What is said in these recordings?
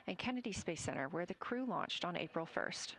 and Kennedy Space Center, where the crew launched on April 1st.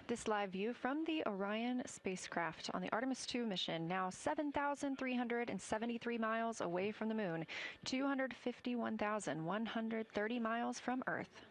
This live view from the Orion spacecraft on the Artemis II mission, now 7,373 miles away from the moon, 251,130 miles from Earth.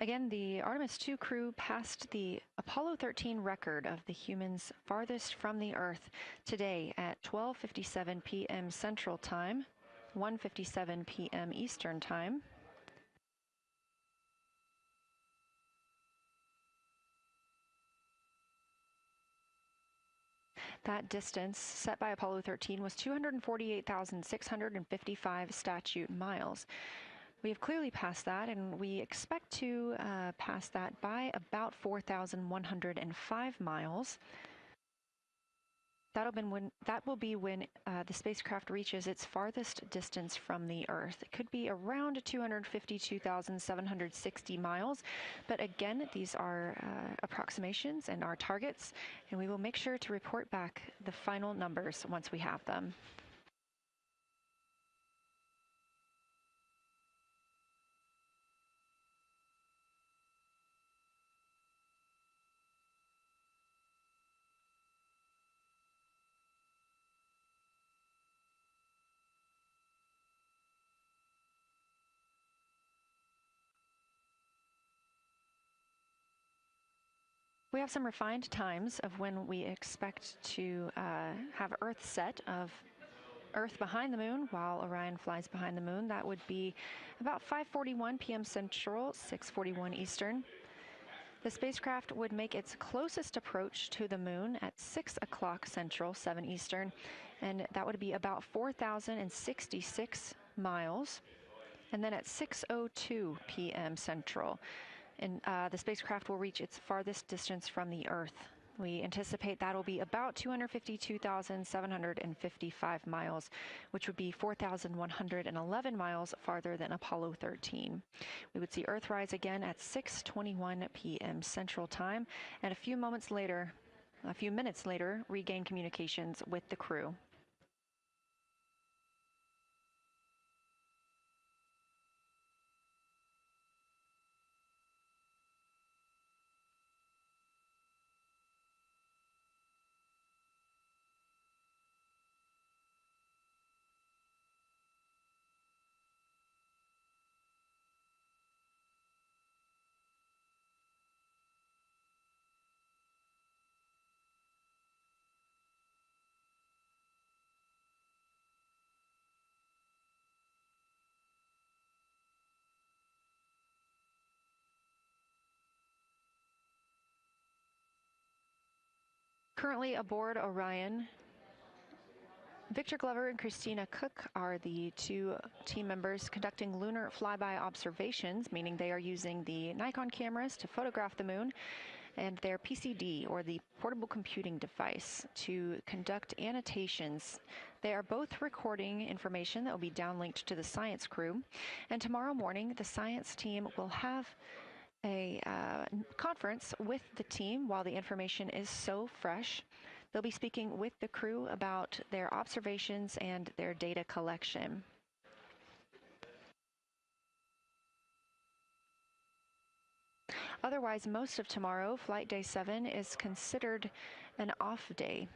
Again, the Artemis II crew passed the Apollo 13 record of the humans farthest from the Earth today at 12:57 p.m. Central Time, 1:57 p.m. Eastern Time. That distance set by Apollo 13 was 248,655 statute miles. We have clearly passed that, and we expect to pass that by about 4,105 miles. That will be when the spacecraft reaches its farthest distance from the Earth. It could be around 252,760 miles, but again, these are approximations and our targets, and we will make sure to report back the final numbers once we have them. We have some refined times of when we expect to have Earth set of Earth behind the moon while Orion flies behind the moon. That would be about 5:41 p.m. Central, 6:41 Eastern. The spacecraft would make its closest approach to the moon at 6 o'clock Central, 7 Eastern, and that would be about 4,066 miles. And then at 6:02 p.m. Central, and the spacecraft will reach its farthest distance from the Earth. We anticipate that'll be about 252,755 miles, which would be 4,111 miles farther than Apollo 13. We would see Earthrise again at 6:21 p.m. Central Time, and a few minutes later, regain communications with the crew. Currently aboard Orion, Victor Glover and Christina Cook are the two team members conducting lunar flyby observations, meaning they are using the Nikon cameras to photograph the moon, and their PCD, or the portable computing device, to conduct annotations. They are both recording information that will be downlinked to the science crew, and tomorrow morning the science team will have a conference with the team while the information is so fresh. They'll be speaking with the crew about their observations and their data collection. Otherwise, most of tomorrow, Flight Day 7, is considered an off day.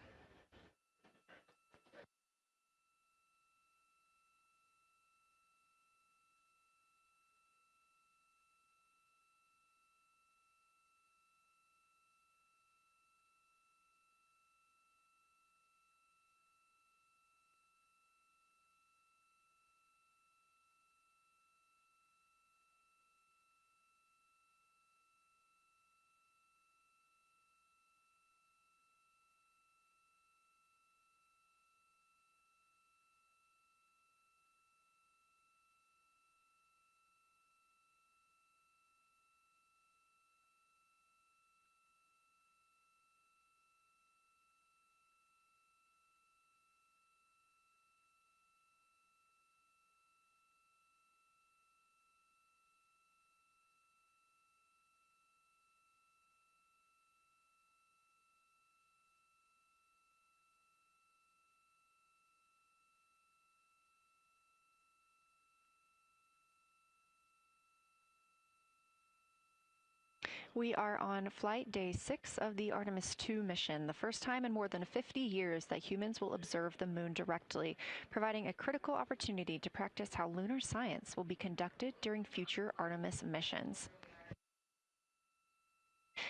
We are on Flight Day 6 of the Artemis II mission, the first time in more than 50 years that humans will observe the moon directly, providing a critical opportunity to practice how lunar science will be conducted during future Artemis missions.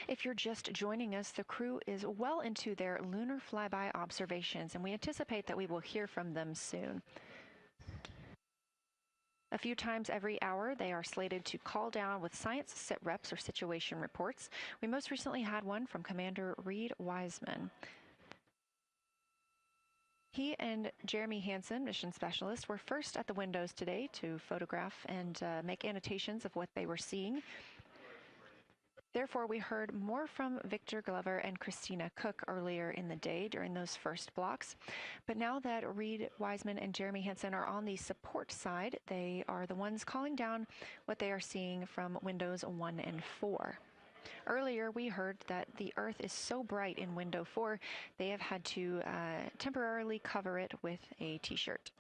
If you're just joining us, the crew is well into their lunar flyby observations, and we anticipate that we will hear from them soon. A few times every hour, they are slated to call down with science sit reps or situation reports. We most recently had one from Commander Reed Wiseman. He and Jeremy Hansen, mission specialist, were first at the windows today to photograph and make annotations of what they were seeing. Therefore, we heard more from Victor Glover and Christina Cook earlier in the day during those first blocks. But now that Reed Wiseman and Jeremy Hansen are on the support side, they are the ones calling down what they are seeing from windows 1 and 4. Earlier, we heard that the Earth is so bright in window 4, they have had to temporarily cover it with a t-shirt.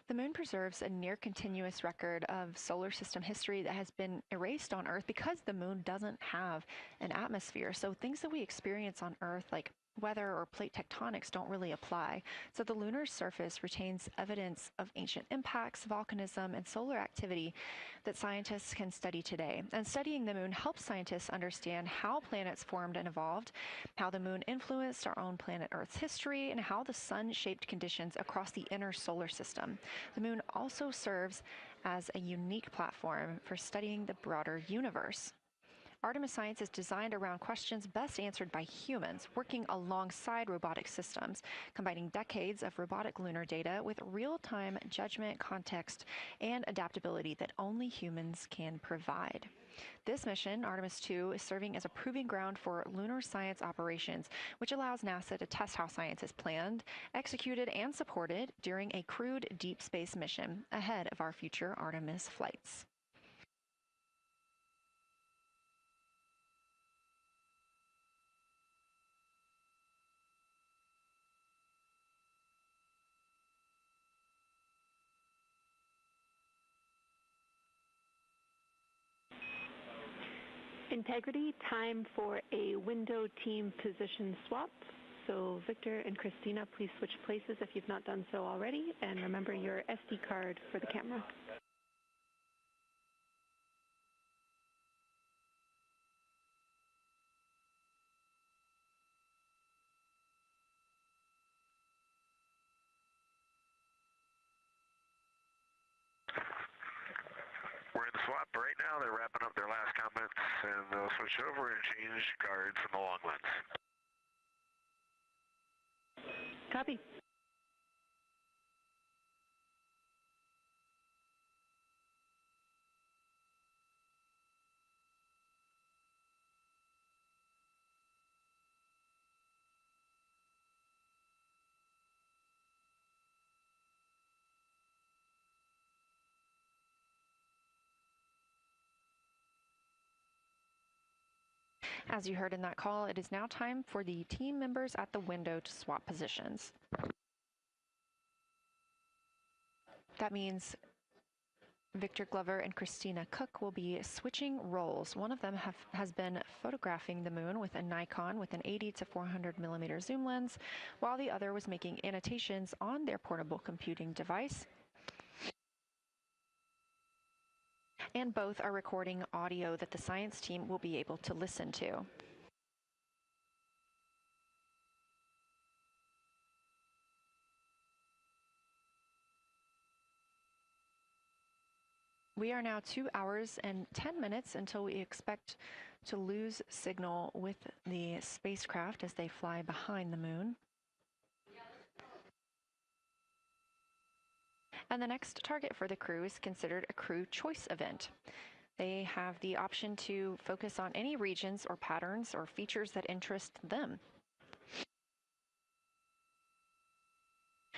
The moon preserves a near-continuous record of solar system history that has been erased on Earth because the moon doesn't have an atmosphere. So things that we experience on Earth, like weather or plate tectonics, don't really apply. So the lunar surface retains evidence of ancient impacts, volcanism, and solar activity that scientists can study today. And studying the moon helps scientists understand how planets formed and evolved, how the moon influenced our own planet Earth's history, and how the sun shaped conditions across the inner solar system. The moon also serves as a unique platform for studying the broader universe. Artemis science is designed around questions best answered by humans, working alongside robotic systems, combining decades of robotic lunar data with real-time judgment, context, and adaptability that only humans can provide. This mission, Artemis II, is serving as a proving ground for lunar science operations, which allows NASA to test how science is planned, executed, and supported during a crewed deep space mission ahead of our future Artemis flights. Integrity, time for a window team position swap. So Victor and Christina, please switch places if you've not done so already, and remember your SD card for the camera. swap right now. They're wrapping up their last comments, and they'll switch over and change guards in the long lens. Copy. As you heard in that call, it is now time for the team members at the window to swap positions. That means Victor Glover and Christina Cook will be switching roles. One of them has been photographing the moon with a Nikon with an 80 to 400 millimeter zoom lens, while the other was making annotations on their portable computing device. And both are recording audio that the science team will be able to listen to. We are now 2 hours and 10 minutes until we expect to lose signal with the spacecraft as they fly behind the moon. And the next target for the crew is considered a crew choice event. They have the option to focus on any regions or patterns or features that interest them.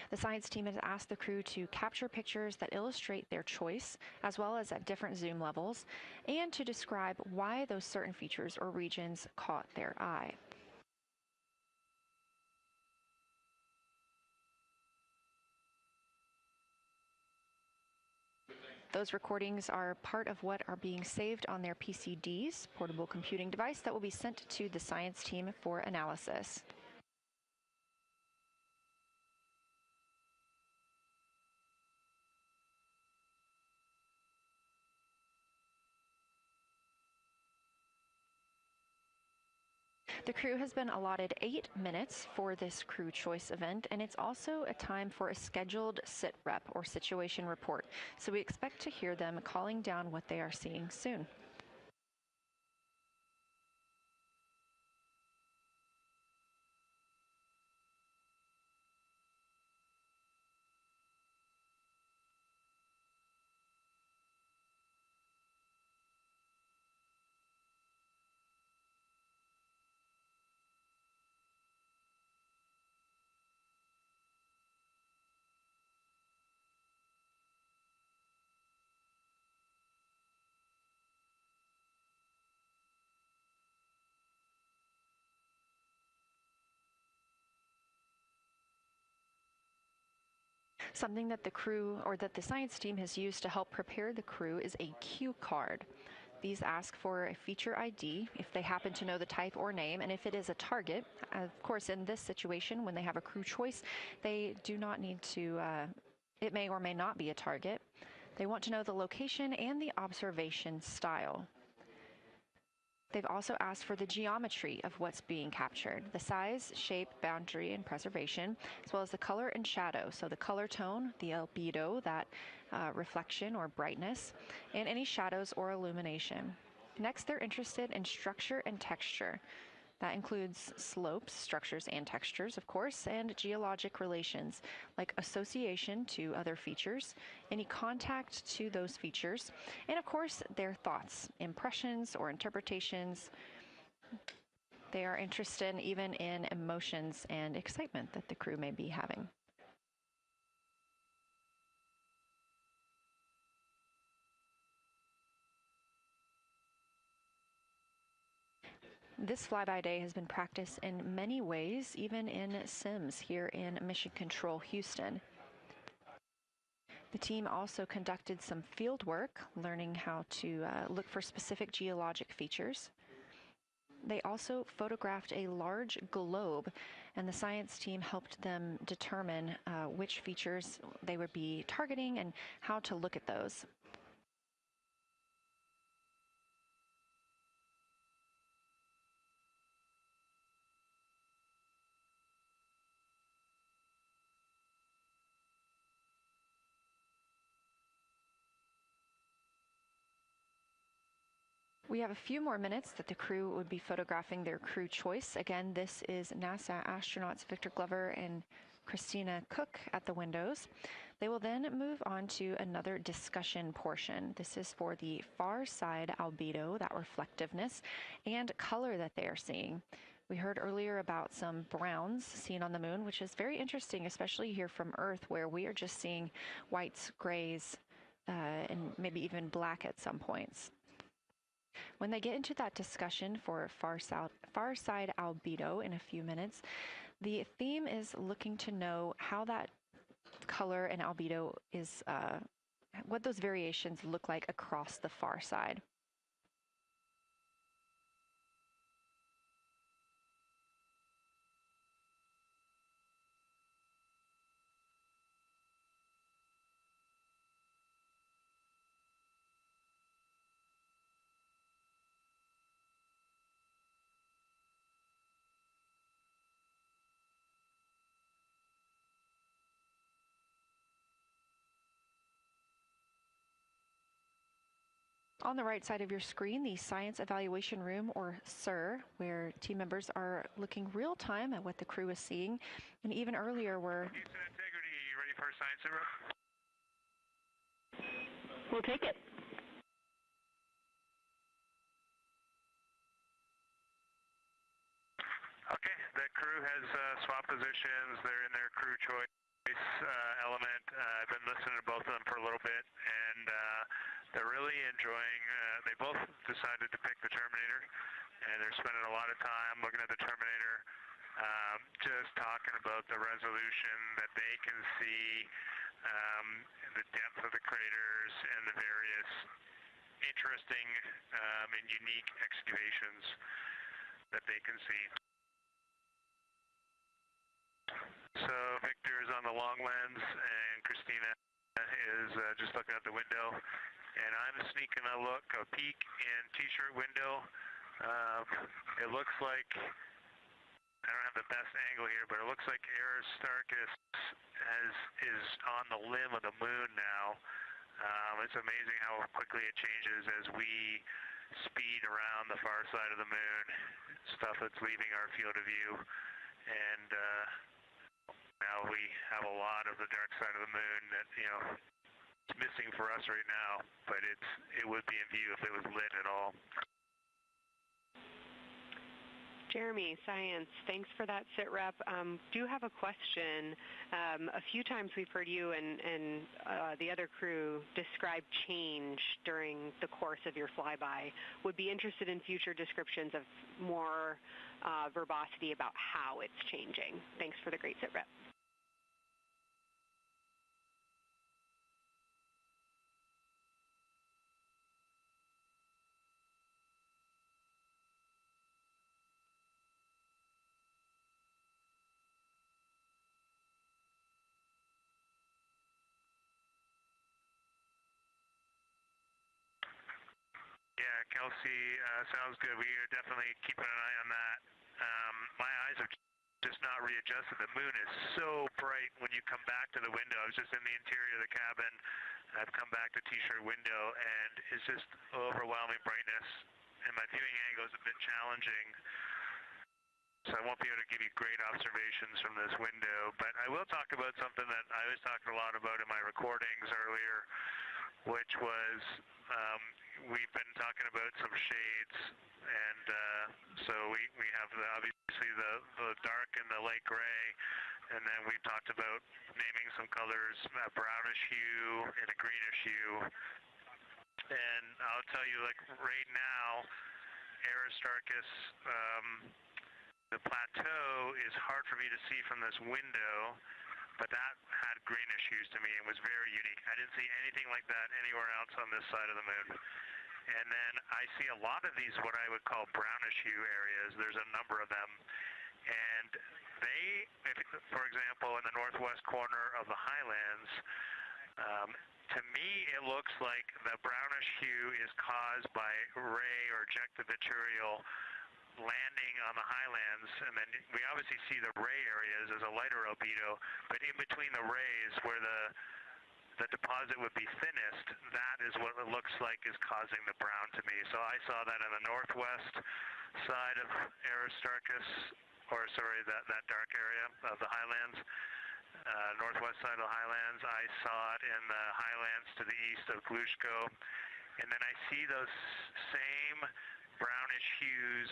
The science team has asked the crew to capture pictures that illustrate their choice, as well as at different zoom levels, and to describe why those certain features or regions caught their eye. Those recordings are part of what are being saved on their PCDs, portable computing device, that will be sent to the science team for analysis. The crew has been allotted 8 minutes for this crew choice event, and it's also a time for a scheduled sit rep or situation report. So we expect to hear them calling down what they are seeing soon. Something that the crew or that the science team has used to help prepare the crew is a cue card. These ask for a feature ID if they happen to know the type or name, and if it is a target. Of course, in this situation, when they have a crew choice, they do not need to, it may or may not be a target. They want to know the location and the observation style. They've also asked for the geometry of what's being captured, the size, shape, boundary, and preservation, as well as the color and shadow, so the color tone, the albedo, that reflection or brightness, and any shadows or illumination. Next, they're interested in structure and texture. That includes slopes, structures, and textures, of course, and geologic relations, like association to other features, any contact to those features, and of course, their thoughts, impressions, or interpretations. They are interested even in emotions and excitement that the crew may be having. This flyby day has been practiced in many ways, even in sims here in Mission Control Houston. The team also conducted some field work, learning how to look for specific geologic features. They also photographed a large globe, and the science team helped them determine which features they would be targeting and how to look at those. We have a few more minutes that the crew would be photographing their crew choice. Again, this is NASA astronauts Victor Glover and Christina Cook at the windows. They will then move on to another discussion portion. This is for the far side albedo, that reflectiveness, and color that they are seeing. We heard earlier about some browns seen on the moon, which is very interesting, especially here from Earth, where we are just seeing whites, grays, and maybe even black at some points. When they get into that discussion for far side albedo in a few minutes, the theme is looking to know how that color and albedo is, what those variations look like across the far side. On the right side of your screen, the Science Evaluation Room, or SIR, where team members are looking real time at what the crew is seeing. And even earlier, we're... Houston Integrity, you ready for science zero? We'll take it. Okay, the crew has swapped positions. They're in their crew choice element. I've been listening to both of them for a little bit, and they're really enjoying, they both decided to pick the Terminator, and they're spending a lot of time looking at the Terminator, just talking about the resolution that they can see, the depth of the craters, and the various interesting and unique excavations that they can see. So Victor is on the long lens, and Christina is just looking out the window, and I'm sneaking a peek in T-shirt window. It looks like, I don't have the best angle here, but it looks like Aristarchus is on the limb of the moon now. It's amazing how quickly it changes as we speed around the far side of the moon, stuff that's leaving our field of view, and now we have a lot of the dark side of the moon that, you know, it's missing for us right now, but it would be in view if it was lit at all. Jeremy, Science, thanks for that sit rep. Do have a question. A few times we've heard you and the other crew describe change during the course of your flyby. Would be interested in future descriptions of more verbosity about how it's changing. Thanks for the great sit rep. Yeah, Kelsey, sounds good. We are definitely keeping an eye on that. My eyes have just not readjusted. The moon is so bright when you come back to the window. I was just in the interior of the cabin. I've come back to T-shirt window, and it's just overwhelming brightness, and my viewing angle is a bit challenging, so I won't be able to give you great observations from this window. But I will talk about something that I was talking a lot about in my recordings earlier, which was we've been talking about some shades, and so we have obviously the dark and the light gray, and then we've talked about naming some colors, a brownish hue and a greenish hue. And I'll tell you, like right now, Aristarchus, the plateau is hard for me to see from this window, but that had greenish hues to me and was very unique. I didn't see anything like that anywhere else on this side of the moon. And then I see a lot of these, what I would call brownish hue areas. There's a number of them. And they, for example, in the northwest corner of the highlands, to me it looks like the brownish hue is caused by ray or ejected material landing on the highlands, and then we obviously see the ray areas as a lighter albedo, but in between the rays where the the deposit would be thinnest, that is what it looks like is causing the brown to me. So I saw that on the northwest side of Aristarchus, or sorry, that dark area of the highlands, northwest side of the highlands. I saw it in the highlands to the east of Glushko, and then I see those same brownish hues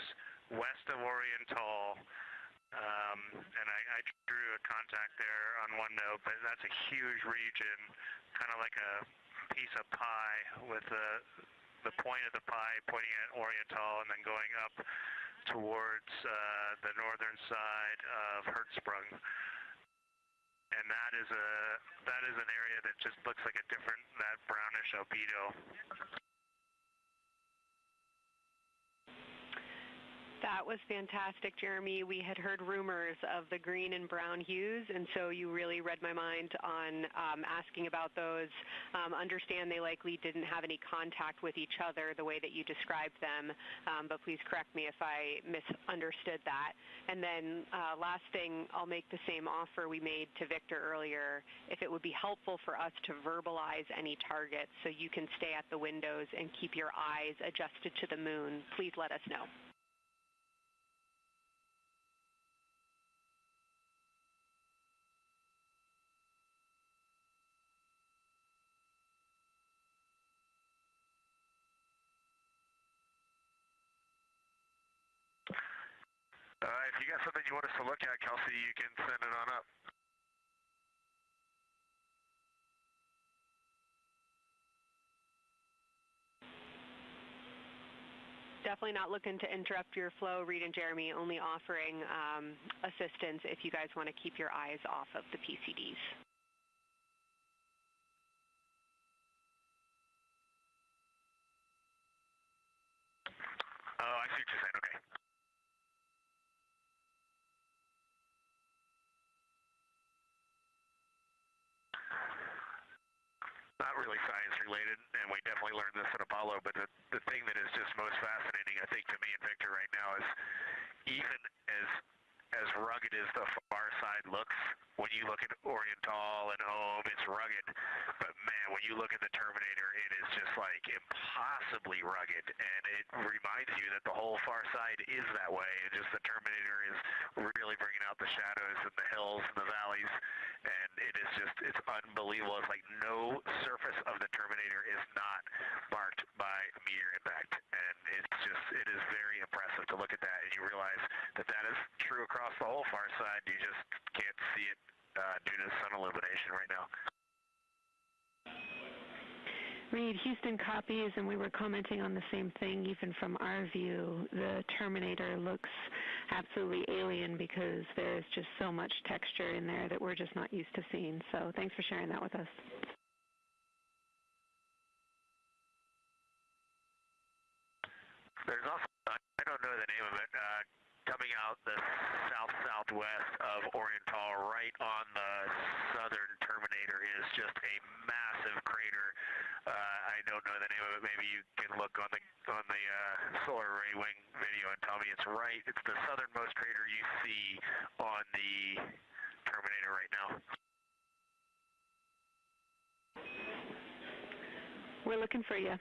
west of Oriental. And I drew a contact there on OneNote, but that's a huge region, kind of like a piece of pie with the point of the pie pointing at Oriental and then going up towards the northern side of Hertzsprung. And that is an area that just looks like that brownish albedo. That was fantastic, Jeremy. We had heard rumors of the green and brown hues, and so you really read my mind on asking about those. Understand they likely didn't have any contact with each other the way that you described them, but please correct me if I misunderstood that. And then last thing, I'll make the same offer we made to Victor earlier. If it would be helpful for us to verbalize any targets so you can stay at the windows and keep your eyes adjusted to the moon, please let us know. If you got something you want us to look at, Kelsey, you can send it on up. Definitely not looking to interrupt your flow, Reed and Jeremy, only offering assistance if you guys want to keep your eyes off of the PCDs. Oh, I see what you're saying, okay. Not really science related, and we definitely learned this at Apollo, but the thing that is just most fascinating, I think, to me and Victor right now is even as rugged as the far side looks, when you look at Oriental and Ohm, it's rugged, but man, when you look at the Terminator, it is just like impossibly rugged, and it reminds you that the whole far side is that way, and just the Terminator is really bringing out the shadows and the hills and the valleys, and it's unbelievable. It's like no surface of the Terminator is not marked by a meteor impact, and it is very impressive to look at that, and you realize that is true across the whole far side. You just can't see it due to sun illumination right now. Reed, Houston copies, and we were commenting on the same thing. Even from our view, the Terminator looks absolutely alien because there's just so much texture in there that we're just not used to seeing. So thanks for sharing that with us. There's also, I don't know the name of it, coming out the south-southwest of Oriental, right on the southern Terminator, is just a massive crater. I don't know the name of it. Maybe you can look on the solar array wing video and tell me it's right. It's the southernmost crater you see on the Terminator right now. We're looking for you.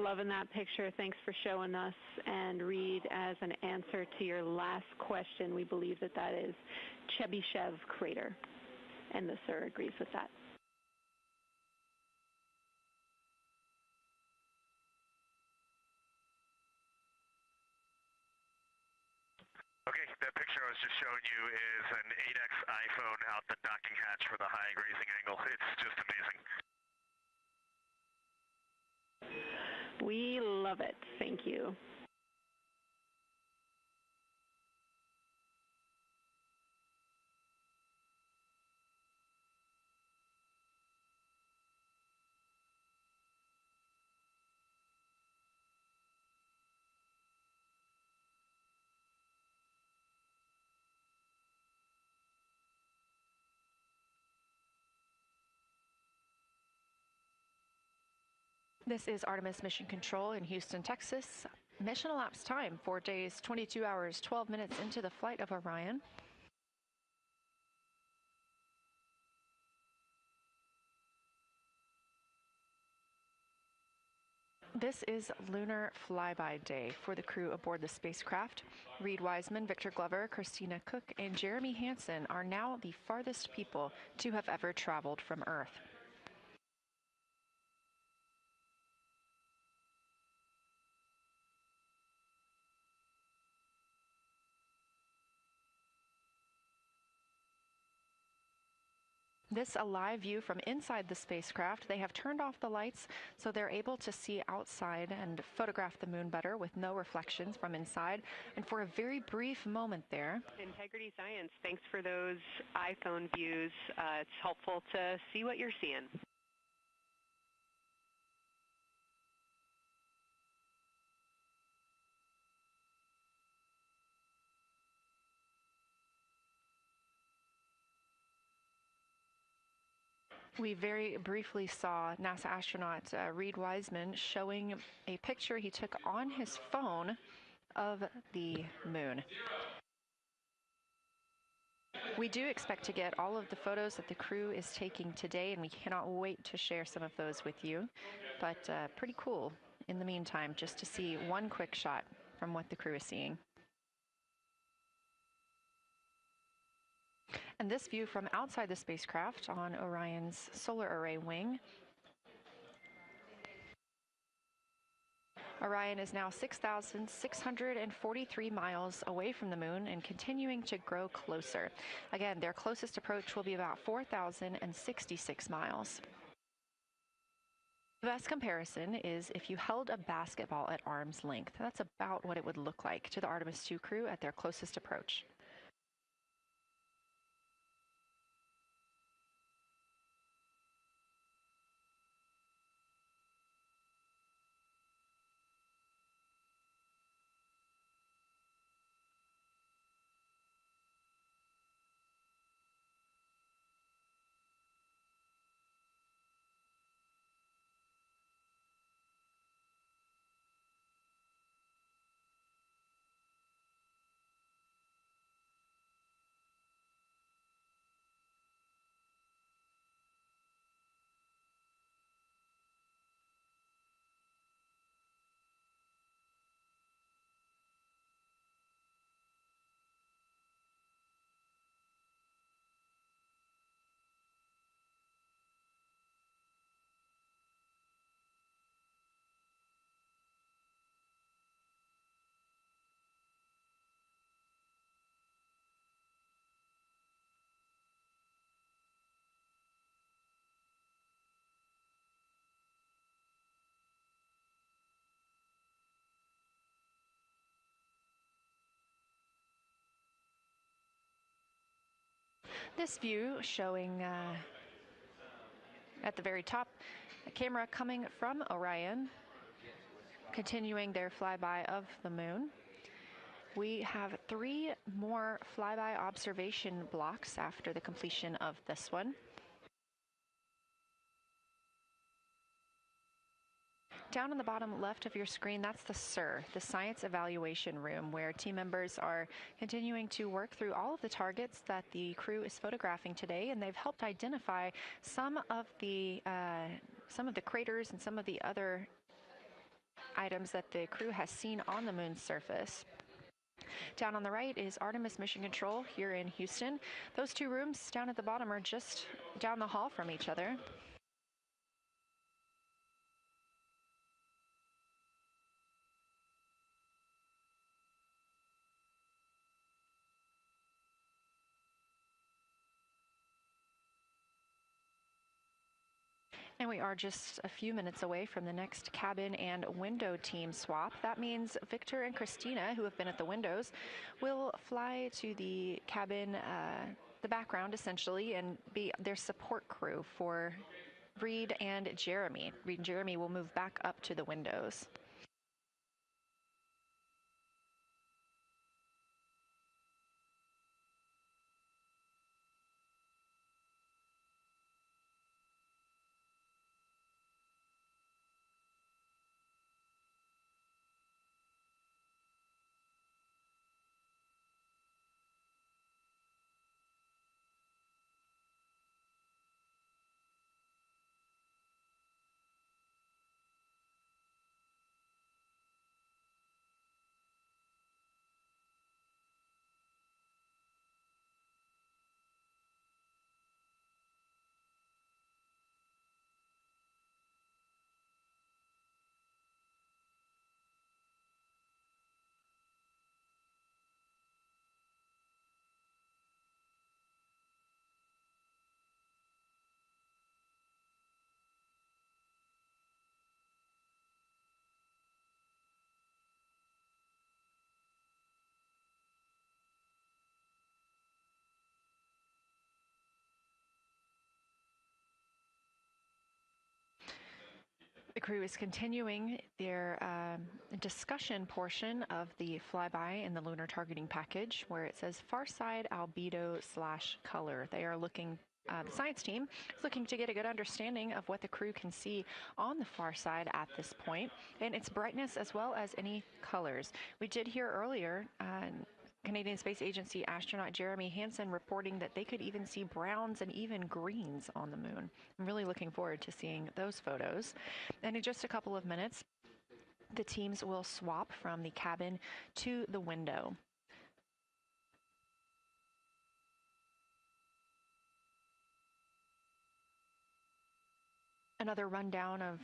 loving that picture. Thanks for showing us. And Reed, as an answer to your last question, we believe that that is Chebyshev crater. And the sir agrees with that. Okay, that picture I was just showing you is an 8X iPhone out the docking hatch for the high grazing angle. It's just amazing. We love it. Thank you. This is Artemis Mission Control in Houston, Texas. Mission elapsed time, 4 days, 22 hours, 12 minutes into the flight of Orion. This is lunar flyby day for the crew aboard the spacecraft. Reed Wiseman, Victor Glover, Christina Cook, and Jeremy Hansen are now the farthest people to have ever traveled from Earth. This a live view from inside the spacecraft. They have turned off the lights so they're able to see outside and photograph the moon better with no reflections from inside. And for a very brief moment there. Integrity Science, thanks for those iPhone views. It's helpful to see what you're seeing. We very briefly saw NASA astronaut Reed Wiseman showing a picture he took on his phone of the moon. We do expect to get all of the photos that the crew is taking today, and we cannot wait to share some of those with you. But pretty cool in the meantime, just to see one quick shot from what the crew is seeing. And this view from outside the spacecraft on Orion's solar array wing. Orion is now 6,643 miles away from the moon and continuing to grow closer. Again, their closest approach will be about 4,066 miles. The best comparison is if you held a basketball at arm's length. That's about what it would look like to the Artemis II crew at their closest approach. This view showing at the very top, a camera coming from Orion, continuing their flyby of the moon. We have 3 more flyby observation blocks after the completion of this one. Down on the bottom left of your screen, that's the SIR, the Science Evaluation Room, where team members are continuing to work through all of the targets that the crew is photographing today, and they've helped identify some of the craters and some of the other items that the crew has seen on the moon's surface. Down on the right is Artemis Mission Control here in Houston. Those two rooms down at the bottom are just down the hall from each other. And we are just a few minutes away from the next cabin and window team swap. That means Victor and Christina, who have been at the windows, will fly to the cabin, the background essentially, and be their support crew for Reed and Jeremy. Reed and Jeremy will move back up to the windows. The crew is continuing their discussion portion of the flyby in the lunar targeting package, where it says far side albedo/color. They are looking, the science team is looking to get a good understanding of what the crew can see on the far side at this point, and its brightness as well as any colors. We did hear earlier Canadian Space Agency astronaut Jeremy Hansen reporting that they could even see browns and even greens on the moon. I'm really looking forward to seeing those photos. And in just a couple of minutes, the teams will swap from the cabin to the window. Another rundown of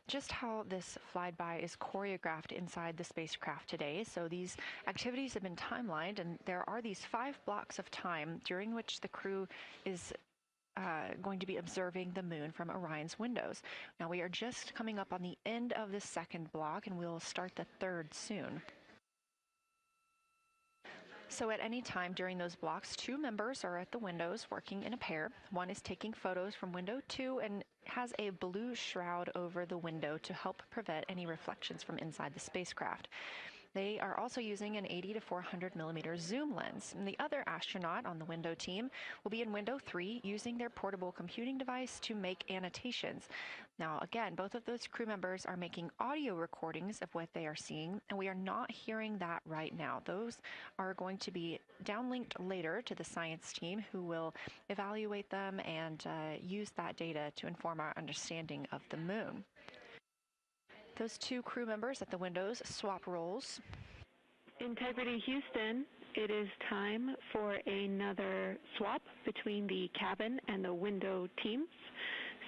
just how this flyby is choreographed inside the spacecraft today. So these activities have been timelined, and there are these 5 blocks of time during which the crew is going to be observing the moon from Orion's windows. Now we are just coming up on the end of the second block, and we'll start the third soon. So at any time during those blocks, 2 members are at the windows working in a pair. One is taking photos from window 2 and has a blue shroud over the window to help prevent any reflections from inside the spacecraft. They are also using an 80 to 400 millimeter zoom lens. And the other astronaut on the window team will be in window 3 using their portable computing device to make annotations. Now, again, both of those crew members are making audio recordings of what they are seeing, and we are not hearing that right now. Those are going to be downlinked later to the science team, who will evaluate them and use that data to inform our understanding of the moon. Those 2 crew members at the windows swap roles. Integrity Houston, it is time for another swap between the cabin and the window teams.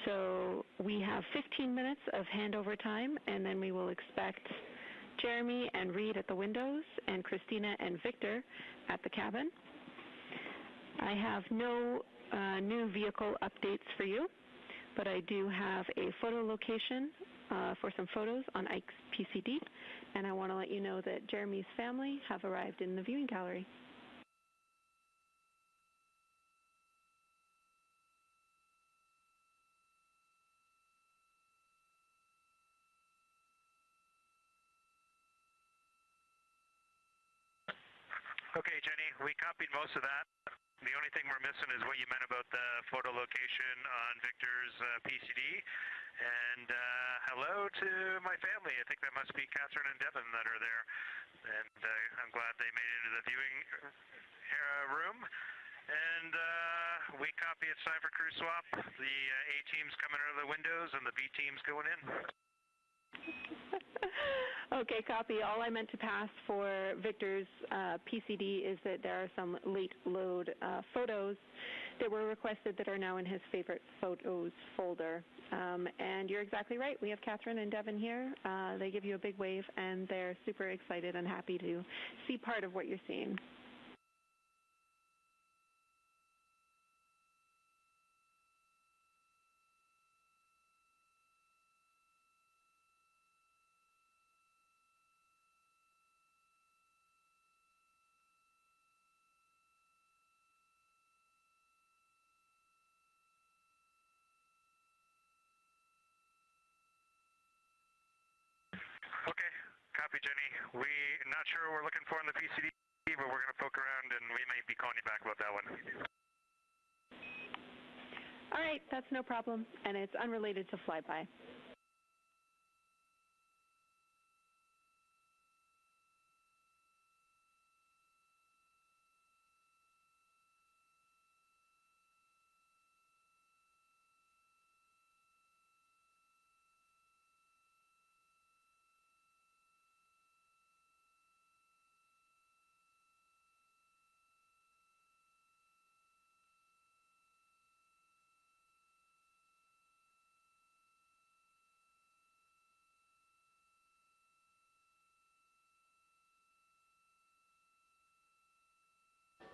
So we have 15 minutes of handover time, and then we will expect Jeremy and Reed at the windows and Christina and Victor at the cabin. I have no new vehicle updates for you, but I do have a photo location for some photos on Ike's PCD, and I want to let you know that Jeremy's family have arrived in the viewing gallery. Okay, Jenny, we copied most of that. The only thing we're missing is what you meant about the photo location on Victor's PCD. And hello to my family. I think that must be Catherine and Devin that are there. And I'm glad they made it into the viewing room. And we copy, it's time for crew swap. The A team's coming out of the windows and the B team's going in. Okay, copy. All I meant to pass for Victor's PCD is that there are some late load photos that were requested that are now in his favorite photos folder. And you're exactly right. We have Catherine and Devin here. They give you a big wave, and they're super excited and happy to see part of what you're seeing. Okay, copy, Jenny. We're not sure what we're looking for in the PCD, but we're going to poke around, and we may be calling you back about that one. All right, that's no problem, and it's unrelated to flyby.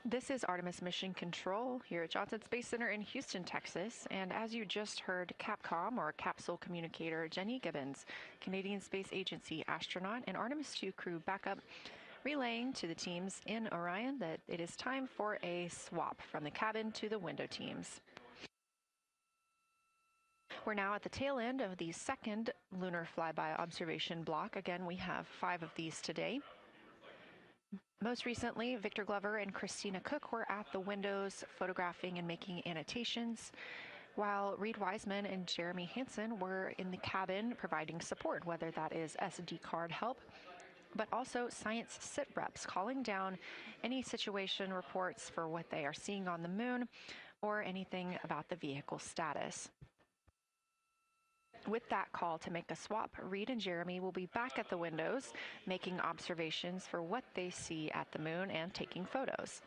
This is Artemis Mission Control here at Johnson Space Center in Houston, Texas. And as you just heard, Capcom, or Capsule Communicator Jenny Gibbons, Canadian Space Agency astronaut, and Artemis II crew backup, relaying to the teams in Orion that it is time for a swap from the cabin to the window teams. We're now at the tail end of the second lunar flyby observation block. Again, we have 5 of these today. Most recently, Victor Glover and Christina Cook were at the windows photographing and making annotations, while Reed Wiseman and Jeremy Hansen were in the cabin providing support, whether that is SD card help, but also science sit reps calling down any situation reports for what they are seeing on the moon or anything about the vehicle status. With that call to make a swap, Reed and Jeremy will be back at the windows, making observations for what they see at the moon and taking photos.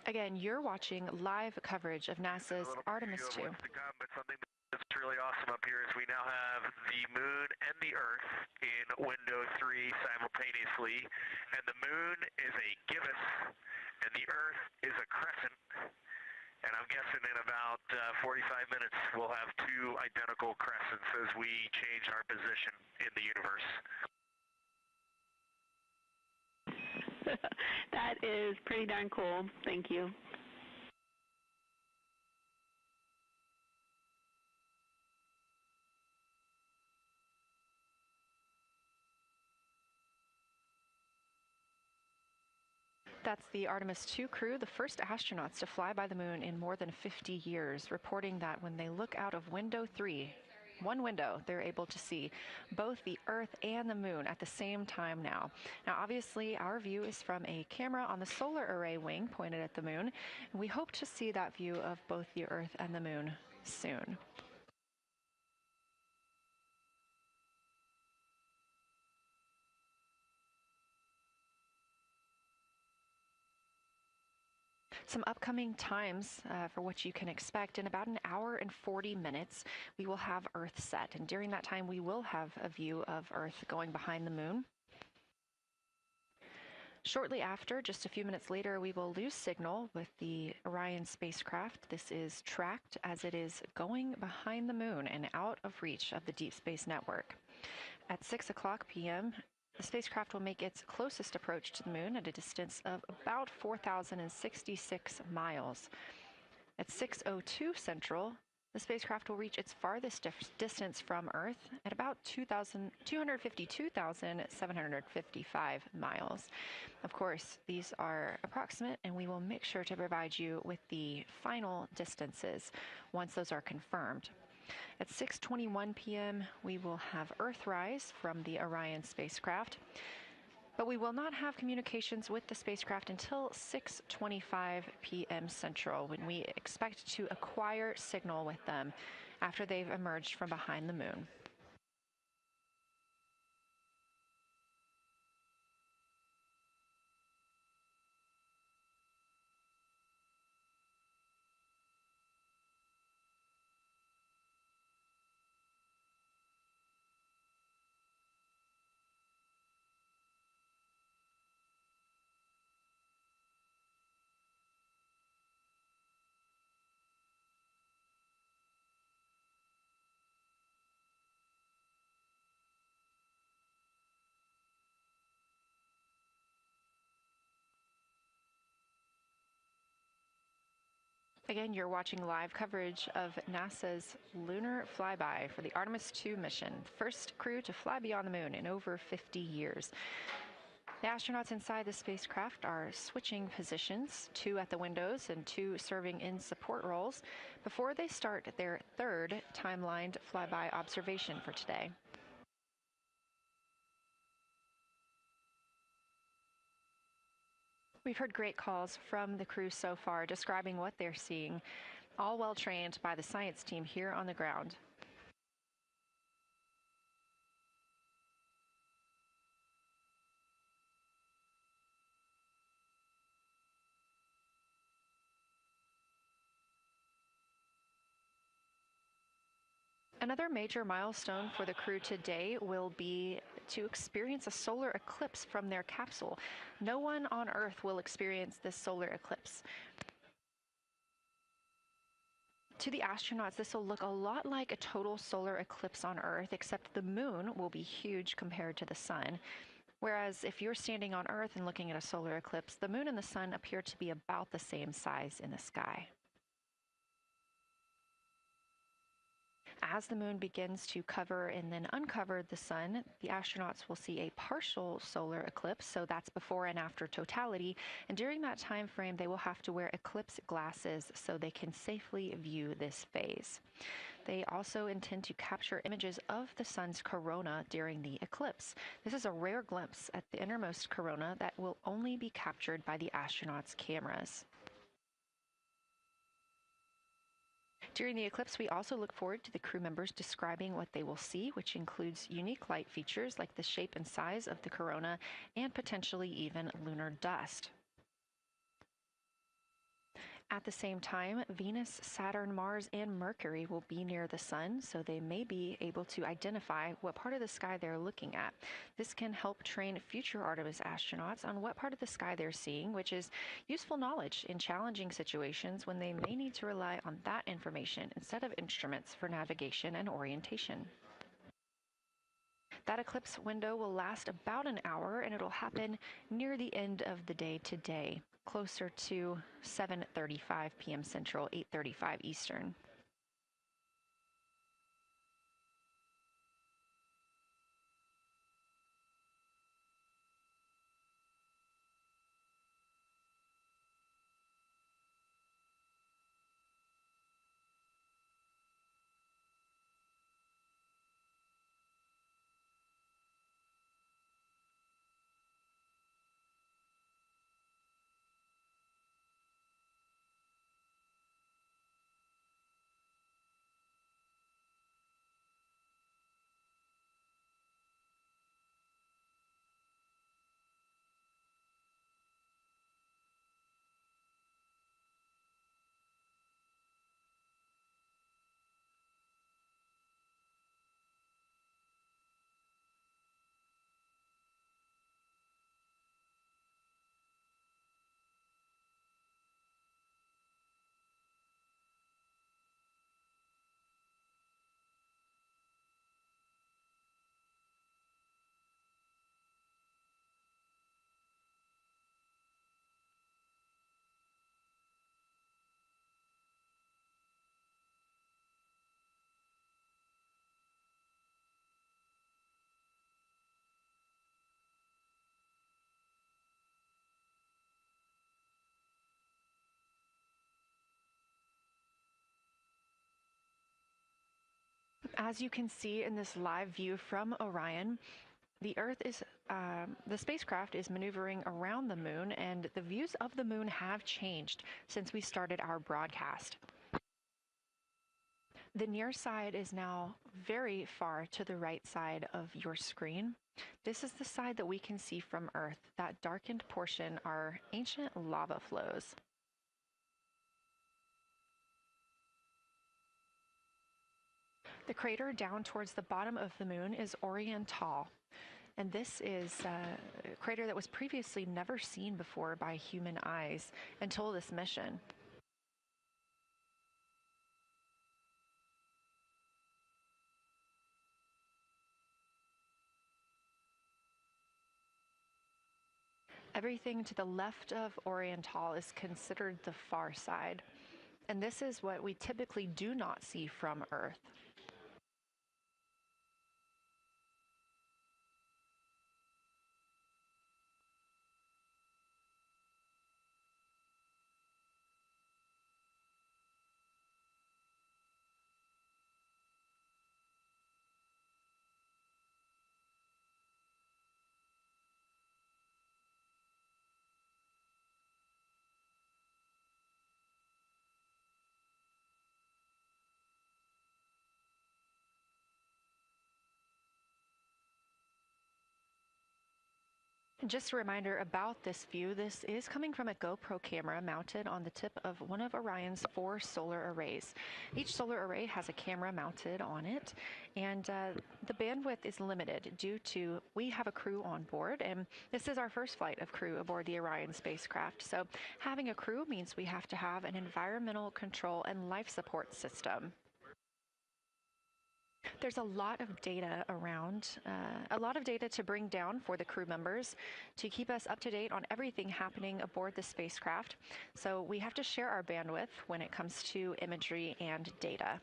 Again, you're watching live coverage of NASA's Artemis II. But something that's really awesome up here is we now have the moon and the Earth in window 3 simultaneously, and the moon is a gibbous, and the Earth is a crescent. And I'm guessing in about 45 minutes we'll have 2 identical crescents as we change our position in the universe. That is pretty darn cool. Thank you. That's the Artemis II crew, the first astronauts to fly by the moon in more than 50 years, reporting that when they look out of window 3, one window, they're able to see both the Earth and the moon at the same time now. Now, obviously, our view is from a camera on the solar array wing pointed at the moon, and we hope to see that view of both the Earth and the moon soon. Some upcoming times for what you can expect. In about an hour and 40 minutes, we will have Earth set. And during that time, we will have a view of Earth going behind the moon. Shortly after, just a few minutes later, we will lose signal with the Orion spacecraft. This is tracked as it is going behind the moon and out of reach of the Deep Space Network. At 6 o'clock p.m., the spacecraft will make its closest approach to the moon at a distance of about 4,066 miles. At 6:02 Central, the spacecraft will reach its farthest distance from Earth at about 252,755 miles. Of course, these are approximate, and we will make sure to provide you with the final distances once those are confirmed. At 6:21 p.m., we will have Earthrise from the Orion spacecraft, but we will not have communications with the spacecraft until 6:25 p.m. Central, when we expect to acquire signal with them after they've emerged from behind the moon. Again, you're watching live coverage of NASA's lunar flyby for the Artemis II mission, first crew to fly beyond the moon in over 50 years. The astronauts inside the spacecraft are switching positions, 2 at the windows and 2 serving in support roles, before they start their third timelined flyby observation for today. We've heard great calls from the crew so far describing what they're seeing, all well trained by the science team here on the ground. Another major milestone for the crew today will be to experience a solar eclipse from their capsule. No one on Earth will experience this solar eclipse. To the astronauts, this will look a lot like a total solar eclipse on Earth, except the moon will be huge compared to the sun. Whereas if you're standing on Earth and looking at a solar eclipse, the moon and the sun appear to be about the same size in the sky. As the moon begins to cover and then uncover the sun, the astronauts will see a partial solar eclipse, so that's before and after totality, and during that time frame they will have to wear eclipse glasses so they can safely view this phase. They also intend to capture images of the sun's corona during the eclipse. This is a rare glimpse at the innermost corona that will only be captured by the astronauts' cameras. During the eclipse, we also look forward to the crew members describing what they will see, which includes unique light features like the shape and size of the corona and potentially even lunar dust. At the same time, Venus, Saturn, Mars, and Mercury will be near the sun, so they may be able to identify what part of the sky they're looking at. This can help train future Artemis astronauts on what part of the sky they're seeing, which is useful knowledge in challenging situations when they may need to rely on that information instead of instruments for navigation and orientation. That eclipse window will last about an hour, and it'll happen near the end of the day today, closer to 7:35 p.m. Central, 8:35 Eastern. As you can see in this live view from Orion, the spacecraft is maneuvering around the moon, and the views of the moon have changed since we started our broadcast. The near side is now very far to the right side of your screen. This is the side that we can see from Earth. That darkened portion are ancient lava flows. The crater down towards the bottom of the moon is Orion, and this is a crater that was previously never seen before by human eyes until this mission. Everything to the left of Orion is considered the far side, and this is what we typically do not see from Earth. Just a reminder about this view, this is coming from a GoPro camera mounted on the tip of one of Orion's 4 solar arrays. Each solar array has a camera mounted on it, and the bandwidth is limited due to we have a crew on board, and this is our first flight of crew aboard the Orion spacecraft. So having a crew means we have to have an environmental control and life support system. There's a lot of data around, a lot of data to bring down for the crew members to keep us up to date on everything happening aboard the spacecraft. So we have to share our bandwidth when it comes to imagery and data.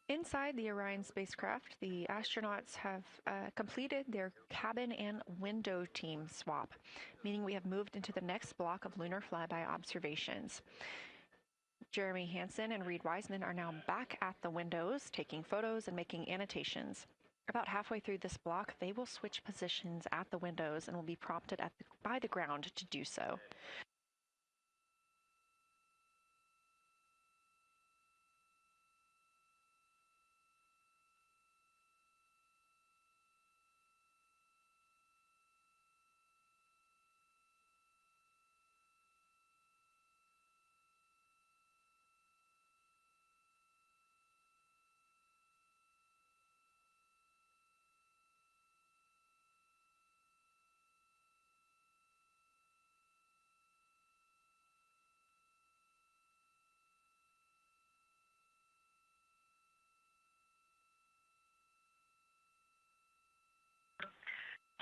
Inside the Orion spacecraft, the astronauts have completed their cabin and window team swap, meaning we have moved into the next block of lunar flyby observations. Jeremy Hansen and Reed Wiseman are now back at the windows, taking photos and making annotations. About halfway through this block, they will switch positions at the windows and will be prompted by the ground to do so.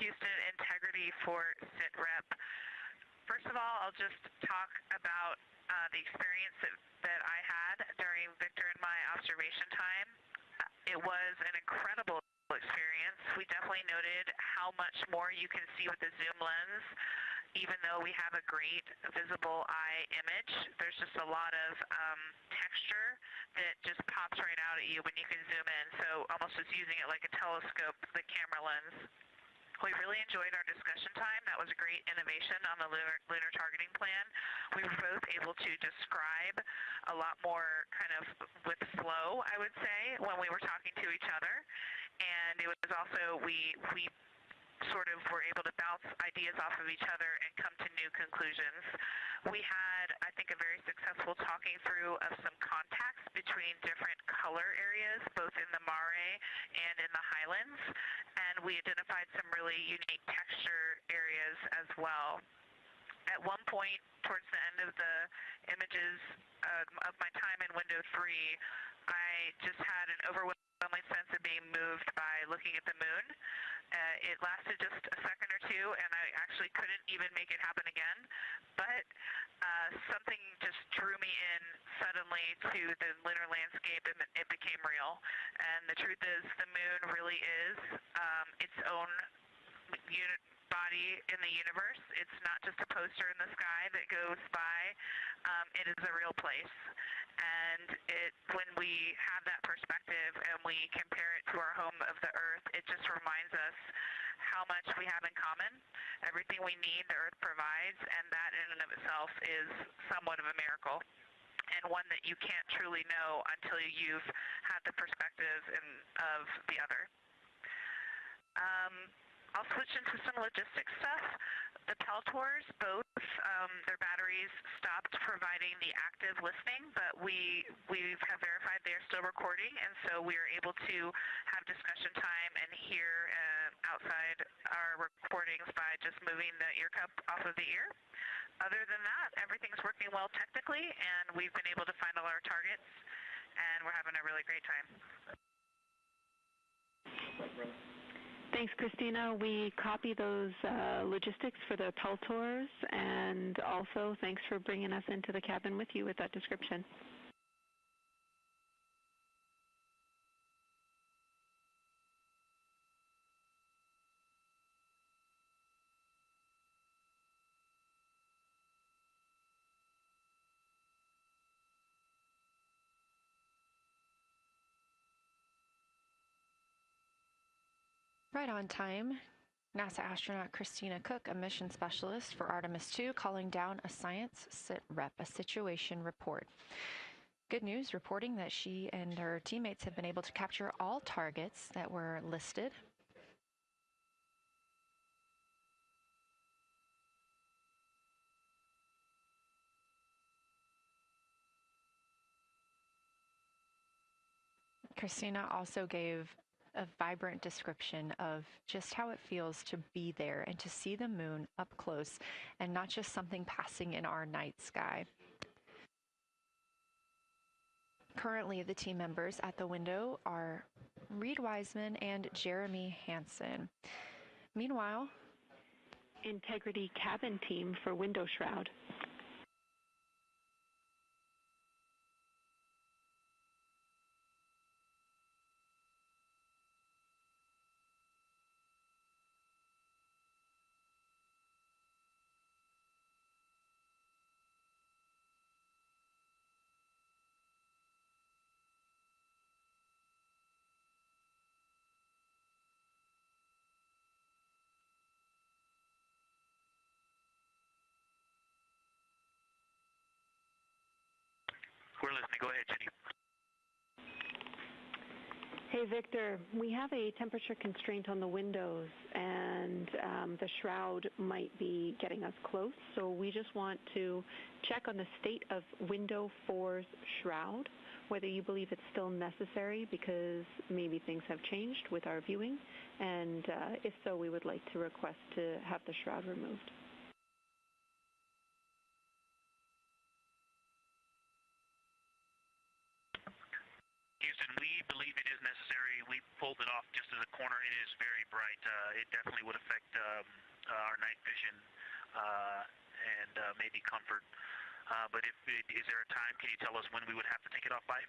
Houston, integrity for SITREP. First of all, I'll just talk about the experience that I had during Victor and my observation time. It was an incredible experience. We definitely noted how much more you can see with the zoom lens. Even though we have a great visible eye image, there's just a lot of texture that just pops right out at you when you can zoom in. So almost just using it like a telescope, the camera lens. We really enjoyed our discussion time. That was a great innovation on the lunar targeting plan. We were both able to describe a lot more kind of with flow, I would say, when we were talking to each other. And it was also, we sort of were able to bounce ideas off of each other and come to new conclusions. We had, I think, a very successful talking through of some contacts between different color areas, both in the mare and in the highlands, and we identified some really unique texture areas as well. At one point, towards the end of the images of my time in window 3, I just had an overwhelming only sense of being moved by looking at the moon. It lasted just a second or two, and I actually couldn't even make it happen again. But something just drew me in suddenly to the lunar landscape, and it became real. And the truth is, the moon really is its own body in the universe. It's not just a poster in the sky that goes by. It is a real place. And when we have that perspective and we compare it to our home of the Earth, it just reminds us how much we have in common. Everything we need, the Earth provides, and that in and of itself is somewhat of a miracle, and one that you can't truly know until you've had the perspective of the other. I'll switch into some logistics stuff. The Peltors, both their batteries stopped providing the active listening, but we have verified they are still recording, and so we are able to have discussion time and hear outside our recordings by just moving the ear cup off of the ear. Other than that, everything's working well technically, and we've been able to find all our targets, and we're having a really great time. Thanks, Christina. We copy those logistics for the Peltors, and also thanks for bringing us into the cabin with you with that description. Right on time. NASA astronaut Christina Cook, a mission specialist for Artemis II, calling down a science sit rep, a situation report. Good news, reporting that she and her teammates have been able to capture all targets that were listed. Christina also gave a vibrant description of just how it feels to be there and to see the moon up close and not just something passing in our night sky. Currently, the team members at the window are Reed Wiseman and Jeremy Hansen. Meanwhile, Integrity cabin team for window shroud. We're listening. Go ahead, Jenny. Hey, Victor, we have a temperature constraint on the windows, and the shroud might be getting us close, so we just want to check on the state of window 4's shroud, whether you believe it's still necessary because maybe things have changed with our viewing, and if so, we would like to request to have the shroud removed. Houston, we believe it is necessary. We pulled it off just as a corner. It is very bright. It definitely would affect our night vision and maybe comfort. But is there a time? Can you tell us when we would have to take it off by?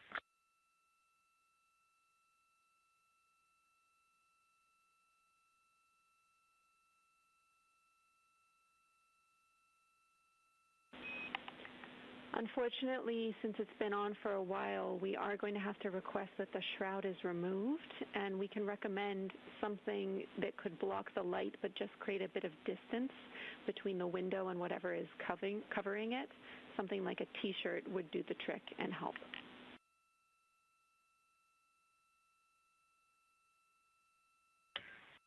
Unfortunately, since it's been on for a while, we are going to have to request that the shroud is removed, and we can recommend something that could block the light but just create a bit of distance between the window and whatever is covering it. Something like a t-shirt would do the trick and help.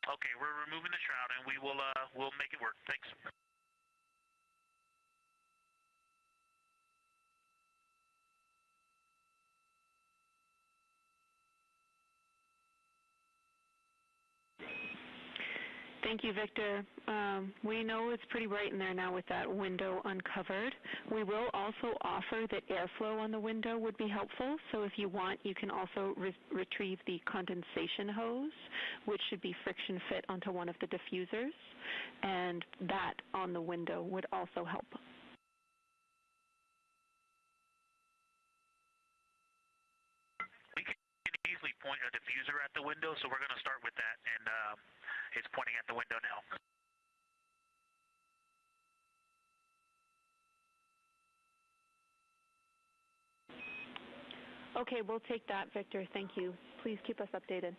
Okay, we're removing the shroud, and we'll make it work. Thanks. Thank you, Victor. We know it's pretty bright in there now with that window uncovered. We will also offer that airflow on the window would be helpful. So if you want, you can also retrieve the condensation hose, which should be friction fit onto one of the diffusers. And that on the window would also help. We can easily point a diffuser at the window, so we're going to start with that, and it's pointing at the window now. Okay, we'll take that, Victor. Thank you. Please keep us updated.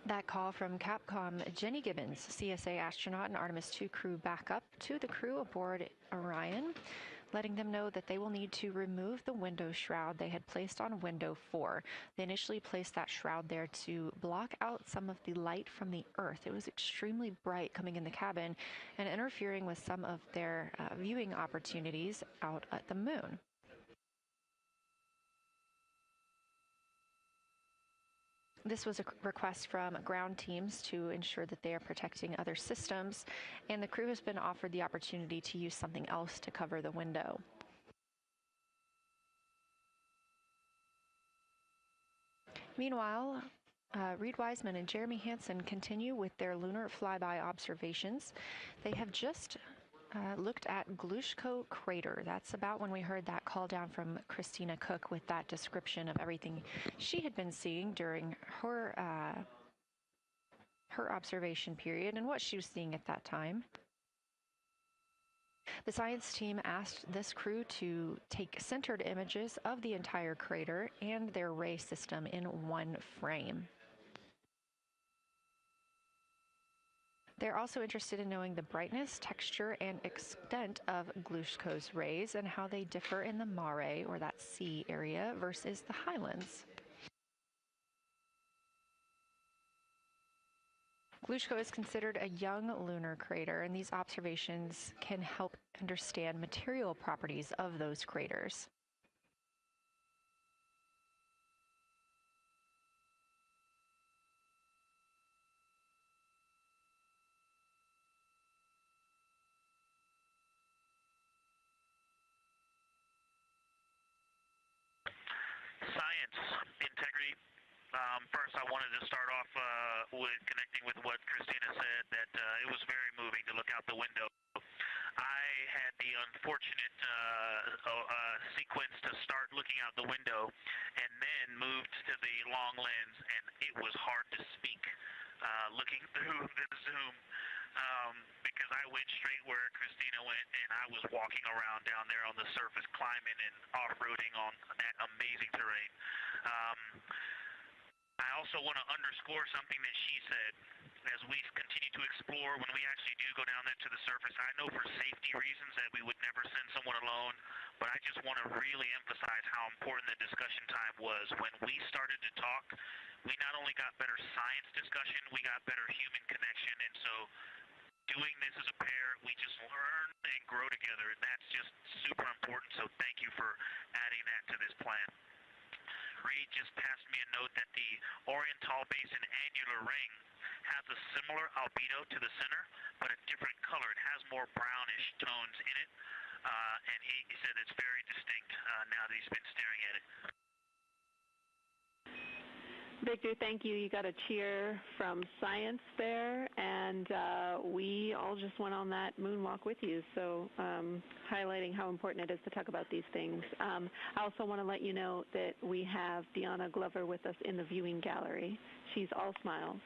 That call from Capcom Jenny Gibbons, CSA astronaut and Artemis II crew backup to the crew aboard Orion, letting them know that they will need to remove the window shroud they had placed on window 4. They initially placed that shroud there to block out some of the light from the Earth. It was extremely bright coming in the cabin and interfering with some of their viewing opportunities out at the moon. This was a request from ground teams to ensure that they are protecting other systems, and the crew has been offered the opportunity to use something else to cover the window. Meanwhile, Reed Wiseman and Jeremy Hansen continue with their lunar flyby observations. They have just looked at Glushko crater. That's about when we heard that call down from Christina Cook with that description of everything she had been seeing during her observation period and what she was seeing at that time. The science team asked this crew to take centered images of the entire crater and their ray system in one frame. They're also interested in knowing the brightness, texture, and extent of Glushko's rays and how they differ in the mare, or that sea area, versus the highlands. Glushko is considered a young lunar crater, and these observations can help understand material properties of those craters. Science, integrity. First, I wanted to start off with connecting with what Christina said, that it was very moving to look out the window. I had the unfortunate sequence to start looking out the window and then moved to the long lens, and it was hard to speak looking through the zoom because I went straight where Christina went, and I was walking around down there on the surface, climbing and off-roading on that amazing terrain. I also want to underscore something that she said. As we continue to explore, when we actually do go down there to the surface, I know for safety reasons that we would never send someone alone, but I just want to really emphasize how important the discussion time was. When we started to talk, we not only got better science discussion, we got better human connection, and so doing this as a pair, we just learn and grow together, and that's just super important, so thank you for adding that to this plan. Reed just passed me a note that the Orion Tall Basin annular ring has a similar albedo to the center, but a different color. It has more brownish tones in it, and he said it's very distinct now that he's been staring at it. Victor, thank you. You got a cheer from science there, and we all just went on that moonwalk with you, so highlighting how important it is to talk about these things. I also want to let you know that we have Deanna Glover with us in the viewing gallery. She's all smiles.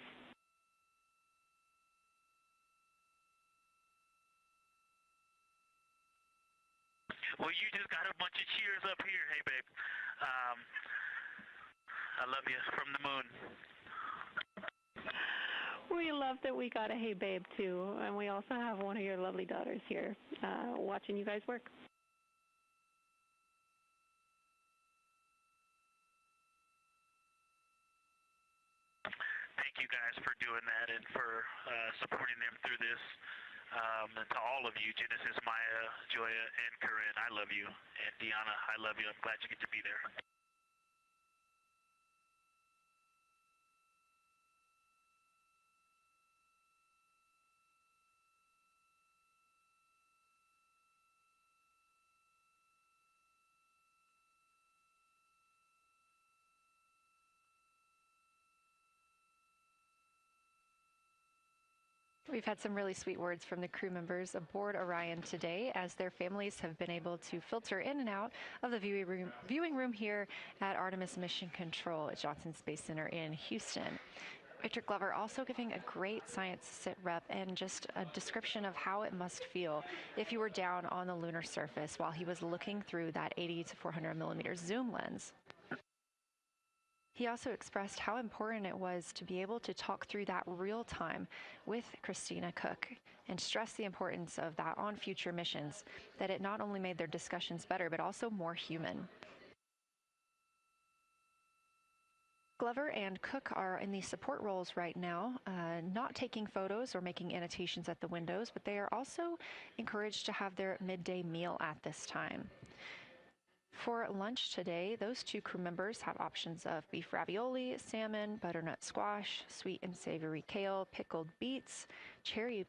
Well, you just got a bunch of cheers up here. Hey, babe. I love you from the moon. We love that we got a hey babe too, and we also have one of your lovely daughters here watching you guys work. Thank you guys for doing that and for supporting them through this. And to all of you, Genesis, Maya, Joya, and Corinne, I love you. And Deanna, I love you. I'm glad you get to be there. We've had some really sweet words from the crew members aboard Orion today, as their families have been able to filter in and out of the viewing room here at Artemis Mission Control at Johnson Space Center in Houston. Victor Glover also giving a great science sit rep and just a description of how it must feel if you were down on the lunar surface while he was looking through that 80 to 400 millimeter zoom lens. He also expressed how important it was to be able to talk through that real time with Christina Cook and stress the importance of that on future missions, that it not only made their discussions better, but also more human. Glover and Cook are in the support roles right now, not taking photos or making annotations at the windows, but they are also encouraged to have their midday meal at this time. For lunch today, those two crew members have options of beef ravioli, salmon, butternut squash, sweet and savory kale, pickled beets, cherry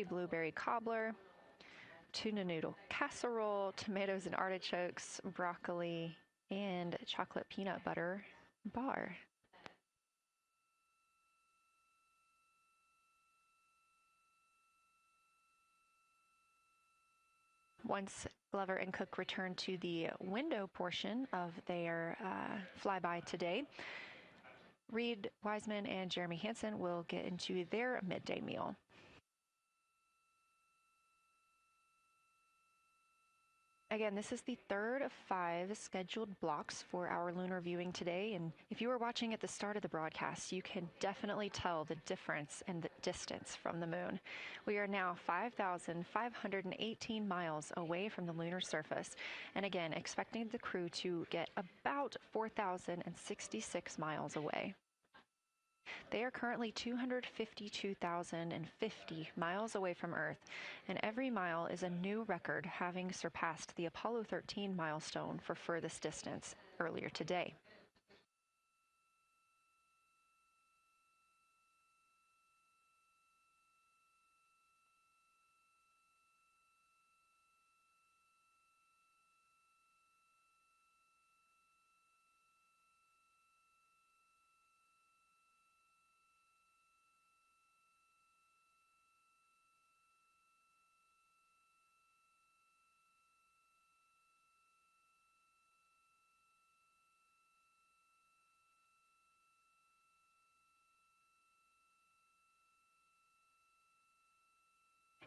blueberry cobbler, tuna noodle casserole, tomatoes and artichokes, broccoli, and chocolate peanut butter bar. Once Glover and Cook return to the window portion of their flyby today, Reed Wiseman and Jeremy Hansen will get into their midday meal. Again, this is the third of 5 scheduled blocks for our lunar viewing today, and if you were watching at the start of the broadcast, you can definitely tell the difference in the distance from the moon. We are now 5,518 miles away from the lunar surface, and again, expecting the crew to get about 4,066 miles away. They are currently 252,050 miles away from Earth, and every mile is a new record, having surpassed the Apollo 13 milestone for furthest distance earlier today.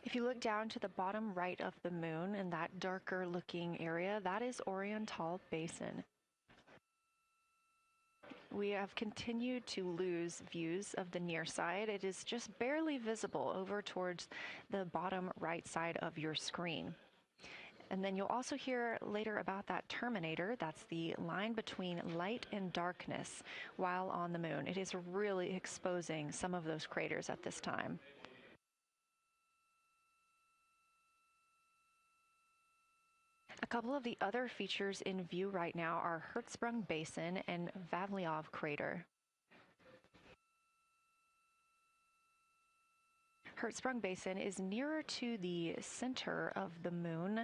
If you look down to the bottom right of the moon in that darker looking area, that is Orion Basin. We have continued to lose views of the near side. It is just barely visible over towards the bottom right side of your screen. And then you'll also hear later about that terminator. That's the line between light and darkness while on the moon. It is really exposing some of those craters at this time. A couple of the other features in view right now are Hertzsprung Basin and Vavilov Crater. Hertzsprung Basin is nearer to the center of the moon,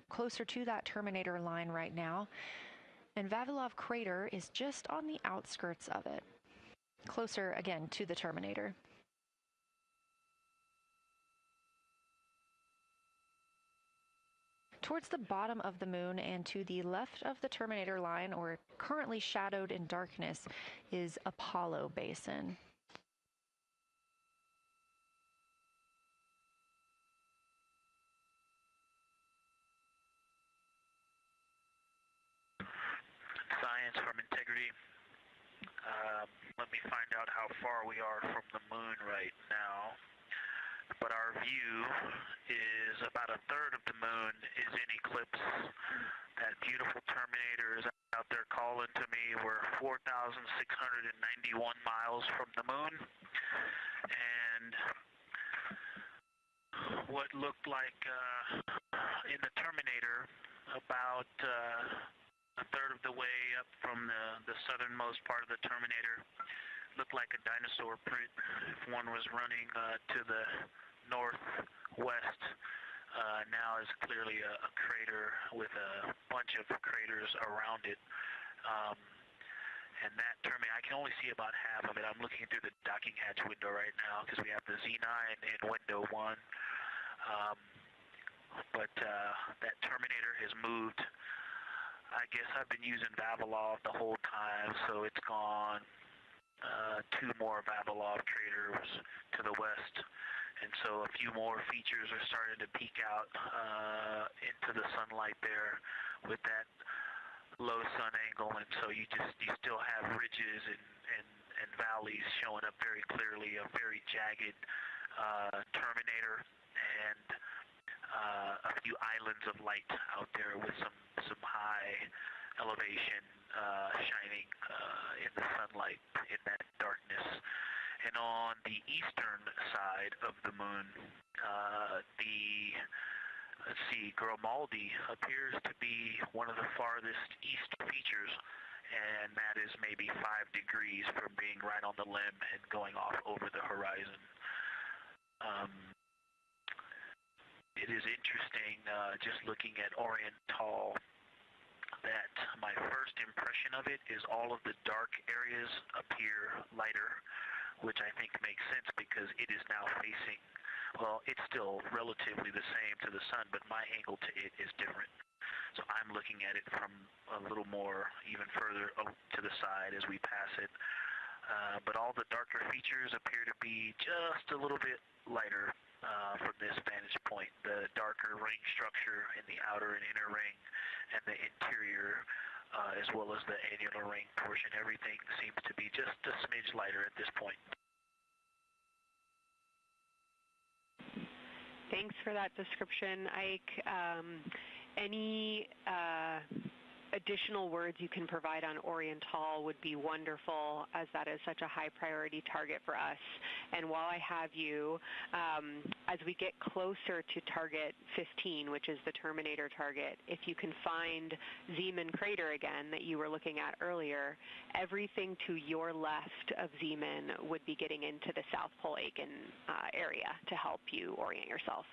closer to that terminator line right now, and Vavilov Crater is just on the outskirts of it, closer again to the terminator. Towards the bottom of the moon and to the left of the terminator line, or currently shadowed in darkness, is Apollo Basin. integrity. Let me find out how far we are from the moon right now. But our view is about a third of the moon is in eclipse. That beautiful Terminator is out there calling to me. We're 4,691 miles from the moon. And what looked like in the Terminator, about a third of the way up from the southernmost part of the Terminator, looked like a dinosaur print. If one was running to the northwest, now is clearly a crater with a bunch of craters around it. And that Terminator, I can only see about half of it. I'm looking through the docking hatch window right now because we have the Z9 in window 1. But that Terminator has moved. I guess I've been using Vavilov the whole time, so it's gone 2 more Vavilov craters to the west. And so a few more features are starting to peek out into the sunlight there with that low sun angle. And so you still have ridges and valleys showing up very clearly, a very jagged Terminator, and a few islands of light out there with some high elevation shining in the sunlight in that darkness. And on the eastern side of the moon, let's see, Grimaldi appears to be one of the farthest east features, and that is maybe 5 degrees from being right on the limb and going off over the horizon. It is interesting, just looking at Orion, that my first impression of it is all of the dark areas appear lighter, which I think makes sense because it is now facing, well, it's still relatively the same to the sun, but my angle to it is different. So I'm looking at it from a little more, even further to the side as we pass it. But all the darker features appear to be just a little bit lighter from this vantage point. The darker ring structure in the outer and inner ring and the interior, as well as the annular ring portion, everything seems to be just a smidge lighter at this point. Thanks for that description, Ike. Any additional words you can provide on Oriental would be wonderful, as that is such a high priority target for us. And while I have you, as we get closer to target 15, which is the Terminator target, if you can find Zeeman crater again that you were looking at earlier, everything to your left of Zeeman would be getting into the South Pole Aiken area to help you orient yourself.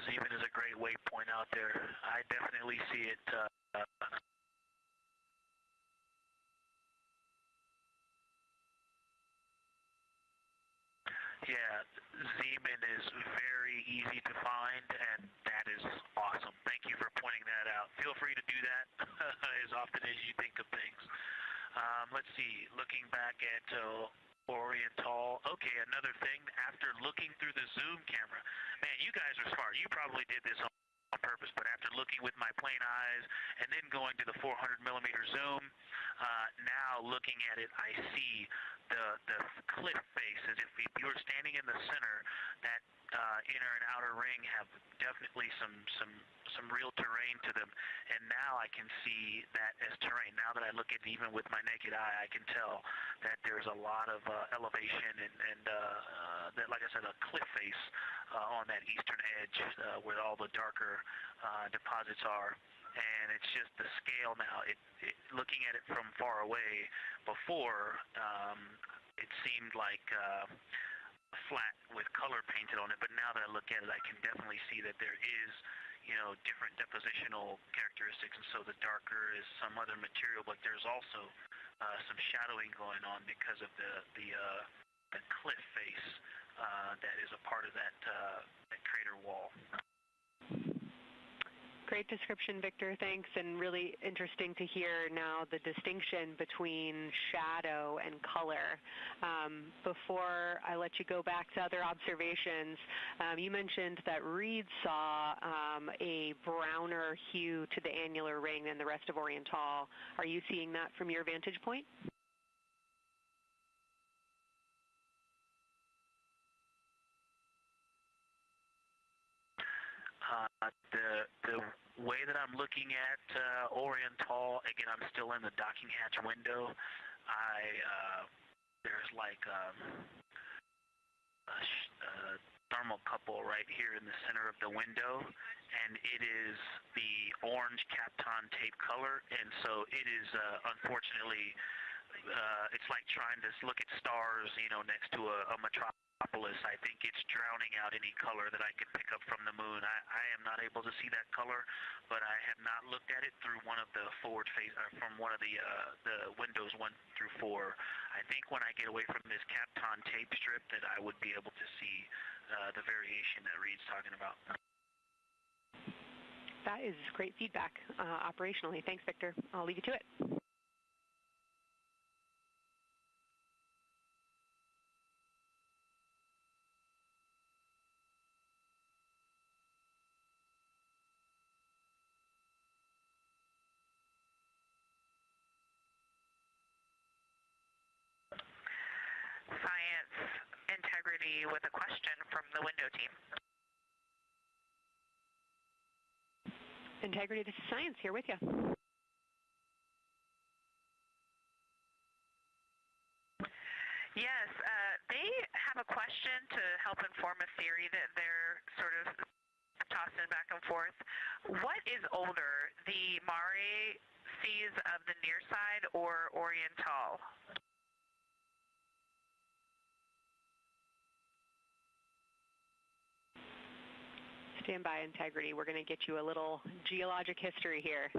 Zeeman is a great waypoint out there. I definitely see it. Yeah, Zeeman is very easy to find, and that is awesome. Thank you for pointing that out. Feel free to do that as often as you think of things. Let's see, looking back at Oriental. Okay, another thing, after looking through the zoom camera, man, you guys are smart. You probably did this on purpose, but after looking with my plain eyes and then going to the 400 millimeter zoom, now looking at it, I see the cliff face as if you were standing in the center. That inner and outer ring have definitely some real terrain to them, and now I can see that as terrain. Now that I look at it even with my naked eye, I can tell that there's a lot of elevation and that, like I said, a cliff face on that eastern edge where all the darker deposits are. And it's just the scale now. Looking at it from far away, before it seemed like flat with color painted on it, but now that I look at it, I can definitely see that there is, different depositional characteristics, and so the darker is some other material, but there's also some shadowing going on because of the cliff face that is a part of that crater wall. Great description, Victor. Thanks, and really interesting to hear now the distinction between shadow and color. Before I let you go back to other observations, you mentioned that Reed saw a browner hue to the annular ring than the rest of Oriental. Are you seeing that from your vantage point? The way that I'm looking at Oriental, again, I'm still in the docking hatch window. There's like a thermocouple right here in the center of the window, and it is the orange Kapton tape color, and so it is unfortunately it's like trying to look at stars, next to a metropolis. I think it's drowning out any color that I could pick up from the moon. I am not able to see that color, but I have not looked at it through one of the forward face, from one of the windows 1 through 4. I think when I get away from this Kapton tape strip that I would be able to see the variation that Reed's talking about. That is great feedback operationally. Thanks, Victor. I'll leave you to it. Science integrity with a question from the window team. Integrity, this is Science here with you. Yes, they have a question to help inform a theory that they're sort of tossing back and forth. What is older, the Mare seas of the near side or Oriental? Stand by, Integrity. We're going to get you a little geologic history here.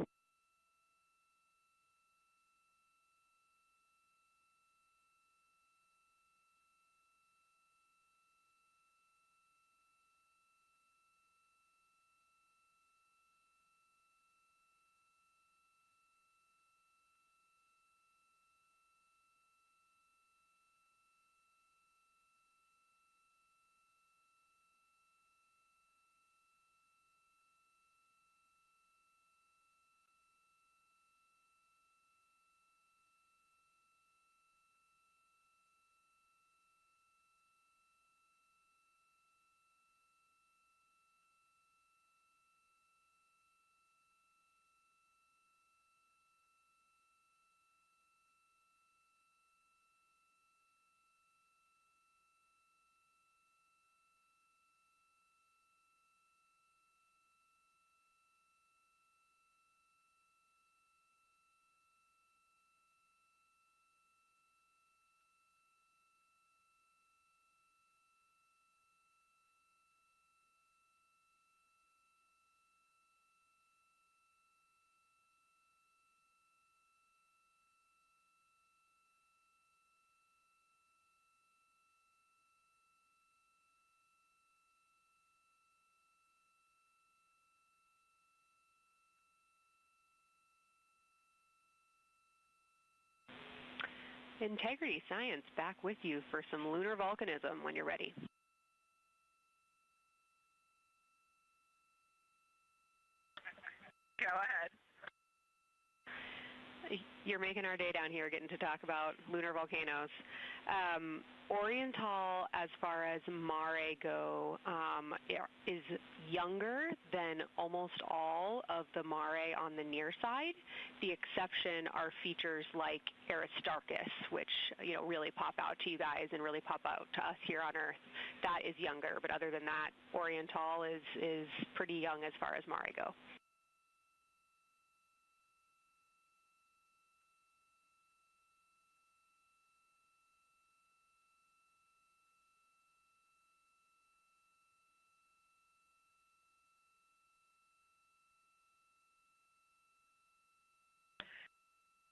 Integrity Science back with you for some lunar volcanism when you're ready. Go ahead. You're making our day down here getting to talk about lunar volcanoes. Oriental, as far as Mare go, is younger than almost all of the Mare on the near side. The exception are features like Aristarchus, which really pop out to you guys and really pop out to us here on Earth. That is younger, but other than that, Oriental is pretty young as far as Mare go.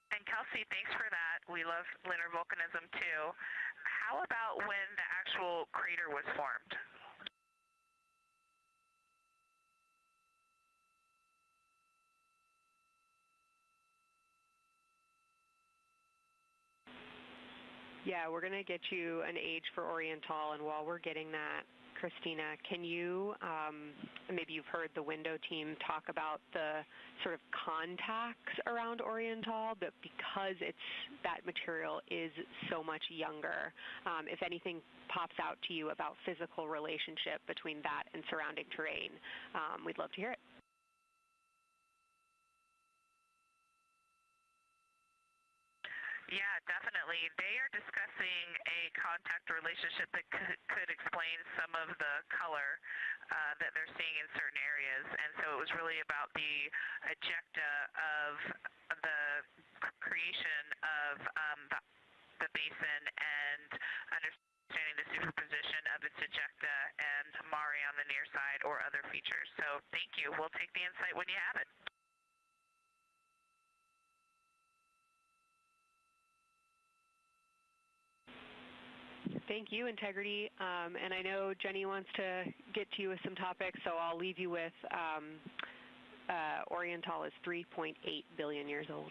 And Kelsey, thanks for that. We love lunar volcanism too. How about when the actual crater was formed? Yeah, we're going to get you an age for Oriental, and while we're getting that, Christina, can you, maybe you've heard the window team talk about the sort of contacts around Oriental, but because that material is so much younger, if anything pops out to you about physical relationship between that and surrounding terrain, we'd love to hear it. Yeah, definitely. They are discussing a contact relationship that could explain some of the color that they're seeing in certain areas. And so it was really about the ejecta of the creation of the basin and understanding the superposition of its ejecta and mare on the near side or other features. So thank you. We'll take the insight when you have it. Thank you, Integrity. And I know Jenny wants to get to you with some topics, so I'll leave you with Oriental is 3.8 billion years old.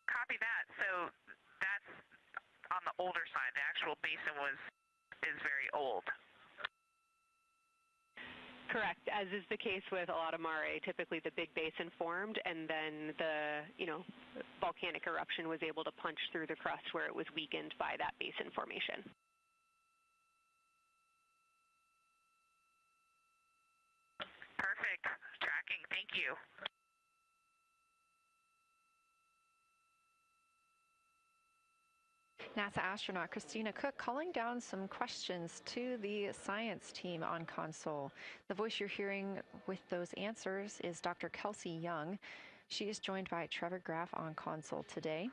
Copy that. So that's on the older side. The actual basin is very old. Correct, as is the case with a lot of mare. Typically the big basin formed, and then the volcanic eruption was able to punch through the crust where it was weakened by that basin formation. Perfect. Tracking. Thank you. NASA astronaut Christina Cook calling down some questions to the science team on console. The voice you're hearing with those answers is Dr. Kelsey Young. She is joined by Trevor Graff on console today.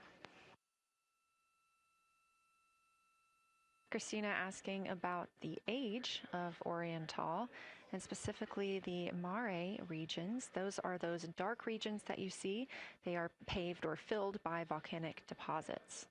Christina asking about the age of Oriental, and specifically the mare regions. Those are those dark regions that you see. They are paved or filled by volcanic deposits.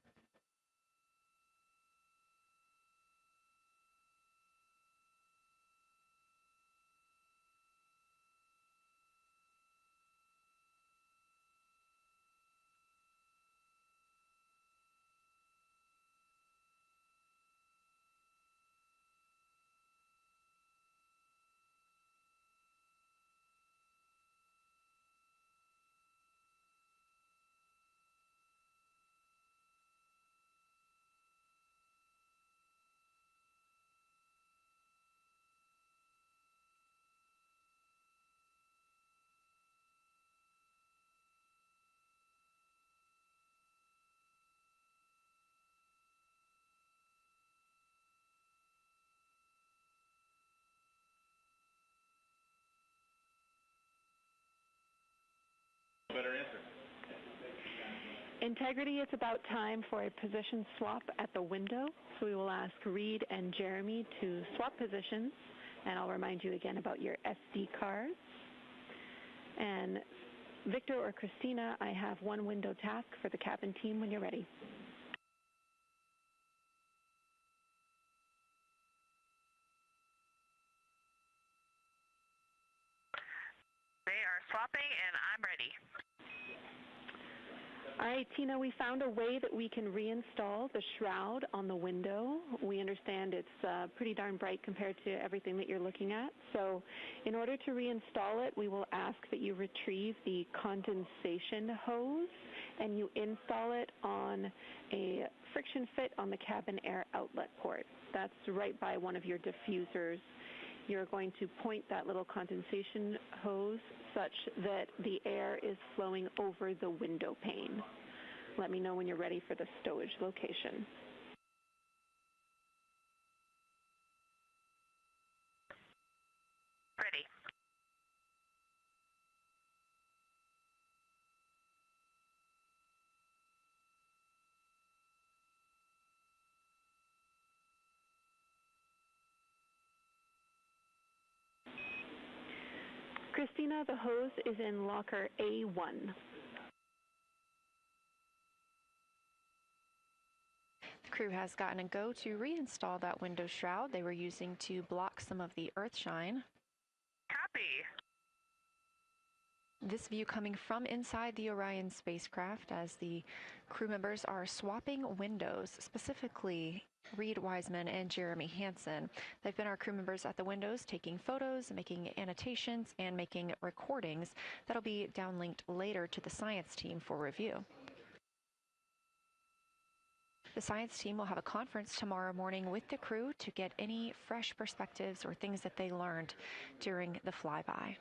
Better answer. Integrity, it's about time for a position swap at the window. So we will ask Reed and Jeremy to swap positions, and I'll remind you again about your SD cards. And Victor or Christina, I have one window task for the cabin team when you're ready. They are swapping, and I'm ready. All right, Tina, we found a way that we can reinstall the shroud on the window. We understand it's pretty darn bright compared to everything that you're looking at. So in order to reinstall it, we will ask that you retrieve the condensation hose and you install it on a friction fit on the cabin air outlet port. That's right by one of your diffusers. You're going to point that little condensation hose such that the air is flowing over the window pane. Let me know when you're ready for the stowage location. Ready. Christina, the hose is in locker A1. crew has gotten a go to reinstall that window shroud they were using to block some of the Earth shine. Copy. This view coming from inside the Orion spacecraft as the crew members are swapping windows, specifically Reed Wiseman and Jeremy Hansen. They've been our crew members at the windows taking photos, making annotations, and making recordings that'll be downlinked later to the science team for review. The science team will have a conference tomorrow morning with the crew to get any fresh perspectives or things that they learned during the flyby.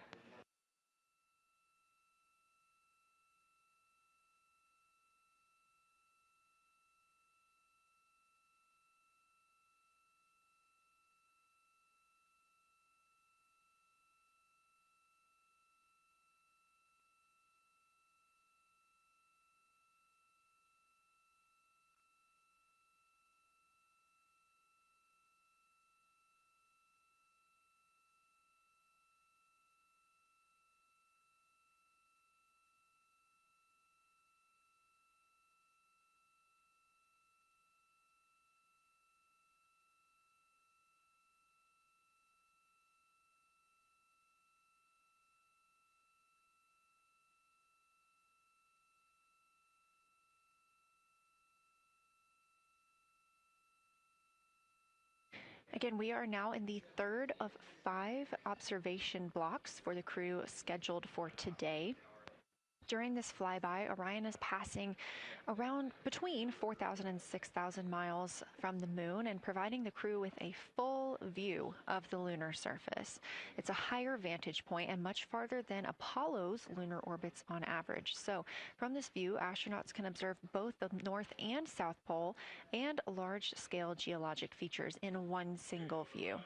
Again, we are now in the third of 5 observation blocks for the crew scheduled for today. During this flyby, Orion is passing around between 4,000 and 6,000 miles from the moon and providing the crew with a full view of the lunar surface. It's a higher vantage point and much farther than Apollo's lunar orbits on average. So from this view, astronauts can observe both the North and South Pole and large-scale geologic features in one single view.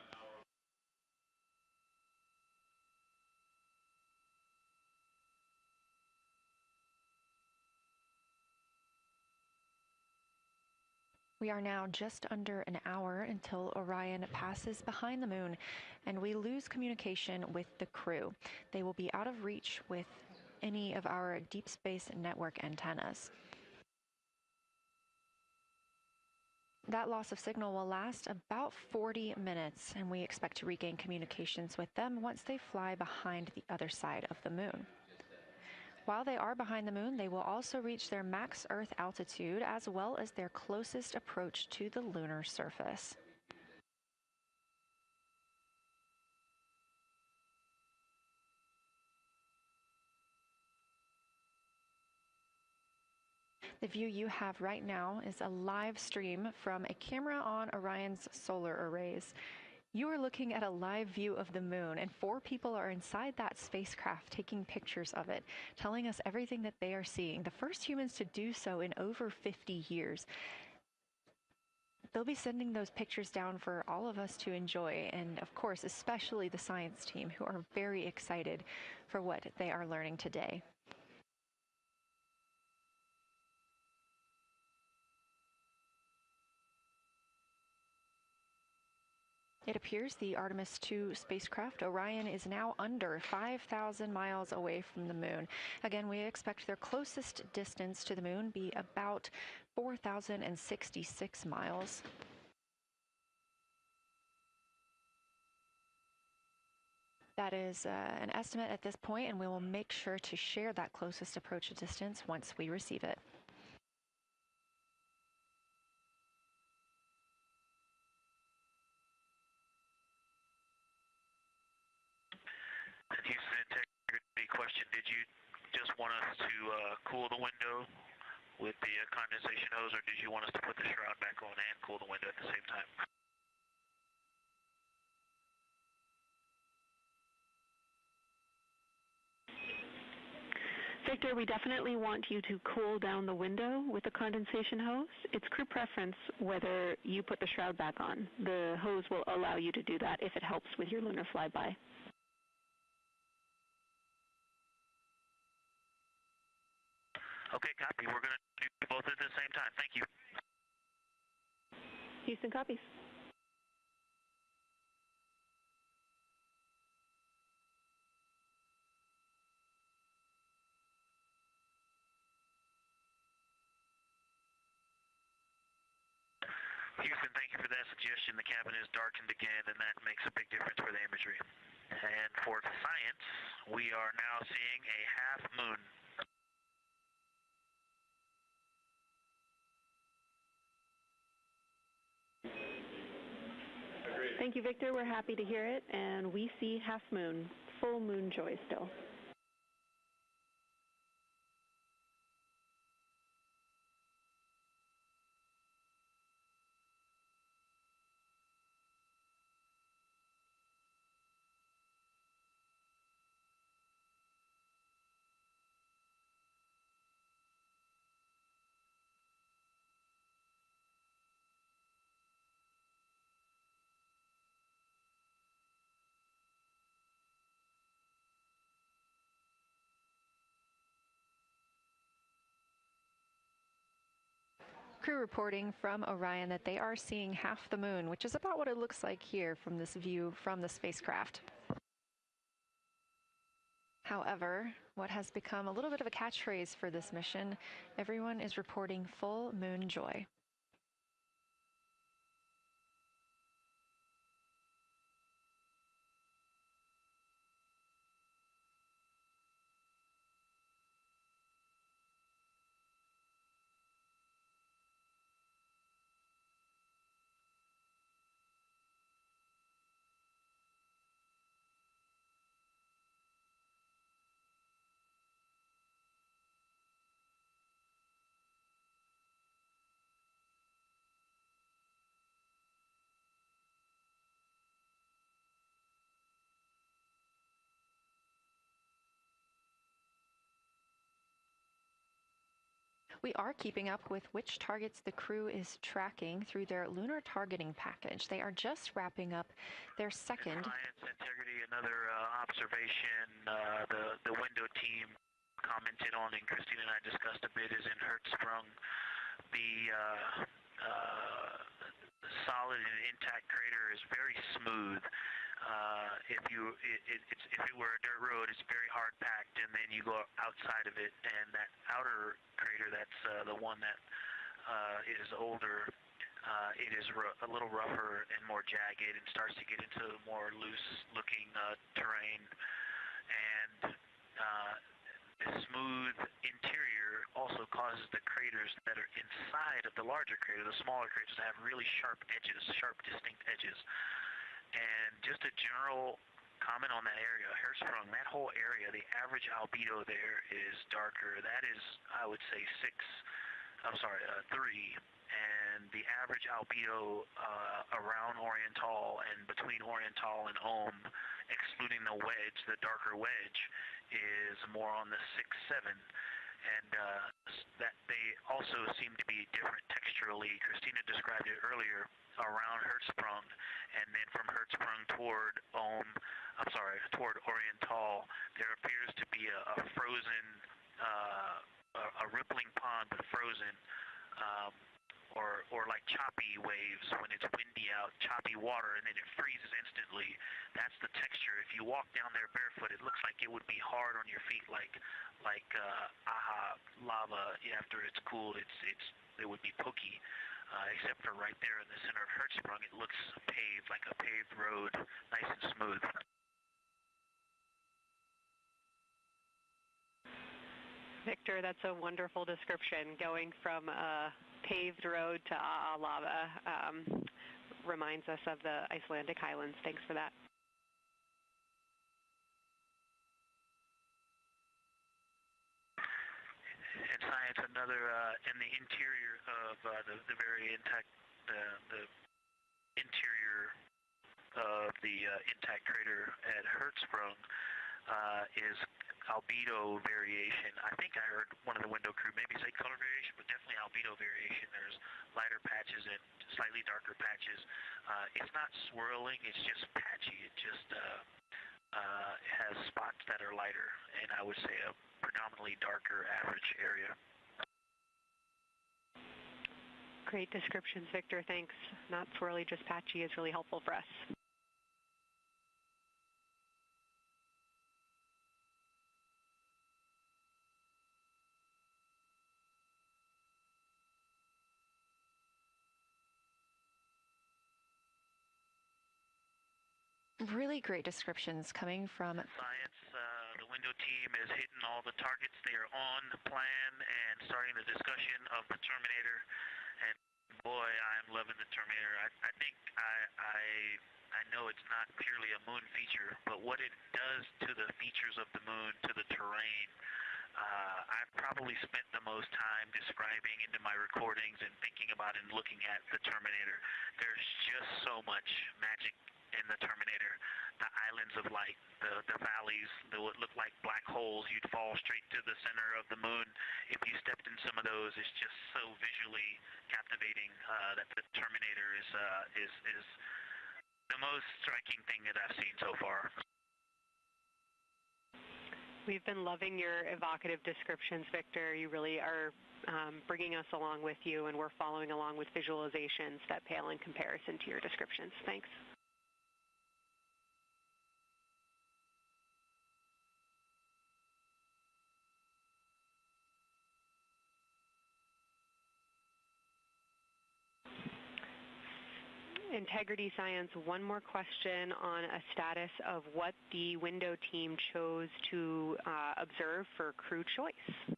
We are now just under an hour until Orion passes behind the moon, and we lose communication with the crew. They will be out of reach with any of our deep space network antennas. That loss of signal will last about 40 minutes, and we expect to regain communications with them once they fly behind the other side of the moon. While they are behind the moon, they will also reach their max Earth altitude as well as their closest approach to the lunar surface. The view you have right now is a live stream from a camera on Orion's solar arrays. You are looking at a live view of the moon, and 4 people are inside that spacecraft taking pictures of it, telling us everything that they are seeing. The first humans to do so in over 50 years. They'll be sending those pictures down for all of us to enjoy, and of course, especially the science team, who are very excited for what they are learning today. It appears the Artemis II spacecraft, Orion, is now under 5,000 miles away from the moon. Again, we expect their closest distance to the moon be about 4,066 miles. That is an estimate at this point, and we will make sure to share that closest approach distance once we receive it. Houston integrity question, did you just want us to cool the window with the condensation hose, or did you want us to put the shroud back on and cool the window at the same time? Victor, we definitely want you to cool down the window with the condensation hose. It's crew preference whether you put the shroud back on. The hose will allow you to do that if it helps with your lunar flyby. Okay, copy. We're going to do both at the same time. Thank you. Houston copies. thank you for that suggestion. The cabin is darkened again, and that makes a big difference for the imagery. And for science, we are now seeing a half moon. Thank you, Victor. We're happy to hear it, and we see half moon, full moon joy still. Crew reporting from Orion that they are seeing half the moon, which is about what it looks like here from this view from the spacecraft. However, what has become a little bit of a catchphrase for this mission, everyone is reporting full moon joy. We are keeping up with which targets the crew is tracking through their lunar targeting package. They are just wrapping up their second. Science integrity, another observation the window team commented on and Christina and I discussed a bit is in Hertzsprung. The solid and intact crater is very smooth. If it were a dirt road, it's very hard packed, and then you go outside of it, and that outer crater, that's the one that is older. It is a little rougher and more jagged, and starts to get into more loose-looking terrain. And the smooth interior also causes the craters that are inside of the larger crater, the smaller craters, to have really sharp edges, sharp, distinct edges. And just a general comment on that area, Hertzsprung, that whole area, the average albedo there is darker. That is, I would say, 3. And the average albedo around Oriental and between Oriental and Ohm, excluding the wedge, the darker wedge, is more on the 6-7. And that they also seem to be different texturally. Christina described it earlier around Hertzsprung, and then from Hertzsprung toward Oriental, there appears to be a frozen, a rippling pond, but frozen, or like choppy waves when it's windy out, choppy water, and then it freezes instantly. That's the texture. If you walk down there barefoot, it looks like it would be hard on your feet, like lava. After it's cooled, it would be pokey. Except for right there in the center of Hertzsprung, it looks paved, like a paved road, nice and smooth. Victor, that's a wonderful description. Going from a paved road to lava reminds us of the Icelandic Highlands. Thanks for that. And science, another in the interior of the very intact, the interior of the intact crater at Hertzsprung is albedo variation. I think I heard one of the window crew maybe say color variation, but definitely albedo variation. There's lighter patches and slightly darker patches. It's not swirling, it's just patchy. It just has spots that are lighter, and I would say a predominantly darker average area. Great descriptions, Victor. Thanks. Not swirly, just patchy is really helpful for us. Really great descriptions coming from Science, the window team is hitting all the targets. They are on plan and starting the discussion of the Terminator. And boy, I'm loving the Terminator. I think I know it's not purely a moon feature, but what it does to the features of the moon, to the terrain, I've probably spent the most time describing into my recordings and thinking about and looking at the Terminator. There's just so much magic in the Terminator. The islands of light, the valleys, what look like black holes, you'd fall straight to the center of the moon. If you stepped in some of those, it's just so visually captivating that the Terminator is the most striking thing that I've seen so far. We've been loving your evocative descriptions, Victor. You really are bringing us along with you, and we're following along with visualizations that pale in comparison to your descriptions. Thanks. Integrity Science, one more question on a status of what the window team chose to observe for crew choice.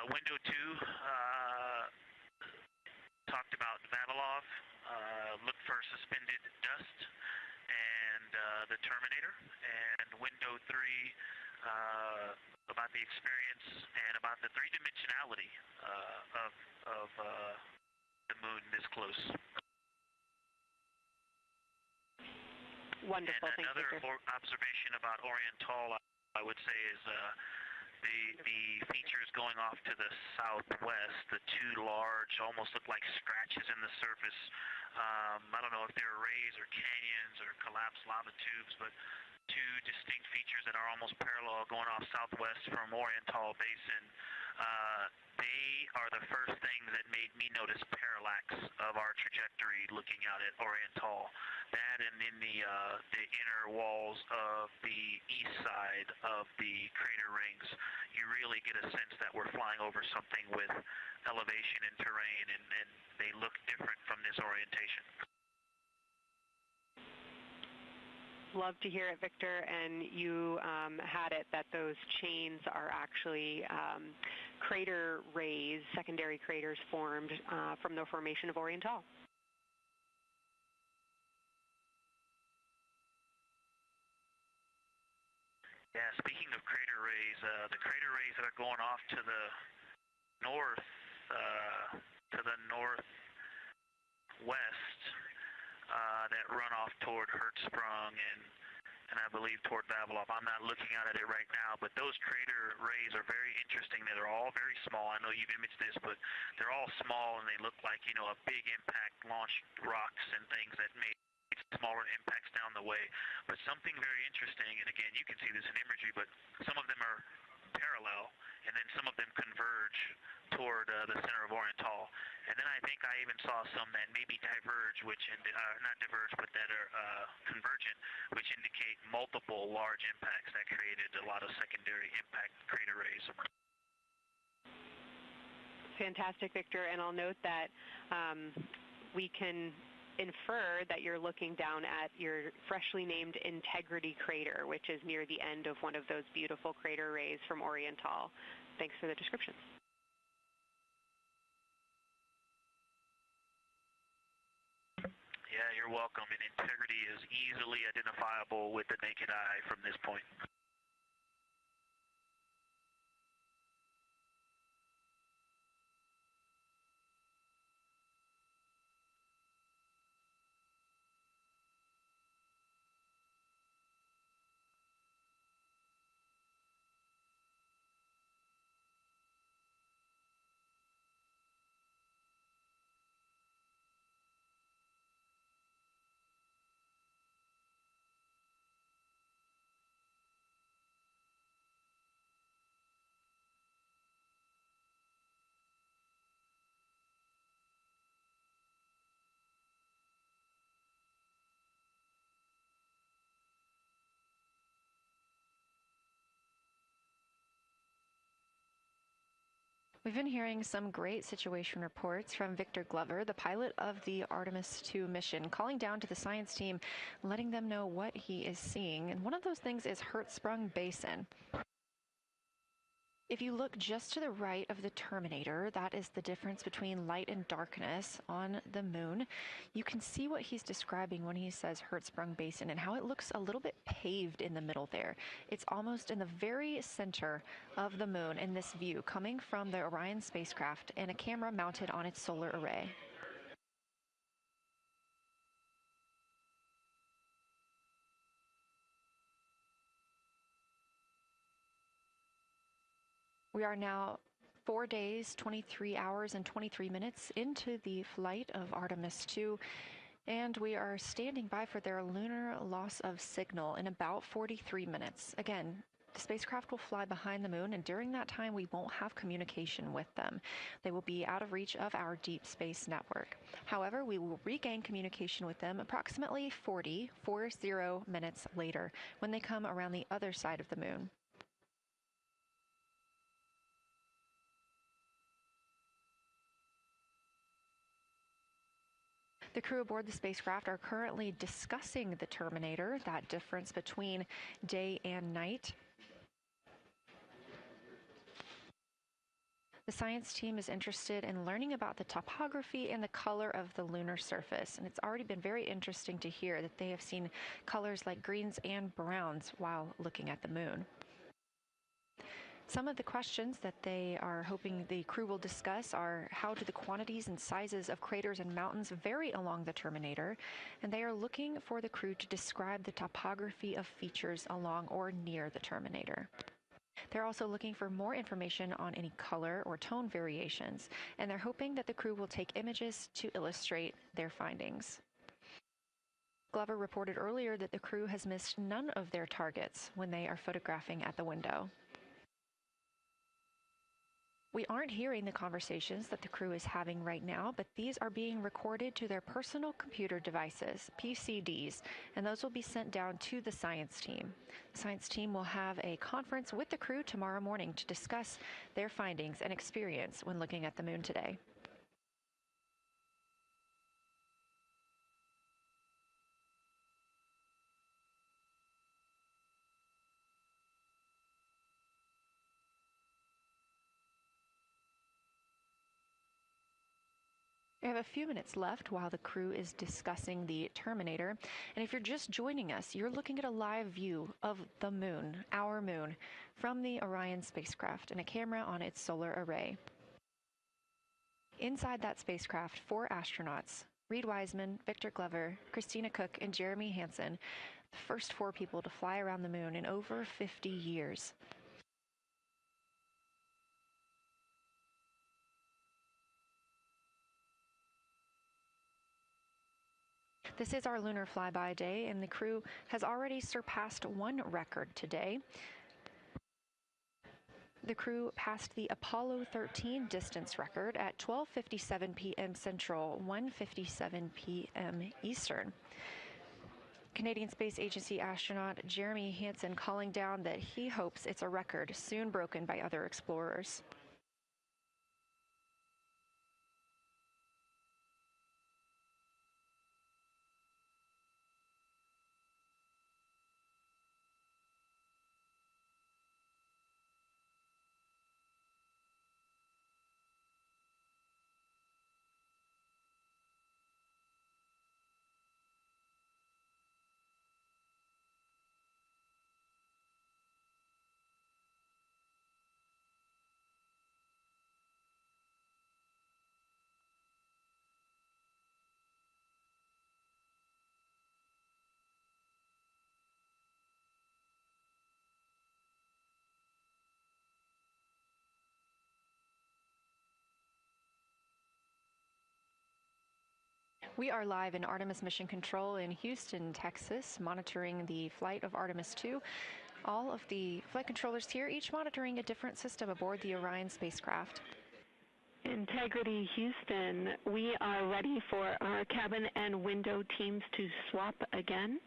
Window 2 talked about Vavilov, looked for suspended dust, and the Terminator. And window 3 about the experience and about the three-dimensionality of the moon this close. Wonderful. And another observation about Oriental, I would say, is the features going off to the southwest, the two large, almost look like scratches in the surface. I don't know if they're rays or canyons or collapsed lava tubes, but two distinct features that are almost parallel going off southwest from Oriental Basin. They are the first things that made me notice parallax of our trajectory looking out at Oriental. That and in the inner walls of the east side of the crater rings, you really get a sense that we're flying over something with elevation and terrain, and they look different from this orientation. Love to hear it, Victor, and you had it that those chains are actually crater rays, secondary craters formed from the formation of Oriental. Yeah, speaking of crater rays, the crater rays that are going off to the north, northwest, that run off toward Hertzsprung and I believe toward Vavilov. I'm not looking at it right now, but those crater rays are very interesting. They're all very small. I know you've imaged this, but they're all small and they look like, you know, a big impact launched rocks and things that made smaller impacts down the way. But something very interesting, and again, you can see this in imagery, but some of them are parallel, and then some of them converge toward the center of Oriental. And then I think I even saw some that maybe diverge, not diverge, but that are convergent, which indicate multiple large impacts that created a lot of secondary impact crater rays. Fantastic, Victor, and I'll note that we can infer that you're looking down at your freshly named Integrity crater, which is near the end of one of those beautiful crater rays from Oriental. Thanks for the description. Yeah, you're welcome. And Integrity is easily identifiable with the naked eye from this point. We've been hearing some great situation reports from Victor Glover, the pilot of the Artemis II mission, calling down to the science team, letting them know what he is seeing. And one of those things is Hertzsprung Basin. If you look just to the right of the Terminator, that is the difference between light and darkness on the moon. You can see what he's describing when he says Hertzsprung Basin and how it looks a little bit paved in the middle there. It's almost in the very center of the moon in this view, coming from the Orion spacecraft and a camera mounted on its solar array. We are now 4 days, 23 hours, and 23 minutes into the flight of Artemis II, and we are standing by for their lunar loss of signal in about 43 minutes. Again, the spacecraft will fly behind the moon, and during that time, we won't have communication with them. They will be out of reach of our deep space network. However, we will regain communication with them approximately 40 minutes later when they come around the other side of the moon. The crew aboard the spacecraft are currently discussing the Terminator, that difference between day and night. The science team is interested in learning about the topography and the color of the lunar surface, and it's already been very interesting to hear that they have seen colors like greens and browns while looking at the moon. Some of the questions that they are hoping the crew will discuss are how do the quantities and sizes of craters and mountains vary along the Terminator, and they are looking for the crew to describe the topography of features along or near the Terminator. They're also looking for more information on any color or tone variations, and they're hoping that the crew will take images to illustrate their findings. Glover reported earlier that the crew has missed none of their targets when they are photographing at the window. We aren't hearing the conversations that the crew is having right now, but these are being recorded to their personal computer devices, PCDs, and those will be sent down to the science team. The science team will have a conference with the crew tomorrow morning to discuss their findings and experience when looking at the moon today. We have a few minutes left while the crew is discussing the Terminator. And if you're just joining us, you're looking at a live view of the moon, our moon, from the Orion spacecraft and a camera on its solar array. Inside that spacecraft, 4 astronauts, Reed Wiseman, Victor Glover, Christina Cook, and Jeremy Hansen, the first 4 people to fly around the moon in over 50 years. This is our lunar flyby day, and the crew has already surpassed one record today. The crew passed the Apollo 13 distance record at 12:57 p.m. Central, 1:57 p.m. Eastern. Canadian Space Agency astronaut Jeremy Hansen calling down that he hopes it's a record soon broken by other explorers. We are live in Artemis Mission Control in Houston, Texas, monitoring the flight of Artemis II. All of the flight controllers here, each monitoring a different system aboard the Orion spacecraft. Integrity Houston, we are ready for our cabin and window teams to swap again.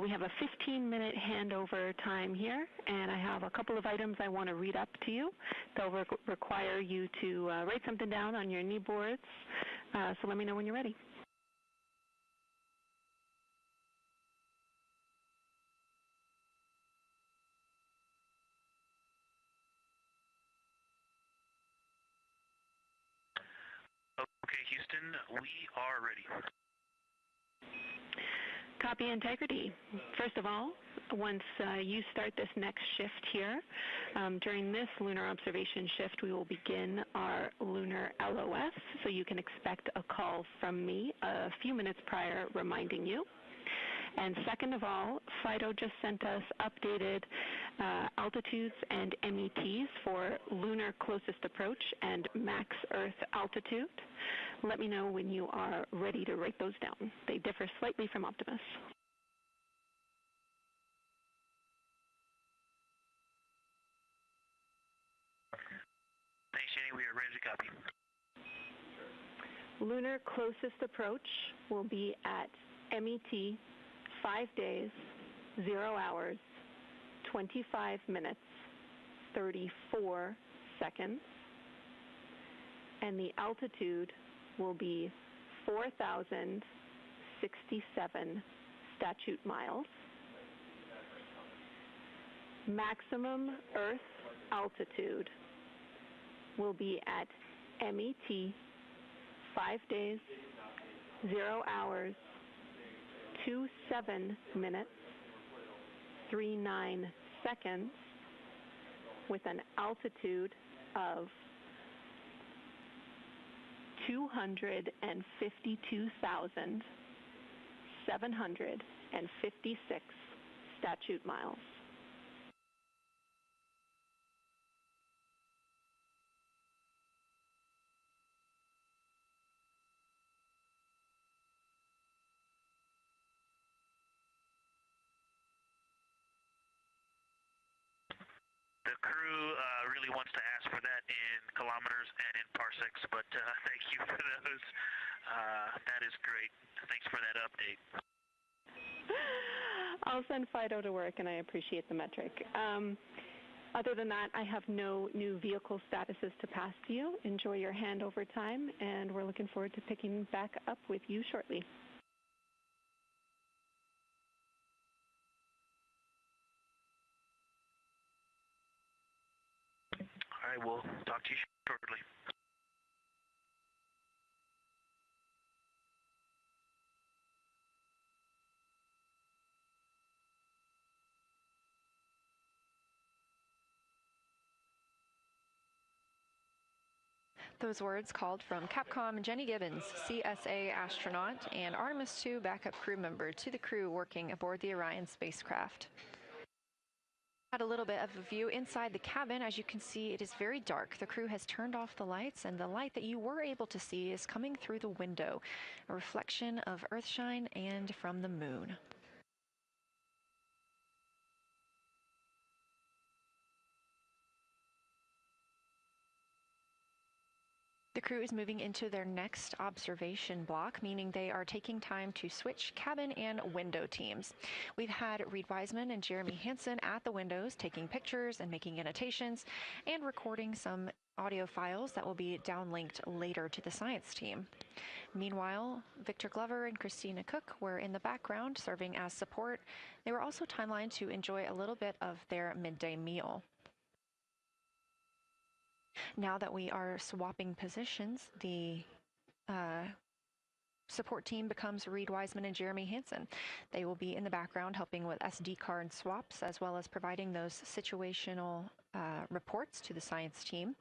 We have a 15-minute handover time here, and I have a couple of items I want to read up to you. They'll require you to write something down on your knee boards, so let me know when you're ready. Okay, Houston, we are ready. Copy Integrity. First of all, once you start this next shift here, during this lunar observation shift, we will begin our lunar LOS, so you can expect a call from me a few minutes prior reminding you. And second of all, Fido just sent us updated altitudes and METs for lunar closest approach and max Earth altitude. Let me know when you are ready to write those down. They differ slightly from Optimus. Thanks, Jenny. We are ready to copy. Lunar closest approach will be at MET 5 days, 0 hours, 25 minutes, 34 seconds. And the altitude will be 4,067 statute miles. Maximum Earth altitude will be at MET 5 days, 0 hours, 27 minutes, 39 seconds, with an altitude of 252,756 statute miles. The crew really wants to ask for that in kilometers and in parsecs, but thank you for those. That is great. Thanks for that update. I'll send Fido to work, and I appreciate the metric. Other than that, I have no new vehicle statuses to pass to you. Enjoy your handover time, and we're looking forward to picking back up with you shortly. All right, we'll talk to you shortly. Those words called from Capcom Jenny Gibbons, CSA astronaut and Artemis II backup crew member, to the crew working aboard the Orion spacecraft. Had a little bit of a view inside the cabin. As you can see, it is very dark. The crew has turned off the lights, and the light that you were able to see is coming through the window, a reflection of Earthshine and from the moon. The crew is moving into their next observation block, meaning they are taking time to switch cabin and window teams. We've had Reed Wiseman and Jeremy Hansen at the windows taking pictures and making annotations and recording some audio files that will be downlinked later to the science team. Meanwhile, Victor Glover and Christina Cook were in the background serving as support. They were also timelined to enjoy a little bit of their midday meal. Now that we are swapping positions, the support team becomes Reed Wiseman and Jeremy Hansen. They will be in the background helping with SD card swaps, as well as providing those situational reports to the science team.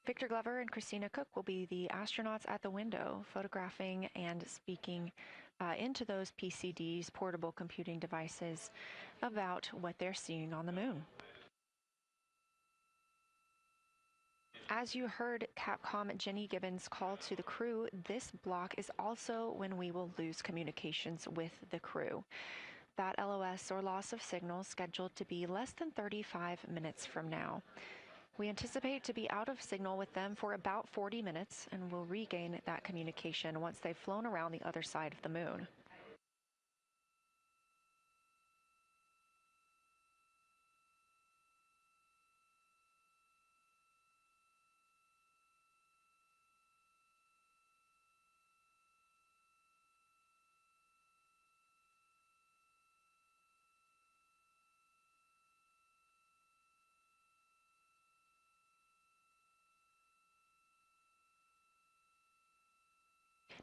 Victor Glover and Christina Cook will be the astronauts at the window, photographing and speaking into those PCDs, portable computing devices, about what they're seeing on the moon. As you heard Capcom Jenny Gibbons call to the crew, this block is also when we will lose communications with the crew. That LOS, or loss of signal, scheduled to be less than 35 minutes from now. We anticipate to be out of signal with them for about 40 minutes and will regain that communication once they've flown around the other side of the moon.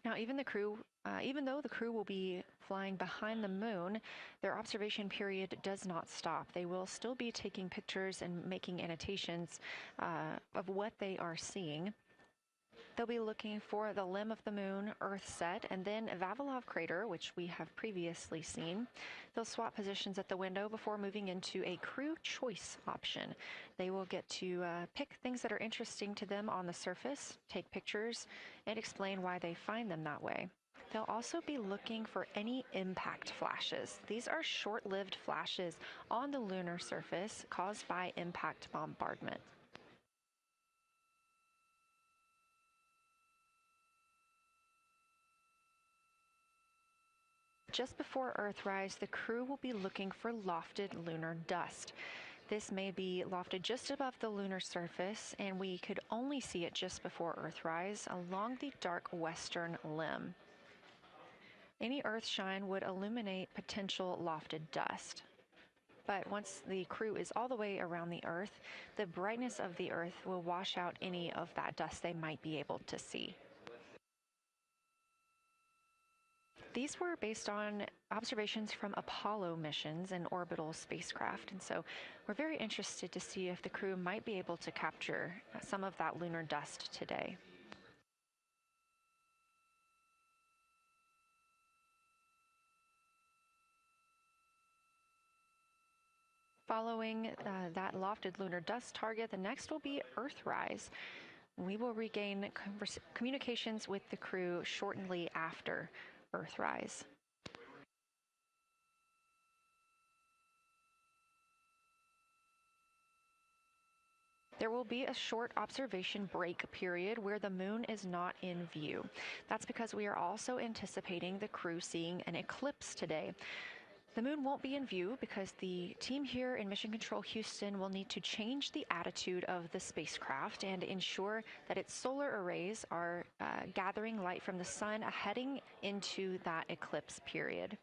Now, even though the crew will be flying behind the moon, their observation period does not stop. They will still be taking pictures and making annotations of what they are seeing. They'll be looking for the limb of the moon, Earth set, and then Vavilov crater, which we have previously seen. They'll swap positions at the window before moving into a crew choice option. They will get to pick things that are interesting to them on the surface, take pictures, and explain why they find them that way. They'll also be looking for any impact flashes. These are short-lived flashes on the lunar surface caused by impact bombardment. Just before Earthrise, the crew will be looking for lofted lunar dust. This may be lofted just above the lunar surface, and we could only see it just before Earthrise along the dark western limb. Any Earthshine would illuminate potential lofted dust. But once the crew is all the way around the Earth, the brightness of the Earth will wash out any of that dust they might be able to see. These were based on observations from Apollo missions and orbital spacecraft, and so we're very interested to see if the crew might be able to capture some of that lunar dust today. Following that lofted lunar dust target, the next will be Earthrise. We will regain communications with the crew shortly after Earthrise. There will be a short observation break period where the moon is not in view. That's because we are also anticipating the crew seeing an eclipse today. The moon won't be in view because the team here in Mission Control Houston will need to change the attitude of the spacecraft and ensure that its solar arrays are gathering light from the sun heading into that eclipse period.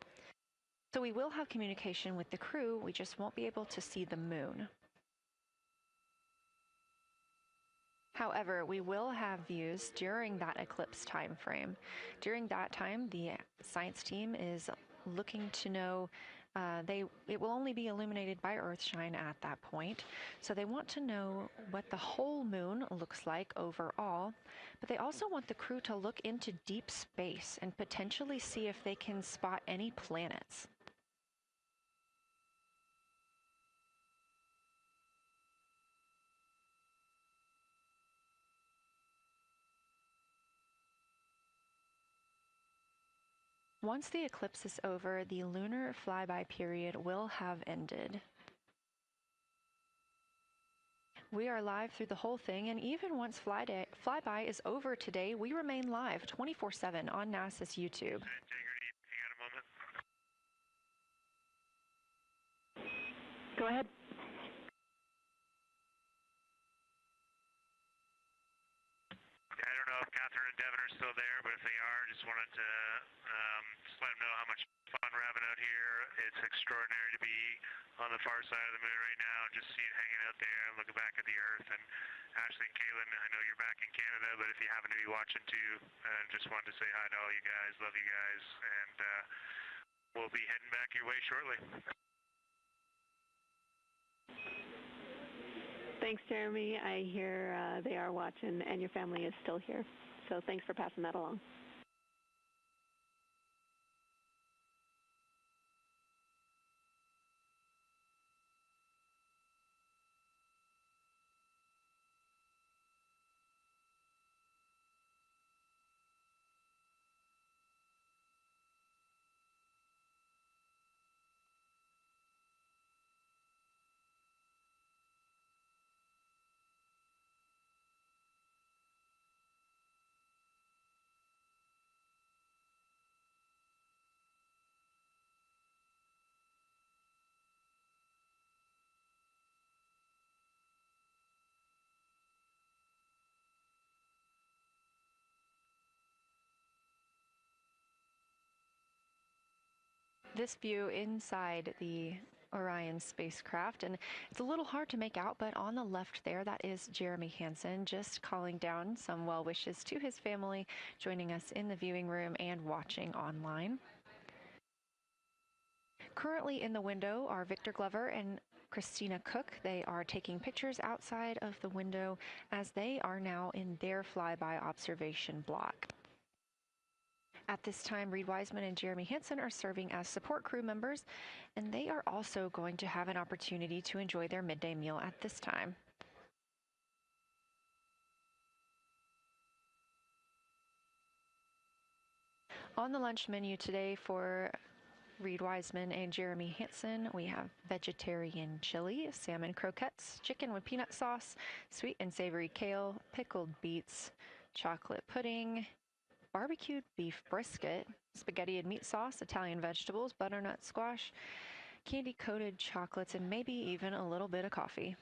So we will have communication with the crew, we just won't be able to see the moon. However, we will have views during that eclipse time frame. During that time, the science team is looking to know it will only be illuminated by Earthshine at that point. So they want to know what the whole moon looks like overall, but they also want the crew to look into deep space and potentially see if they can spot any planets. Once the eclipse is over, the lunar flyby period will have ended. We are live through the whole thing, and even once flyby is over today, we remain live 24/7 on NASA's YouTube. Go ahead. I don't know if Catherine and Devin are still there, but if they are, just wanted to just let them know how much fun we're having out here. It's extraordinary to be on the far side of the moon right now and just see it hanging out there and looking back at the Earth. And Ashley and Kaylin, I know you're back in Canada, but if you happen to be watching too, just wanted to say hi to all you guys. Love you guys, and we'll be heading back your way shortly. Thanks, Jeremy. I hear they are watching, and your family is still here. So thanks for passing that along. this view inside the Orion spacecraft, and it's a little hard to make out, but on the left there, that is Jeremy Hansen just calling down some well wishes to his family, joining us in the viewing room and watching online. Currently in the window are Victor Glover and Christina Cook. They are taking pictures outside of the window as they are now in their flyby observation block. At this time, Reed Wiseman and Jeremy Hansen are serving as support crew members, and they are also going to have an opportunity to enjoy their midday meal at this time. On the lunch menu today for Reed Wiseman and Jeremy Hansen, we have vegetarian chili, salmon croquettes, chicken with peanut sauce, sweet and savory kale, pickled beets, chocolate pudding, barbecued beef brisket, spaghetti and meat sauce, Italian vegetables, butternut squash, candy-coated chocolates, and maybe even a little bit of coffee.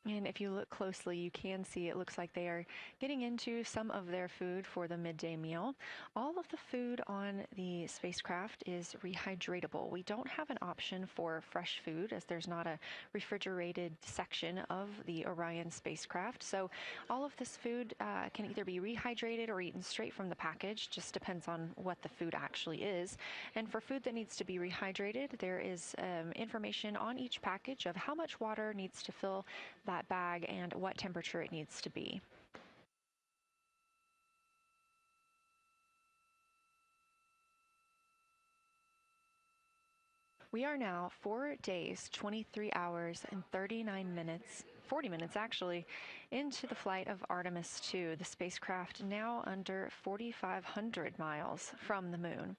And if you look closely, you can see it looks like they are getting into some of their food for the midday meal. All of the food on the spacecraft is rehydratable. We don't have an option for fresh food as there's not a refrigerated section of the Orion spacecraft. So all of this food can either be rehydrated or eaten straight from the package, just depends on what the food actually is. And for food that needs to be rehydrated, there is information on each package of how much water needs to fill that bag and what temperature it needs to be. We are now 4 days, 23 hours, and 39 minutes, 40 minutes actually, into the flight of Artemis II, the spacecraft now under 4,500 miles from the moon.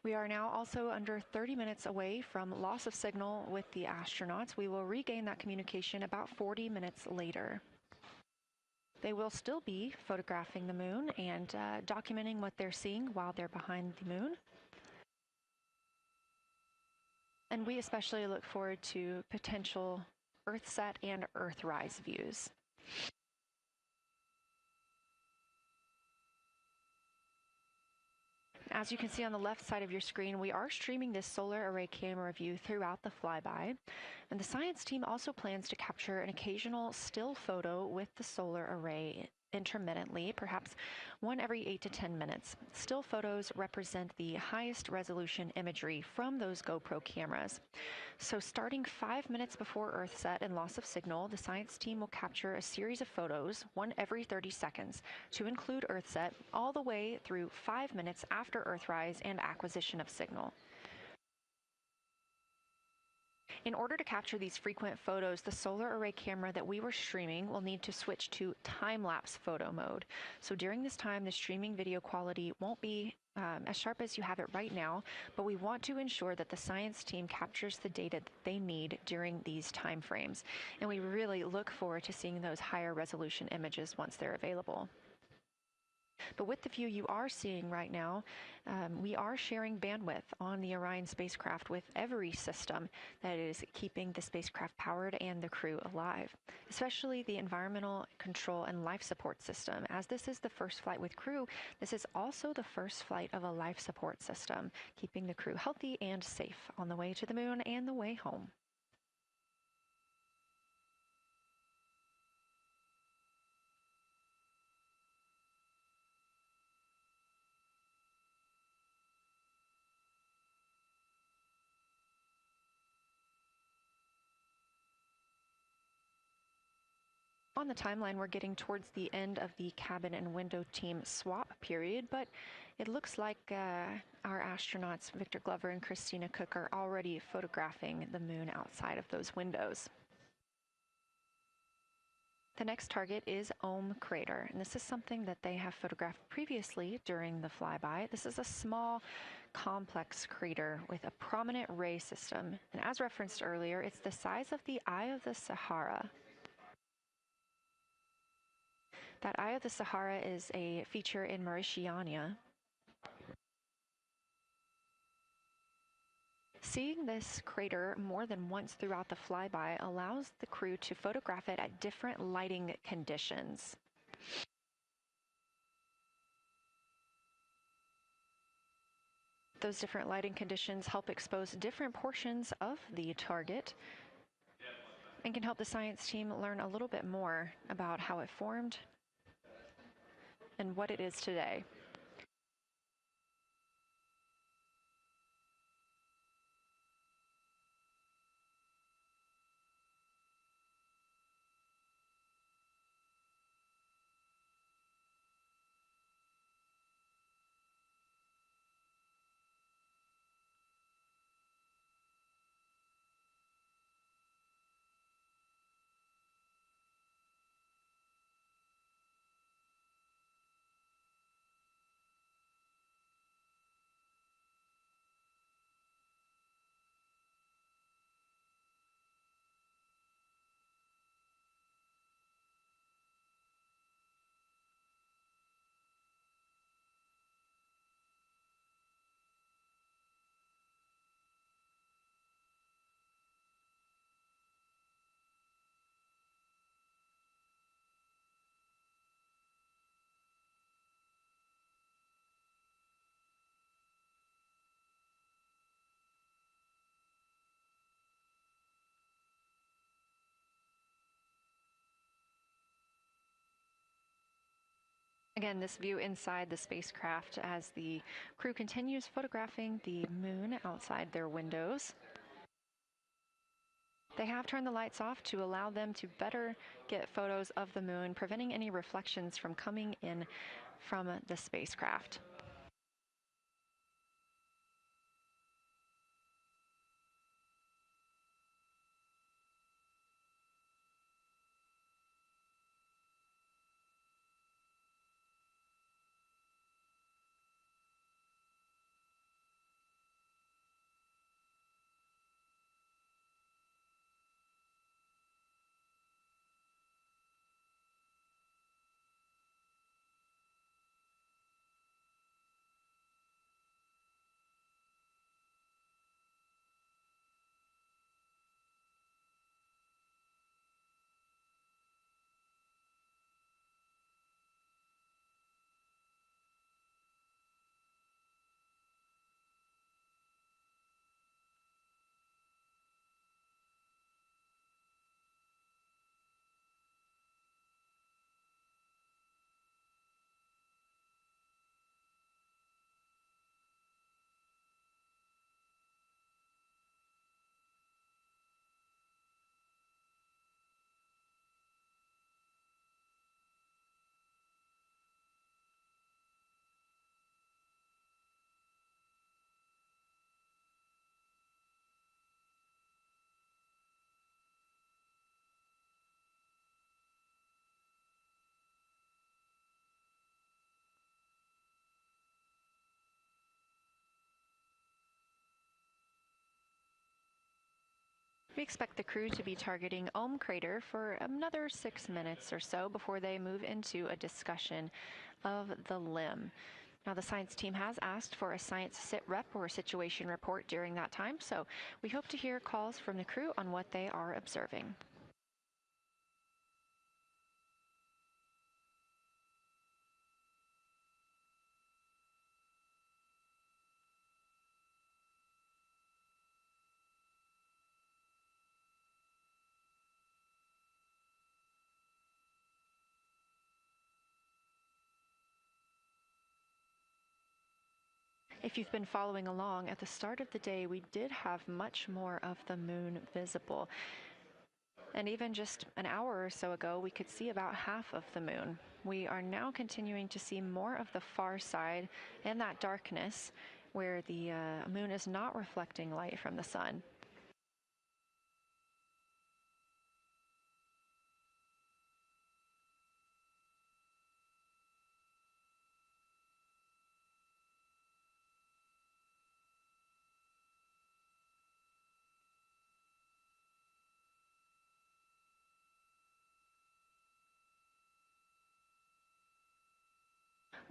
We are now also under 30 minutes away from loss of signal with the astronauts. We will regain that communication about 40 minutes later. They will still be photographing the moon and documenting what they're seeing while they're behind the moon. And we especially look forward to potential Earthset and Earthrise views. As you can see on the left side of your screen, we are streaming this solar array camera view throughout the flyby. And the science team also plans to capture an occasional still photo with the solar array intermittently, perhaps one every 8 to 10 minutes. Still photos represent the highest resolution imagery from those GoPro cameras. So starting 5 minutes before Earthset and loss of signal, the science team will capture a series of photos, one every 30 seconds, to include Earthset, all the way through 5 minutes after Earthrise and acquisition of signal. In order to capture these frequent photos, the solar array camera that we were streaming will need to switch to time-lapse photo mode. So during this time, the streaming video quality won't be as sharp as you have it right now, but we want to ensure that the science team captures the data that they need during these time frames. And we really look forward to seeing those higher resolution images once they're available. But with the view you are seeing right now, we are sharing bandwidth on the Orion spacecraft with every system that is keeping the spacecraft powered and the crew alive, especially the environmental control and life support system. As this is the first flight with crew, this is also the first flight of a life support system, keeping the crew healthy and safe on the way to the moon and the way home. On the timeline, we're getting towards the end of the cabin and window team swap period, but it looks like our astronauts, Victor Glover and Christina Cook, are already photographing the moon outside of those windows. The next target is Ohm Crater, and this is something that they have photographed previously during the flyby. This is a small complex crater with a prominent ray system. And as referenced earlier, it's the size of the Eye of the Sahara. That Eye of the Sahara is a feature in Mauritania. Seeing this crater more than once throughout the flyby allows the crew to photograph it at different lighting conditions. Those different lighting conditions help expose different portions of the target and can help the science team learn a little bit more about how it formed and what it is today. Again, this view inside the spacecraft as the crew continues photographing the moon outside their windows. They have turned the lights off to allow them to better get photos of the moon, preventing any reflections from coming in from the spacecraft. We expect the crew to be targeting Crater for another 6 minutes or so before they move into a discussion of the limb. Now, the science team has asked for a science sit rep or situation report during that time, so we hope to hear calls from the crew on what they are observing. If you've been following along, at the start of the day, we did have much more of the moon visible. And even just an hour or so ago, we could see about half of the moon. We are now continuing to see more of the far side and that darkness where the moon is not reflecting light from the sun.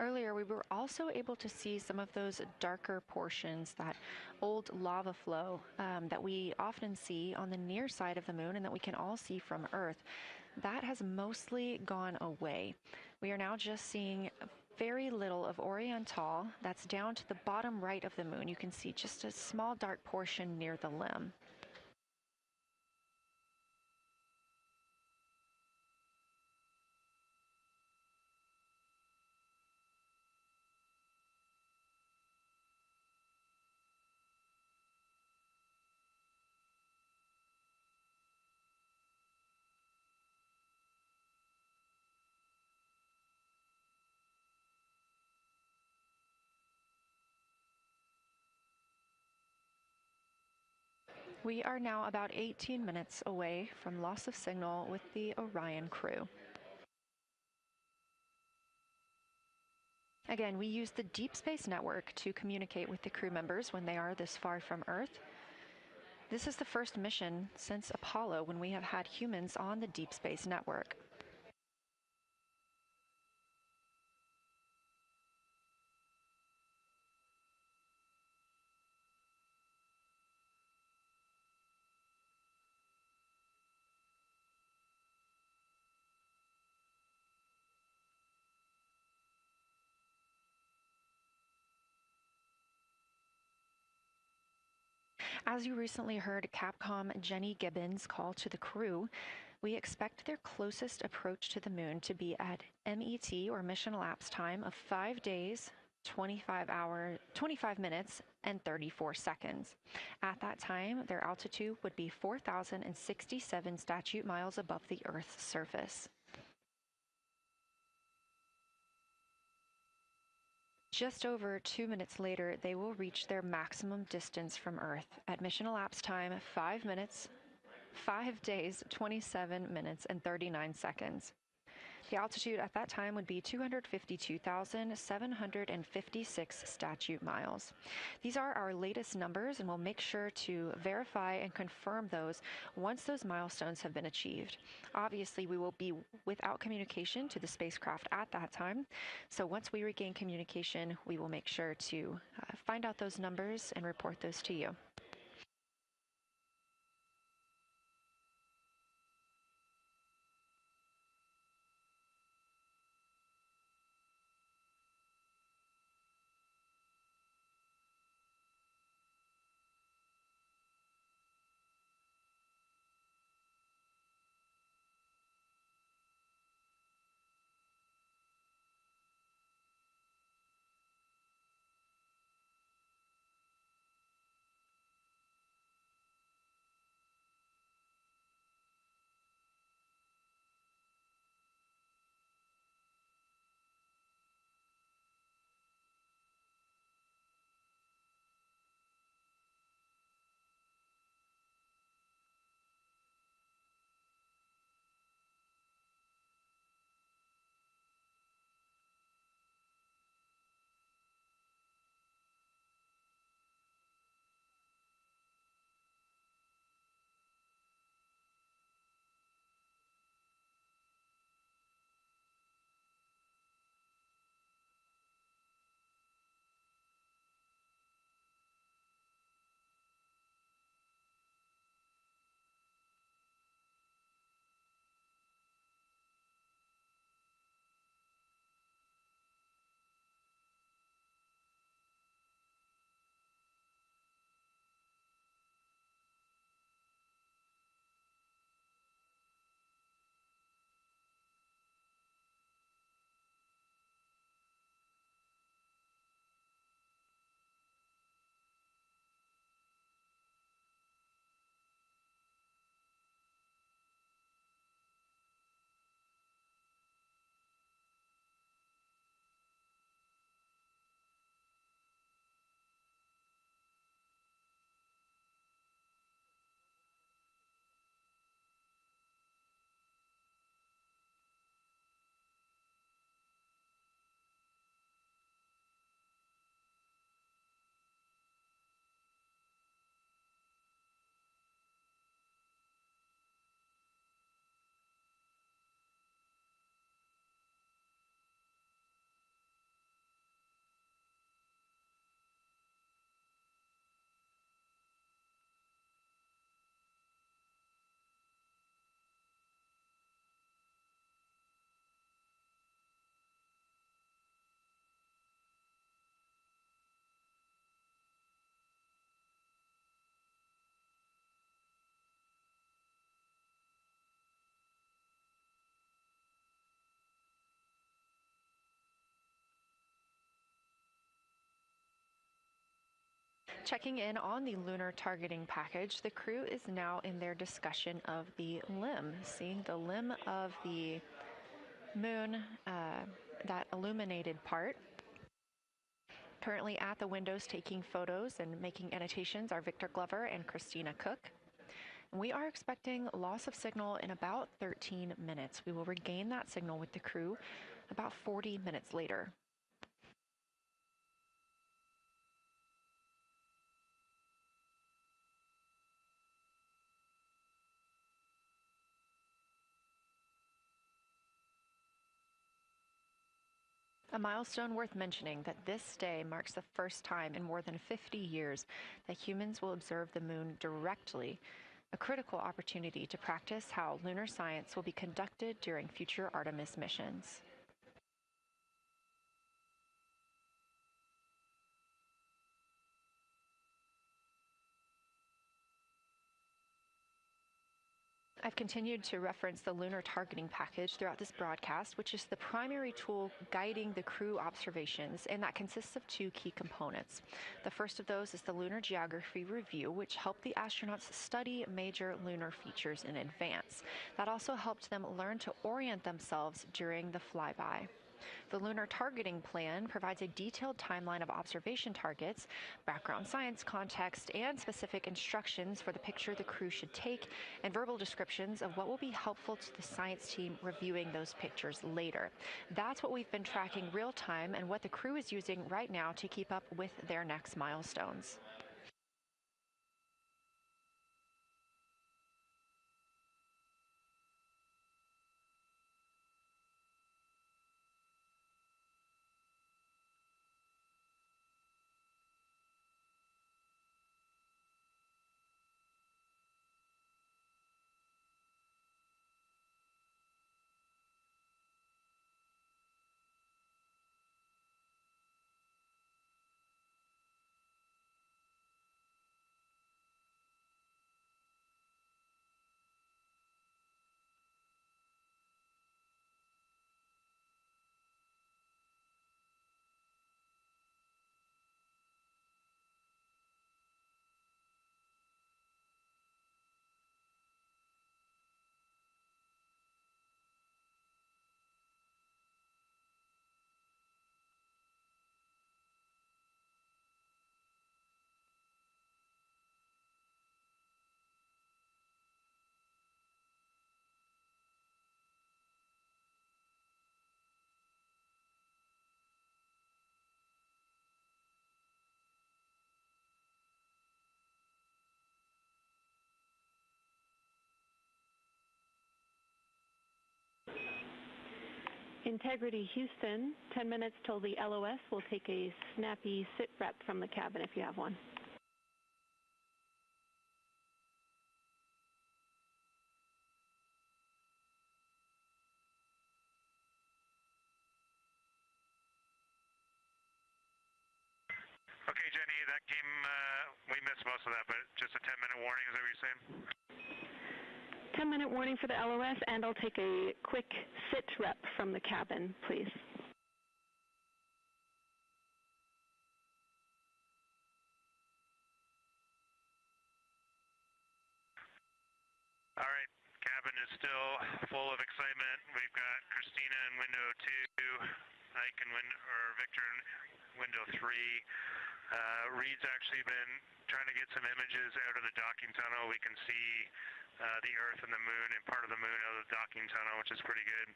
Earlier, we were also able to see some of those darker portions, that old lava flow that we often see on the near side of the moon and that we can all see from Earth. That has mostly gone away. We are now just seeing very little of Orion Tall. That's down to the bottom right of the moon. You can see just a small dark portion near the limb. We are now about 18 minutes away from loss of signal with the Orion crew. Again, we use the Deep Space Network to communicate with the crew members when they are this far from Earth. This is the first mission since Apollo when we have had humans on the Deep Space Network. As you recently heard Capcom Jenny Gibbons call to the crew, we expect their closest approach to the moon to be at MET, or mission elapsed time, of 5 days, 25 minutes, and 34 seconds. At that time, their altitude would be 4,067 statute miles above the Earth's surface. Just over 2 minutes later, they will reach their maximum distance from Earth at mission elapsed time 5 minutes, 5 days, 27 minutes, and 39 seconds. The altitude at that time would be 252,756 statute miles. These are our latest numbers, and we'll make sure to verify and confirm those once those milestones have been achieved. Obviously, we will be without communication to the spacecraft at that time, so once we regain communication, we will make sure to find out those numbers and report those to you. Checking in on the lunar targeting package, the crew is now in their discussion of the limb, seeing the limb of the moon, that illuminated part. Currently at the windows taking photos and making annotations are Victor Glover and Christina Cook. We are expecting loss of signal in about 13 minutes. We will regain that signal with the crew about 40 minutes later. A milestone worth mentioning that this day marks the first time in more than 50 years that humans will observe the moon directly, a critical opportunity to practice how lunar science will be conducted during future Artemis missions. I've continued to reference the lunar targeting package throughout this broadcast, which is the primary tool guiding the crew observations, and that consists of two key components. The first of those is the Lunar Geography Review, which helped the astronauts study major lunar features in advance. That also helped them learn to orient themselves during the flyby. The Lunar Targeting Plan provides a detailed timeline of observation targets, background science context, and specific instructions for the picture the crew should take, and verbal descriptions of what will be helpful to the science team reviewing those pictures later. That's what we've been tracking real time and what the crew is using right now to keep up with their next milestones. Integrity Houston, 10 minutes till the LOS. We'll take a snappy sit rep from the cabin if you have one. Okay, Jenny, that came, we missed most of that, but just a 10-minute warning, is that what you're saying? 10-minute warning for the LOS, and I'll take a quick sit rep from the cabin, please. All right, cabin is still full of excitement. We've got Christina in window 2, Ike in Victor in window 3. Reed's actually been trying to get some images out of the docking tunnel. We can see the Earth and the Moon and part of the Moon out of the docking tunnel, which is pretty good.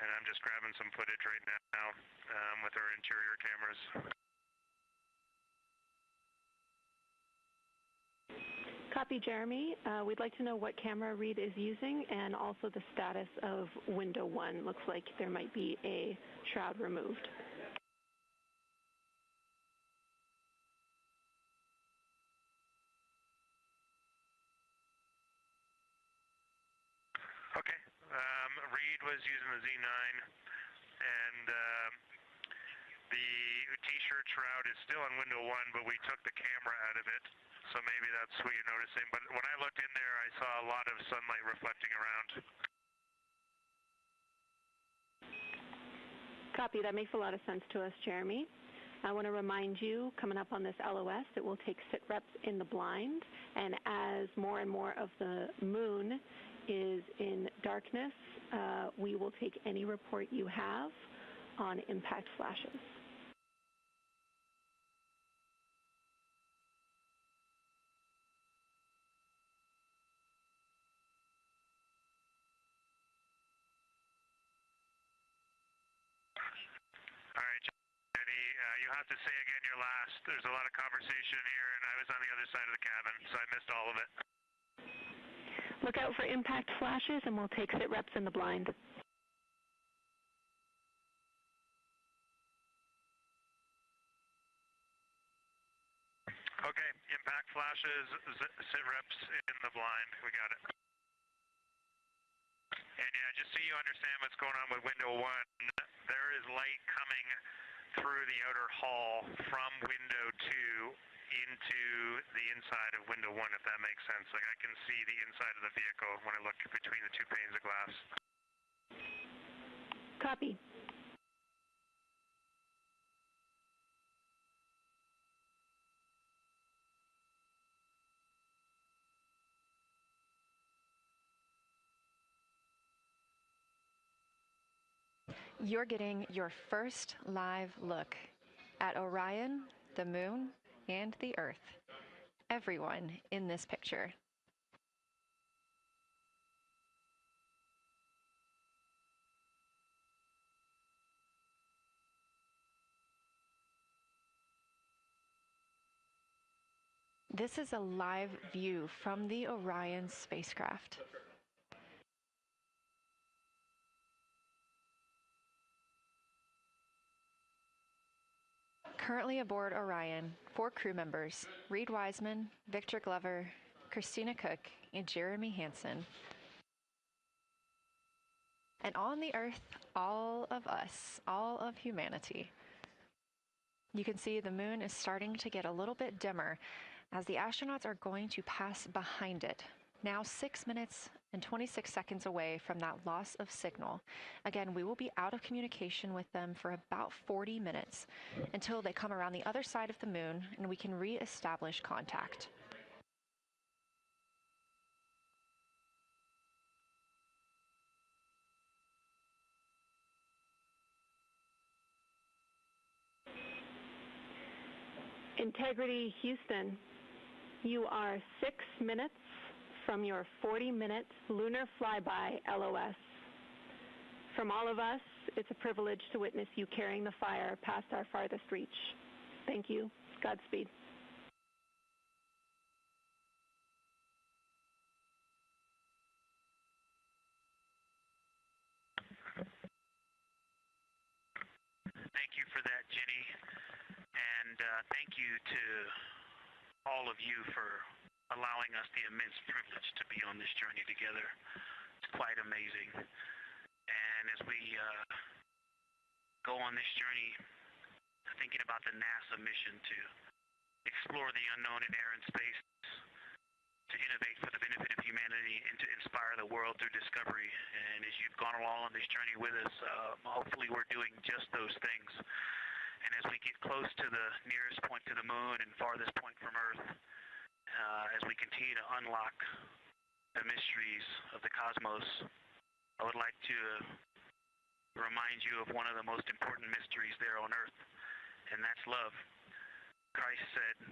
And I'm just grabbing some footage right now with our interior cameras. Copy, Jeremy. We'd like to know what camera Reed is using and also the status of window 1. Looks like there might be a shroud removed. Okay. Reed was using the Z9, and the T-shirt shroud is still on window 1, but we took the camera out of it. So maybe that's what you're noticing. But when I looked in there, I saw a lot of sunlight reflecting around. Copy. That makes a lot of sense to us, Jeremy. I want to remind you, coming up on this LOS, it will take sit reps in the blind, and as more and more of the moon is in darkness, we will take any report you have on impact flashes. All right, Jenny, you have to say again your last. There's a lot of conversation here, and I was on the other side of the cabin, so I missed all of it. Look out for impact flashes, and we'll take sit reps in the blind. Okay, impact flashes, sit reps in the blind. We got it. And yeah, just so you understand what's going on with window 1, there is light coming through the outer hall from window 2 into the inside of window 1, if that makes sense. Like, I can see the inside of the vehicle when I look between the 2 panes of glass. Copy. You're getting your first live look at Orion, the moon, and the Earth. Everyone in this picture. This is a live view from the Orion spacecraft. Currently aboard Orion, 4 crew members: Reed Wiseman, Victor Glover, Christina Cook, and Jeremy Hansen. And on the Earth, all of us, all of humanity. You can see the moon is starting to get a little bit dimmer as the astronauts are going to pass behind it. Now 6 minutes and 26 seconds away from that loss of signal. Again, we will be out of communication with them for about 40 minutes until they come around the other side of the moon and we can re-establish contact. Integrity Houston, you are 6 minutes from your 40-minute lunar flyby LOS. From all of us, it's a privilege to witness you carrying the fire past our farthest reach. Thank you. Godspeed. Thank you for that, Jenny, and thank you to all of you for allowing us the immense privilege to be on this journey together. It's quite amazing. And as we go on this journey, thinking about the NASA mission to explore the unknown in air and space, to innovate for the benefit of humanity, and to inspire the world through discovery. And as you've gone along on this journey with us, hopefully we're doing just those things. And as we get close to the nearest point to the moon and farthest point from Earth, as we continue to unlock the mysteries of the cosmos, I would like to remind you of one of the most important mysteries there on Earth, and that's love. Christ said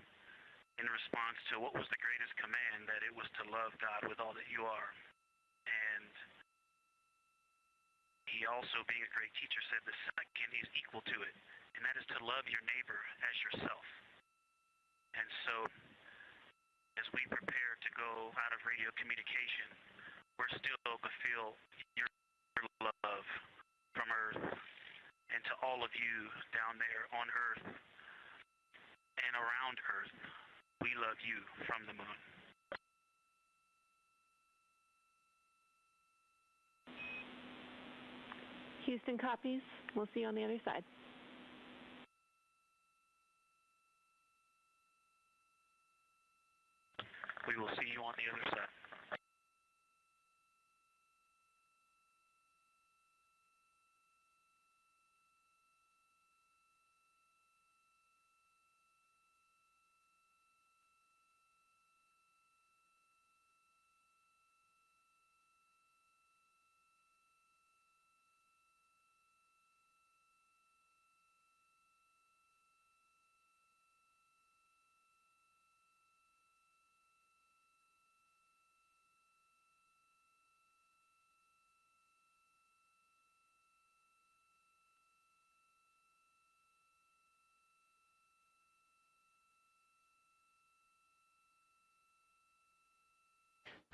in response to what was the greatest command, that it was to love God with all that you are. And he also, being a great teacher, said the second is equal to it, and that is to love your neighbor as yourself. And so, as we prepare to go out of radio communication, we're still to feel your love from Earth, and to all of you down there on Earth and around Earth, we love you from the moon. Houston copies. We'll see you on the other side. We will see you on the other side.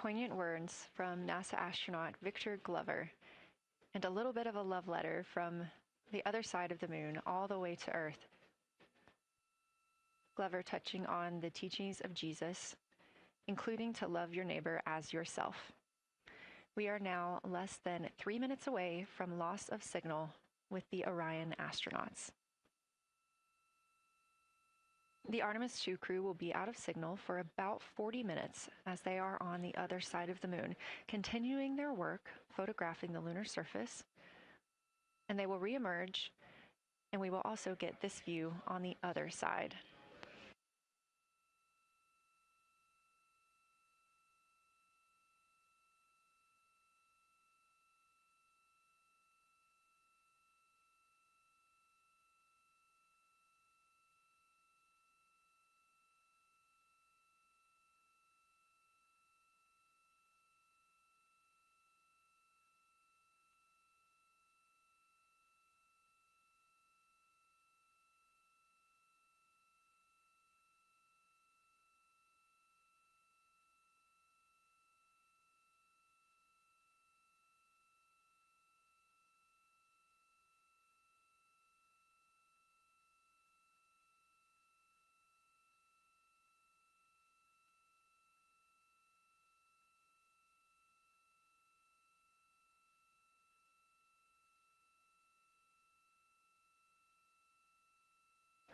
Poignant words from NASA astronaut Victor Glover, and a little bit of a love letter from the other side of the moon all the way to Earth. Glover touching on the teachings of Jesus, including to love your neighbor as yourself. We are now less than 3 minutes away from loss of signal with the Orion astronauts. The Artemis II crew will be out of signal for about 40 minutes as they are on the other side of the moon, continuing their work photographing the lunar surface, and they will reemerge, and we will also get this view on the other side.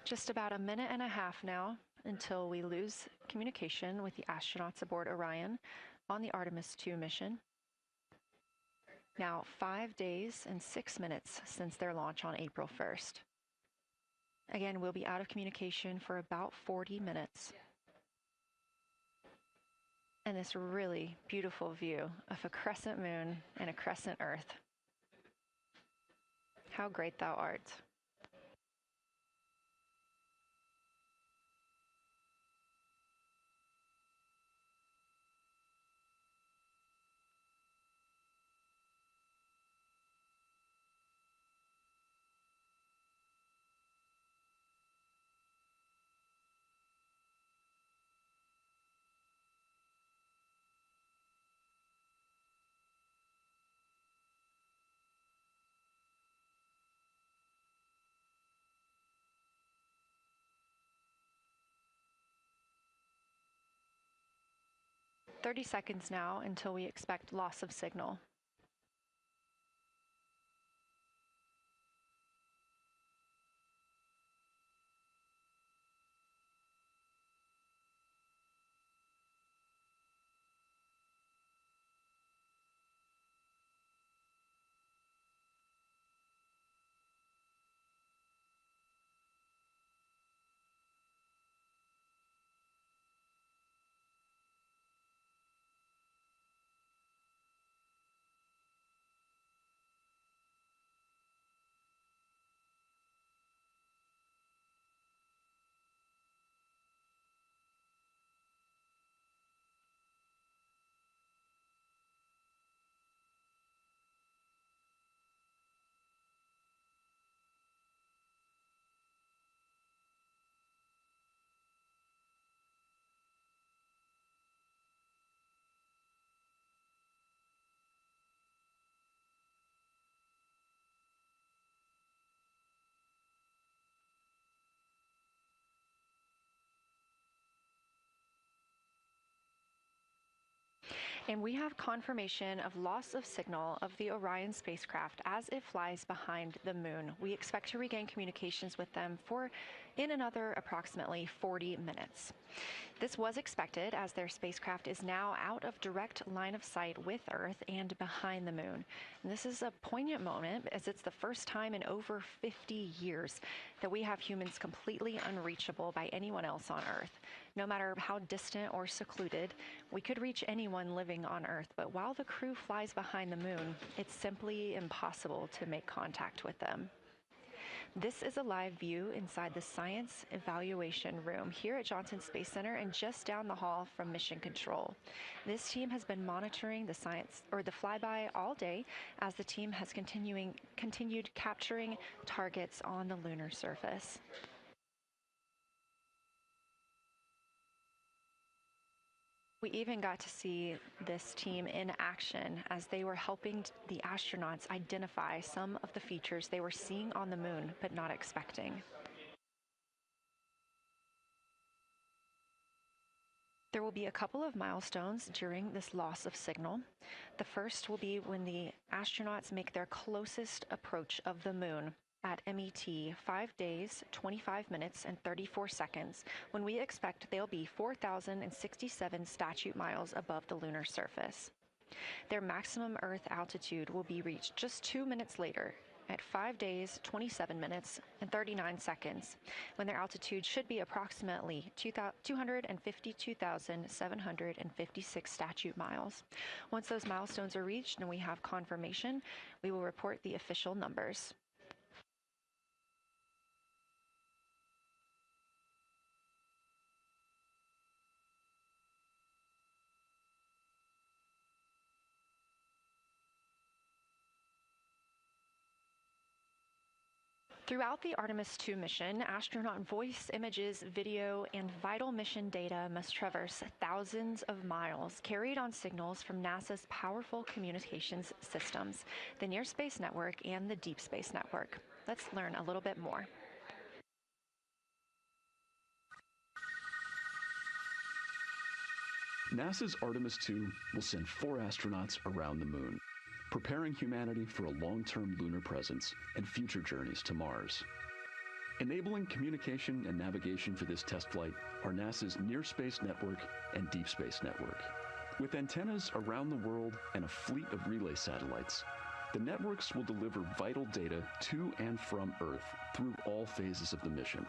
Just about a minute and a half now until we lose communication with the astronauts aboard Orion on the Artemis II mission. Now 5 days and 6 minutes since their launch on April 1st. Again, we'll be out of communication for about 40 minutes. And this really beautiful view of a crescent moon and a crescent Earth. How great thou art. "30 seconds now until we expect loss of signal. And we have confirmation of loss of signal of the Orion spacecraft as it flies behind the moon. We expect to regain communications with them in another approximately 40 minutes. This was expected as their spacecraft is now out of direct line of sight with Earth and behind the moon. And this is a poignant moment as it's the first time in over 50 years that we have humans completely unreachable by anyone else on Earth. No matter how distant or secluded, we could reach anyone living on Earth, but while the crew flies behind the moon, it's simply impossible to make contact with them. This is a live view inside the Science Evaluation Room here at Johnson Space Center and just down the hall from Mission Control. This team has been monitoring the flyby all day as the team has continued capturing targets on the lunar surface. We even got to see this team in action as they were helping the astronauts identify some of the features they were seeing on the moon but not expecting. There will be a couple of milestones during this loss of signal. The first will be when the astronauts make their closest approach of the moon at MET 5 days, 25 minutes, and 34 seconds, when we expect they'll be 4,067 statute miles above the lunar surface. Their maximum Earth altitude will be reached just 2 minutes later, at 5 days, 27 minutes, and 39 seconds, when their altitude should be approximately 252,756 statute miles. Once those milestones are reached and we have confirmation, we will report the official numbers. Throughout the Artemis II mission, astronaut voice, images, video, and vital mission data must traverse thousands of miles, carried on signals from NASA's powerful communications systems, the Near Space Network and the Deep Space Network. Let's learn a little bit more. NASA's Artemis II will send 4 astronauts around the moon, preparing humanity for a long-term lunar presence and future journeys to Mars. Enabling communication and navigation for this test flight are NASA's Near Space Network and Deep Space Network. With antennas around the world and a fleet of relay satellites, the networks will deliver vital data to and from Earth through all phases of the mission.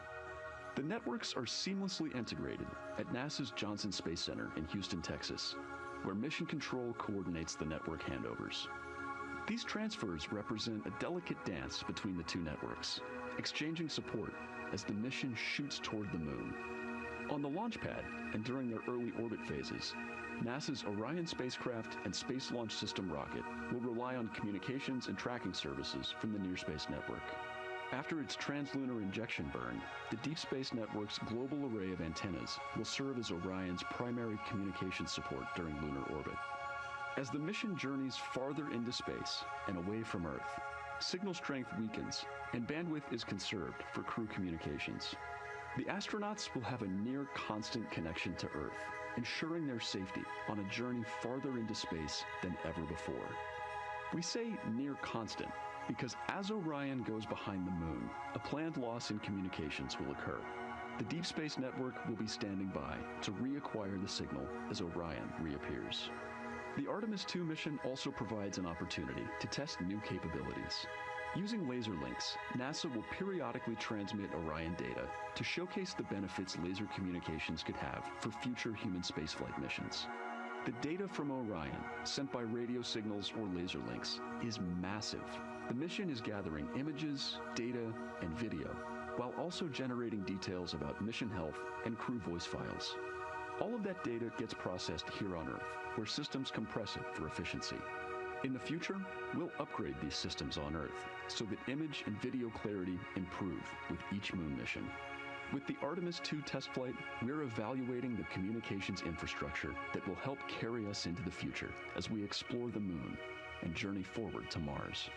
The networks are seamlessly integrated at NASA's Johnson Space Center in Houston, Texas, where Mission Control coordinates the network handovers. These transfers represent a delicate dance between the two networks, exchanging support as the mission shoots toward the moon. On the launch pad and during their early orbit phases, NASA's Orion spacecraft and Space Launch System rocket will rely on communications and tracking services from the Near Space Network. After its translunar injection burn, the Deep Space Network's global array of antennas will serve as Orion's primary communication support during lunar orbit. As the mission journeys farther into space and away from Earth, signal strength weakens and bandwidth is conserved for crew communications. The astronauts will have a near constant connection to Earth, ensuring their safety on a journey farther into space than ever before. We say near constant because as Orion goes behind the moon, a planned loss in communications will occur. The Deep Space Network will be standing by to reacquire the signal as Orion reappears. The Artemis II mission also provides an opportunity to test new capabilities. Using laser links, NASA will periodically transmit Orion data to showcase the benefits laser communications could have for future human spaceflight missions. The data from Orion, sent by radio signals or laser links, is massive. The mission is gathering images, data, and video, while also generating details about mission health and crew voice files. All of that data gets processed here on Earth, where systems compress it for efficiency. In the future, we'll upgrade these systems on Earth so that image and video clarity improve with each moon mission. With the Artemis II test flight, we're evaluating the communications infrastructure that will help carry us into the future as we explore the moon and journey forward to Mars.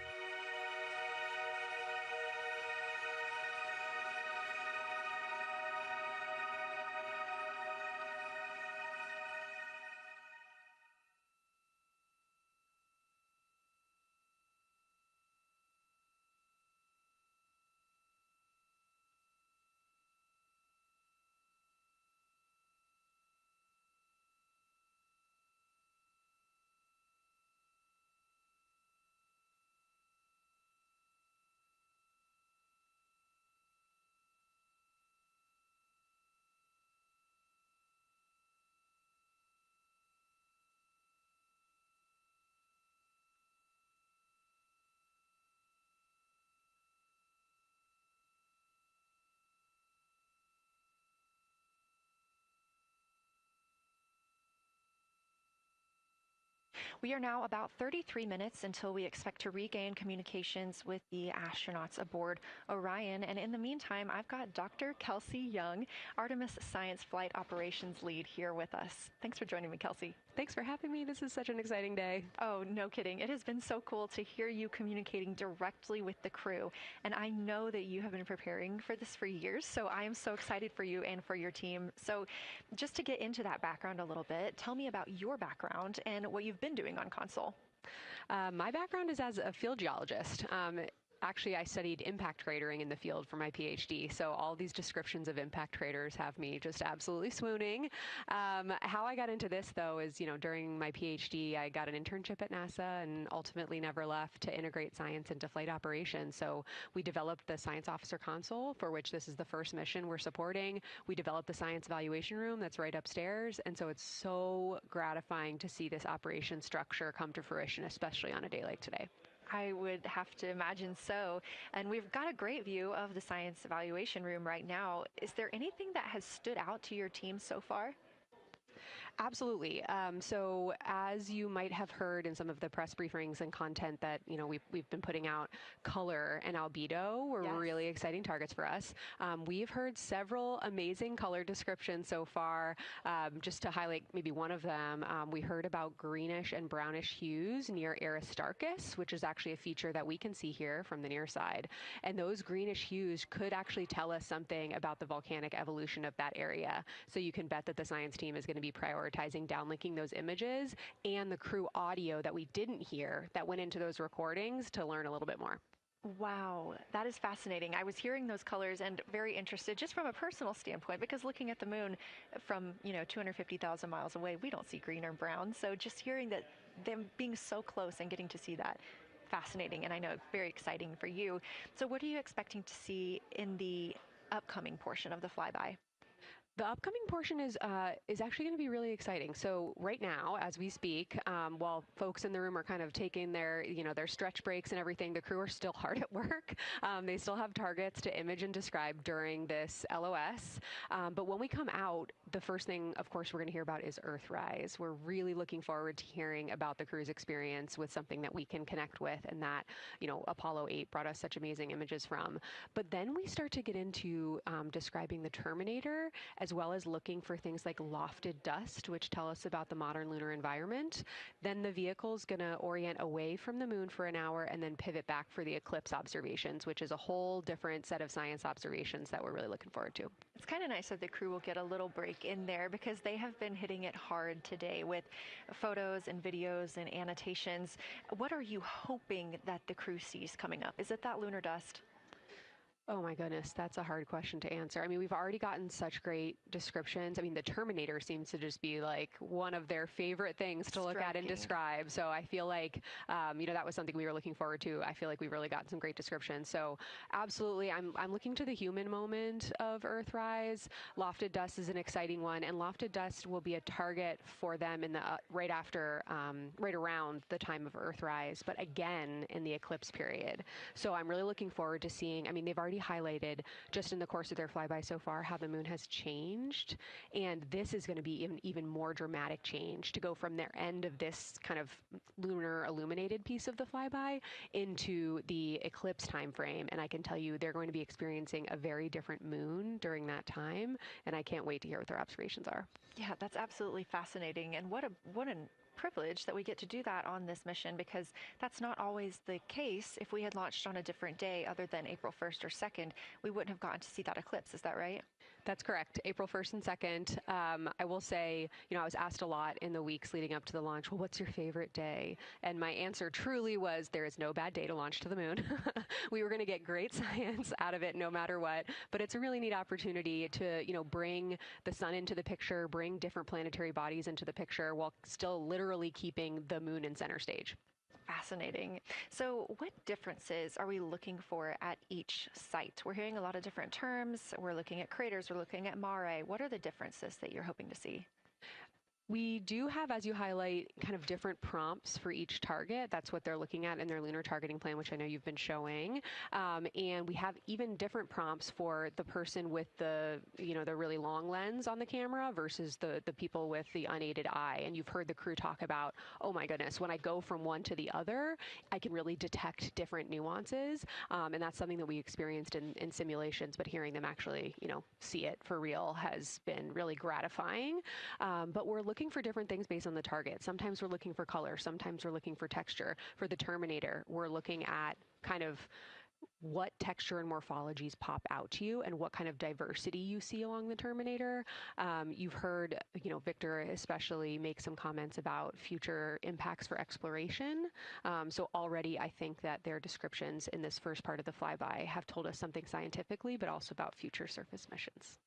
We are now about 33 minutes until we expect to regain communications with the astronauts aboard Orion. And in the meantime, I've got Dr. Kelsey Young, Artemis Science Flight Operations Lead, here with us. Thanks for joining me, Kelsey. Thanks for having me. This is such an exciting day. Oh, no kidding. It has been so cool to hear you communicating directly with the crew. And I know that you have been preparing for this for years, so I am so excited for you and for your team. So just to get into that background a little bit, tell me about your background and what you've been doing on console. My background is as a field geologist. Actually, I studied impact cratering in the field for my PhD, so all these descriptions of impact craters have me just absolutely swooning. How I got into this, though, is, during my PhD, I got an internship at NASA and ultimately never left to integrate science into flight operations. So we developed the Science Officer Console, for which this is the first mission we're supporting. We developed the Science Evaluation Room that's right upstairs, and so it's so gratifying to see this operation structure come to fruition, especially on a day like today. I would have to imagine so. And we've got a great view of the Science Evaluation Room right now. Is there anything that has stood out to your team so far? Absolutely. So as you might have heard in some of the press briefings and content that we've been putting out, color and albedo were really exciting targets for us. We've heard several amazing color descriptions so far. Just to highlight maybe one of them, we heard about greenish and brownish hues near Aristarchus, which is actually a feature that we can see here from the near side. And those greenish hues could actually tell us something about the volcanic evolution of that area. So you can bet that the science team is going to be prioritizing downlinking those images and the crew audio that we didn't hear that went into those recordings to learn a little bit more. Wow, that is fascinating. I was hearing those colors and very interested just from a personal standpoint, because looking at the moon from, 250,000 miles away, we don't see green or brown. So just hearing that, them being so close and getting to see that, fascinating, and I know very exciting for you. So what are you expecting to see in the upcoming portion of the flyby? The upcoming portion is actually going to be really exciting. So right now, as we speak, while folks in the room are kind of taking their stretch breaks and everything, the crew are still hard at work. They still have targets to image and describe during this LOS. But when we come out, the first thing, of course, we're going to hear about is Earthrise. We're really looking forward to hearing about the crew's experience with something that we can connect with and that, Apollo 8 brought us such amazing images from. But then we start to get into describing the Terminator, as well as looking for things like lofted dust, which tell us about the modern lunar environment. Then the vehicle's going to orient away from the moon for an hour and then pivot back for the eclipse observations, which is a whole different set of science observations that we're really looking forward to. It's kind of nice that the crew will get a little break in there, because they have been hitting it hard today with photos and videos and annotations. What are you hoping that the crew sees coming up? Is it that lunar dust? Oh my goodness, that's a hard question to answer. I mean, we've already gotten such great descriptions. I mean, the Terminator seems to just be like one of their favorite things to look at and describe. So I feel like, that was something we were looking forward to. I feel like we've really gotten some great descriptions. So absolutely, I'm looking to the human moment of Earthrise. Lofted dust is an exciting one, and lofted dust will be a target for them in the right around the time of Earthrise, but again in the eclipse period. So I'm really looking forward to seeing. I mean, they've already highlighted just in the course of their flyby so far how the moon has changed, and this is going to be an even more dramatic change to go from their end of this kind of lunar illuminated piece of the flyby into the eclipse time frame. And I can tell you they're going to be experiencing a very different moon during that time, and I can't wait to hear what their observations are. Yeah, that's absolutely fascinating, and what an privilege that we get to do that on this mission, because that's not always the case. If we had launched on a different day other than April 1st or 2nd, we wouldn't have gotten to see that eclipse. Is that right? That's correct. April 1st and 2nd. I will say, I was asked a lot in the weeks leading up to the launch, well, what's your favorite day? And my answer truly was, there is no bad day to launch to the moon. We were going to get great science out of it no matter what, but it's a really neat opportunity to, bring the sun into the picture, bring different planetary bodies into the picture while still literally keeping the moon in center stage. Fascinating. So what differences are we looking for at each site? We're hearing a lot of different terms. We're looking at craters. We're looking at mare. What are the differences that you're hoping to see? We do have, as you highlight, kind of different prompts for each target. That's what they're looking at in their lunar targeting plan, which I know you've been showing. And we have even different prompts for the person with the really long lens on the camera versus the people with the unaided eye. And you've heard the crew talk about, oh my goodness, when I go from one to the other, I can really detect different nuances. And that's something that we experienced in simulations, but hearing them actually, see it for real has been really gratifying. But we're looking for different things based on the target. Sometimes we're looking for color. Sometimes we're looking for texture. For the Terminator, we're looking at kind of what texture and morphologies pop out to you and what kind of diversity you see along the Terminator. You've heard, Victor especially make some comments about future impacts for exploration. So already I think that their descriptions in this first part of the flyby have told us something scientifically, but also about future surface missions.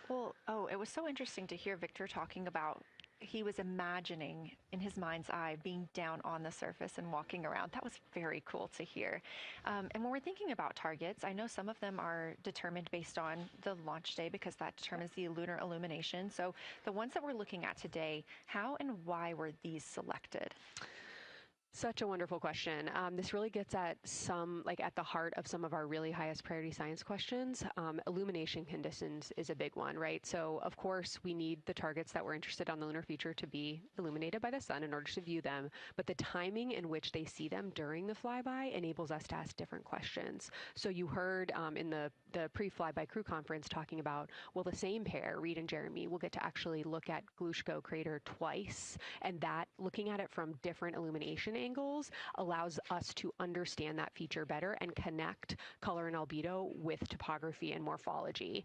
Well, it was so interesting to hear Victor talking about he was imagining in his mind's eye being down on the surface and walking around. That was very cool to hear. And when we're thinking about targets, I know some of them are determined based on the launch day because that determines the lunar illumination. So the ones that we're looking at today, how and why were these selected? Such a wonderful question. This really gets at at the heart of some of our really highest priority science questions. Illumination conditions is a big one, right? So, of course, we need the targets that we're interested on the lunar feature to be illuminated by the sun in order to view them. But the timing in which they see them during the flyby enables us to ask different questions. So you heard in the pre-flyby crew conference talking about, well, the same pair, Reed and Jeremy, will get to actually look at Glushko crater twice. And that, looking at it from different illumination angles, allows us to understand that feature better and connect color and albedo with topography and morphology.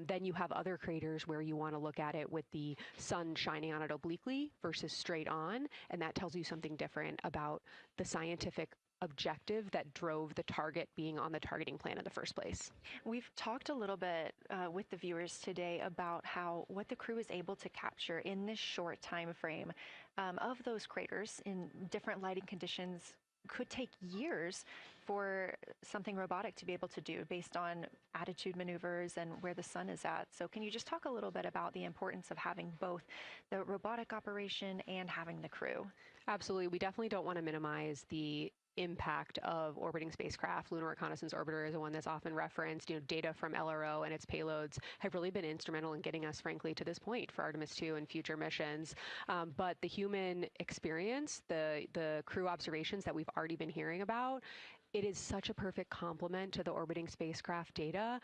Then you have other craters where you want to look at it with the sun shining on it obliquely versus straight on, and that tells you something different about the scientific objective that drove the target being on the targeting plan in the first place. We've talked a little bit with the viewers today about what the crew is able to capture in this short time frame of those craters in different lighting conditions. Could take years for something robotic to be able to do based on attitude maneuvers and where the sun is at. So can you just talk a little bit about the importance of having both the robotic operation and having the crew? Absolutely. We definitely don't want to minimize the impact of orbiting spacecraft. Lunar Reconnaissance Orbiter is the one that's often referenced. Data from LRO and its payloads have really been instrumental in getting us, frankly, to this point for Artemis II and future missions. But the human experience, the crew observations that we've already been hearing about, it is such a perfect complement to the orbiting spacecraft data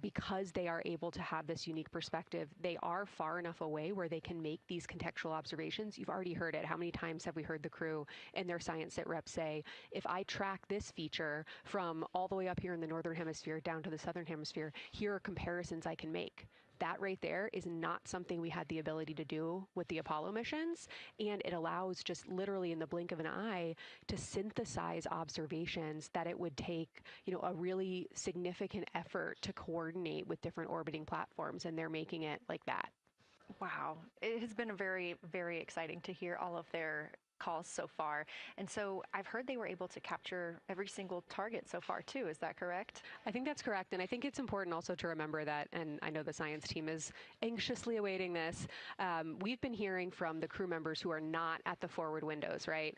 because they are able to have this unique perspective. They are far enough away where they can make these contextual observations. You've already heard it. How many times have we heard the crew and their science sit rep say, if I track this feature from all the way up here in the northern hemisphere down to the southern hemisphere, here are comparisons I can make. That right there is not something we had the ability to do with the Apollo missions, and it allows just literally in the blink of an eye to synthesize observations that it would take, a really significant effort to coordinate with different orbiting platforms, and they're making it like that. Wow. It has been very, very exciting to hear all of their calls so far. And so I've heard they were able to capture every single target so far too. Is that correct? I think that's correct. And I think it's important also to remember that, and I know the science team is anxiously awaiting this, we've been hearing from the crew members who are not at the forward windows, right?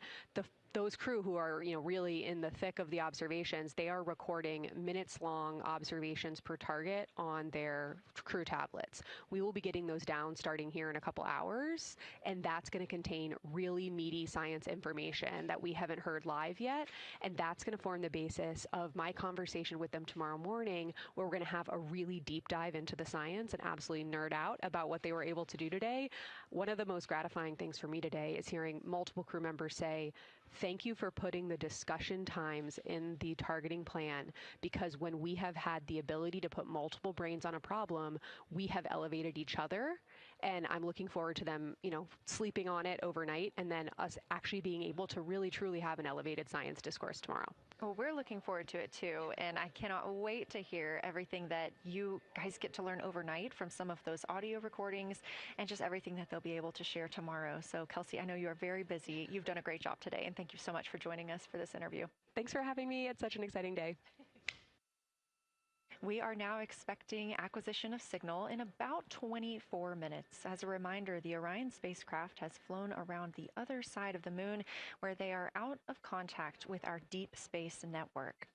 Those crew who are, really in the thick of the observations, they are recording minutes-long observations per target on their crew tablets. We will be getting those down starting here in a couple hours, and that's going to contain really meaty science information that we haven't heard live yet, and that's going to form the basis of my conversation with them tomorrow morning, where we're going to have a really deep dive into the science and absolutely nerd out about what they were able to do today. One of the most gratifying things for me today is hearing multiple crew members say, thank you for putting the discussion times in the targeting plan, because when we have had the ability to put multiple brains on a problem, we have elevated each other. And I'm looking forward to them, sleeping on it overnight and then us actually being able to really, truly have an elevated science discourse tomorrow. Well, we're looking forward to it too, and I cannot wait to hear everything that you guys get to learn overnight from some of those audio recordings and just everything that they'll be able to share tomorrow. So, Kelsey, I know you are very busy. You've done a great job today, and thank you so much for joining us for this interview. Thanks for having me. It's such an exciting day. We are now expecting acquisition of signal in about 24 minutes. As a reminder, the Orion spacecraft has flown around the other side of the moon, where they are out of contact with our deep space network.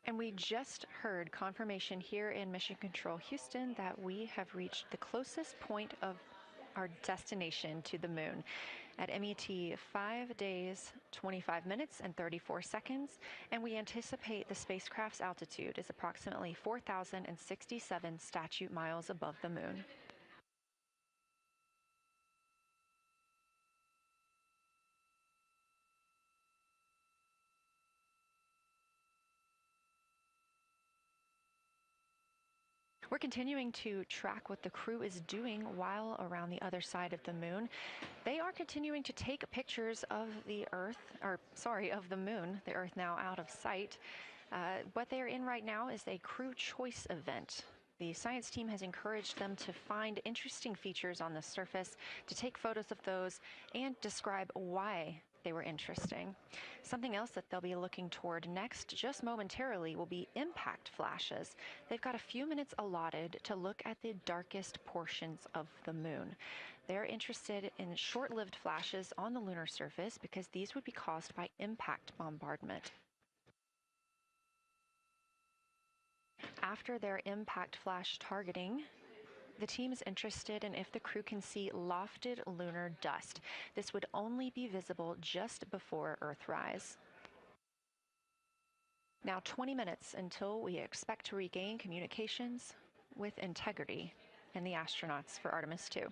And we just heard confirmation here in Mission Control Houston that we have reached the closest point of our destination to the moon at MET 5 days, 25 minutes, and 34 seconds. And we anticipate the spacecraft's altitude is approximately 4,067 statute miles above the moon. We're continuing to track what the crew is doing while around the other side of the moon. They are continuing to take pictures of the moon, the Earth now out of sight. What they're in right now is a crew choice event. The science team has encouraged them to find interesting features on the surface, to take photos of those, and describe why they were interesting. Something else that they'll be looking toward next, just momentarily, will be impact flashes. They've got a few minutes allotted to look at the darkest portions of the moon. They're interested in short-lived flashes on the lunar surface because these would be caused by impact bombardment. After their impact flash targeting, the team is interested in if the crew can see lofted lunar dust. This would only be visible just before Earthrise. Now 20 minutes until we expect to regain communications with integrity and the astronauts for Artemis II.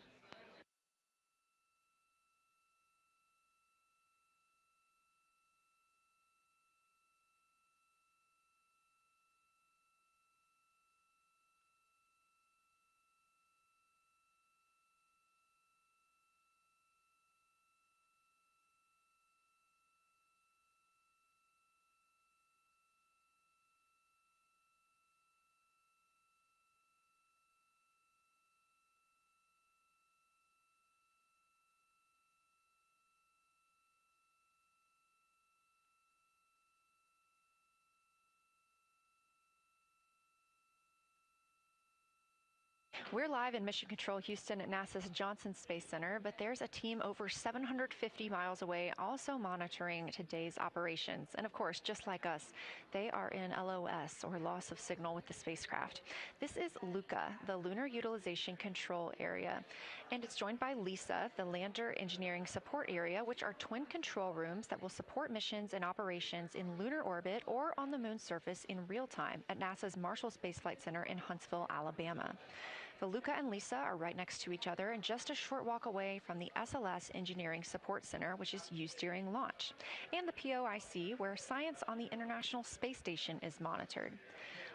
We're live in Mission Control Houston at NASA's Johnson Space Center, but there's a team over 750 miles away also monitoring today's operations. And of course, just like us, they are in LOS, or loss of signal, with the spacecraft. This is LUCA, the Lunar Utilization Control Area, and it's joined by LISA, the Lander Engineering Support Area, which are twin control rooms that will support missions and operations in lunar orbit or on the moon's surface in real time at NASA's Marshall Space Flight Center in Huntsville, Alabama. The Luca and Lisa are right next to each other and just a short walk away from the SLS Engineering Support Center, which is used during launch, and the POIC, where science on the International Space Station is monitored.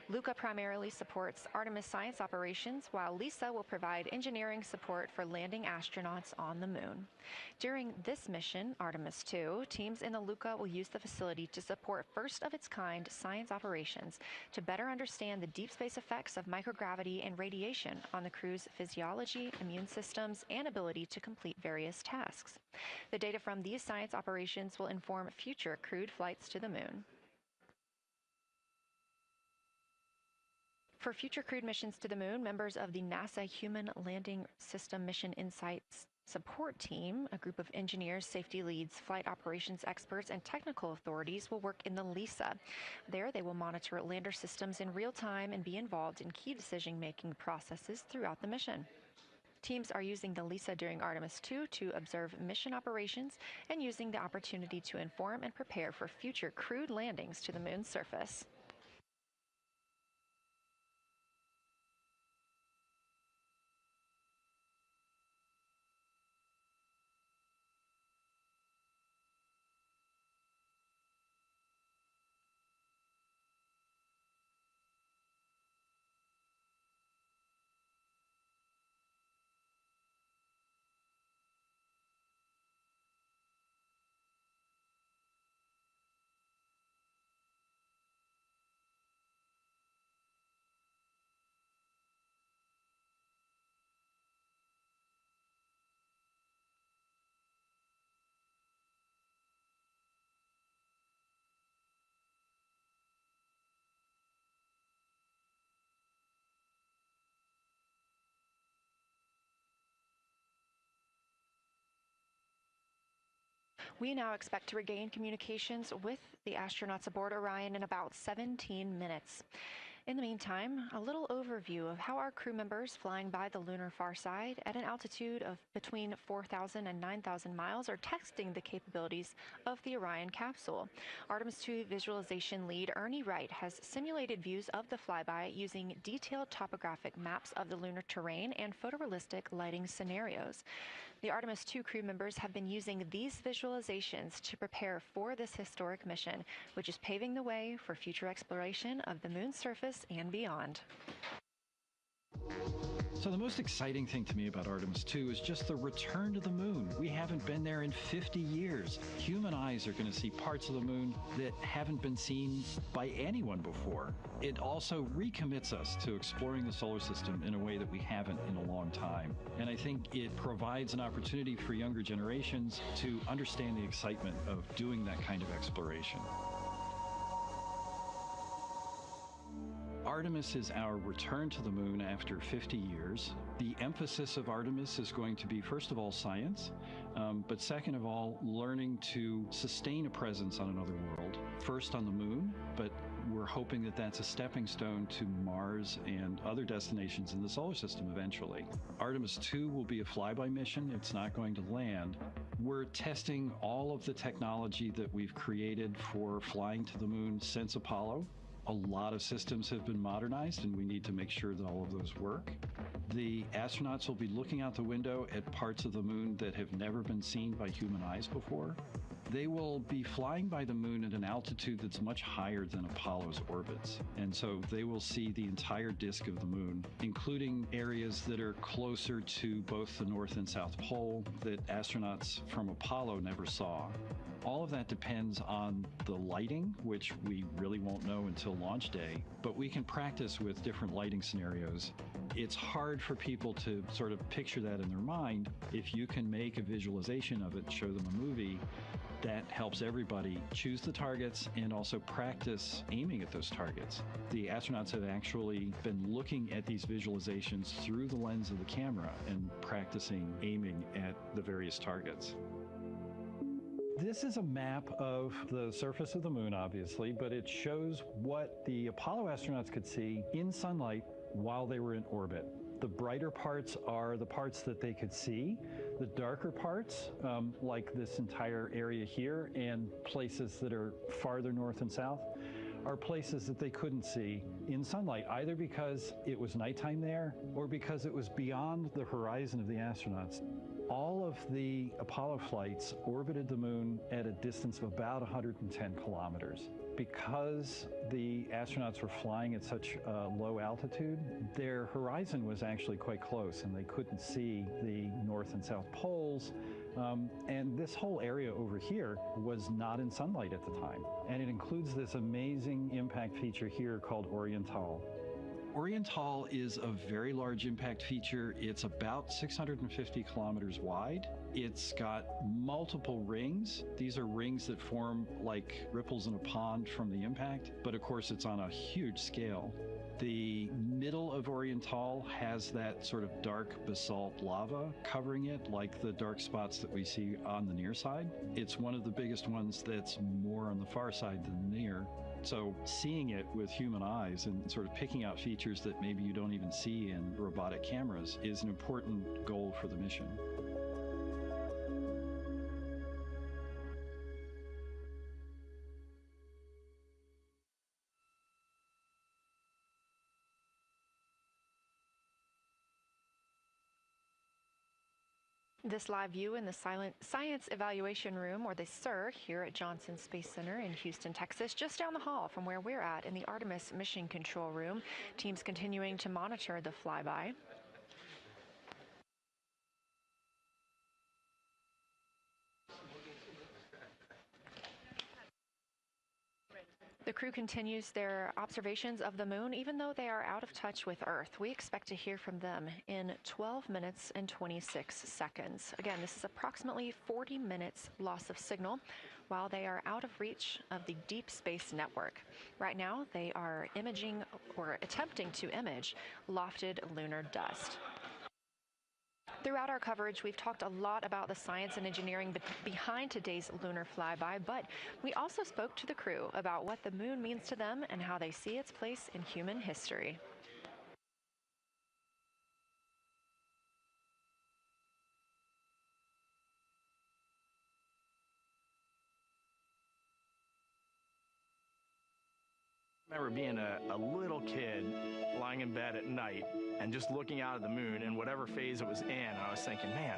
Luca primarily supports Artemis science operations, while Lisa will provide engineering support for landing astronauts on the moon. During this mission, Artemis II, teams in the Luca will use the facility to support first-of-its-kind science operations to better understand the deep space effects of microgravity and radiation on the crew's physiology, immune systems, and ability to complete various tasks. The data from these science operations will inform future crewed flights to the moon. For future crewed missions to the moon, members of the NASA Human Landing System Mission Insights Support Team, a group of engineers, safety leads, flight operations experts, and technical authorities will work in the LISA. There, they will monitor lander systems in real time and be involved in key decision-making processes throughout the mission. Teams are using the LISA during Artemis II to observe mission operations and using the opportunity to inform and prepare for future crewed landings to the moon's surface. We now expect to regain communications with the astronauts aboard Orion in about 17 minutes. In the meantime, a little overview of how our crew members flying by the lunar far side at an altitude of between 4,000 and 9,000 miles are testing the capabilities of the Orion capsule. Artemis II visualization lead Ernie Wright has simulated views of the flyby using detailed topographic maps of the lunar terrain and photorealistic lighting scenarios. The Artemis II crew members have been using these visualizations to prepare for this historic mission, which is paving the way for future exploration of the moon's surface and beyond. So the most exciting thing to me about Artemis II is just the return to the moon. We haven't been there in 50 years. Human eyes are going to see parts of the moon that haven't been seen by anyone before. It also recommits us to exploring the solar system in a way that we haven't in a long time. And I think it provides an opportunity for younger generations to understand the excitement of doing that kind of exploration. Artemis is our return to the moon after 50 years. The emphasis of Artemis is going to be, first of all, science, but second of all, learning to sustain a presence on another world. First on the moon, but we're hoping that that's a stepping stone to Mars and other destinations in the solar system eventually. Artemis II will be a flyby mission. It's not going to land. We're testing all of the technology that we've created for flying to the moon since Apollo. A lot of systems have been modernized, and we need to make sure that all of those work. The astronauts will be looking out the window at parts of the moon that have never been seen by human eyes before. They will be flying by the moon at an altitude that's much higher than Apollo's orbits. And so they will see the entire disk of the moon, including areas that are closer to both the North and South Pole that astronauts from Apollo never saw. All of that depends on the lighting, which we really won't know until launch day, but we can practice with different lighting scenarios. It's hard for people to sort of picture that in their mind. If you can make a visualization of it, show them a movie, that helps everybody choose the targets and also practice aiming at those targets. The astronauts have actually been looking at these visualizations through the lens of the camera and practicing aiming at the various targets. This is a map of the surface of the moon, obviously, but it shows what the Apollo astronauts could see in sunlight while they were in orbit. The brighter parts are the parts that they could see. The darker parts, like this entire area here and places that are farther north and south, are places that they couldn't see in sunlight, either because it was nighttime there or because it was beyond the horizon of the astronauts. All of the Apollo flights orbited the moon at a distance of about 110 kilometers. Because the astronauts were flying at such a low altitude, their horizon was actually quite close, and they couldn't see the North and South poles. And this whole area over here was not in sunlight at the time. And it includes this amazing impact feature here called Orion. Orion is a very large impact feature. It's about 650 kilometers wide. It's got multiple rings. These are rings that form like ripples in a pond from the impact, but of course it's on a huge scale. The middle of Orion has that sort of dark basalt lava covering it, like the dark spots that we see on the near side. It's one of the biggest ones that's more on the far side than the near. So seeing it with human eyes and sort of picking out features that maybe you don't even see in robotic cameras is an important goal for the mission. This live view in the Science Evaluation Room, or the SIR, here at Johnson Space Center in Houston, Texas, just down the hall from where we're at in the Artemis Mission Control Room. Teams continuing to monitor the flyby. The crew continues their observations of the moon, even though they are out of touch with Earth. We expect to hear from them in 12 minutes and 26 seconds. Again, this is approximately 40 minutes loss of signal while they are out of reach of the deep space network. Right now, they are imaging or attempting to image lofted lunar dust. Throughout our coverage, we've talked a lot about the science and engineering behind today's lunar flyby, but we also spoke to the crew about what the moon means to them and how they see its place in human history. I remember being a little kid lying in bed at night and just looking out at the moon in whatever phase it was in, and I was thinking, man,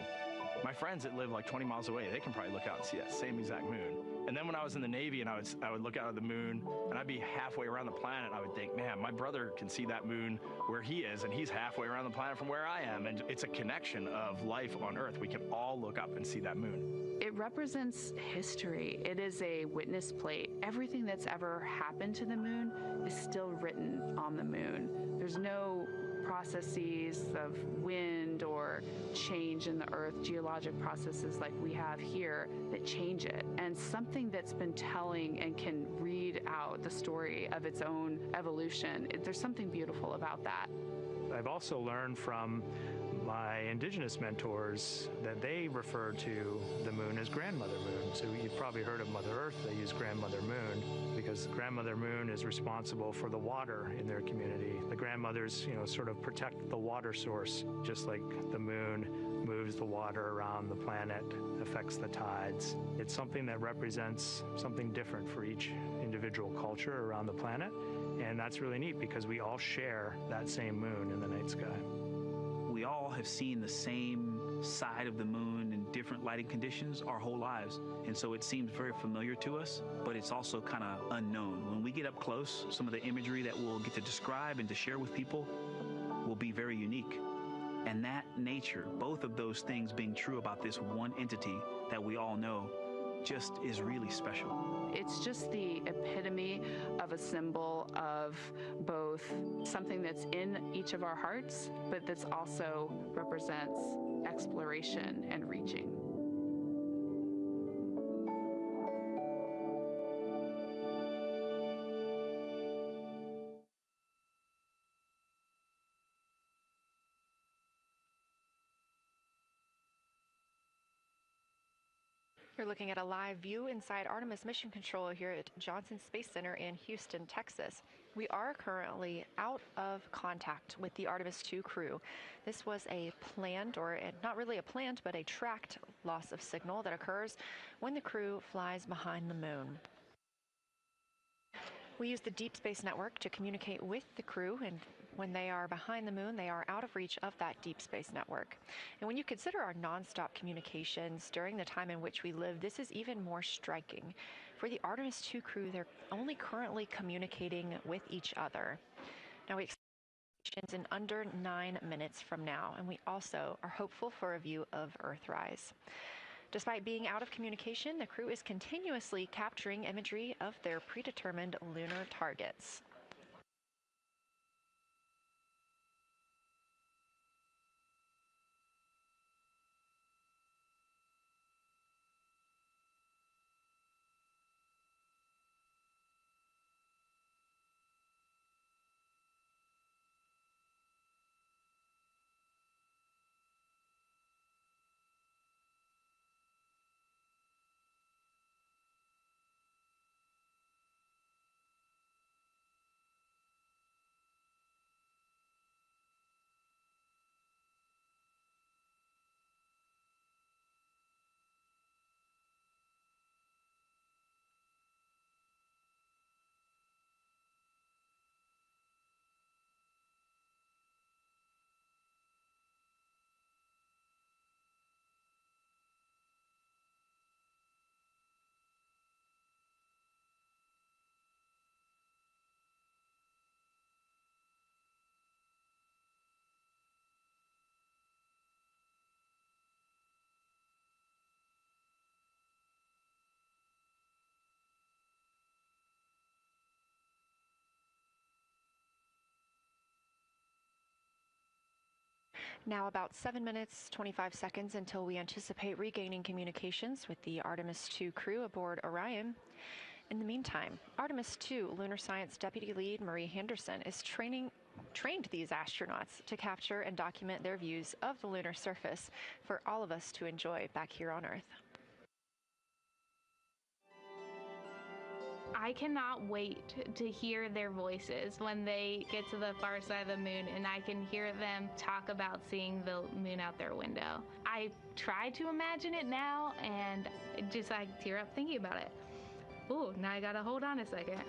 my friends that live like 20 miles away, they can probably look out and see that same exact moon. And then when I was in the Navy and I would look out at the moon and I'd be halfway around the planet, I would think, man, my brother can see that moon where he is, and he's halfway around the planet from where I am. And it's a connection of life on Earth. We can all look up and see that moon. It represents history. It is a witness plate. Everything that's ever happened to the moon is still written on the moon. There's no processes of wind or change in the Earth, geologic processes like we have here that change it. And something that's been telling and can read out the story of its own evolution, there's something beautiful about that. I've also learned from my indigenous mentors that they refer to the moon as Grandmother Moon. So you've probably heard of Mother Earth. They use Grandmother Moon because Grandmother Moon is responsible for the water in their community. The grandmothers, sort of protect the water source, just like the moon moves the water around the planet, affects the tides. It's something that represents something different for each individual culture around the planet. And that's really neat because we all share that same moon in the night sky. We all have seen the same side of the moon in different lighting conditions our whole lives. And so it seems very familiar to us, but it's also kind of unknown. When we get up close, some of the imagery that we'll get to describe and to share with people will be very unique. And that nature, both of those things being true about this one entity that we all know, just is really special. It's just the epitome of a symbol of both something that's in each of our hearts, but that's also represents exploration and reaching. You're looking at a live view inside Artemis Mission Control here at Johnson Space Center in Houston, Texas. We are currently out of contact with the Artemis II crew. This was a planned, or not really a planned, but a tracked loss of signal that occurs when the crew flies behind the moon. We use the Deep Space Network to communicate with the crew, and when they are behind the moon, they are out of reach of that Deep Space Network. And when you consider our nonstop communications during the time in which we live, this is even more striking. For the Artemis II crew, they're only currently communicating with each other. Now, we expect in under 9 minutes from now, and we also are hopeful for a view of Earthrise. Despite being out of communication, the crew is continuously capturing imagery of their predetermined lunar targets. Now about 7 minutes, 25 seconds until we anticipate regaining communications with the Artemis II crew aboard Orion. In the meantime, Artemis II lunar science deputy lead Marie Henderson is trained these astronauts to capture and document their views of the lunar surface for all of us to enjoy back here on Earth. I cannot wait to hear their voices when they get to the far side of the moon and I can hear them talk about seeing the moon out their window. I try to imagine it now and I tear up thinking about it. Ooh, now I gotta hold on a second.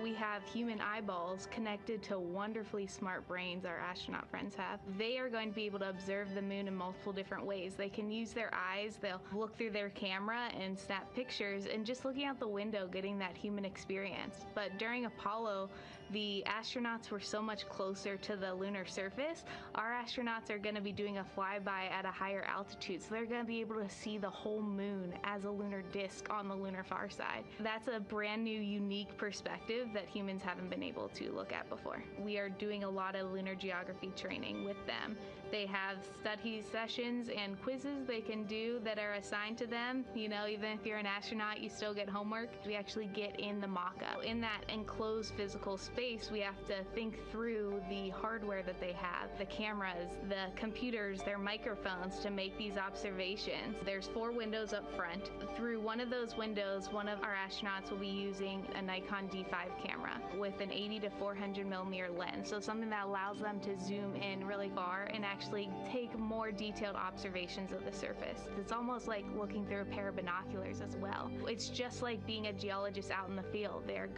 We have human eyeballs connected to wonderfully smart brains our astronaut friends have. They are going to be able to observe the moon in multiple different ways. They can use their eyes, they'll look through their camera and snap pictures, and just looking out the window getting that human experience. But during Apollo, the astronauts were so much closer to the lunar surface. Our astronauts are going to be doing a flyby at a higher altitude, so they're going to be able to see the whole moon as a lunar disk on the lunar far side. That's a brand new, unique perspective that humans haven't been able to look at before. We are doing a lot of lunar geography training with them. They have study sessions and quizzes they can do that are assigned to them. You know, even if you're an astronaut, you still get homework. We actually get in the mock-up. In that enclosed physical space, we have to think through the hardware that they have, the cameras, the computers, their microphones to make these observations. There's 4 windows up front. Through one of those windows, one of our astronauts will be using a Nikon D5 camera with an 80 to 400 millimeter lens. So something that allows them to zoom in really far and actually take more detailed observations of the surface. It's almost like looking through a pair of binoculars as well. It's just like being a geologist out in the field. They're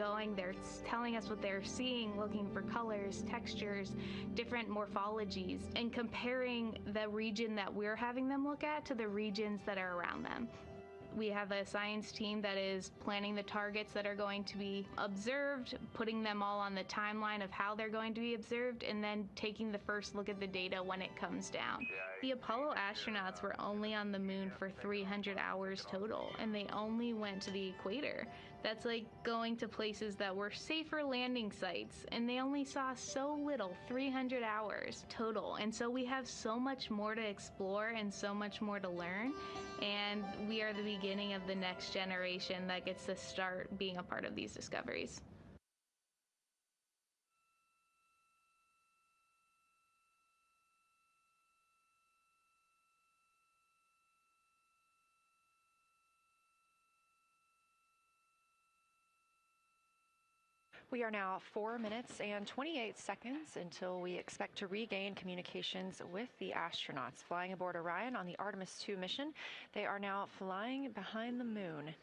telling us what they're seeing, looking for colors, textures, different morphologies, and comparing the region that we're having them look at to the regions that are around them. We have a science team that is planning the targets that are going to be observed, putting them all on the timeline of how they're going to be observed, and then taking the first look at the data when it comes down. The Apollo astronauts were only on the moon for 300 hours total, and they only went to the equator. That's like going to places that were safer landing sites, and they only saw so little, 300 hours total. And so we have so much more to explore and so much more to learn, and we are the beginning of the next generation that gets to start being a part of these discoveries. We are now 4 minutes and 28 seconds until we expect to regain communications with the astronauts flying aboard Orion on the Artemis II mission. They are now flying behind the moon.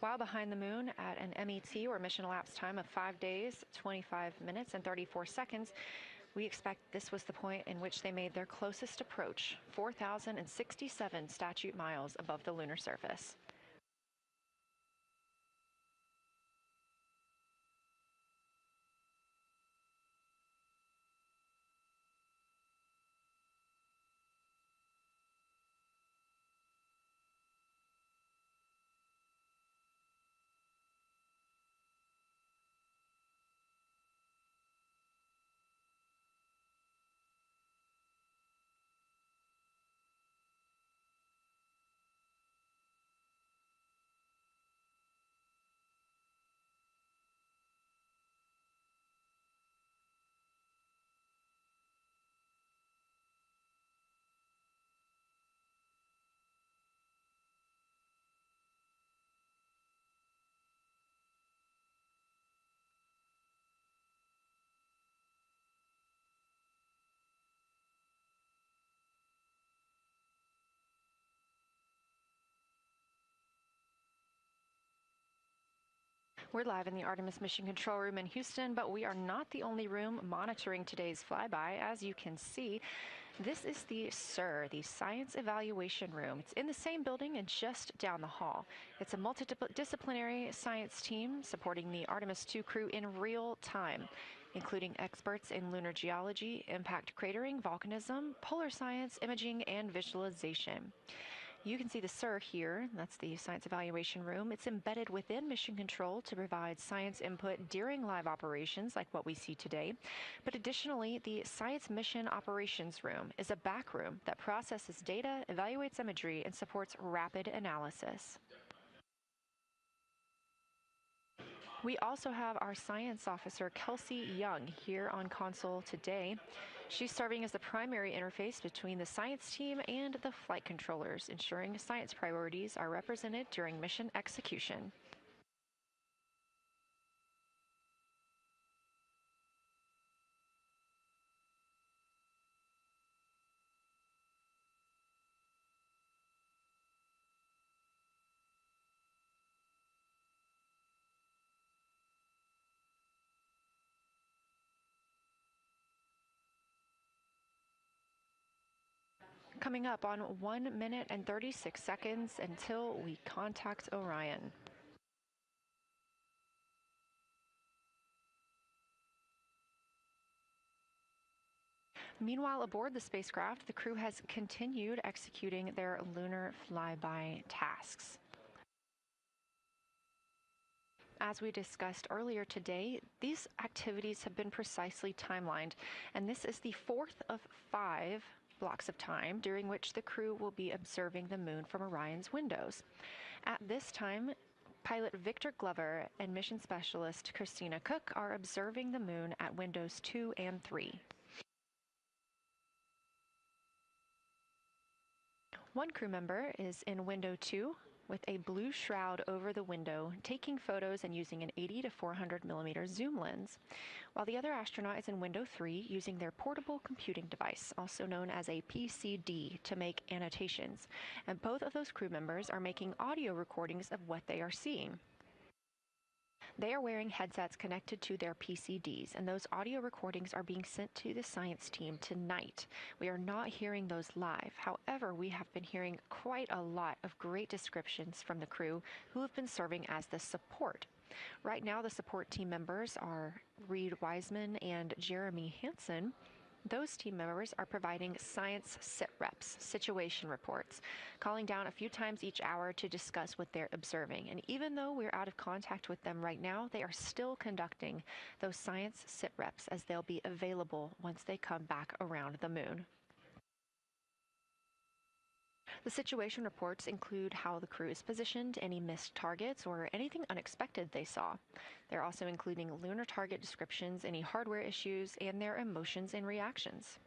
While behind the moon at an MET, or mission elapsed time, of 5 days, 25 minutes, and 34 seconds, we expect this was the point in which they made their closest approach, 4,067 statute miles above the lunar surface. We're live in the Artemis Mission Control Room in Houston, but we are not the only room monitoring today's flyby. As you can see, this is the SIR, the Science Evaluation Room. It's in the same building and just down the hall. It's a multidisciplinary science team supporting the Artemis II crew in real time, including experts in lunar geology, impact cratering, volcanism, polar science, imaging, and visualization. You can see the SIR here. That's the Science Evaluation Room. It's embedded within Mission Control to provide science input during live operations like what we see today. But additionally, the Science Mission Operations Room is a back room that processes data, evaluates imagery, and supports rapid analysis. We also have our science officer, Kelsey Young, here on console today. She's serving as the primary interface between the science team and the flight controllers, ensuring science priorities are represented during mission execution. Coming up on 1 minute and 36 seconds until we contact Orion. Meanwhile, aboard the spacecraft, the crew has continued executing their lunar flyby tasks. As we discussed earlier today, these activities have been precisely timelined, and this is the fourth of 5 blocks of time during which the crew will be observing the moon from Orion's windows. At this time, pilot Victor Glover and mission specialist Christina Cook are observing the moon at windows 2 and 3. One crew member is in window 2 with a blue shroud over the window, taking photos and using an 80 to 400 millimeter zoom lens, while the other astronaut is in window 3 using their portable computing device, also known as a PCD, to make annotations. And both of those crew members are making audio recordings of what they are seeing. They are wearing headsets connected to their PCDs, and those audio recordings are being sent to the science team tonight. We are not hearing those live. However, we have been hearing quite a lot of great descriptions from the crew who have been serving as the support. Right now, the support team members are Reed Wiseman and Jeremy Hansen. Those team members are providing science sit reps, situation reports, calling down a few times each hour to discuss what they're observing. And even though we're out of contact with them right now, they are still conducting those science sit reps as they'll be available once they come back around the moon. The situation reports include how the crew is positioned, any missed targets, or anything unexpected they saw. They're also including lunar target descriptions, any hardware issues, and their emotions and reactions.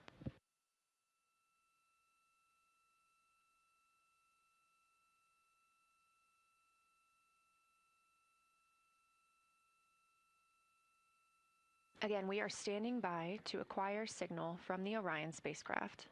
Again, we are standing by to acquire signal from the Orion spacecraft.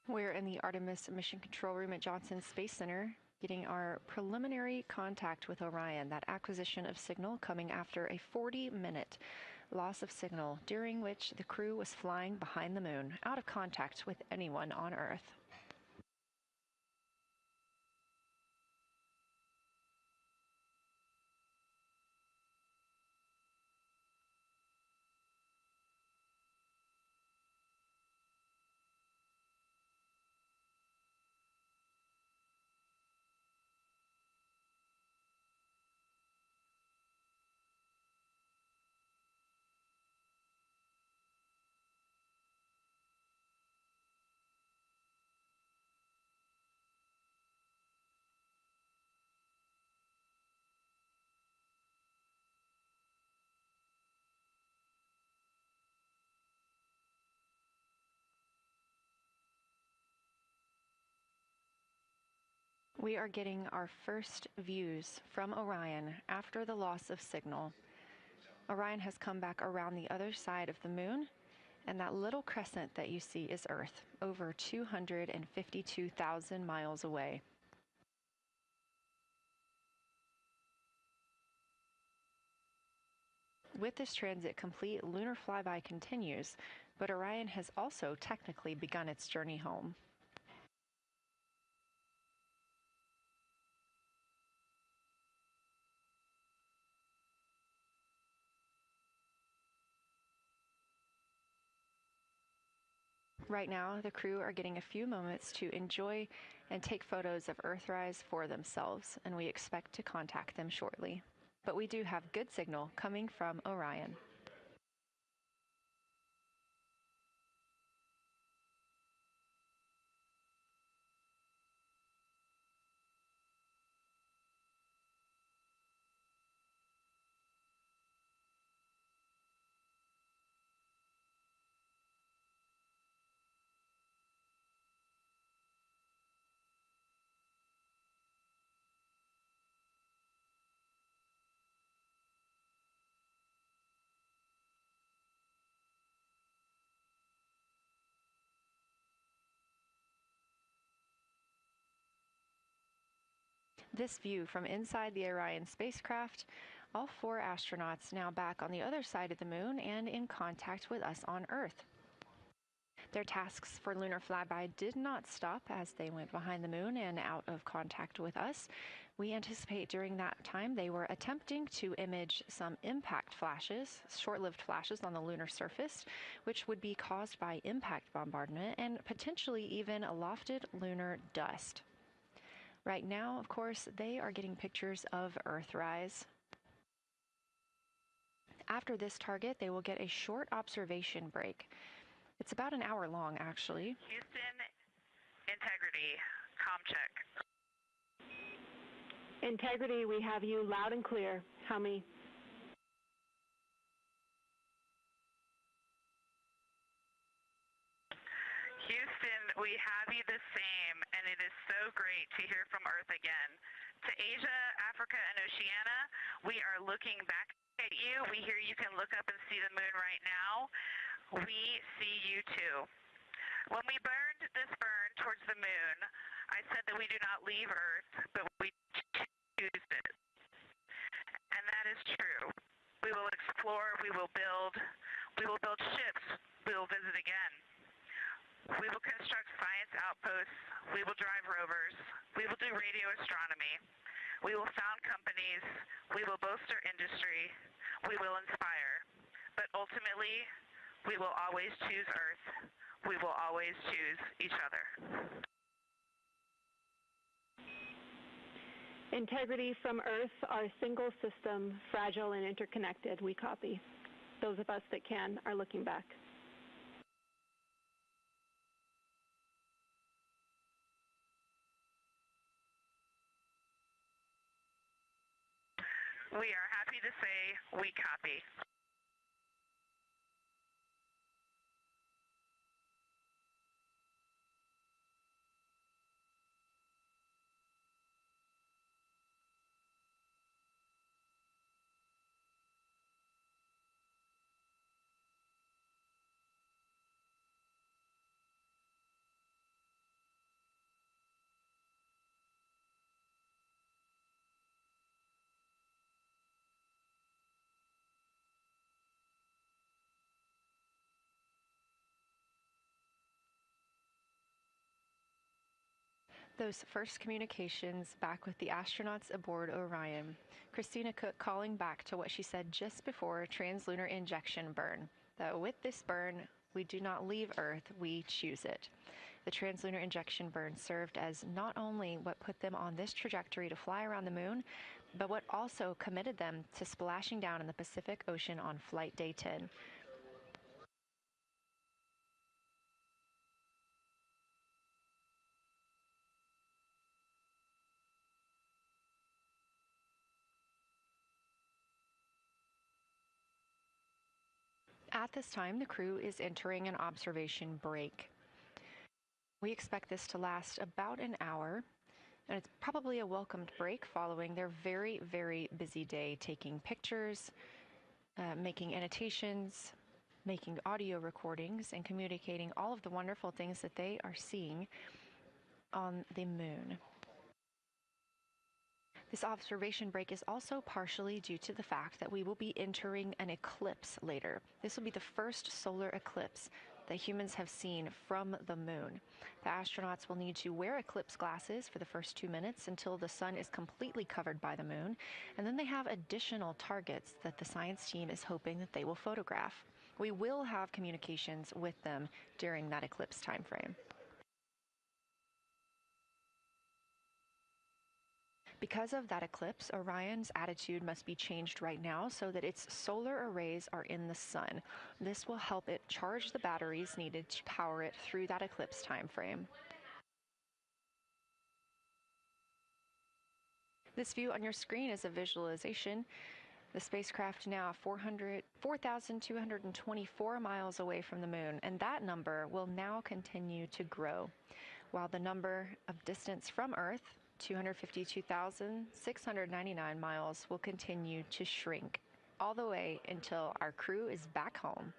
We're in the Artemis Mission Control Room at Johnson Space Center, getting our preliminary contact with Orion, that acquisition of signal coming after a 40-minute loss of signal, during which the crew was flying behind the moon, out of contact with anyone on Earth. We are getting our first views from Orion after the loss of signal. Orion has come back around the other side of the moon, and that little crescent that you see is Earth, over 252,000 miles away. With this transit complete, lunar flyby continues, but Orion has also technically begun its journey home. Right now, the crew are getting a few moments to enjoy and take photos of Earthrise for themselves, and we expect to contact them shortly. But we do have good signal coming from Orion. This view from inside the Orion spacecraft, all 4 astronauts now back on the other side of the moon and in contact with us on Earth. Their tasks for lunar flyby did not stop as they went behind the moon and out of contact with us. We anticipate during that time they were attempting to image some impact flashes, short-lived flashes on the lunar surface, which would be caused by impact bombardment and potentially even lofted lunar dust. Right now, of course, they are getting pictures of Earthrise. After this target, they will get a short observation break. It's about an hour long, actually. Houston, integrity, comm check. Integrity, we have you loud and clear. How many? Houston, we have you the same, and it is so great to hear from Earth again. To Asia, Africa, and Oceania, we are looking back at you. We hear you can look up and see the moon right now. We see you too. When we burned this burn towards the moon, I said that we do not leave Earth, but we choose it. And that is true. We will explore, we will build ships, we will visit again. We will construct science outposts, we will drive rovers, we will do radio astronomy, we will found companies, we will bolster industry, we will inspire. But ultimately, we will always choose Earth. We will always choose each other. Integrity from Earth, our single system, fragile and interconnected, we copy. Those of us that can are looking back. We are happy to say we copy. Those first communications back with the astronauts aboard Orion. Christina Cook calling back to what she said just before translunar injection burn, that with this burn, we do not leave Earth, we choose it. The translunar injection burn served as not only what put them on this trajectory to fly around the moon, but what also committed them to splashing down in the Pacific Ocean on Flight Day 10. At this time, the crew is entering an observation break. We expect this to last about an hour, and it's probably a welcomed break following their very, very busy day taking pictures, making annotations, making audio recordings, and communicating all of the wonderful things that they are seeing on the moon. This observation break is also partially due to the fact that we will be entering an eclipse later. This will be the first solar eclipse that humans have seen from the moon. The astronauts will need to wear eclipse glasses for the first 2 minutes until the sun is completely covered by the moon, and then they have additional targets that the science team is hoping that they will photograph. We will have communications with them during that eclipse time frame. Because of that eclipse, Orion's attitude must be changed right now so that its solar arrays are in the sun. This will help it charge the batteries needed to power it through that eclipse time frame. This view on your screen is a visualization. The spacecraft now 4,224 miles away from the moon, and that number will now continue to grow, while the number of distance from Earth, 252,699 miles, will continue to shrink all the way until our crew is back home.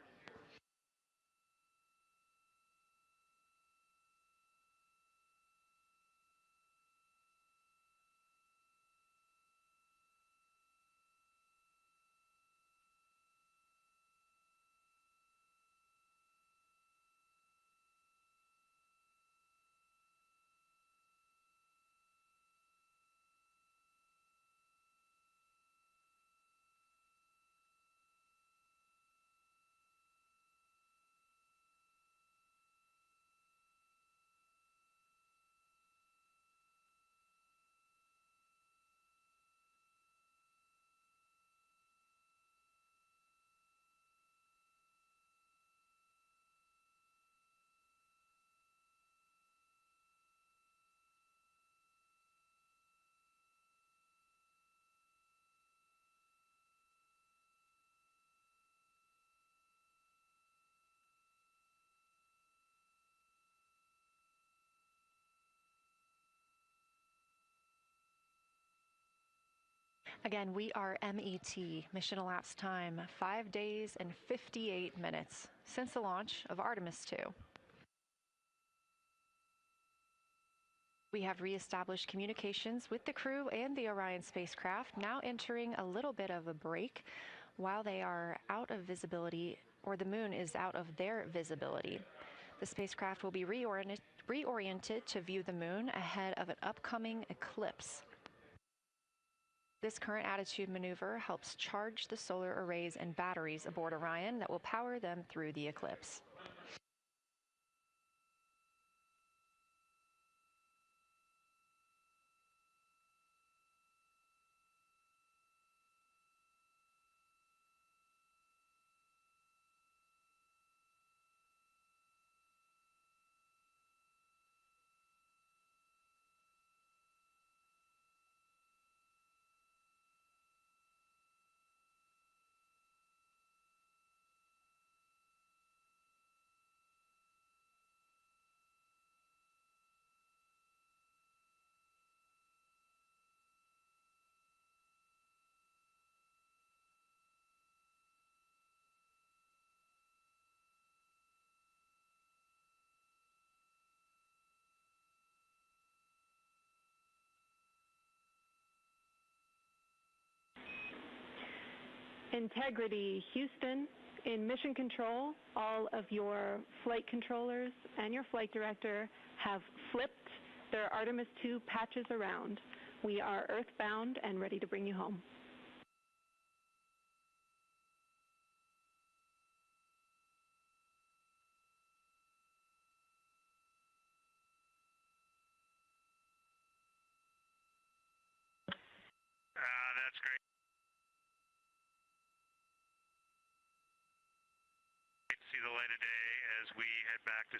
Again, we are MET, mission elapsed time, 5 days and 58 minutes since the launch of Artemis II. We have reestablished communications with the crew and the Orion spacecraft, now entering a little bit of a break while they are out of visibility, or the moon is out of their visibility. The spacecraft will be reoriented to view the moon ahead of an upcoming eclipse. This current attitude maneuver helps charge the solar arrays and batteries aboard Orion that will power them through the eclipse. Integrity, Houston. In mission control, all of your flight controllers and your flight director have flipped There are Artemis II patches around. We are earthbound and ready to bring you home. That's great. Great to see the light of day as we head back to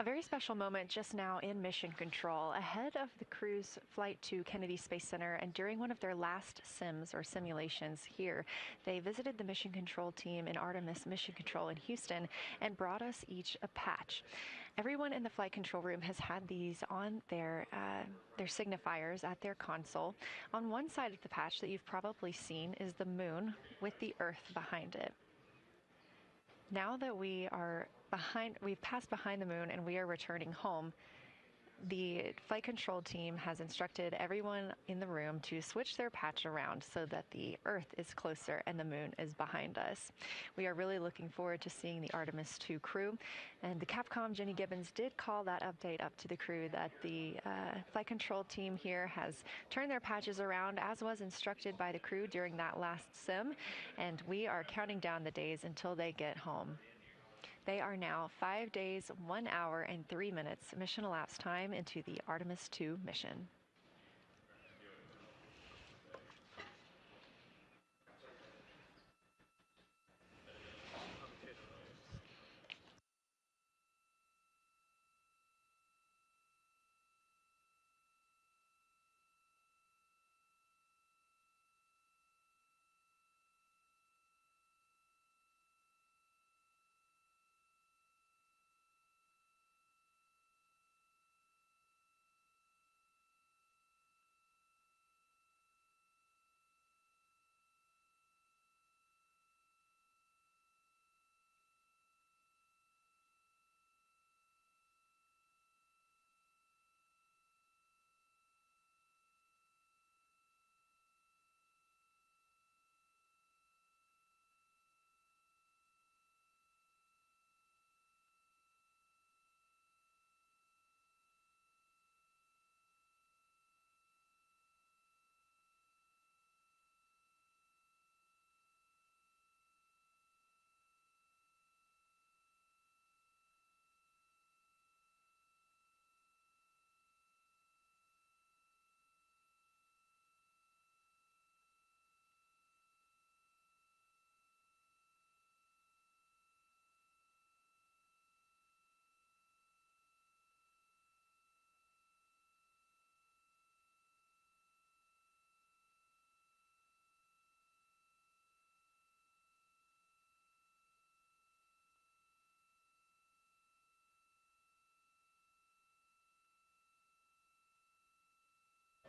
A very special moment just now in mission control ahead of the crew's flight to Kennedy Space Center, and during one of their last sims or simulations here, they visited the mission control team in Artemis Mission Control in Houston and brought us each a patch. Everyone in the flight control room has had these on their signifiers at their console. On one side of the patch that you've probably seen is the moon with the Earth behind it. Now that we've passed behind the moon and we are returning home, the flight control team has instructed everyone in the room to switch their patch around so that the Earth is closer and the moon is behind us. We are really looking forward to seeing the Artemis II crew, and the Capcom Jenny Gibbons did call that update up to the crew that the flight control team here has turned their patches around as was instructed by the crew during that last sim, and we are counting down the days until they get home. They are now 5 days, 1 hour, and 3 minutes mission elapsed time into the Artemis II mission.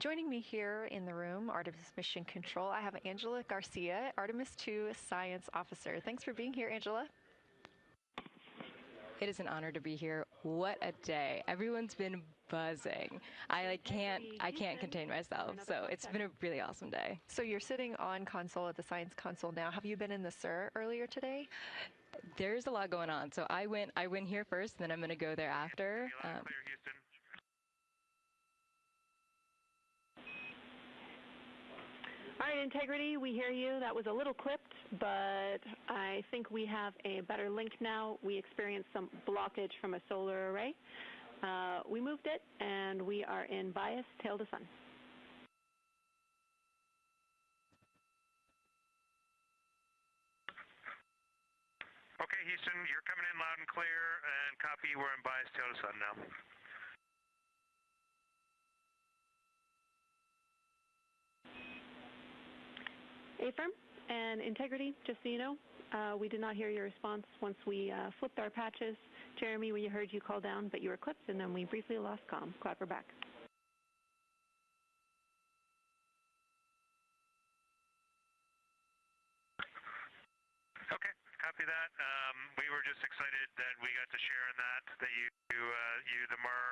Joining me here in the room, Artemis Mission Control, I have Angela Garcia, Artemis II Science Officer. Thanks for being here, Angela. It is an honor to be here. What a day. Everyone's been buzzing. I can't contain myself. So it's been a really awesome day. So you're sitting on console at the Science Console now. Have you been in the SIR earlier today? There's a lot going on. So I went here first, then I'm going to go there after. Clear, Houston. All right, Integrity, we hear you. That was a little clipped, but I think we have a better link now. We experienced some blockage from a solar array. We moved it, and we are in bias, tail to sun. Okay, Houston, you're coming in loud and clear, and copy, we're in bias, tail to sun now. Affirm and Integrity, just so you know, we did not hear your response once we flipped our patches. Jeremy, we heard you call down, but you were clipped, and then we briefly lost comm. Glad we're back. Okay, copy that. We were just excited that we got to share in that you, the MER,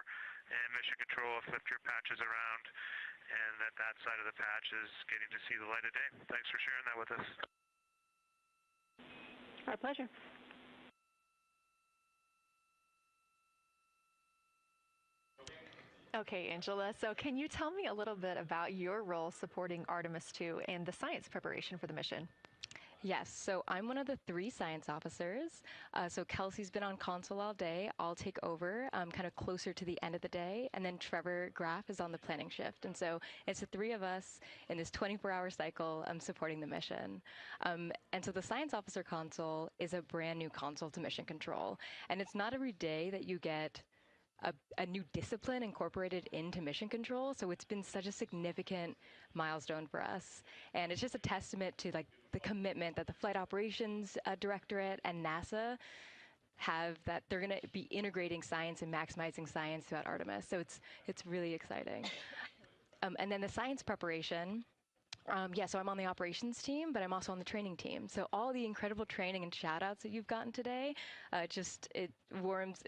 and Mission Control have flipped your patches around, and that side of the patch is getting to see the light of day. Thanks for sharing that with us. Our pleasure. Okay, Angela, so can you tell me a little bit about your role supporting Artemis II and the science preparation for the mission? Yes, so I'm one of the 3 science officers. So Kelsey's been on console all day. I'll take over kind of closer to the end of the day. And then Trevor Graff is on the planning shift. And so it's the 3 of us in this 24-hour cycle supporting the mission. And so the science officer console is a brand new console to Mission Control. And it's not every day that you get a new discipline incorporated into Mission Control, so it's been such a significant milestone for us. And it's just a testament to like the commitment that the Flight Operations Directorate and NASA have, that they're going to be integrating science and maximizing science throughout Artemis. So it's really exciting. And then the science preparation. So I'm on the operations team, but I'm also on the training team. So all the incredible training and shout-outs that you've gotten today, it warms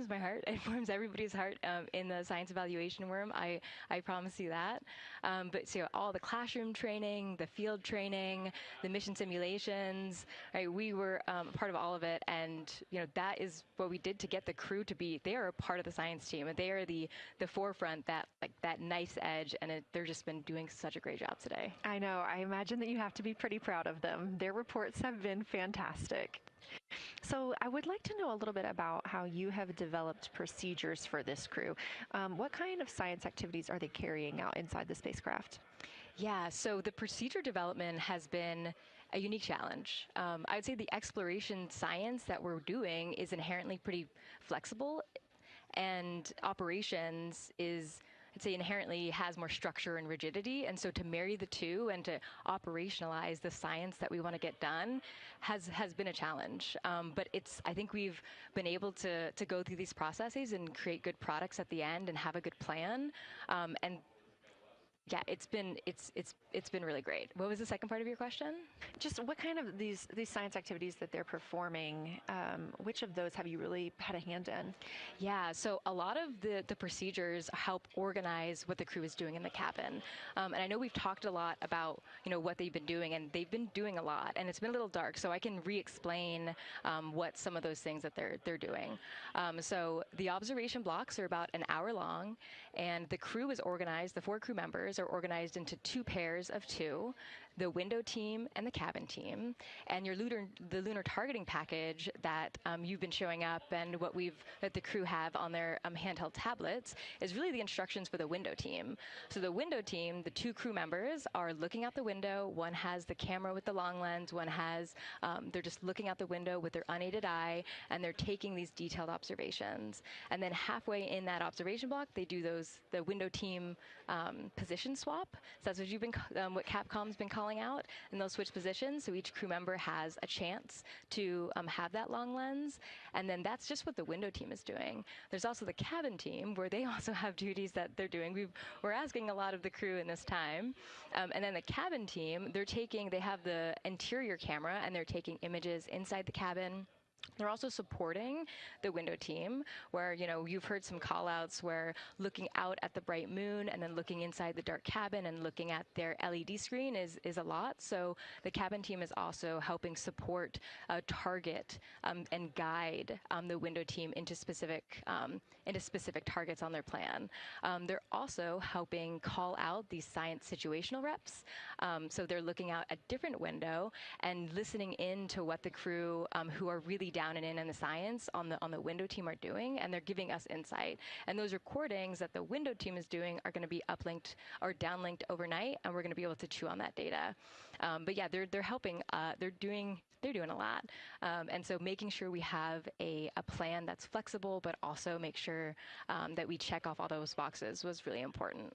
my heart. It warms everybody's heart in the science evaluation room. I promise you that. But so all the classroom training, the field training, the mission simulations, right? We were part of all of it, and that is what we did to get the crew to be. They are a part of the science team, and they are the forefront, that nice edge, and they're just been doing such a great job today. I know. I imagine that you have to be pretty proud of them. Their reports have been fantastic. So I would like to know a little bit about how you have developed procedures for this crew. What kind of science activities are they carrying out inside the spacecraft? Yeah, so the procedure development has been a unique challenge. I would say the exploration science that we're doing is inherently pretty flexible, and operations is, I'd say, inherently has more structure and rigidity. And so to marry the two and to operationalize the science that we want to get done has been a challenge. But I think we've been able to go through these processes and create good products at the end and have a good plan. And yeah, it's been really great. What was the second part of your question? Just what kind of these science activities that they're performing, which of those have you really had a hand in? Yeah, so a lot of the procedures help organize what the crew is doing in the cabin. And I know we've talked a lot about what they've been doing, and they've been doing a lot, and it's been a little dark, so I can re-explain what some of those things that they're doing. So the observation blocks are about an hour long, and the crew is organized, the 4 crew members are organized into 2 pairs of 2, the window team and the cabin team. And the lunar targeting package that you've been showing up and that the crew have on their handheld tablets is really the instructions for the window team. So the window team, the 2 crew members are looking out the window. One has the camera with the long lens. One has, they're just looking out the window with their unaided eye, and they're taking these detailed observations. And then halfway in that observation block, they do the window team position position swap. So that's what you've been, what Capcom's been calling out, and they'll switch positions. So each crew member has a chance to have that long lens, and then that's just what the window team is doing. There's also the cabin team, where they also have duties that they're doing. We're asking a lot of the crew in this time, and then the cabin team, they have the interior camera, and they're taking images inside the cabin. They're also supporting the window team, where, you've heard some call-outs where looking out at the bright moon and then looking inside the dark cabin and looking at their LED screen is a lot. So the cabin team is also helping support, target, and guide the window team into specific targets on their plan. They're also helping call out these science situational reps. So they're looking out a different window and listening in to what the crew who are really down and in the science on the window team are doing, and they're giving us insight. And those recordings that the window team is doing are going to be uplinked or downlinked overnight, and we're going to be able to chew on that data. But yeah, they're helping. They're doing a lot. And so making sure we have a plan that's flexible, but also make sure that we check off all those boxes was really important.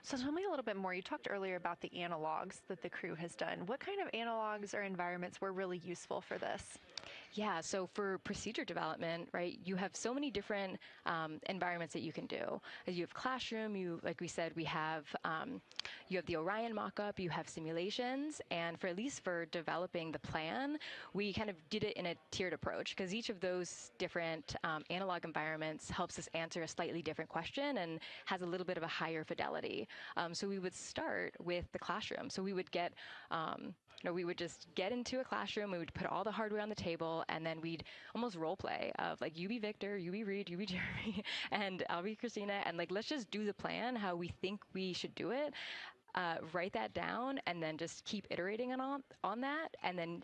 So tell me a little bit more. You talked earlier about the analogs that the crew has done. What kind of analogs or environments were really useful for this? Yeah, so for procedure development, right, you have so many different environments that you can do. You have classroom, like we said, you have the Orion mock-up, you have simulations, and at least for developing the plan, we kind of did it in a tiered approach, because each of those different analog environments helps us answer a slightly different question and has a little bit of a higher fidelity. So we would start with the classroom. So we would we would just get into a classroom, we would put all the hardware on the table, and then we'd almost role play of like, you be Victor, you be Reed, you be Jeremy, and I'll be Christina, and like, let's just do the plan how we think we should do it, write that down, and then just keep iterating on that, and then...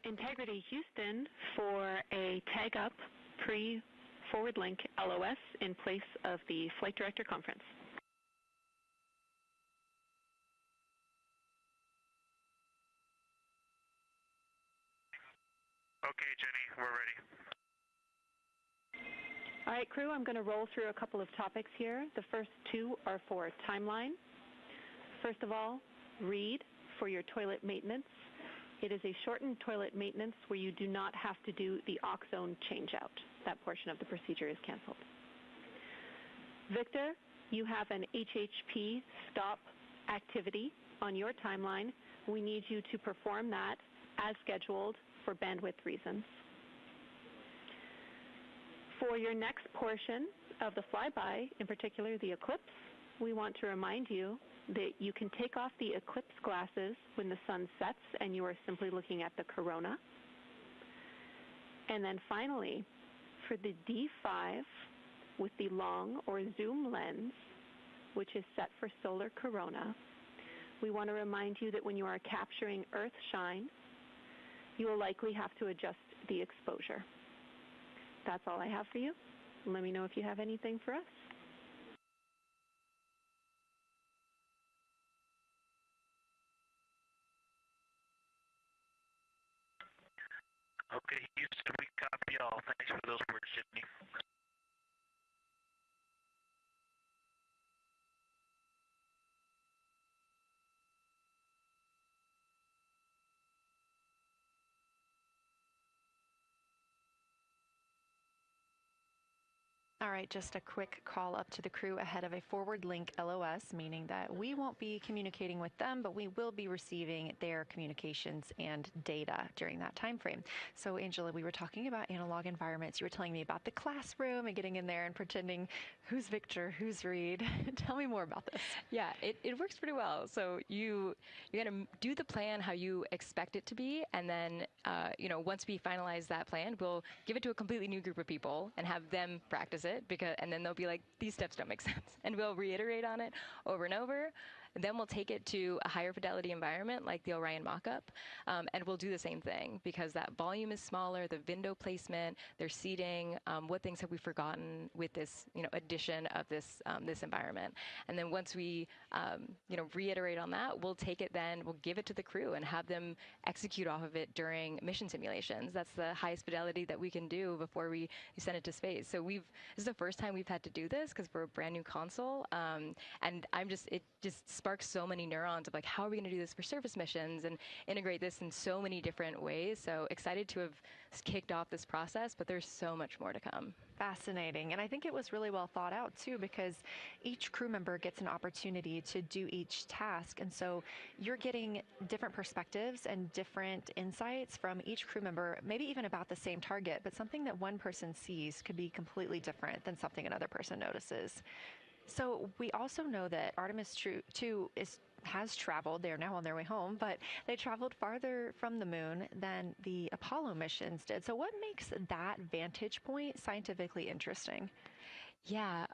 Integrity Houston for a tag up pre-forward link LOS in place of the Flight Director Conference. Okay, Jenny, we're ready. All right, crew, I'm going to roll through a couple of topics here. The first two are for timeline. First of all, Reed for your toilet maintenance. It is a shortened toilet maintenance where you do not have to do the oxone changeout. That portion of the procedure is canceled. Victor, you have an HHP stop activity on your timeline. We need you to perform that as scheduled for bandwidth reasons. For your next portion of the flyby, in particular the eclipse, we want to remind you that you can take off the eclipse glasses when the sun sets and you are simply looking at the corona. And then finally, for the D5 with the long or zoom lens, which is set for solar corona, we want to remind you that when you are capturing Earth shine, you will likely have to adjust the exposure. That's all I have for you. Let me know if you have anything for us. Okay, Houston, we copy all. Thanks for those words, Jimmy. All right, just a quick call up to the crew ahead of a forward link LOS, meaning that we won't be communicating with them, but we will be receiving their communications and data during that time frame. So, Angela, we were talking about analog environments. You were telling me about the classroom and getting in there and pretending who's Victor, who's Reed. Tell me more about this. Yeah, it works pretty well. So you got to do the plan how you expect it to be, and then once we finalize that plan, we'll give it to a completely new group of people and have them practice it, and then they'll be like, these steps don't make sense, and we'll reiterate on it over and over. then we'll take it to a higher fidelity environment like the Orion mock-up, and we'll do the same thing because that volume is smaller, the window placement, their seating, what things have we forgotten with this, addition of this this environment. And then once we, reiterate on that, we'll take it then, we'll give it to the crew and have them execute off of it during mission simulations. That's the highest fidelity that we can do before we send it to space. So this is the first time we've had to do this because we're a brand new console. And it just sparks so many neurons of like, how are we going to do this for surface missions and integrate this in so many different ways. So excited to have kicked off this process, but there's so much more to come. Fascinating. And I think it was really well thought out too, because each crew member gets an opportunity to do each task. And so you're getting different perspectives and different insights from each crew member, maybe even about the same target, but something that one person sees could be completely different than something another person notices. So we also know that Artemis II has traveled. They're now on their way home, but they traveled farther from the moon than the Apollo missions did. So what makes that vantage point scientifically interesting? Yeah,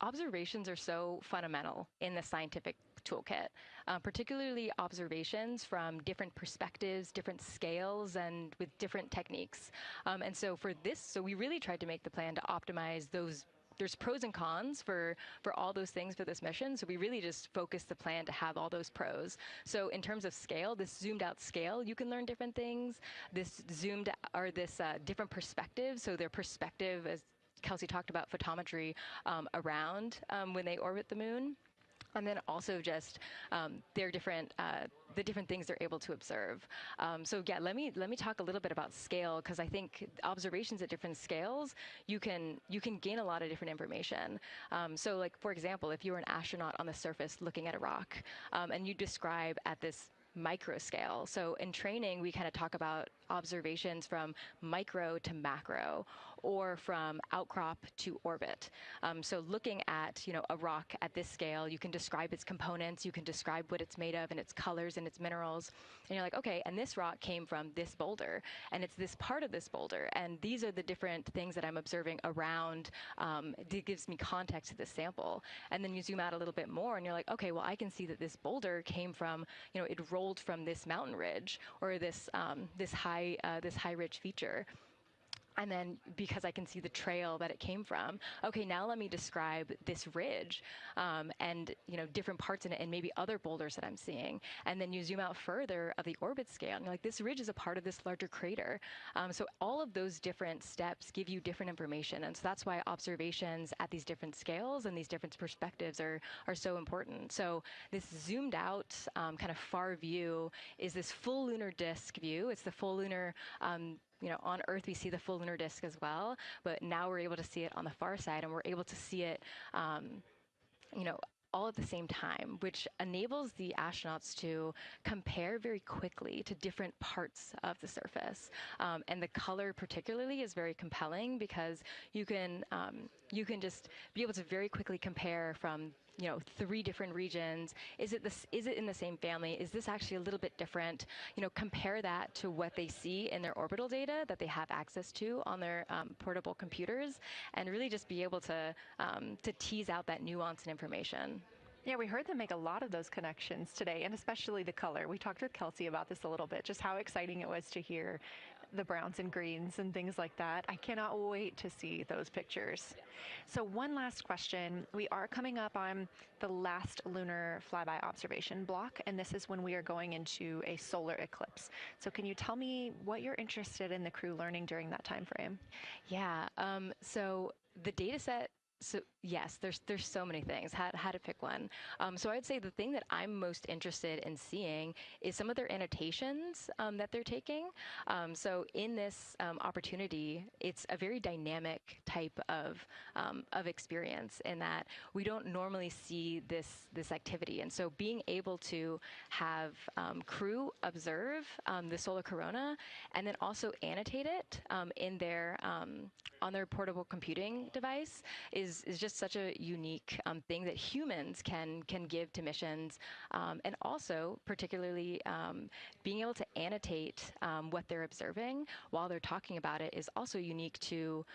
observations are so fundamental in the scientific toolkit, particularly observations from different perspectives, different scales, and with different techniques. And so we really tried to make the plan to optimize those. There's pros and cons for all those things for this mission. So we really just focused the plan to have all those pros. So in terms of scale, this zoomed out scale, you can learn different things. This different perspectives. So their perspective, as Kelsey talked about, photometry around when they orbit the moon. And then also just their different the different things they're able to observe. So yeah, let me talk a little bit about scale, because I think observations at different scales, you can gain a lot of different information. So like, for example, if you were an astronaut on the surface looking at a rock, and you describe at this micro scale. So in training, we kind of talk about observations from micro to macro, or from outcrop to orbit. So looking at a rock at this scale, you can describe its components, you can describe what it's made of and its colors and its minerals, and you're like, okay, and this rock came from this boulder, and it's this part of this boulder, and these are the different things that I'm observing around. It gives me context to this sample, and then you zoom out a little bit more, and you're like, okay, well, I can see that this boulder came from, it rolled from this mountain ridge, or this high ridge feature. And then because I can see the trail that it came from, okay, now let me describe this ridge and different parts in it, and maybe other boulders that I'm seeing. And then you zoom out further of the orbit scale, and you're like, this ridge is a part of this larger crater. So all of those different steps give you different information, and so that's why observations at these different scales and these different perspectives are so important. So this zoomed out kind of far view is this full lunar disk view. It's the full lunar. On Earth, we see the full lunar disk as well, but now we're able to see it on the far side, and we're able to see it, all at the same time, which enables the astronauts to compare very quickly to different parts of the surface. And the color particularly is very compelling, because you can just be able to very quickly compare from 3 different regions. Is it in the same family? Is this actually a little bit different? Compare that to what they see in their orbital data that they have access to on their portable computers, and really just be able to tease out that nuance and information. Yeah, we heard them make a lot of those connections today, and especially the color. We talked with Kelsey about this a little bit, just how exciting it was to hear the browns and greens and things like that. I cannot wait to see those pictures. Yeah. So one last question. We are coming up on the last lunar flyby observation block, and this is when we are going into a solar eclipse. So can you tell me what you're interested in the crew learning during that time frame? Yeah, so the data set. So yes, there's so many things. How to pick one. So I'd say the thing that I'm most interested in seeing is some of their annotations that they're taking. So in this opportunity, it's a very dynamic type of experience, in that we don't normally see this activity. And so being able to have crew observe the solar corona, and then also annotate it in their on their portable computing device is just such a unique thing that humans can give to missions, and also particularly being able to annotate what they're observing while they're talking about it is also unique to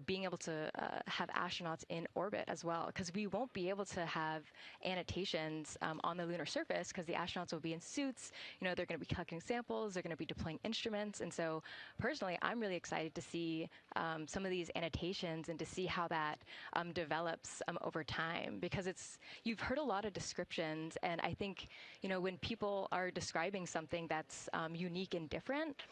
being able to have astronauts in orbit as well, because we won't be able to have annotations on the lunar surface because the astronauts will be in suits. They're going to be collecting samples, they're going to be deploying instruments, and so personally, I'm really excited to see some of these annotations and to see how that develops over time, because you've heard a lot of descriptions, and I think when people are describing something that's unique and different,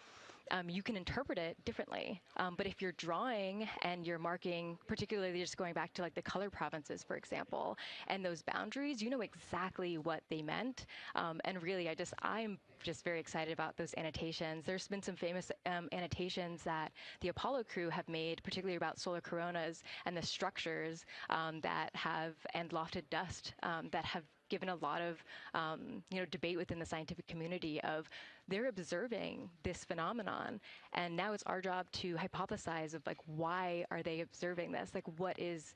you can interpret it differently. But if you're drawing and you're marking, particularly just going back to like the color provinces, for example, and those boundaries, you know exactly what they meant. And really, I'm just very excited about those annotations. There's been some famous annotations that the Apollo crew have made, particularly about solar coronas and the structures and lofted dust that have given a lot of debate within the scientific community of they're observing this phenomenon, and now it's our job to hypothesize of like why are they observing this, like what is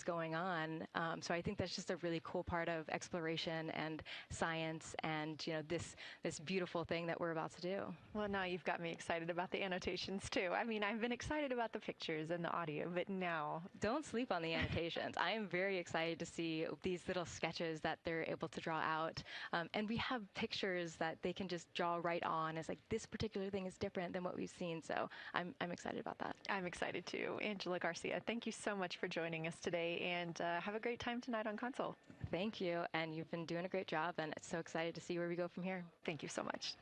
going on. So I think that's just a really cool part of exploration and science, and this beautiful thing that we're about to do. Well, now you've got me excited about the annotations too. I mean, I've been excited about the pictures and the audio, but now don't sleep on the annotations. I am very excited to see these little sketches that they're able to draw out, and we have pictures that they can just draw right on. It's like this particular thing is different than what we've seen, so I'm excited about that. I'm excited too. Angela Garcia, thank you so much for joining us today, and have a great time tonight on Console. Thank you, and you've been doing a great job, and so excited to see where we go from here. Thank you so much.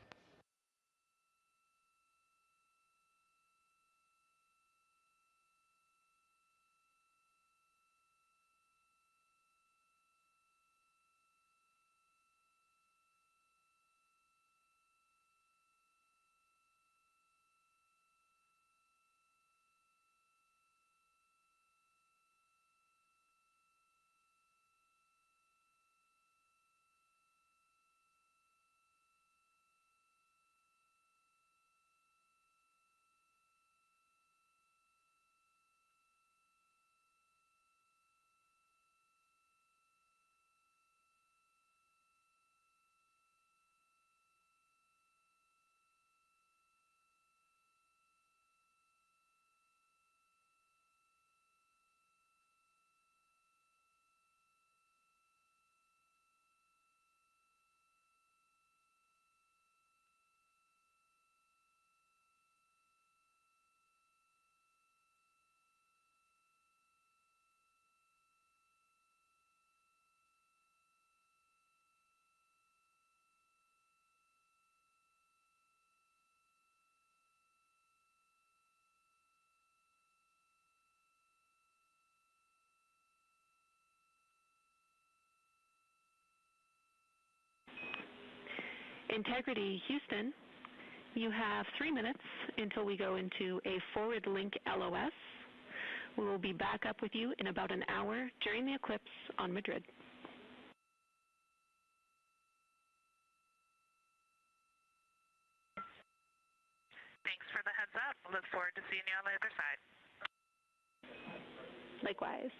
Integrity Houston, you have 3 minutes until we go into a forward link LOS. We will be back up with you in about an hour during the eclipse on Madrid. Thanks for the heads up. Look forward to seeing you on the other side. Likewise.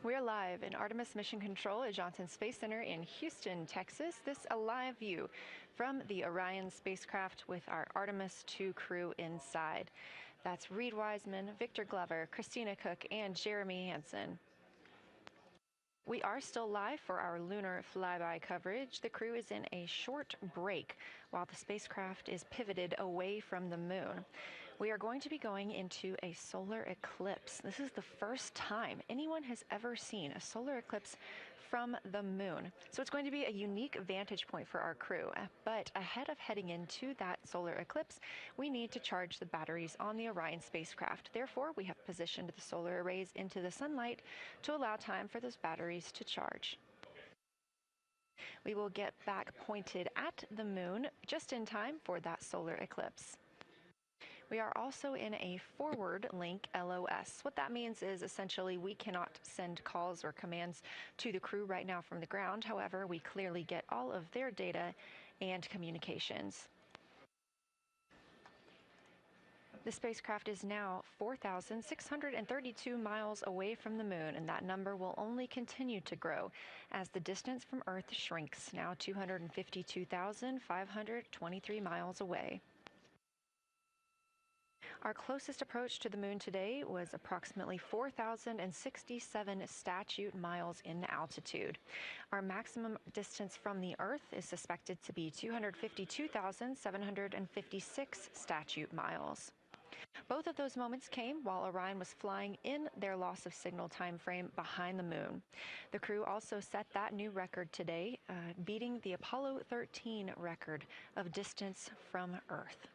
We're live in Artemis Mission Control at Johnson Space Center in Houston, Texas. This is a live view from the Orion spacecraft with our Artemis II crew inside. That's Reed Wiseman, Victor Glover, Christina Cook, and Jeremy Hansen. We are still live for our lunar flyby coverage. The crew is in a short break while the spacecraft is pivoted away from the moon. We are going to be going into a solar eclipse. This is the first time anyone has ever seen a solar eclipse from the moon. So it's going to be a unique vantage point for our crew. But ahead of heading into that solar eclipse, we need to charge the batteries on the Orion spacecraft. Therefore, we have positioned the solar arrays into the sunlight to allow time for those batteries to charge. We will get back pointed at the moon just in time for that solar eclipse. We are also in a forward link LOS. What that means is essentially we cannot send calls or commands to the crew right now from the ground. However, we clearly get all of their data and communications. The spacecraft is now 4,632 miles away from the moon, and that number will only continue to grow as the distance from Earth shrinks, now 252,523 miles away. Our closest approach to the moon today was approximately 4,067 statute miles in altitude. Our maximum distance from the Earth is suspected to be 252,756 statute miles. Both of those moments came while Orion was flying in their loss of signal time frame behind the moon. The crew also set that new record today, beating the Apollo 13 record of distance from Earth.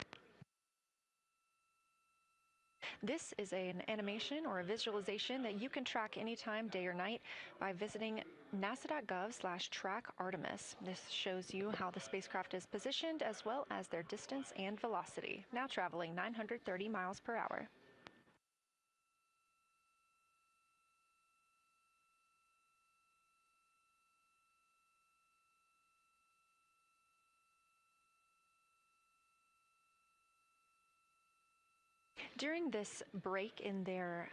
This is an animation or a visualization that you can track anytime, day or night, by visiting nasa.gov/track-Artemis. This shows you how the spacecraft is positioned as well as their distance and velocity, now traveling 930 miles per hour. During this break in their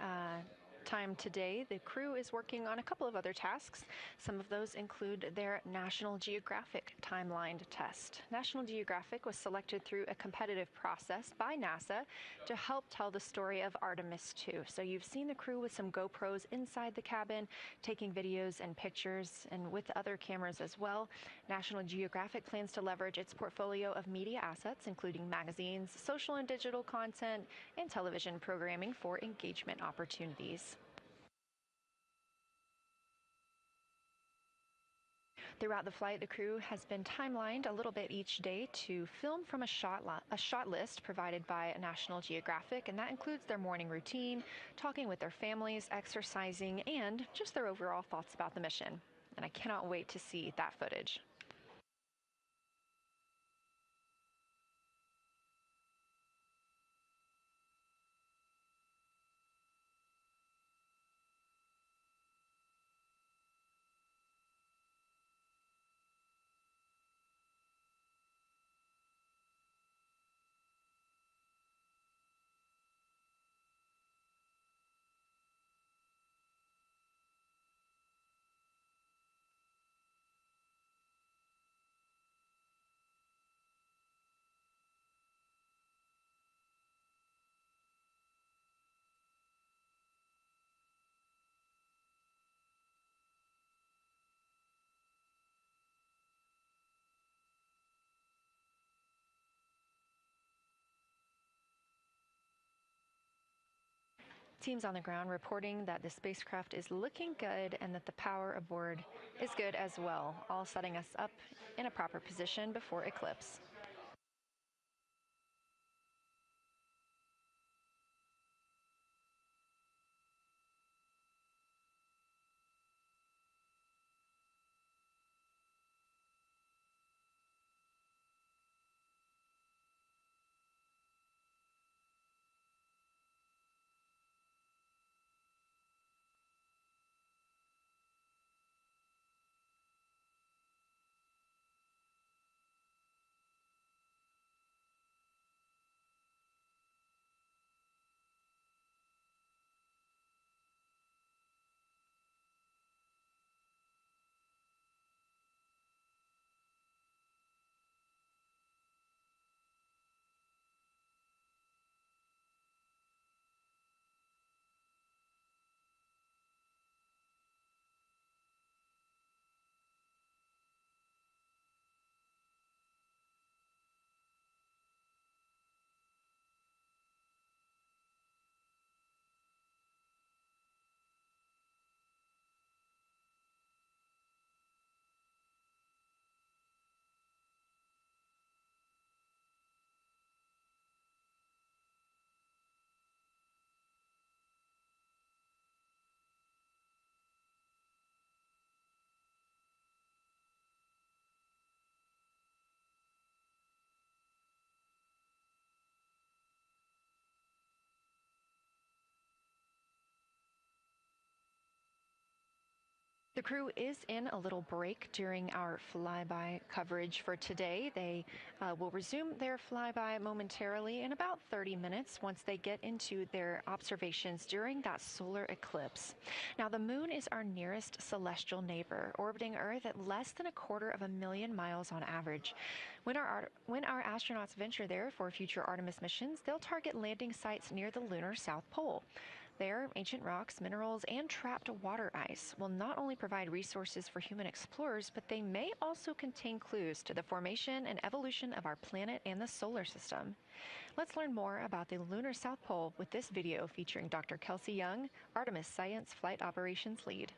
time today, the crew is working on a couple of other tasks. Some of those include their National Geographic timeline test. National Geographic was selected through a competitive process by NASA to help tell the story of Artemis II. So you've seen the crew with some GoPros inside the cabin, taking videos and pictures, and with other cameras as well. National Geographic plans to leverage its portfolio of media assets, including magazines, social and digital content, and television programming for engagement opportunities. Throughout the flight, the crew has been timelined a little bit each day to film from a shot list provided by National Geographic, and that includes their morning routine, talking with their families, exercising, and just their overall thoughts about the mission. And I cannot wait to see that footage. Teams on the ground reporting that the spacecraft is looking good and that the power aboard is good as well, all setting us up in a proper position before eclipse. crew is in a little break during our flyby coverage for today. They will resume their flyby momentarily in about 30 minutes once they get into their observations during that solar eclipse. Now, the moon is our nearest celestial neighbor, orbiting Earth at less than 250,000 miles on average. When our astronauts venture there for future Artemis missions, they'll target landing sites near the lunar South Pole. There, ancient rocks, minerals, and trapped water ice will not only provide resources for human explorers, but they may also contain clues to the formation and evolution of our planet and the solar system. Let's learn more about the lunar South Pole with this video featuring Dr. Kelsey Young, Artemis Science Flight Operations Lead.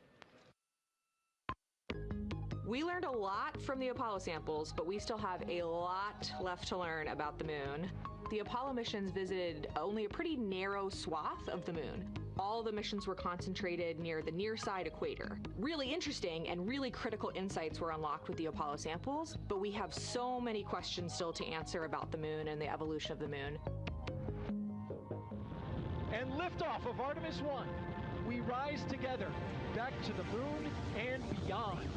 We learned a lot from the Apollo samples, but we still have a lot left to learn about the moon. The Apollo missions visited only a pretty narrow swath of the moon. All the missions were concentrated near the near-side equator. Really interesting and really critical insights were unlocked with the Apollo samples, but we have so many questions still to answer about the moon and the evolution of the moon. And liftoff of Artemis I. We rise together, back to the moon and beyond.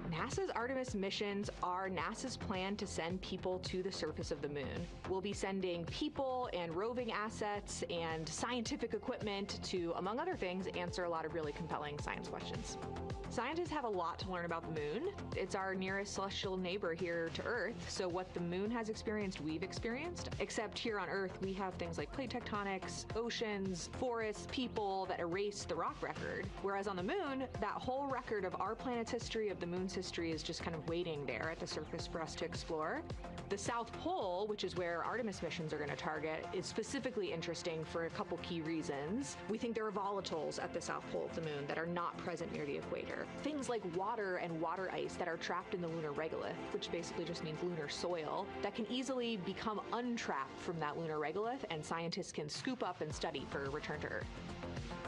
NASA's Artemis missions are NASA's plan to send people to the surface of the moon. We'll be sending people and roving assets and scientific equipment to, among other things, answer a lot of really compelling science questions. Scientists have a lot to learn about the moon. It's our nearest celestial neighbor here to Earth, so what the moon has experienced, we've experienced. Except here on Earth, we have things like plate tectonics, oceans, forests, people that erase the rock record. Whereas on the moon, that whole record of our planet's history, of the moon's history, is just kind of waiting there at the surface for us to explore. The South Pole, which is where Artemis missions are going to target, is specifically interesting for a couple key reasons. We think there are volatiles at the South Pole of the moon that are not present near the equator. Things like water and water ice that are trapped in the lunar regolith, which basically just means lunar soil, that can easily become untrapped from that lunar regolith, and scientists can scoop up and study for return to Earth.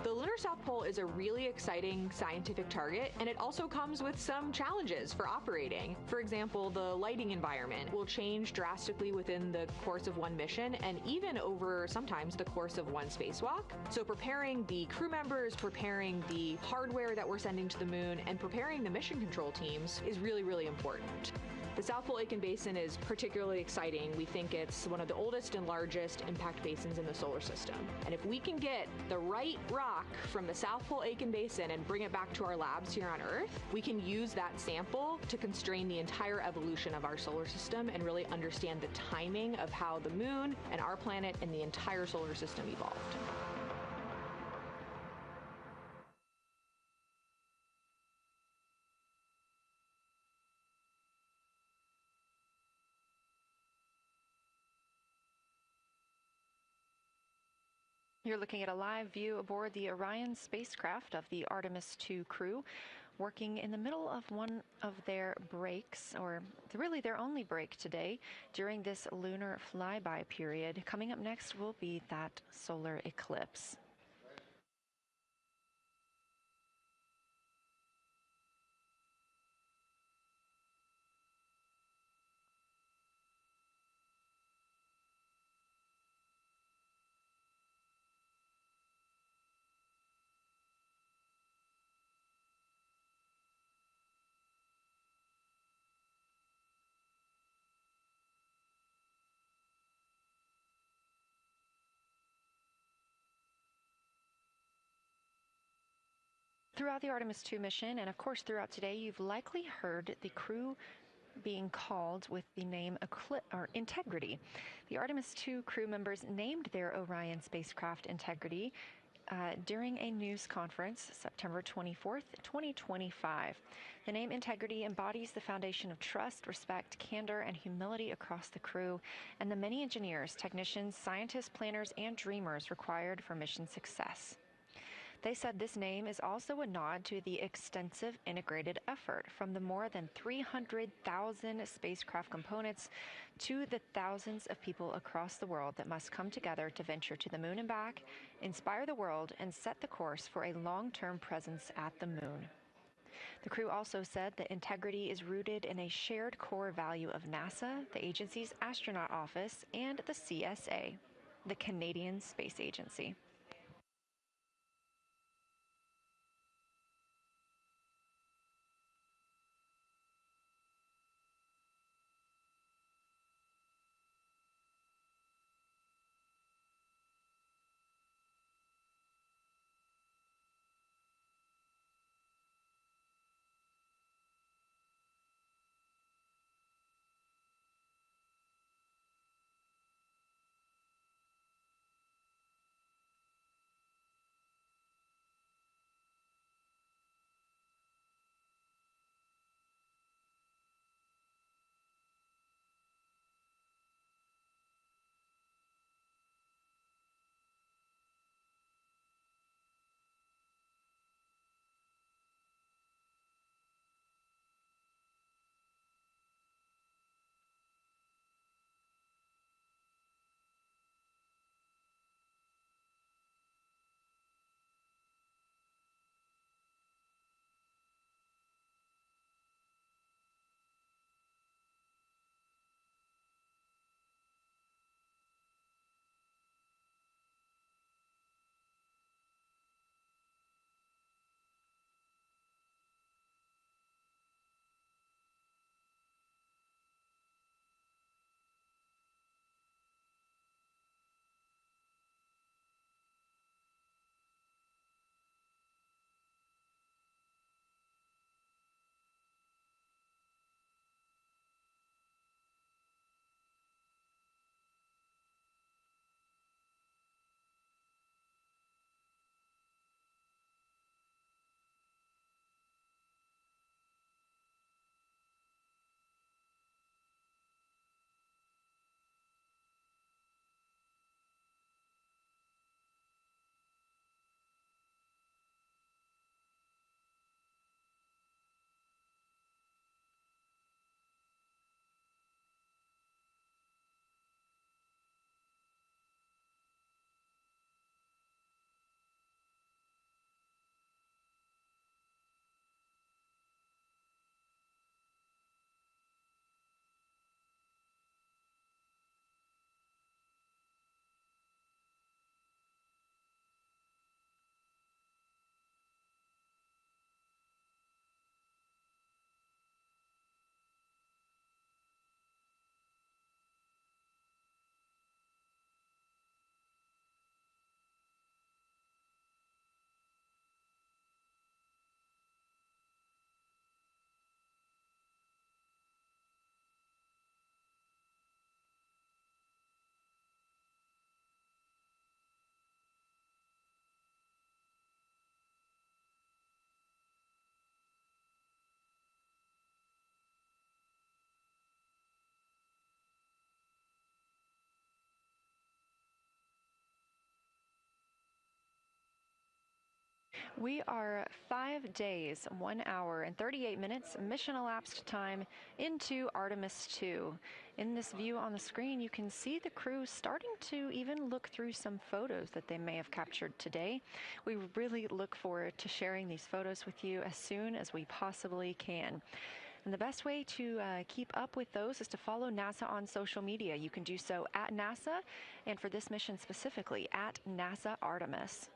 The lunar South Pole is a really exciting scientific target, and it also comes with some challenges for operating. For example, the lighting environment will change drastically within the course of one mission, and even over sometimes the course of one spacewalk. So preparing the crew members, preparing the hardware that we're sending to the moon, and preparing the mission control teams is really, really important. The South Pole Aitken Basin is particularly exciting. We think it's one of the oldest and largest impact basins in the solar system. And if we can get the right rock from the South Pole Aitken Basin and bring it back to our labs here on Earth, we can use that sample to constrain the entire evolution of our solar system and really understand the timing of how the moon and our planet and the entire solar system evolved. You're looking at a live view aboard the Orion spacecraft of the Artemis II crew, working in the middle of one of their breaks, or really their only break today, during this lunar flyby period. Coming up next will be that solar eclipse. Throughout the Artemis II mission, and of course throughout today, you've likely heard the crew being called with the name Integrity. The Artemis II crew members named their Orion spacecraft Integrity during a news conference September 24th, 2025. The name Integrity embodies the foundation of trust, respect, candor, and humility across the crew, and the many engineers, technicians, scientists, planners, and dreamers required for mission success. They said this name is also a nod to the extensive integrated effort from the more than 300,000 spacecraft components to the thousands of people across the world that must come together to venture to the moon and back, inspire the world, and set the course for a long-term presence at the moon. The crew also said that integrity is rooted in a shared core value of NASA, the agency's astronaut office, and the CSA, the Canadian, Space Agency. We are 5 days, 1 hour, and 38 minutes mission elapsed time into Artemis II. In this view on the screen, you can see the crew starting to even look through some photos that they may have captured today. We really look forward to sharing these photos with you as soon as we possibly can. And the best way to keep up with those is to follow NASA on social media. You can do so at NASA, and for this mission specifically, at NASA Artemis.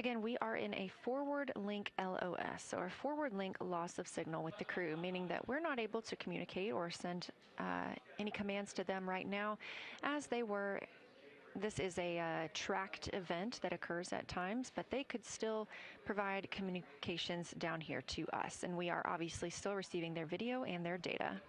Again, we are in a forward link LOS, or forward link loss of signal with the crew, meaning that we're not able to communicate or send any commands to them right now as they were. This is a tracked event that occurs at times, but they could still provide communications down here to us, and we are obviously still receiving their video and their data.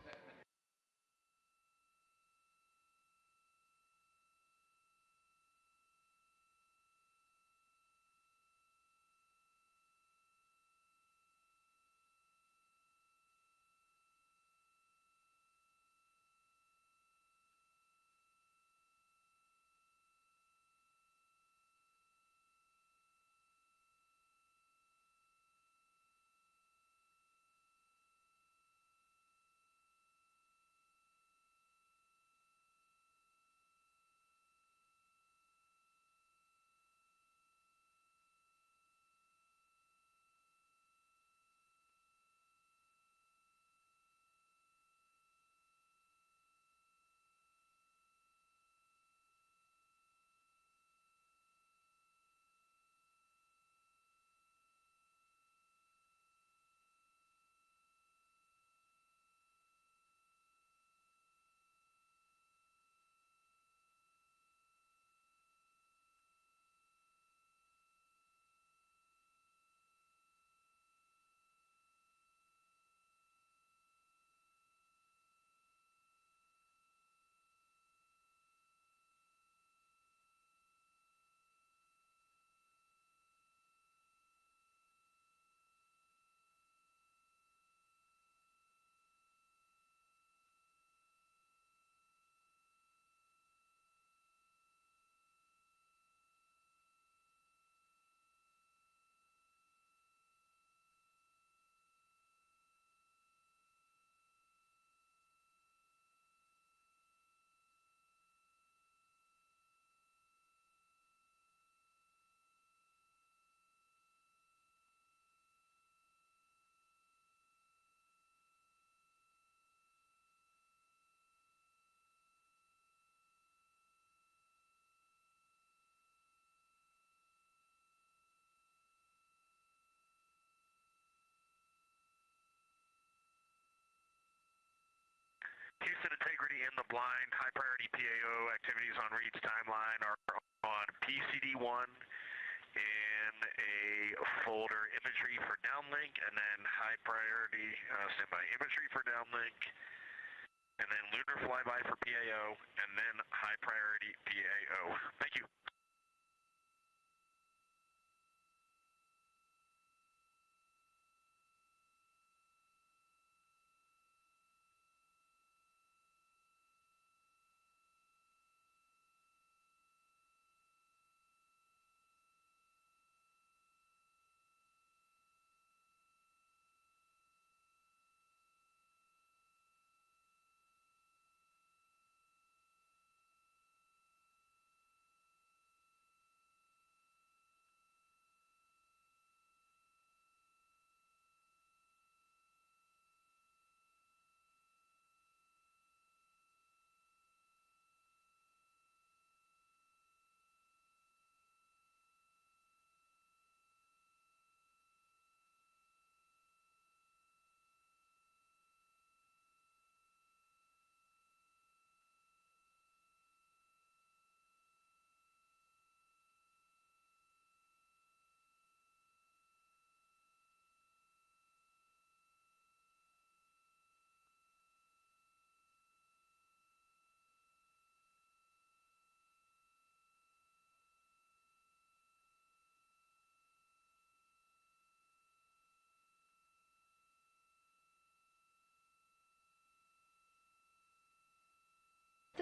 Houston integrity in the blind. High priority PAO activities on Reed's timeline are on PCD1 in a folder imagery for downlink, and then high priority standby imagery for downlink, and then lunar flyby for PAO, and then high priority PAO. Thank you.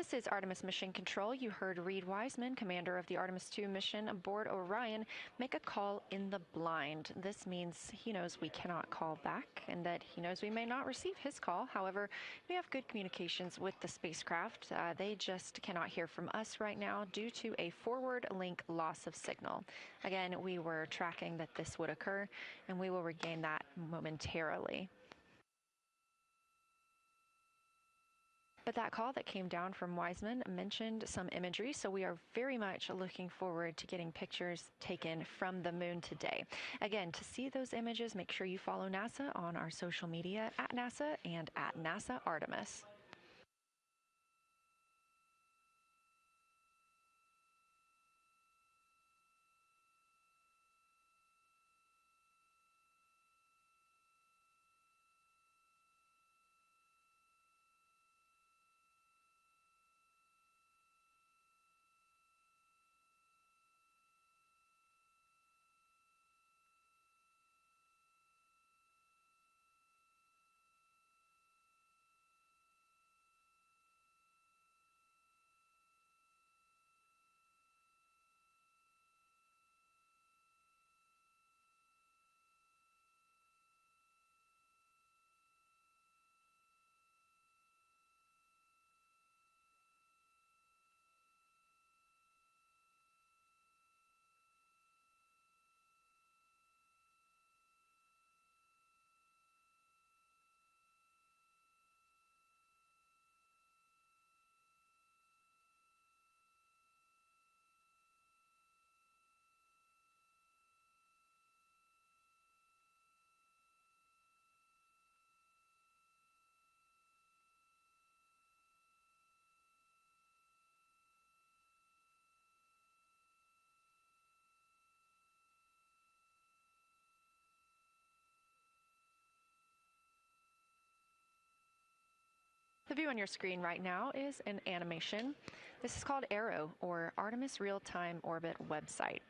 This is Artemis Mission Control. You heard Reed Wiseman, commander of the Artemis II mission aboard Orion, make a call in the blind. This means he knows we cannot call back and that he knows we may not receive his call. However, we have good communications with the spacecraft. They just cannot hear from us right now due to a forward link loss of signal. Again, we were tracking that this would occur, and we will regain that momentarily. But that call that came down from Wiseman mentioned some imagery, so we are very much looking forward to getting pictures taken from the moon today. Again, to see those images, make sure you follow NASA on our social media at NASA and at NASA Artemis. The view on your screen right now is an animation. This is called Arrow, or Artemis Real-Time Orbit website.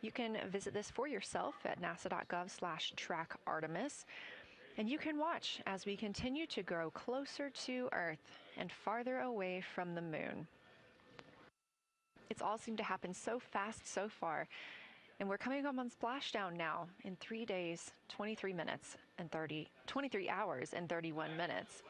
You can visit this for yourself at nasa.gov/trackartemis, and you can watch as we continue to grow closer to Earth and farther away from the moon. It's all seemed to happen so fast so far, and we're coming up on splashdown now in 3 days, 23 hours and 31 minutes.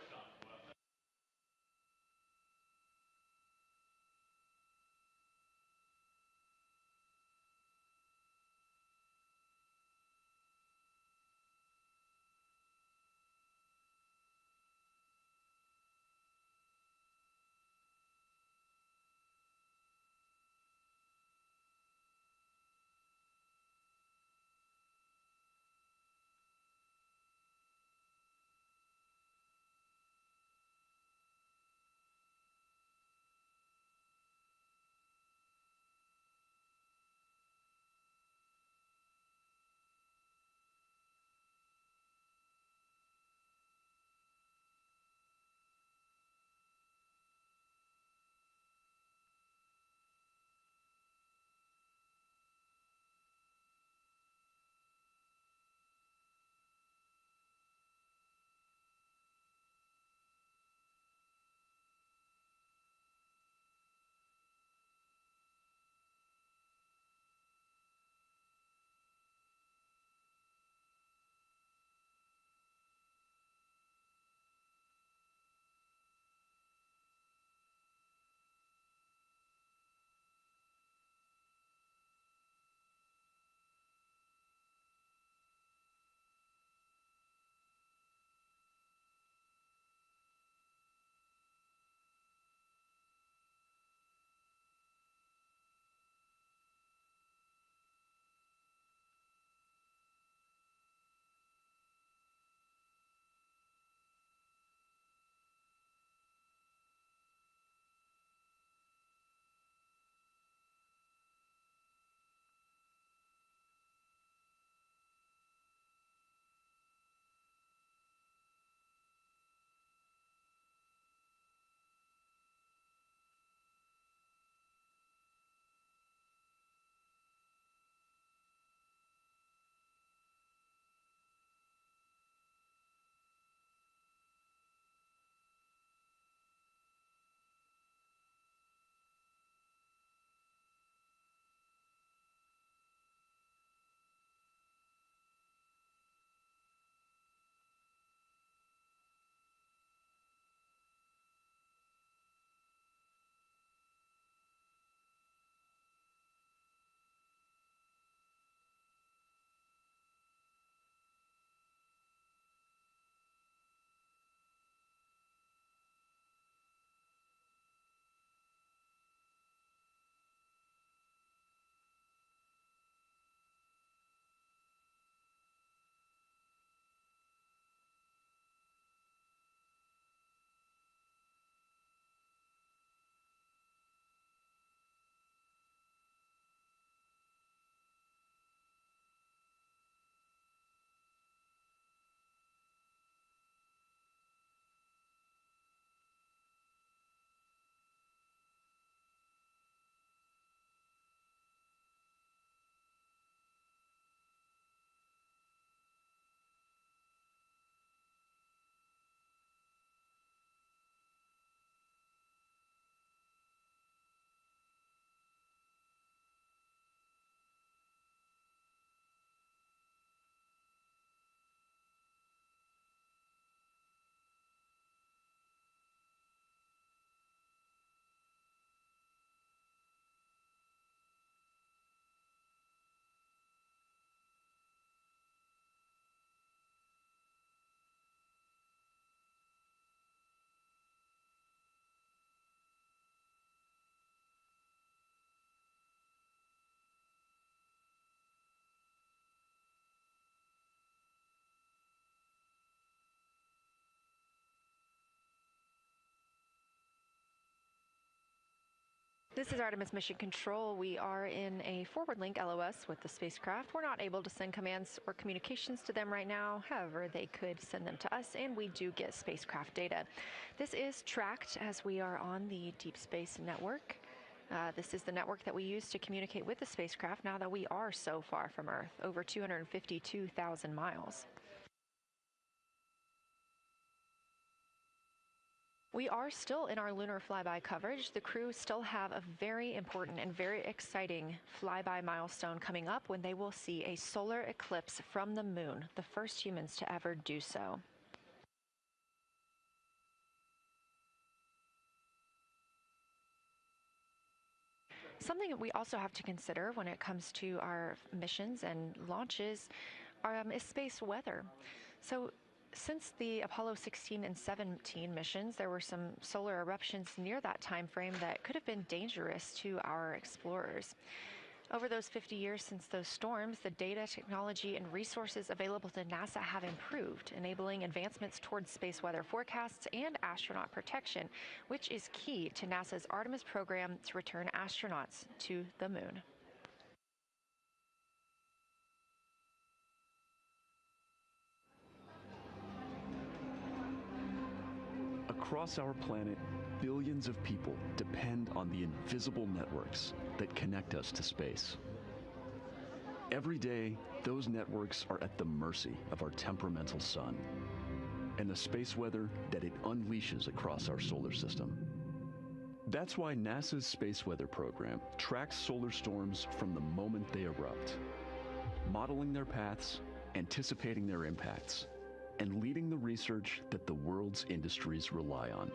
This is Artemis Mission Control. We are in a forward link LOS with the spacecraft. We're not able to send commands or communications to them right now. However, they could send them to us, and we do get spacecraft data. This is tracked as we are on the Deep Space Network. This is the network that we use to communicate with the spacecraft now that we are so far from Earth, over 252,000 miles. We are still in our lunar flyby coverage. The crew still have a very important and very exciting flyby milestone coming up when they will see a solar eclipse from the moon, the first humans to ever do so. Something that we also have to consider when it comes to our missions and launches is space weather. So since the Apollo 16 and 17 missions, there were some solar eruptions near that time frame that could have been dangerous to our explorers. Over those 50 years since those storms, the data, technology, and resources available to NASA have improved, enabling advancements towards space weather forecasts and astronaut protection, which is key to NASA's Artemis program to return astronauts to the moon. Across our planet, billions of people depend on the invisible networks that connect us to space. Every day, those networks are at the mercy of our temperamental sun and the space weather that it unleashes across our solar system. That's why NASA's Space Weather Program tracks solar storms from the moment they erupt, modeling their paths, anticipating their impacts, and leading the research that the world's industries rely on.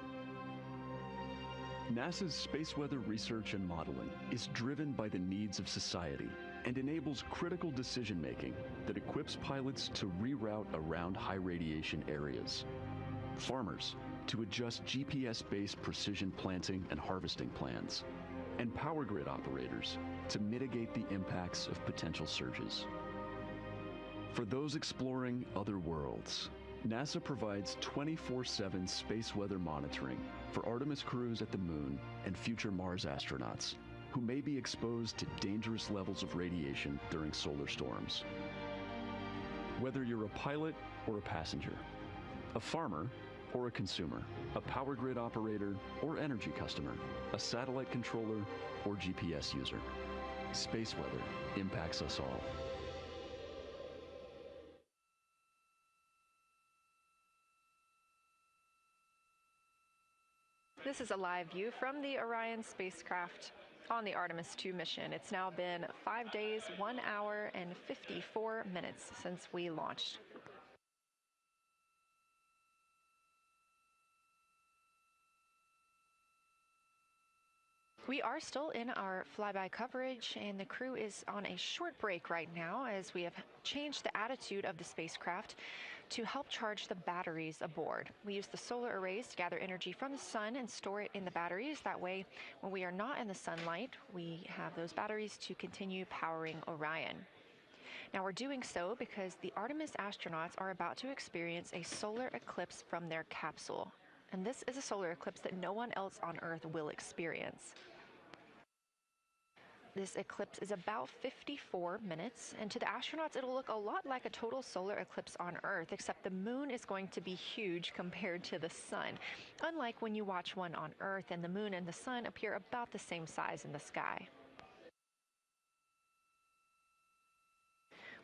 NASA's space weather research and modeling is driven by the needs of society and enables critical decision-making that equips pilots to reroute around high radiation areas, farmers to adjust GPS-based precision planting and harvesting plans, and power grid operators to mitigate the impacts of potential surges. For those exploring other worlds, NASA provides 24/7 space weather monitoring for Artemis crews at the moon and future Mars astronauts who may be exposed to dangerous levels of radiation during solar storms. Whether you're a pilot or a passenger, a farmer or a consumer, a power grid operator or energy customer, a satellite controller or GPS user, space weather impacts us all. This is a live view from the Orion spacecraft on the Artemis II mission. It's now been 5 days, 1 hour, and 54 minutes since we launched. We are still in our flyby coverage, and the crew is on a short break right now as we have changed the attitude of the spacecraft to help charge the batteries aboard. We use the solar arrays to gather energy from the sun and store it in the batteries. That way, when we are not in the sunlight, we have those batteries to continue powering Orion. Now, we're doing so because the Artemis astronauts are about to experience a solar eclipse from their capsule. And this is a solar eclipse that no one else on Earth will experience. This eclipse is about 54 minutes, and to the astronauts, it'll look a lot like a total solar eclipse on Earth, except the moon is going to be huge compared to the sun, unlike when you watch one on Earth and the moon and the sun appear about the same size in the sky.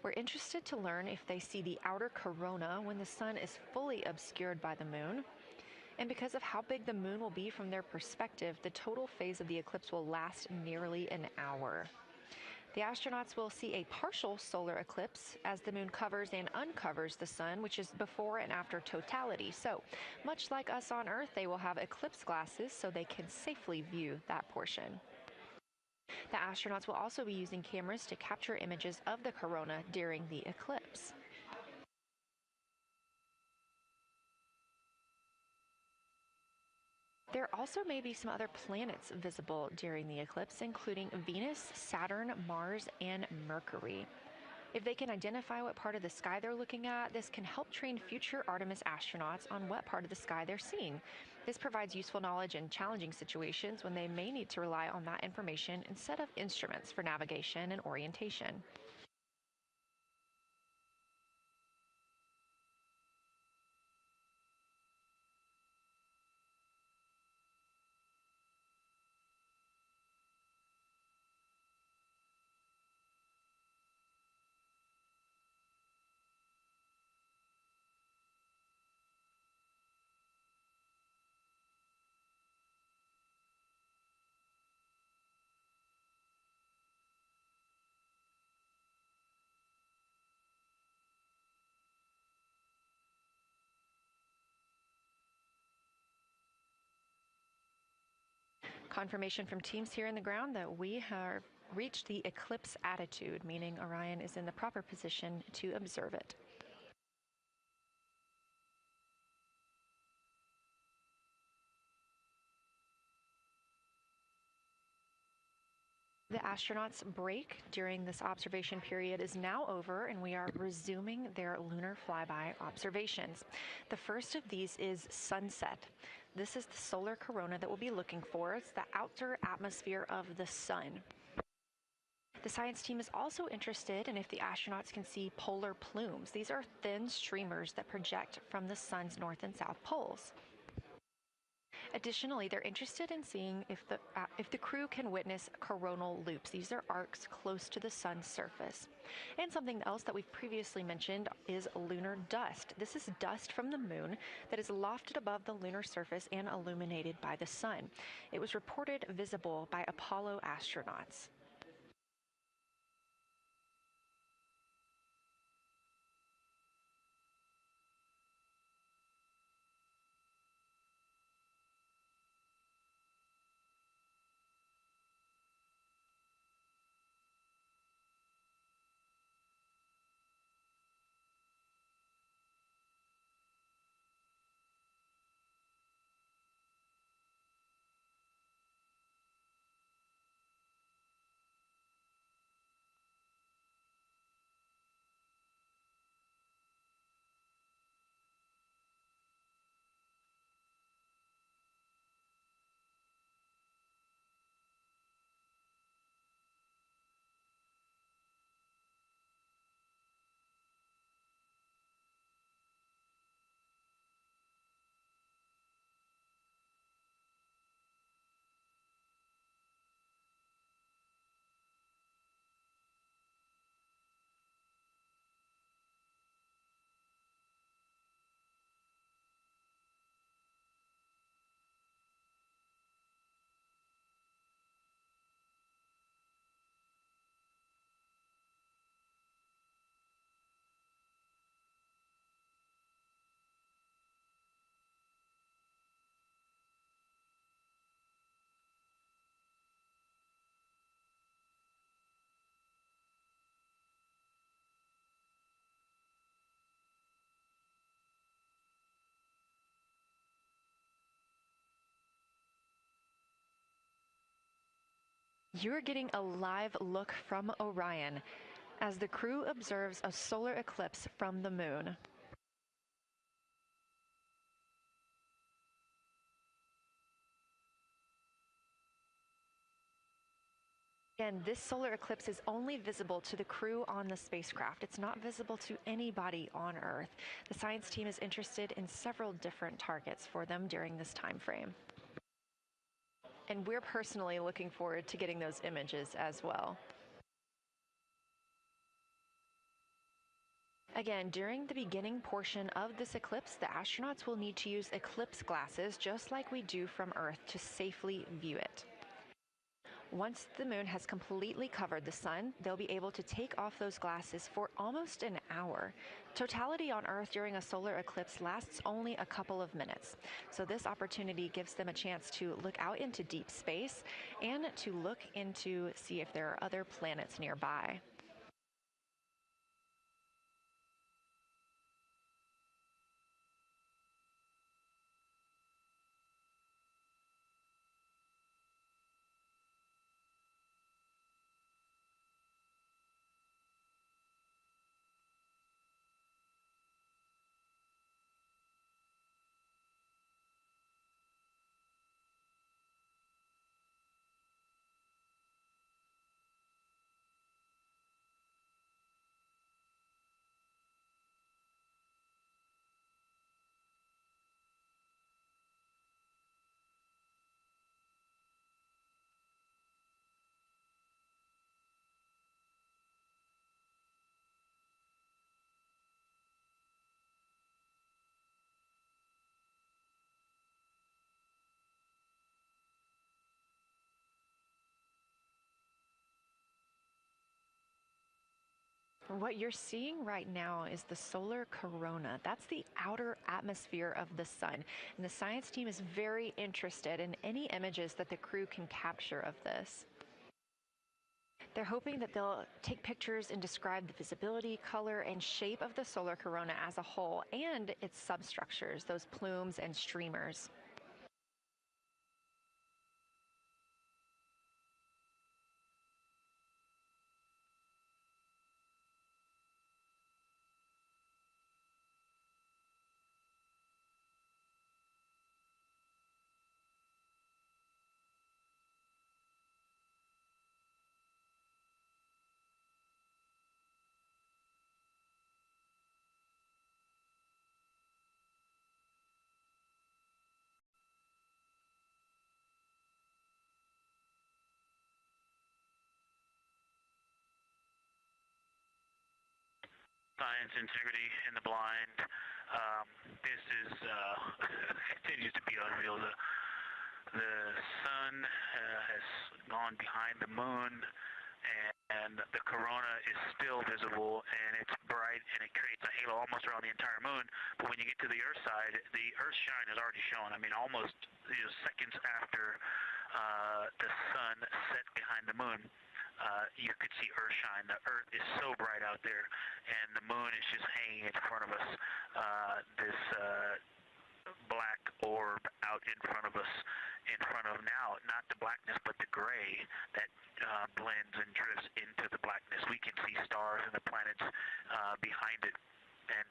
We're interested to learn if they see the outer corona when the sun is fully obscured by the moon. And because of how big the moon will be from their perspective, the total phase of the eclipse will last nearly an hour. The astronauts will see a partial solar eclipse as the moon covers and uncovers the sun, which is before and after totality. So, much like us on Earth, they will have eclipse glasses so they can safely view that portion. The astronauts will also be using cameras to capture images of the corona during the eclipse. There also may be some other planets visible during the eclipse, including Venus, Saturn, Mars, and Mercury. If they can identify what part of the sky they're looking at, this can help train future Artemis astronauts on what part of the sky they're seeing. This provides useful knowledge in challenging situations when they may need to rely on that information instead of instruments for navigation and orientation. Confirmation from teams here in the ground that we have reached the eclipse attitude, meaning Orion is in the proper position to observe it. The astronauts' break during this observation period is now over, and we are resuming their lunar flyby observations. The first of these is sunset. This is the solar corona that we'll be looking for. It's the outer atmosphere of the sun. The science team is also interested in if the astronauts can see polar plumes. These are thin streamers that project from the sun's north and south poles. Additionally, they're interested in seeing if the crew can witness coronal loops. These are arcs close to the sun's surface. And something else that we've previously mentioned is lunar dust. This is dust from the moon that is lofted above the lunar surface and illuminated by the sun. It was reported visible by Apollo astronauts. You're getting a live look from Orion as the crew observes a solar eclipse from the moon. Again, this solar eclipse is only visible to the crew on the spacecraft. It's not visible to anybody on Earth. The science team is interested in several different targets for them during this time frame. And we're personally looking forward to getting those images as well. Again, during the beginning portion of this eclipse, the astronauts will need to use eclipse glasses just like we do from Earth to safely view it. Once the moon has completely covered the sun, they'll be able to take off those glasses for almost an hour. Totality on Earth during a solar eclipse lasts only a couple of minutes. So this opportunity gives them a chance to look out into deep space and to look into see if there are other planets nearby. What you're seeing right now is the solar corona. That's the outer atmosphere of the sun. And the science team is very interested in any images that the crew can capture of this. They're hoping that they'll take pictures and describe the visibility, color, and shape of the solar corona as a whole and its substructures, those plumes and streamers. Science, integrity, in the blind. This is continues to be unreal. The sun has gone behind the moon, and the corona is still visible, and it's bright, and it creates a halo almost around the entire moon. But when you get to the Earth side, the Earth shine is already shown. I mean, almost seconds after the sun set behind the moon. You could see Earth shine. The Earth is so bright out there, and the moon is just hanging in front of us. This black orb out in front of us, in front of now, not the blackness, but the gray that blends and drifts into the blackness. We can see stars and the planets behind it. And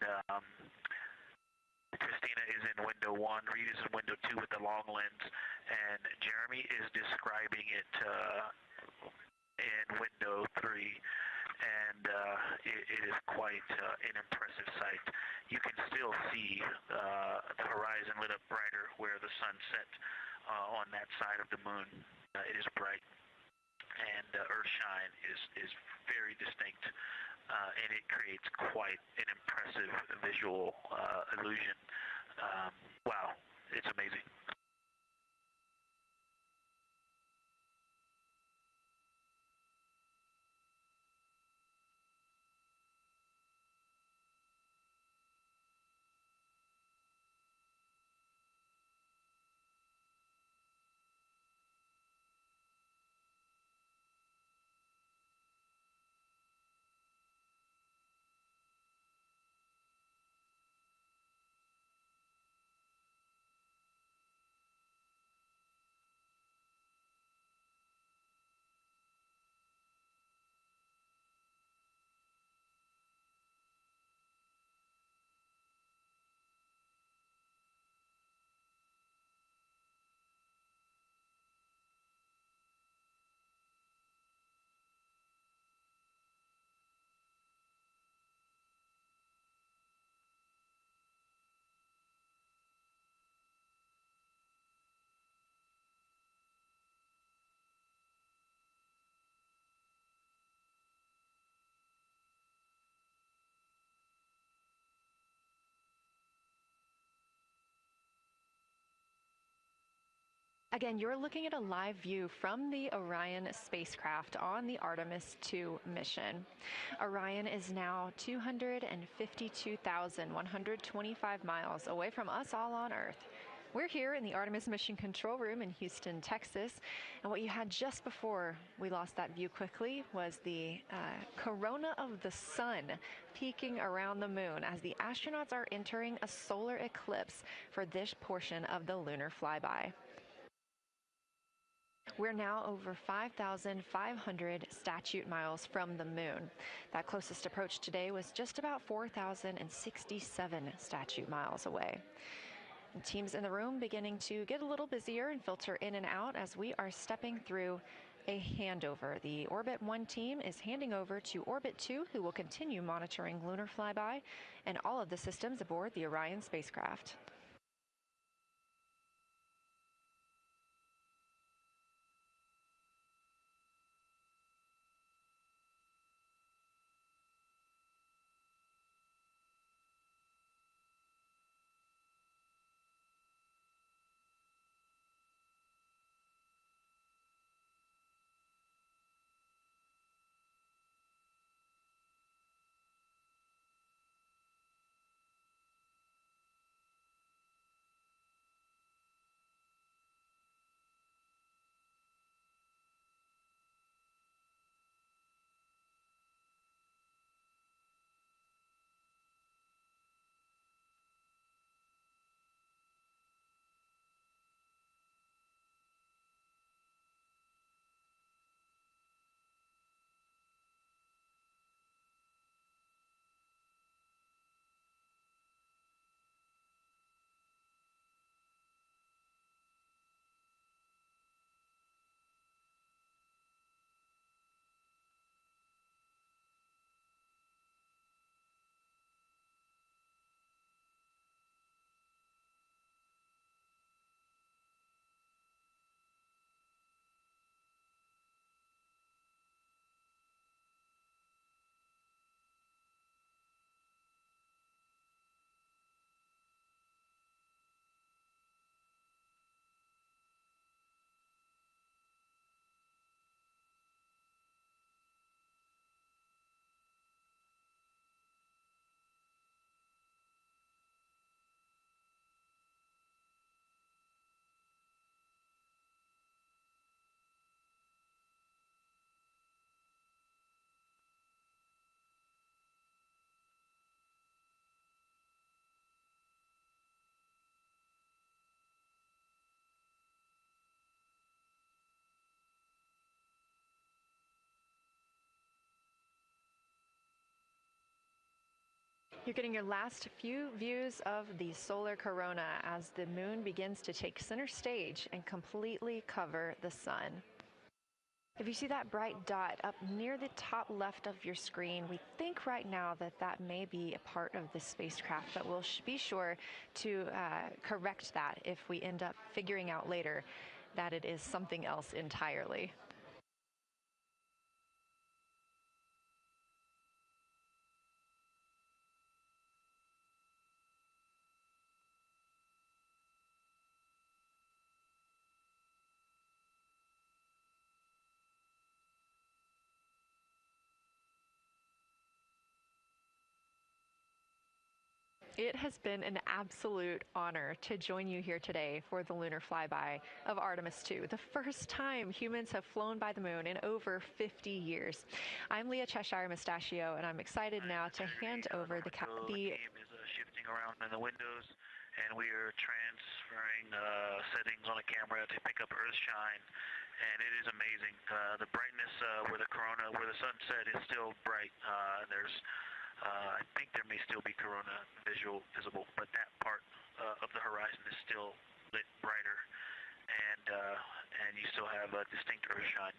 Christina is in window 1, Reed is in window 2 with the long lens, and Jeremy is describing it in window 3, and it is quite an impressive sight. You can still see the horizon lit up brighter where the sun set on that side of the moon. It is bright, and Earthshine is very distinct, and it creates quite an impressive visual illusion. Wow, it's amazing. Again, you're looking at a live view from the Orion spacecraft on the Artemis II mission. Orion is now 252,125 miles away from us all on Earth. We're here in the Artemis Mission Control Room in Houston, Texas, and what you had just before we lost that view quickly was the corona of the sun peeking around the moon as the astronauts are entering a solar eclipse for this portion of the lunar flyby. We're now over 5,500 statute miles from the moon. That closest approach today was just about 4,067 statute miles away. And teams in the room beginning to get a little busier and filter in and out as we are stepping through a handover. The Orbit 1 team is handing over to Orbit 2, who will continue monitoring lunar flyby and all of the systems aboard the Orion spacecraft. You're getting your last few views of the solar corona as the moon begins to take center stage and completely cover the sun. If you see that bright dot up near the top left of your screen, we think right now that that may be a part of the spacecraft, but we'll be sure to correct that if we end up figuring out later that it is something else entirely. It has been an absolute honor to join you here today for the lunar flyby of Artemis II, the first time humans have flown by the moon in over 50 years. I'm Leah Cheshire Mustachio, and I'm excited now to hand over the game is shifting around in the windows, and we are transferring settings on a camera to pick up Earth shine, and it is amazing. The brightness where the corona, where the sunset is still bright. I think there may still be corona visible, but that part of the horizon is still lit brighter, and you still have a distinct Earth shine.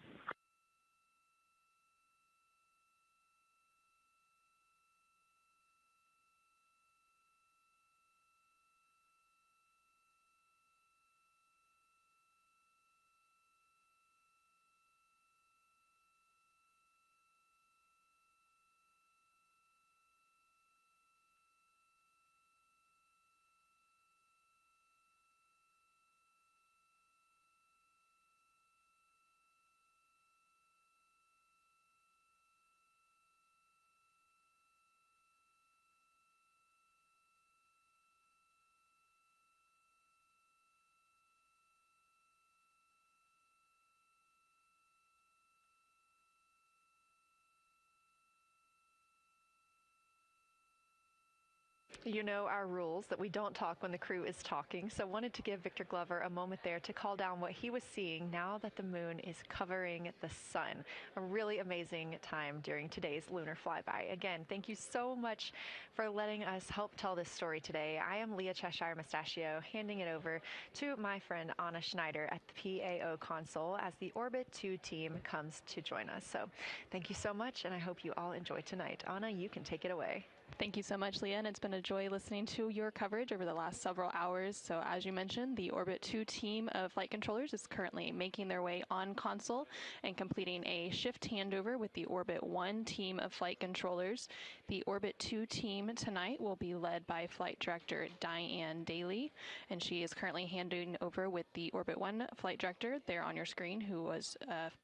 You know our rules that we don't talk when the crew is talking, so wanted to give Victor Glover a moment there to call down what he was seeing now that the moon is covering the sun. A really amazing time during today's lunar flyby. Again, thank you so much for letting us help tell this story today. I am Leah Cheshire Mustachio, handing it over to my friend Anna Schneider at the PAO console as the Orbit 2 team comes to join us. So thank you so much, and I hope you all enjoy tonight. Anna, you can take it away. Thank you so much, Leah, and it's been a joy listening to your coverage over the last several hours. So as you mentioned, the Orbit 2 team of flight controllers is currently making their way on console and completing a shift handover with the Orbit 1 team of flight controllers. The Orbit 2 team tonight will be led by Flight Director Diane Daly, and she is currently handing over with the Orbit 1 flight director there on your screen, who was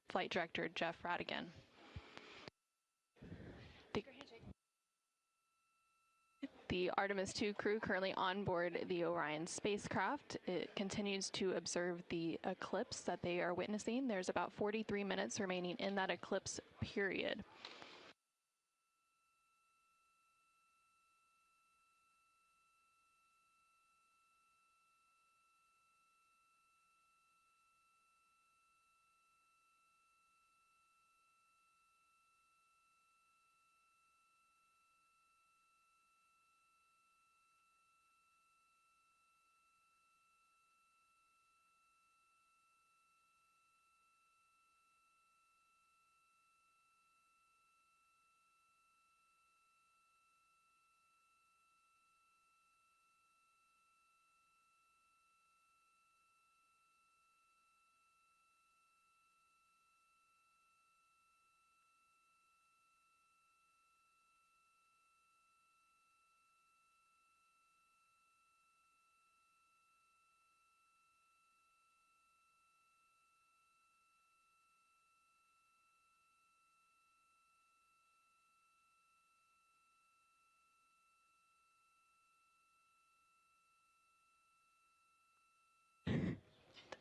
Flight Director Jeff Radigan. The Artemis II crew currently on board the Orion spacecraft. It continues to observe the eclipse that they are witnessing. There's about 43 minutes remaining in that eclipse period.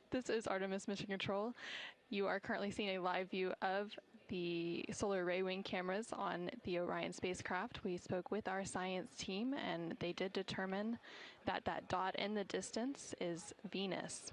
This is Artemis Mission Control. You are currently seeing a live view of the solar array wing cameras on the Orion spacecraft. We spoke with our science team, and they did determine that that dot in the distance is Venus.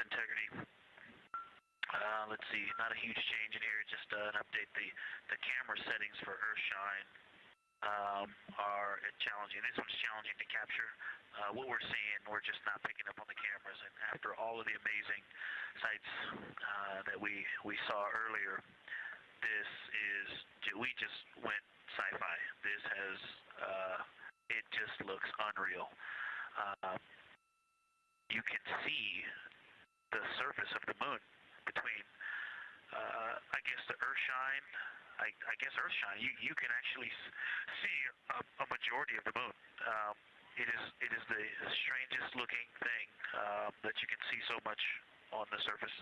integrity. Let's see, not a huge change in here, just an update. The camera settings for Earthshine are challenging. This one's challenging to capture. What we're seeing, we're just not picking up on the cameras. And after all of the amazing sights that we saw earlier, we just went sci-fi. This has, it just looks unreal. You can see the surface of the moon between, I guess, the Earthshine. I guess Earthshine. You can actually see a majority of the moon. It is the strangest looking thing that you can see so much on the surface.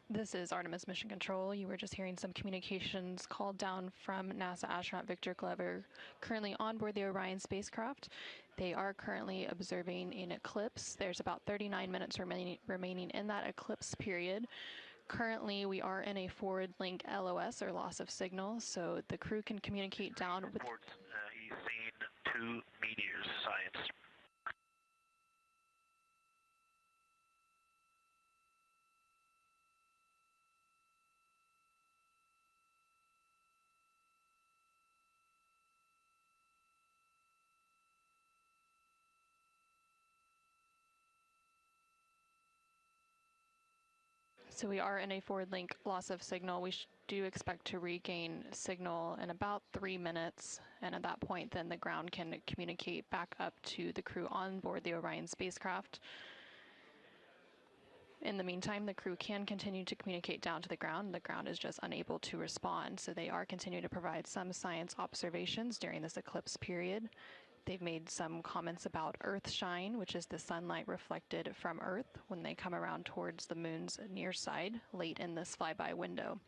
This is Artemis Mission Control. You were just hearing some communications called down from NASA astronaut Victor Glover, currently on board the Orion spacecraft. They are currently observing an eclipse. There's about 39 minutes remaining in that eclipse period. Currently, we are in a forward link LOS, or loss of signal, so the crew can communicate down with... He's seen 2 meteors, science. So we are in a forward link loss of signal. We do expect to regain signal in about 3 minutes, and at that point then the ground can communicate back up to the crew on board the Orion spacecraft. In the meantime, the crew can continue to communicate down to the ground. The ground is just unable to respond, so they are continuing to provide some science observations during this eclipse period. They've made some comments about Earthshine, which is the sunlight reflected from Earth when they come around towards the moon's near side late in this flyby window.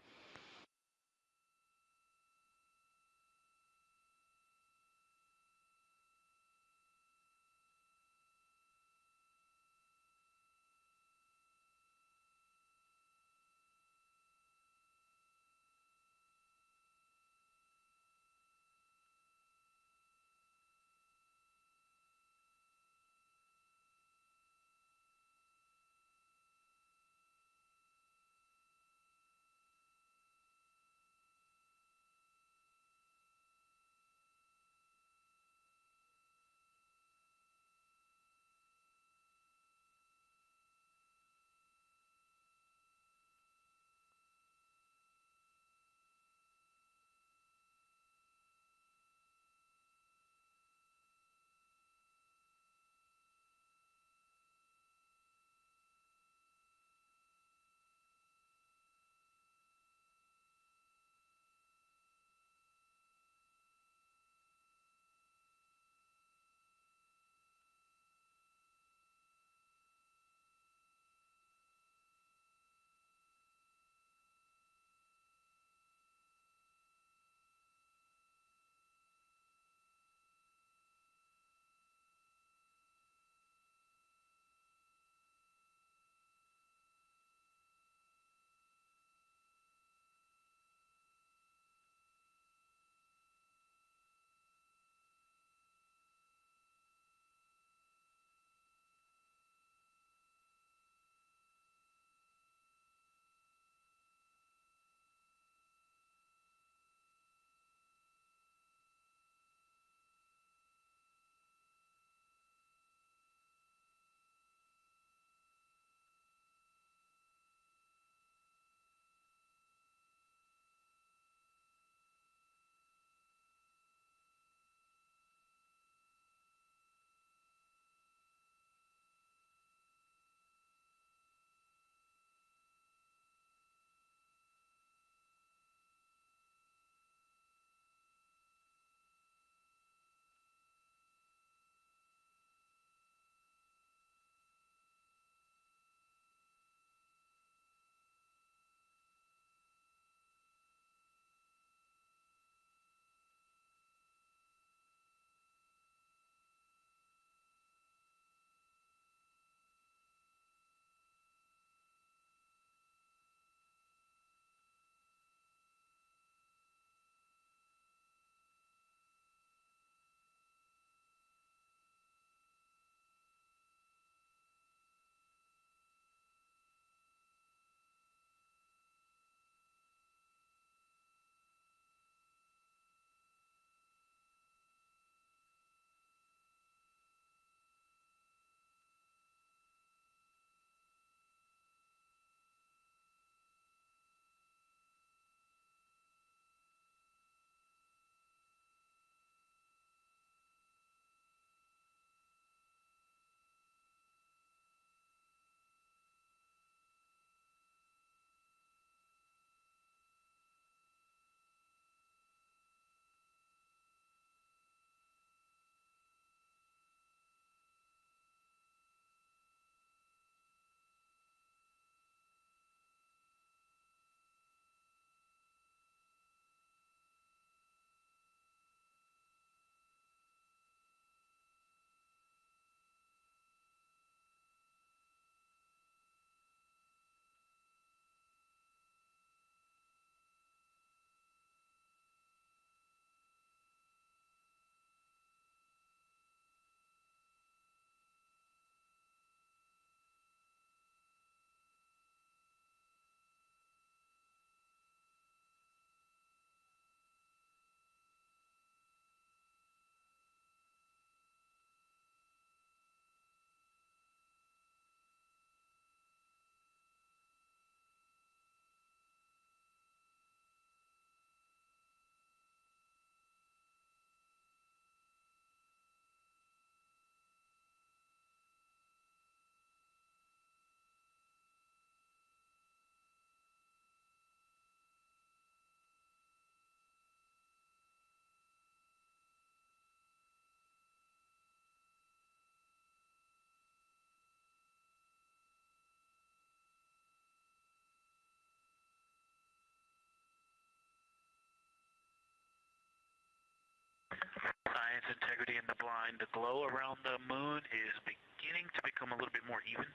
Science Integrity in the Blind, the glow around the moon is beginning to become a little bit more even.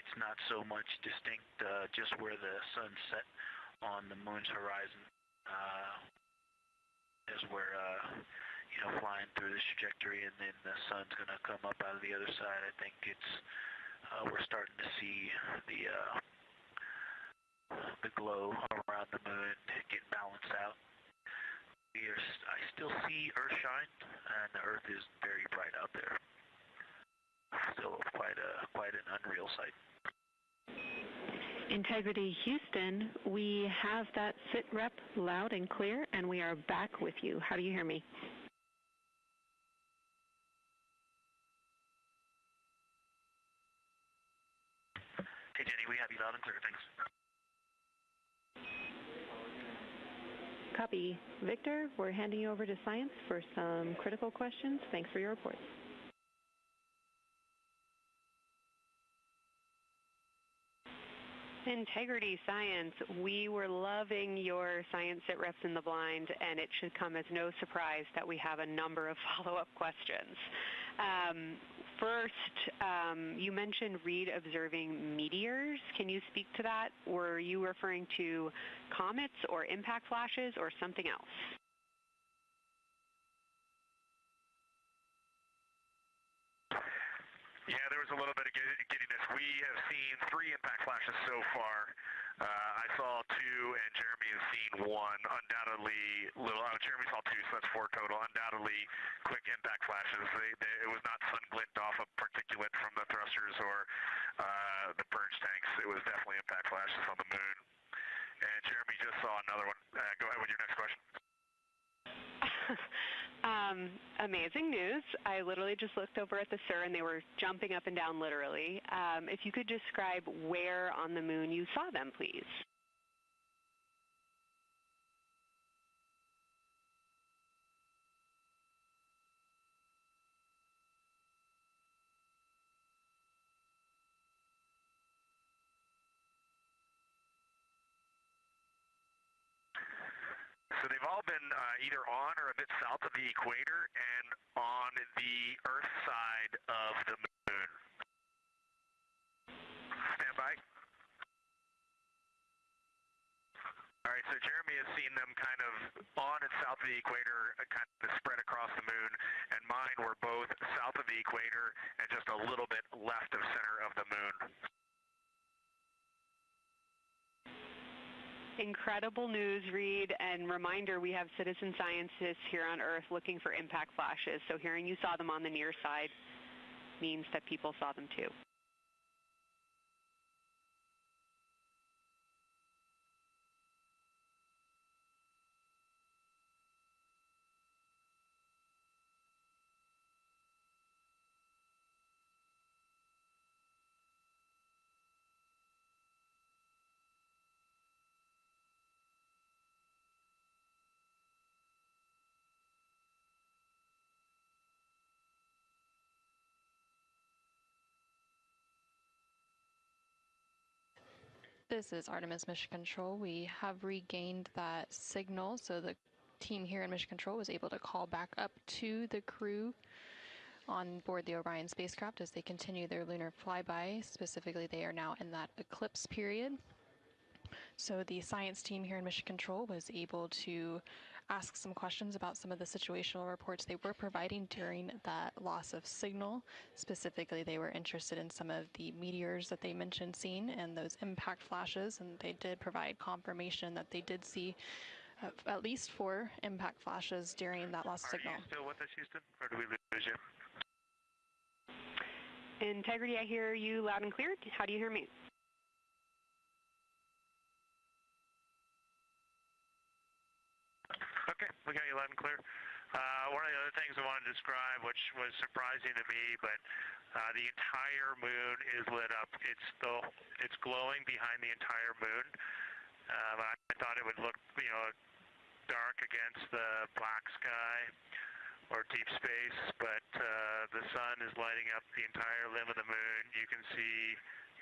It's not so much distinct just where the sun set on the moon's horizon as we're flying through this trajectory, and then the sun's going to come up out of the other side. I think it's we're starting to see the glow around the moon get balanced out. I still see Earth shine, and the Earth is very bright out there. Still quite an unreal sight. Integrity Houston, we have that sit rep loud and clear, and we are back with you. How do you hear me? Hey Jenny, we have you loud and clear, thanks. Copy. Victor, we're handing you over to Science for some critical questions. Thanks for your report. Integrity Science, we were loving your science sit reps in the blind, and it should come as no surprise that we have a number of follow-up questions. First, you mentioned Reed observing meteors. Can you speak to that? Were you referring to comets or impact flashes or something else? Yeah, there was a little bit of giddiness. We have seen 3 impact flashes so far. I saw 2, and Jeremy has seen 1. Undoubtedly, Jeremy saw 2, so that's 4 total. Undoubtedly, quick impact flashes. It was not sun glint off of particulate from the thrusters or the purge tanks. It was definitely impact flashes on the moon. And Jeremy just saw another one. Go ahead with your next question. Amazing news. I literally just looked over at the SIR and they were jumping up and down literally. If you could describe where on the moon you saw them, please. So they've all been either on or a bit south of the equator and on the Earth side of the moon. Stand by. All right, so Jeremy has seen them kind of on and south of the equator, kind of spread across the moon, and mine were both south of the equator and just a little bit left of center of the moon. Incredible news, Reed, and reminder, we have citizen scientists here on Earth looking for impact flashes, so hearing you saw them on the near side means that people saw them too. This is Artemis Mission Control. We have regained that signal, so the team here in Mission Control was able to call back up to the crew on board the Orion spacecraft as they continue their lunar flyby. Specifically, they are now in that eclipse period. So the science team here in Mission Control was able to ask some questions about some of the situational reports they were providing during that loss of signal. Specifically, they were interested in some of the meteors that they mentioned seeing and those impact flashes, and they did provide confirmation that they did see at least 4 impact flashes during that lost signal. Are you still with us, Houston, or do we lose you? Integrity, I hear you loud and clear. How do you hear me? Okay, we got you loud and clear. One of the other things I wanted to describe, which was surprising to me, but the entire moon is lit up. It's glowing behind the entire moon. I thought it would look, dark against the black sky or deep space, but the sun is lighting up the entire limb of the moon. You can see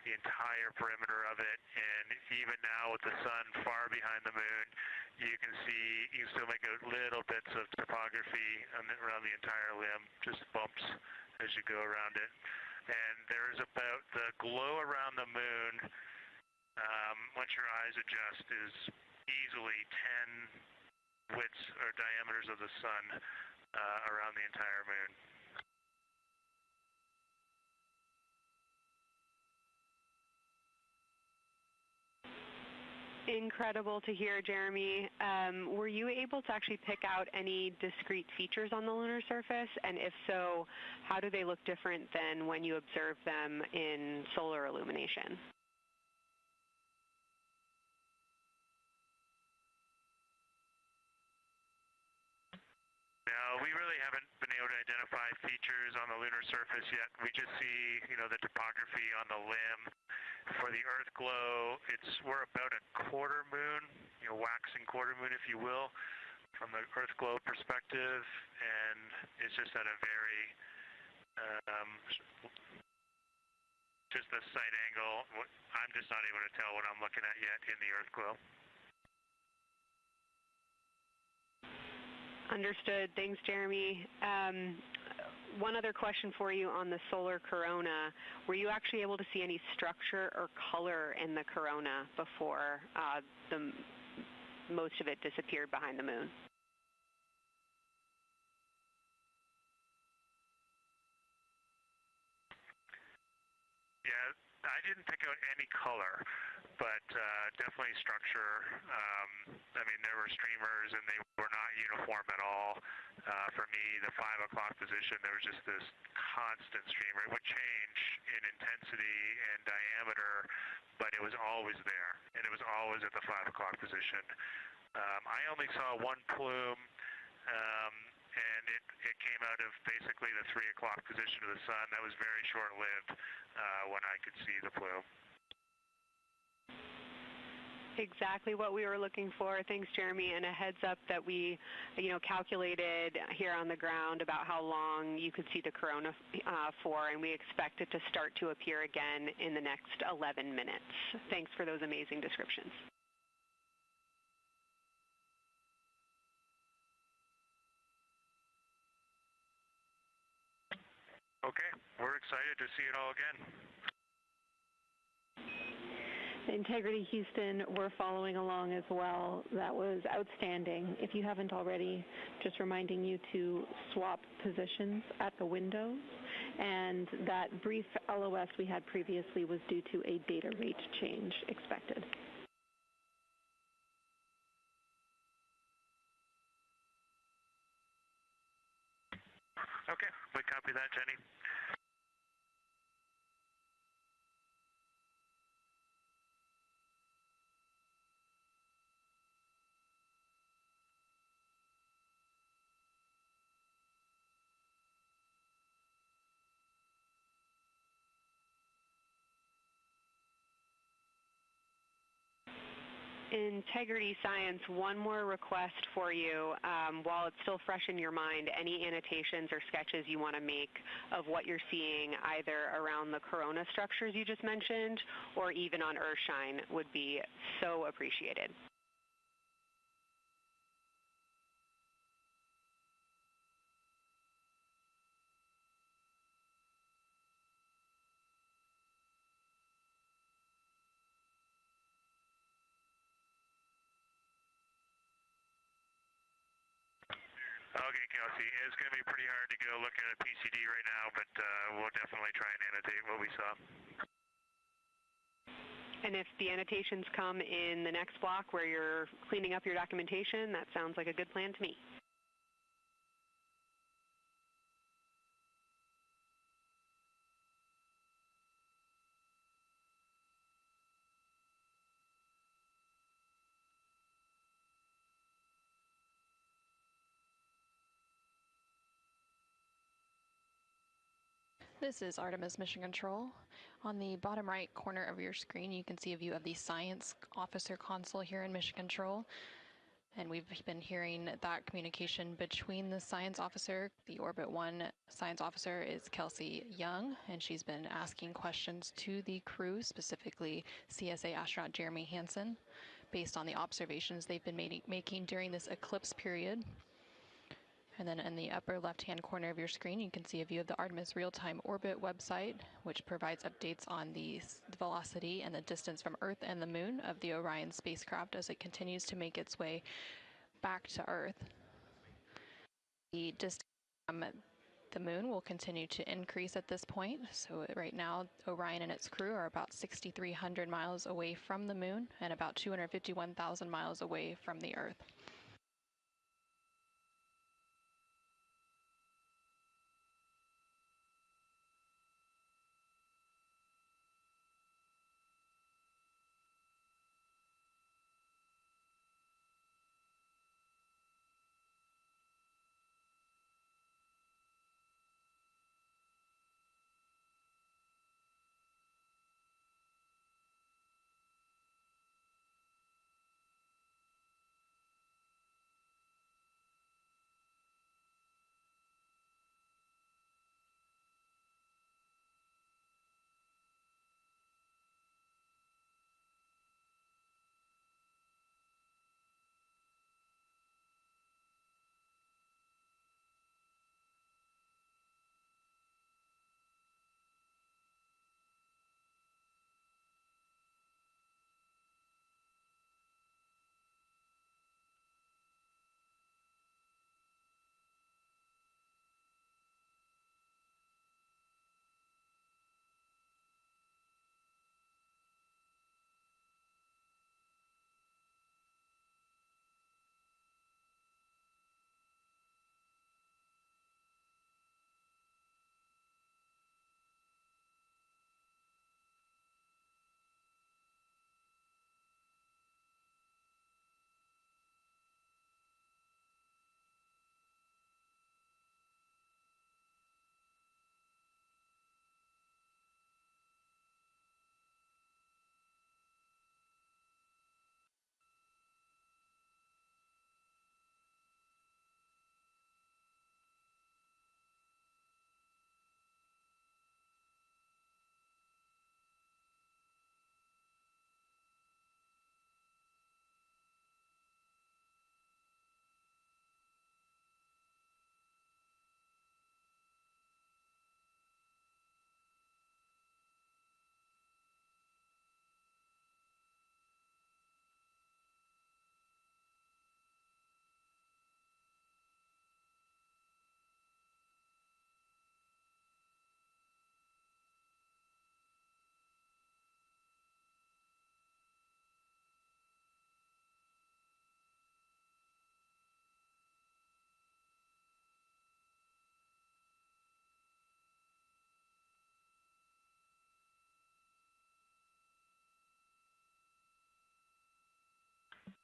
the entire perimeter of it, and even now with the sun far behind the moon, you can still make out little bits of topography topography around the entire limb, just bumps as you go around it. And there's about the glow around the moon, once your eyes adjust, is easily 10 widths or diameters of the sun around the entire moon. Incredible to hear, Jeremy. Were you able to actually pick out any discrete features on the lunar surface? And if so, how do they look different than when you observe them in solar illumination? No, we really haven't been able to identify features on the lunar surface yet. We just see, the topography on the limb. For the Earth glow, we're about a quarter moon, waxing quarter moon, if you will, from the Earth glow perspective, and it's just at a very, just the sight angle. I'm just not able to tell what I'm looking at yet in the Earth glow. Understood. Thanks, Jeremy. One other question for you on the solar corona. Were you actually able to see any structure or color in the corona before most of it disappeared behind the moon? Yeah, I didn't pick out any color, but definitely structure. There were streamers, and they were not uniform at all. For me, the 5 o'clock position, there was just this constant streamer. It would change in intensity and diameter, but it was always there, and it was always at the 5 o'clock position. I only saw one plume, and it came out of basically the 3 o'clock position of the sun. That was very short-lived when I could see the plume. Exactly what we were looking for. Thanks, Jeremy. And a heads up that we, calculated here on the ground about how long you could see the corona for, and we expect it to start to appear again in the next 11 minutes. Thanks for those amazing descriptions. Okay, we're excited to see it all again. Integrity Houston, we're following along as well. That was outstanding. If you haven't already, just reminding you to swap positions at the windows. And that brief LOS we had previously was due to a data rate change expected. Okay, we copy that, Jenny. Integrity Science, one more request for you. While it's still fresh in your mind, any annotations or sketches you want to make of what you're seeing either around the corona structures you just mentioned or even on Earthshine would be so appreciated. Okay, Kelsey, it's going to be pretty hard to go look at a PCD right now, but we'll definitely try and annotate what we saw. And if the annotations come in the next block where you're cleaning up your documentation, that sounds like a good plan to me. This is Artemis Mission Control. On the bottom right corner of your screen, you can see a view of the Science Officer console here in Mission Control. And we've been hearing that communication between the Science Officer. The Orbit 1 Science Officer is Kelsey Young, and she's been asking questions to the crew, specifically CSA astronaut Jeremy Hansen, based on the observations they've been making during this eclipse period. And then in the upper left-hand corner of your screen, you can see a view of the Artemis Real-Time Orbit website, which provides updates on the velocity and the distance from Earth and the Moon of the Orion spacecraft as it continues to make its way back to Earth. The distance from the Moon will continue to increase at this point. So right now, Orion and its crew are about 6,300 miles away from the Moon and about 251,000 miles away from the Earth.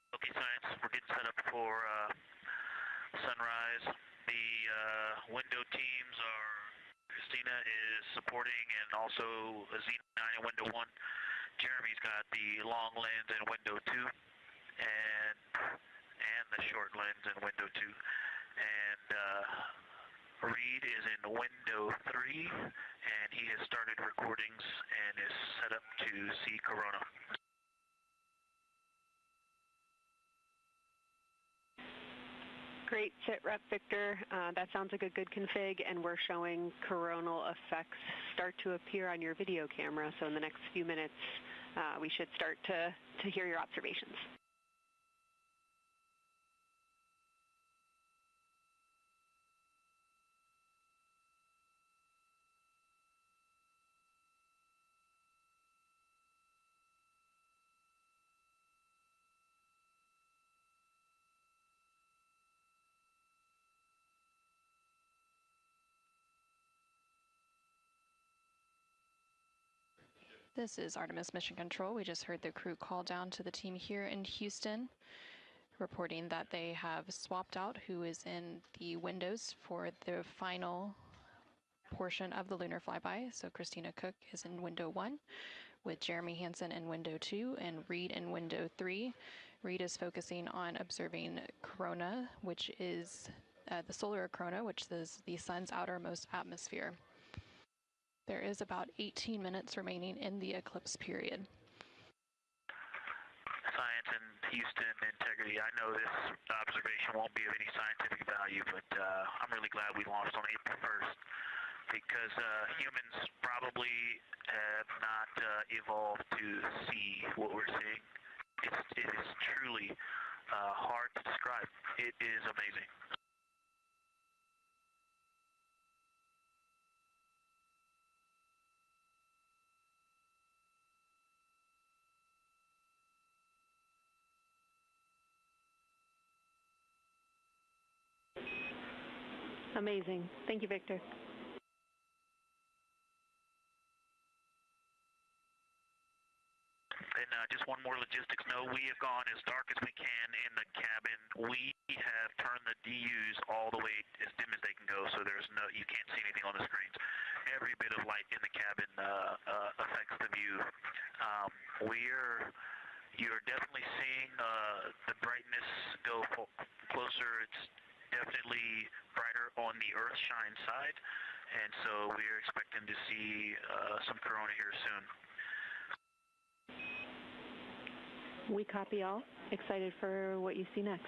Okay, science, we're getting set up for sunrise. The window teams are, Christina is supporting, and also Xena in window 1. Jeremy's got the long lens in window 2, and the short lens in window 2. And Reed is in window 3, and he has started recordings and is set up to see Corona. Great sit rep, Victor. That sounds like a good config, and we're showing coronal effects start to appear on your video camera. So in the next few minutes, we should start to hear your observations. This is Artemis Mission Control. We just heard the crew call down to the team here in Houston, reporting that they have swapped out who is in the windows for the final portion of the lunar flyby. So Christina Cook is in window 1, with Jeremy Hansen in window 2 and Reed in window 3. Reed is focusing on observing corona, which is the solar corona, which is the sun's outermost atmosphere. There is about 18 minutes remaining in the eclipse period. Science in Houston, integrity curiosity. I know this observation won't be of any scientific value, but I'm really glad we launched on April 1st because humans probably have not evolved to see what we're seeing. It is truly hard to describe. It is amazing. Amazing. Thank you, Victor. And just one more logistics note, we have gone as dark as we can in the cabin. We have turned the DUs all the way as dim as they can go, so you can't see anything on the screens. Every bit of light in the cabin affects the view. You're definitely seeing the brightness go closer. It's definitely brighter on the Earthshine side, and so we're expecting to see some corona here soon. We copy all. Excited for what you see next.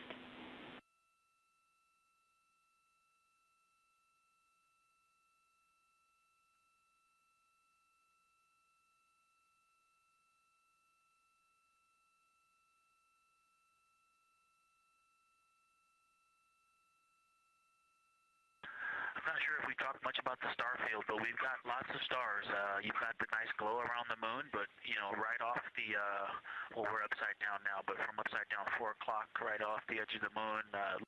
I'm not sure if we talked much about the star field, but we've got lots of stars. You've got the nice glow around the moon, but right off the well, we're upside down now, but from upside down 4 o'clock, right off the edge of the moon,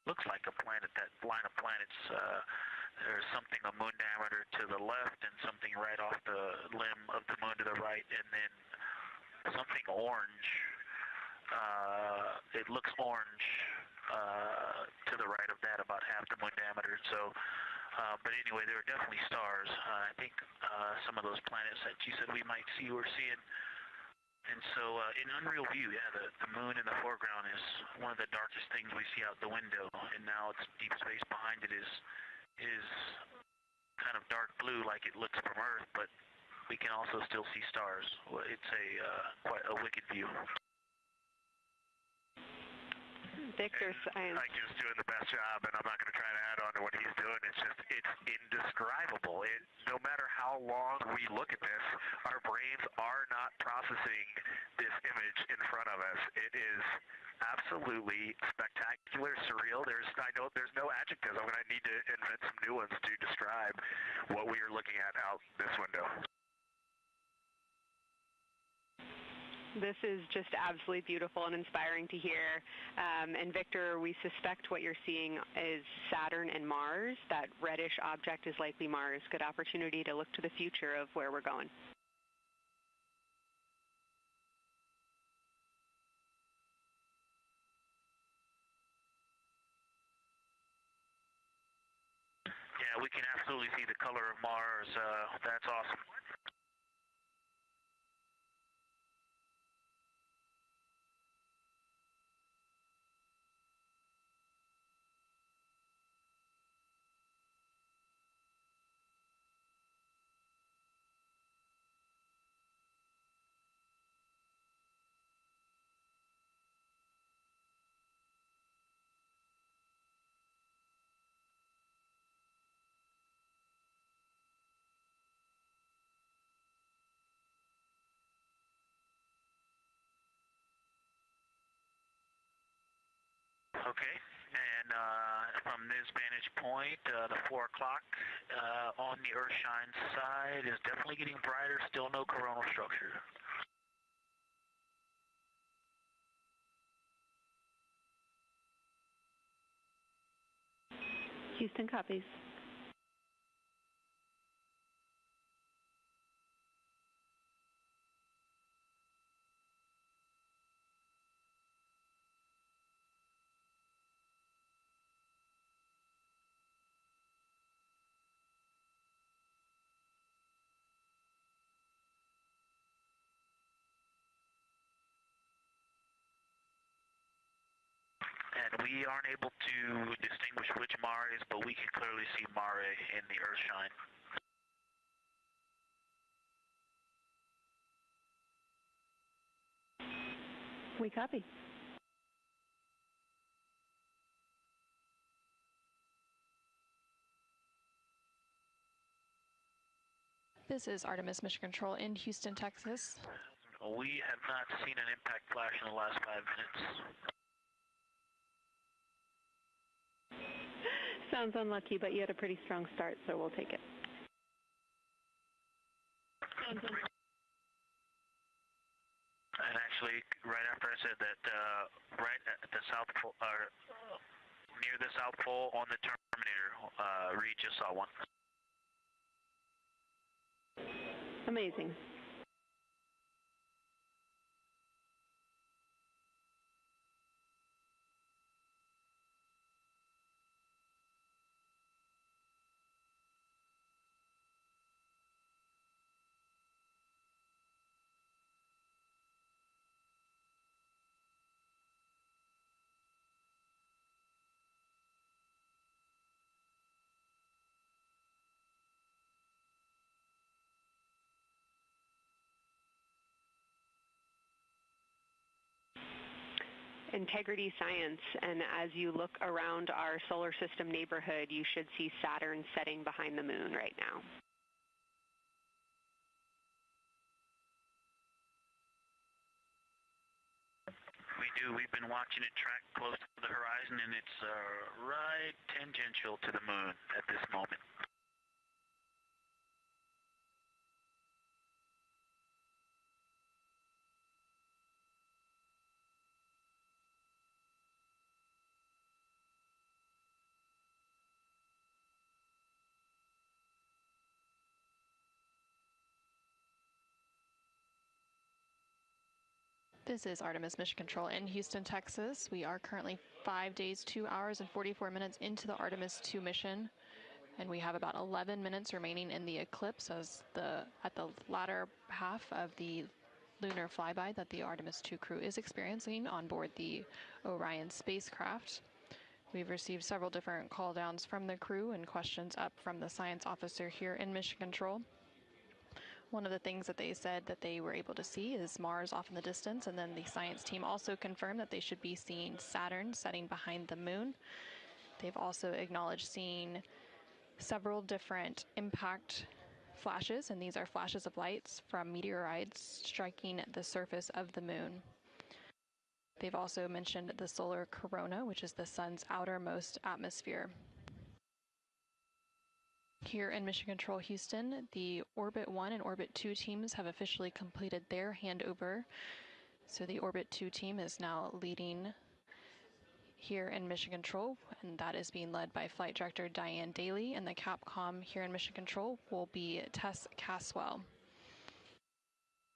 looks like a planet. That line of planets, there's something a moon diameter to the left, and something right off the limb of the moon to the right, and then something orange. It looks orange to the right of that, about half the moon diameter. So. But anyway, there are definitely stars. I think some of those planets that you said we might see, we're seeing. And so in unreal view, yeah, the moon in the foreground is one of the darkest things we see out the window. And now it's deep space behind it is kind of dark blue like it looks from Earth, but we can also still see stars. It's quite a wicked view. Victor, Ike's doing the best job, and I'm not going to try to add on to what he's doing. It's indescribable. No matter how long we look at this, our brains are not processing this image in front of us. It is absolutely spectacular, surreal. There's no adjectives. I'm going to need to invent some new ones to describe what we are looking at out this window. This is just absolutely beautiful and inspiring to hear. And Victor, we suspect what you're seeing is Saturn and Mars. That reddish object is likely Mars. Good opportunity to look to the future of where we're going. Yeah, we can absolutely see the color of Mars. That's awesome. Okay, and from this vantage point, the 4 o'clock on the Earthshine side is definitely getting brighter, still no coronal structure. Houston copies. And we aren't able to distinguish which Mare is, but we can clearly see Mare in the Earthshine. We copy. This is Artemis Mission Control in Houston, Texas. We have not seen an impact flash in the last 5 minutes. Sounds unlucky, but you had a pretty strong start, so we'll take it. And actually, right after I said that, right at the South Pole, near the South Pole on the Terminator, Reed just saw one. Amazing. Integrity Science, and as you look around our solar system neighborhood, you should see Saturn setting behind the moon right now. We do. We've been watching it track close to the horizon, and it's right tangential to the moon at this moment. This is Artemis Mission Control in Houston, Texas. We are currently 5 days, 2 hours, and 44 minutes into the Artemis II mission, and we have about 11 minutes remaining in the eclipse at the latter half of the lunar flyby that the Artemis II crew is experiencing on board the Orion spacecraft. We've received several different call downs from the crew and questions up from the science officer here in Mission Control. One of the things that they said that they were able to see is Mars off in the distance, and then the science team also confirmed that they should be seeing Saturn setting behind the moon. They've also acknowledged seeing several different impact flashes, and these are flashes of lights from meteorites striking the surface of the moon. They've also mentioned the solar corona, which is the sun's outermost atmosphere. Here in Mission Control Houston, the Orbit 1 and Orbit 2 teams have officially completed their handover. So the Orbit 2 team is now leading here in Mission Control, and that is being led by Flight Director Diane Daly, and the Capcom here in Mission Control will be Tess Caswell.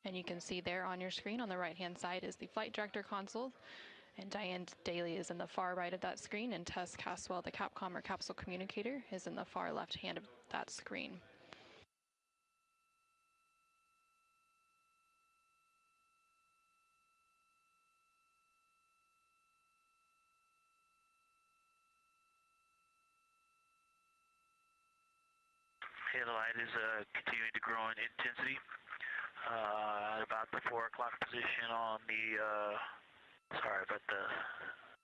And you can see there on your screen on the right-hand side is the Flight Director console, and Diane Daly is in the far right of that screen, and Tess Caswell, the Capcom or capsule communicator, is in the far left hand of that screen. Okay, the light is continuing to grow in intensity. At about the 4 o'clock position on the, about the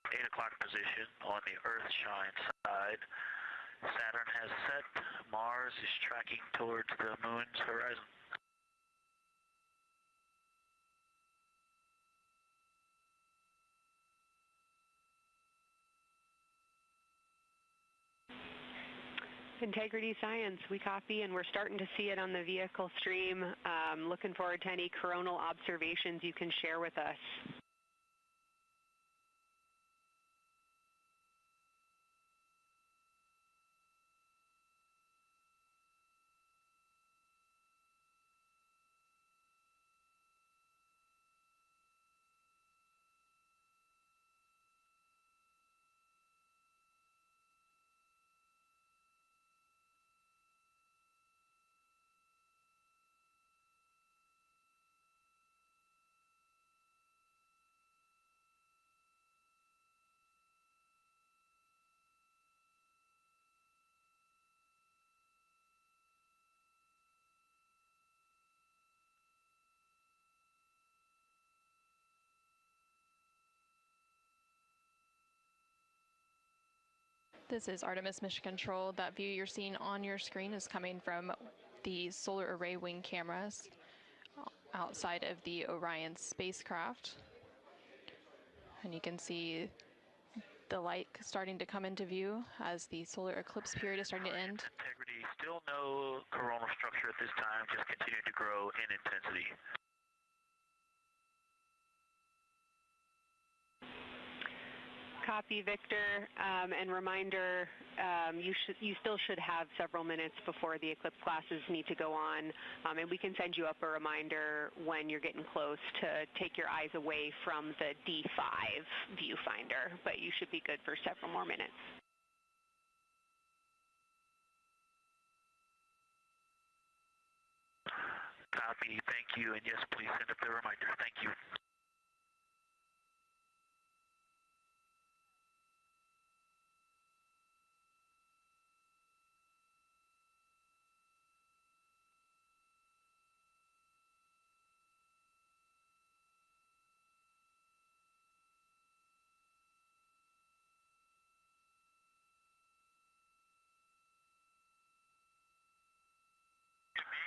8 o'clock position on the Earth-shine side. Saturn has set. Mars is tracking towards the moon's horizon. Integrity Science, we copy, and we're starting to see it on the vehicle stream. Looking forward to any coronal observations you can share with us. This is Artemis Mission Control. That view you're seeing on your screen is coming from the solar array wing cameras outside of the Orion spacecraft. And you can see the light starting to come into view as the solar eclipse period is starting to end. Integrity, still no coronal structure at this time, just continue to grow in intensity. Copy, Victor, and reminder, you still should have several minutes before the eclipse classes need to go on, and we can send you up a reminder when you're getting close to take your eyes away from the D5 viewfinder, but you should be good for several more minutes. Copy, thank you, and yes, please send up the reminder. Thank you.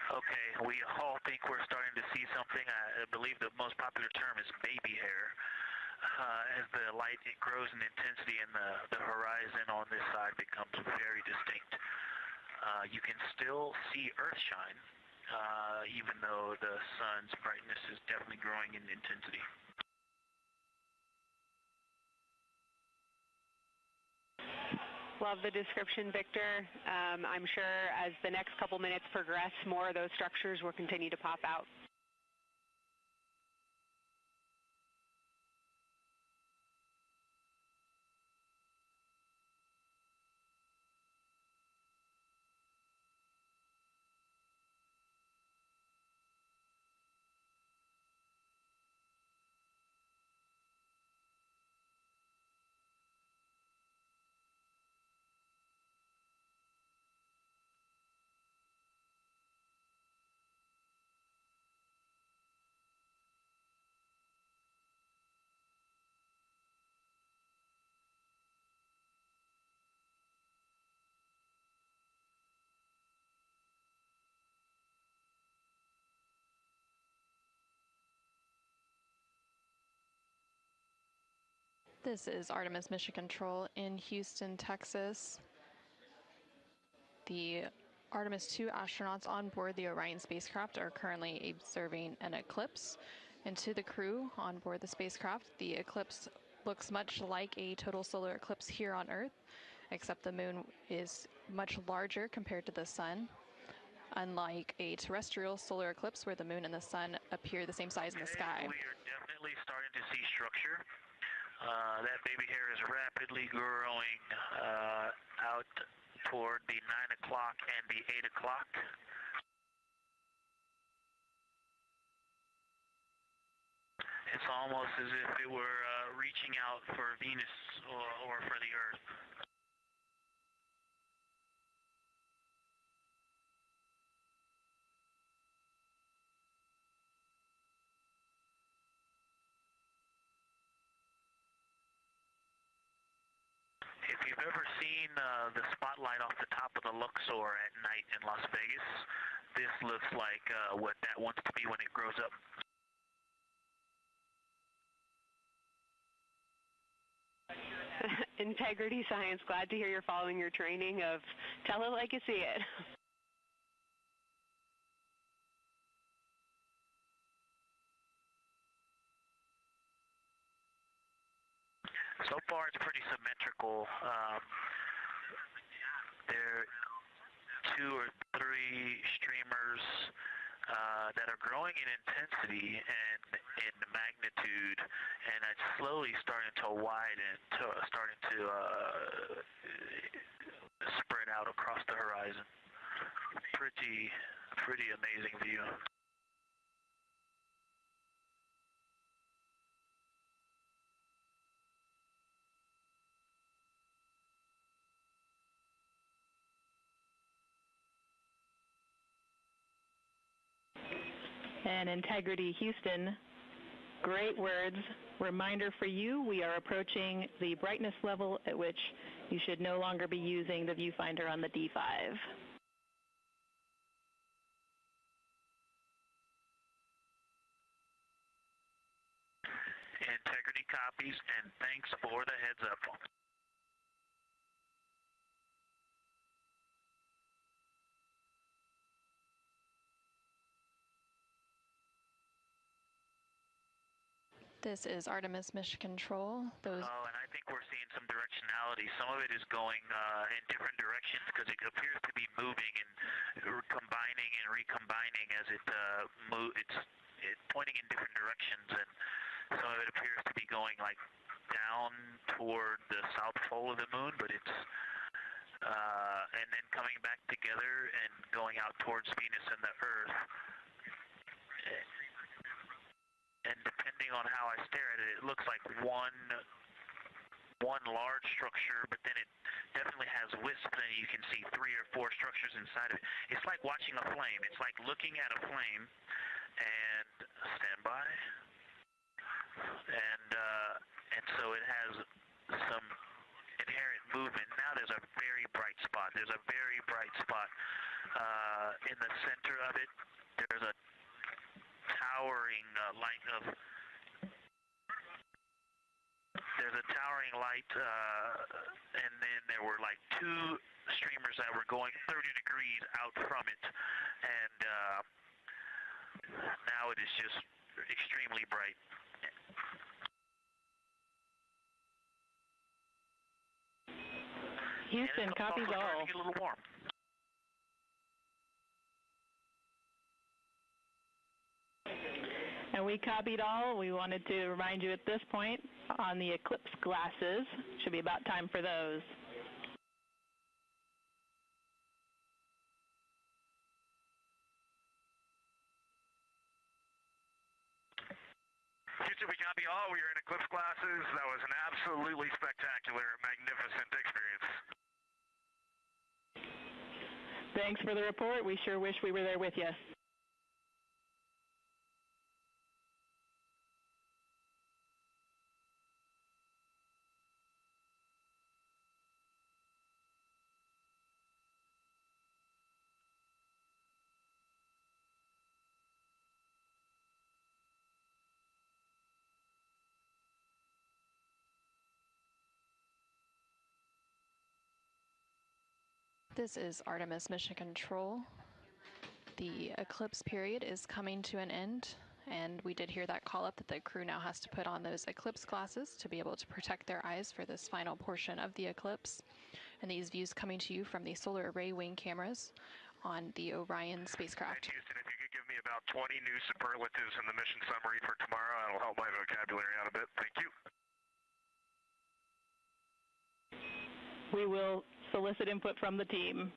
Okay, we all think we're starting to see something. I believe the most popular term is baby hair. As the light grows in intensity and the horizon on this side becomes very distinct. You can still see Earth shine, even though the sun's brightness is definitely growing in intensity. Love the description, Victor. I'm sure as the next couple minutes progress, more of those structures will continue to pop out. This is Artemis Mission Control in Houston, Texas. The Artemis II astronauts on board the Orion spacecraft are currently observing an eclipse. And to the crew on board the spacecraft, the eclipse looks much like a total solar eclipse here on Earth, except the moon is much larger compared to the sun, unlike a terrestrial solar eclipse where the moon and the sun appear the same size in the sky. We are definitely starting to see structure. That baby hair is rapidly growing out toward the 9 o'clock and the 8 o'clock. It's almost as if it were reaching out for Venus or for the Earth. If you've ever seen the spotlight off the top of the Luxor at night in Las Vegas, this looks like what that wants to be when it grows up. Integrity Science, glad to hear you're following your training of tell it like you see it. So far, it's pretty symmetrical. There are 2 or 3 streamers that are growing in intensity and in magnitude, and it's slowly starting to widen, starting to spread out across the horizon. Pretty amazing view. And Integrity Houston, great words. Reminder for you, we are approaching the brightness level at which you should no longer be using the viewfinder on the D5. copies, and thanks for the heads up. This is Artemis Mission Control. Oh, and I think we're seeing some directionality. Some of it is going in different directions because it appears to be moving and combining and recombining as it it's pointing in different directions, and some of it appears to be going like down toward the south pole of the moon, but it's and then coming back together and going out towards Venus and the Earth. And depending on how I stare at it, it looks like one large structure, but then it definitely has wisps, and you can see 3 or 4 structures inside of it. It's like watching a flame. It's like looking at a flame, and stand by. And so it has some inherent movement. Now there's a very bright spot. There's a very bright spot in the center of it. There's a towering light of and then there were like 2 streamers that were going 30 degrees out from it, and now it is just extremely bright. Houston, copies all. Get a little warm. And we copied all. We wanted to remind you at this point on the eclipse glasses. Should be about time for those. Houston, we copy all. We are in eclipse glasses. That was an absolutely spectacular, magnificent experience. Thanks for the report. We sure wish we were there with you. This is Artemis Mission Control. The eclipse period is coming to an end, and we did hear that call up that the crew now has to put on those eclipse glasses to be able to protect their eyes for this final portion of the eclipse. And these views coming to you from the solar array wing cameras on the Orion spacecraft. Houston, if you could give me about 20 new superlatives in the mission summary for tomorrow, that'll help my vocabulary out a bit. Thank you. We will solicit input from the team.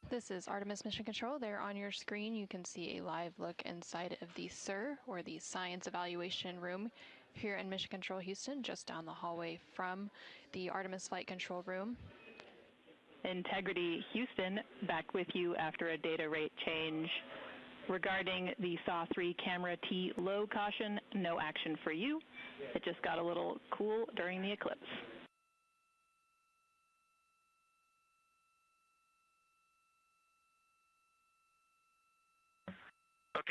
This is Artemis Mission Control. There on your screen you can see a live look inside of the SIR, or the Science Evaluation Room, here in Mission Control Houston, just down the hallway from the Artemis Flight Control Room. Integrity Houston, back with you after a data rate change. Regarding the SAW-3 camera T low caution, no action for you. It just got a little cool during the eclipse.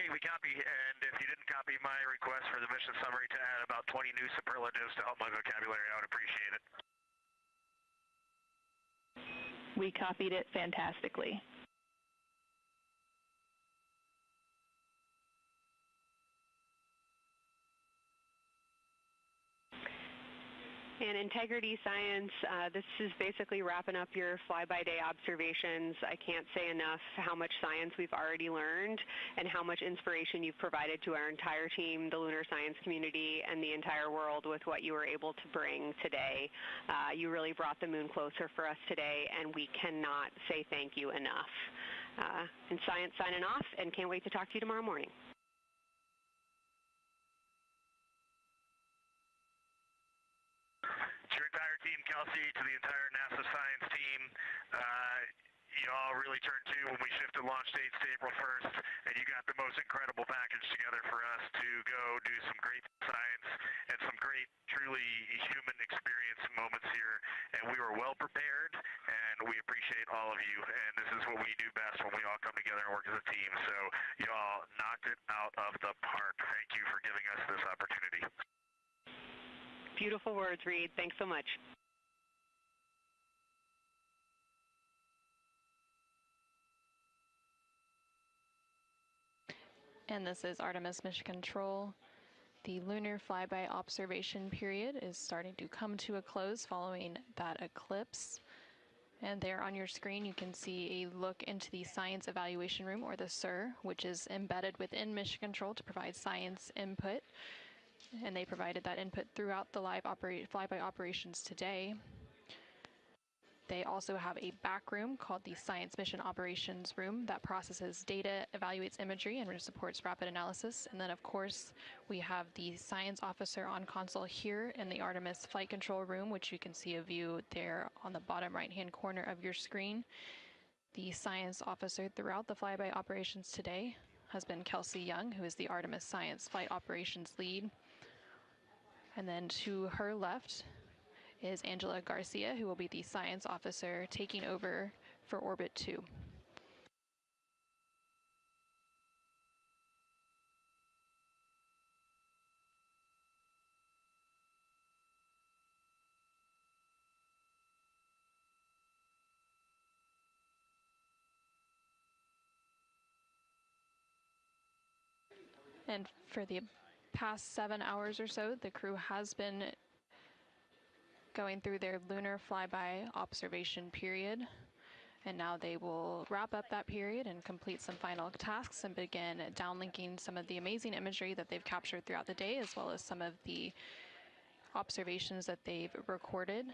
Okay, we copy, and if you didn't copy my request for the mission summary to add about 20 new superlatives to help my vocabulary, I would appreciate it. We copied it fantastically. And Integrity Science, this is basically wrapping up your fly-by-day observations. I can't say enough how much science we've already learned and how much inspiration you've provided to our entire team, the lunar science community, and the entire world with what you were able to bring today. You really brought the moon closer for us today, and we cannot say thank you enough. And Science signing off, and can't wait to talk to you tomorrow morning. To your entire team, Kelsey, to the entire NASA science team, you all really turned to when we shifted launch dates to April 1st, and you got the most incredible package together for us to go do some great science and some great, truly human experience moments here. And we were well prepared, and we appreciate all of you. And this is what we do best when we all come together and work as a team. So you all knocked it out of the park. Thank you for giving us this opportunity. Beautiful words, Reed. Thanks so much. And this is Artemis Mission Control. The lunar flyby observation period is starting to come to a close following that eclipse. And there on your screen you can see a look into the Science Evaluation Room, or the SIR, which is embedded within Mission Control to provide science input. And they provided that input throughout the live flyby operations today. They also have a back room called the Science Mission Operations Room that processes data, evaluates imagery, and supports rapid analysis. And then, of course, we have the science officer on console here in the Artemis Flight Control Room, which you can see a view there on the bottom right-hand corner of your screen. The science officer throughout the flyby operations today has been Kelsey Young, who is the Artemis Science Flight Operations Lead. And then to her left is Angela Garcia, who will be the science officer taking over for Orbit 2. And for the past 7 hours or so, the crew has been going through their lunar flyby observation period. And now they will wrap up that period and complete some final tasks and begin downlinking some of the amazing imagery that they've captured throughout the day, as well as some of the observations that they've recorded.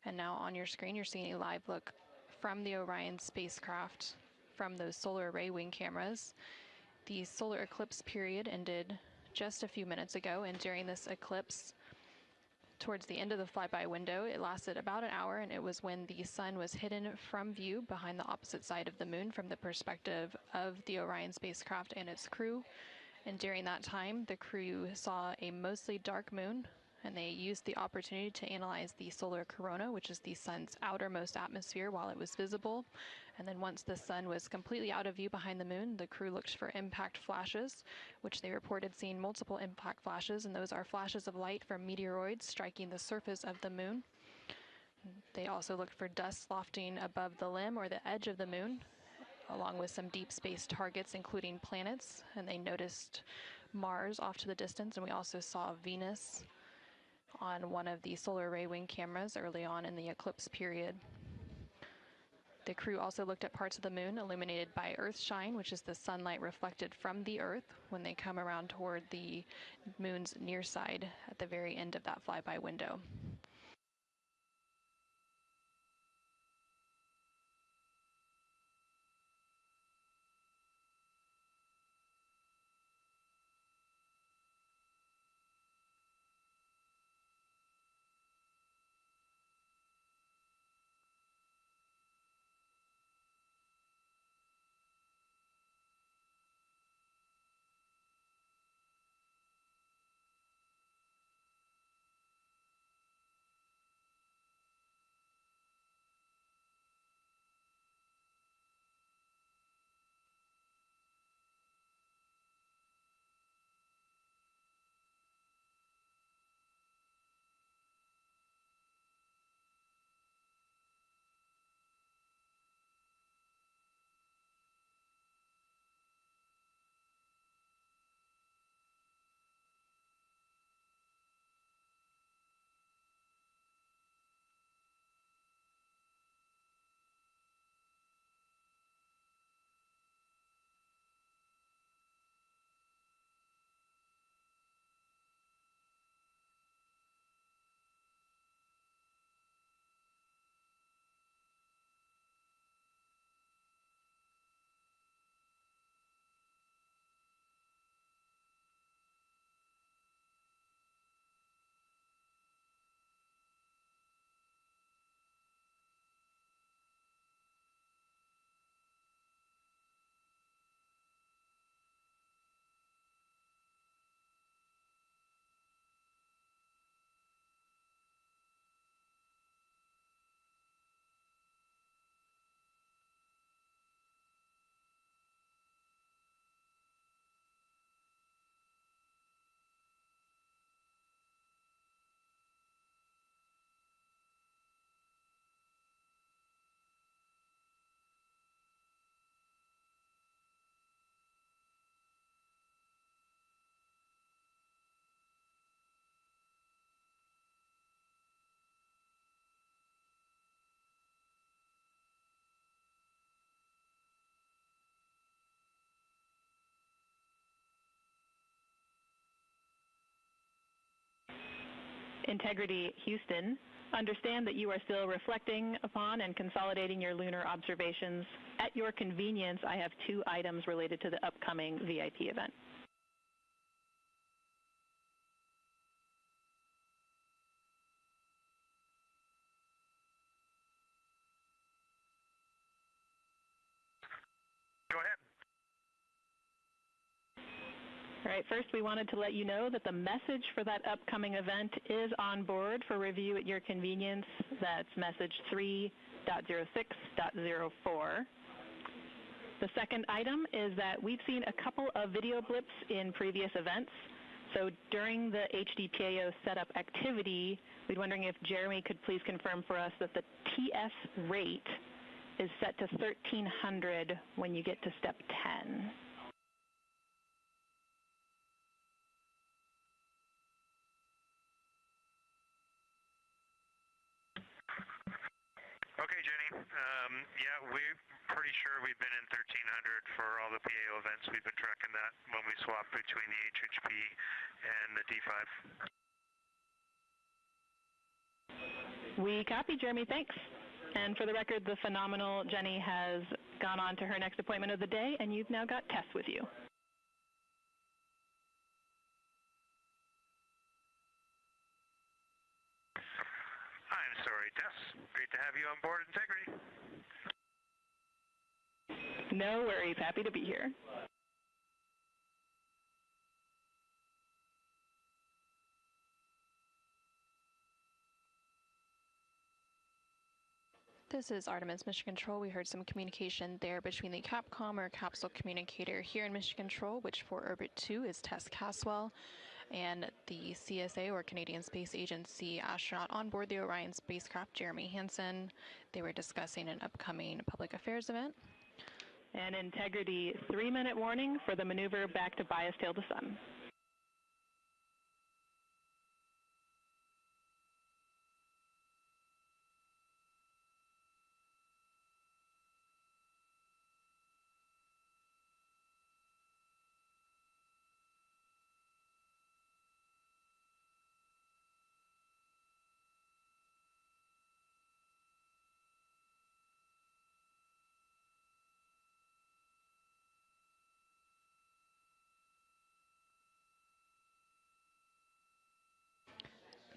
And now on your screen, you're seeing a live look from the Orion spacecraft from those solar array wing cameras. The solar eclipse period ended just a few minutes ago, and during this eclipse, towards the end of the flyby window, it lasted about an hour, and it was when the sun was hidden from view behind the opposite side of the moon from the perspective of the Orion spacecraft and its crew. And during that time, the crew saw a mostly dark moon, and they used the opportunity to analyze the solar corona, which is the sun's outermost atmosphere, while it was visible. And then once the sun was completely out of view behind the moon, the crew looked for impact flashes, which they reported seeing multiple impact flashes, and those are flashes of light from meteoroids striking the surface of the moon. They also looked for dust lofting above the limb or the edge of the moon, along with some deep space targets, including planets, and they noticed Mars off to the distance, and we also saw Venus on one of the solar array wing cameras early on in the eclipse period. The crew also looked at parts of the moon illuminated by Earthshine, which is the sunlight reflected from the Earth when they come around toward the moon's near side at the very end of that flyby window. Integrity Houston, understand that you are still reflecting upon and consolidating your lunar observations. At your convenience, I have 2 items related to the upcoming VIP event. Go ahead. All right, first we wanted to let you know that the message for that upcoming event is on board for review at your convenience. That's message 3.06.04. The second item is that we've seen a couple of video blips in previous events. So during the HDPAO setup activity, we're wondering if Jeremy could please confirm for us that the TS rate is set to 1300 when you get to step 10. Okay, Jenny. Yeah, we're pretty sure we've been in 1300 for all the PAO events. We've been tracking that when we swap between the HHP and the D5. We copy, Jeremy. Thanks. And for the record, the phenomenal Jenny has gone on to her next appointment of the day, and you've now got Tess with you. I'm sorry, Tess. Great to have you on board Integrity. No worries. Happy to be here. This is Artemis Mission Control. We heard some communication there between the Capcom or capsule communicator here in Mission Control, which for Orbit 2 is Tess Caswell, and the CSA or Canadian Space Agency astronaut on board the Orion spacecraft, Jeremy Hansen. They were discussing an upcoming public affairs event. And Integrity, 3-minute warning for the maneuver back to bias tail to sun.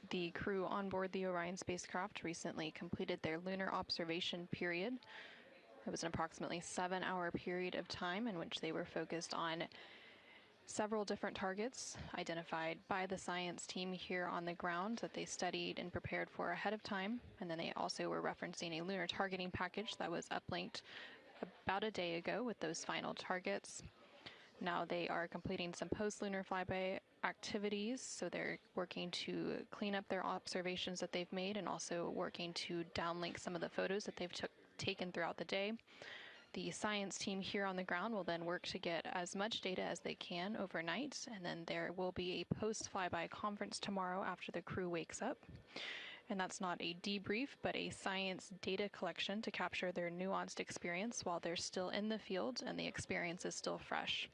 The crew on board the Orion spacecraft recently completed their lunar observation period. It was an approximately 7-hour period of time in which they were focused on several different targets identified by the science team here on the ground that they studied and prepared for ahead of time. And then they also were referencing a lunar targeting package that was uplinked about a day ago with those final targets. Now they are completing some post-lunar flyby activities, so they're working to clean up their observations that they've made and also working to downlink some of the photos that they've taken throughout the day. The science team here on the ground will then work to get as much data as they can overnight, and then there will be a post-flyby conference tomorrow after the crew wakes up. And that's not a debrief, but a science data collection to capture their nuanced experience while they're still in the field and the experience is still fresh.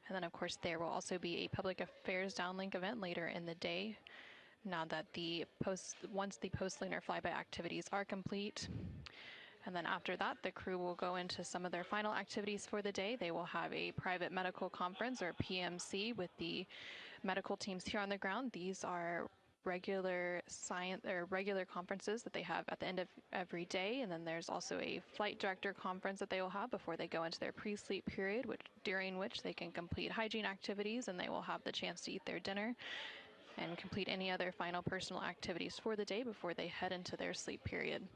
And then, of course, there will also be a public affairs downlink event later in the day. Now that once the post-lunar flyby activities are complete, and then after that, the crew will go into some of their final activities for the day. They will have a private medical conference or PMC with the medical teams here on the ground. These are regular conferences that they have at the end of every day, and then there's also a flight director conference that they will have before they go into their pre-sleep period, during which they can complete hygiene activities and they will have the chance to eat their dinner and complete any other final personal activities for the day before they head into their sleep period.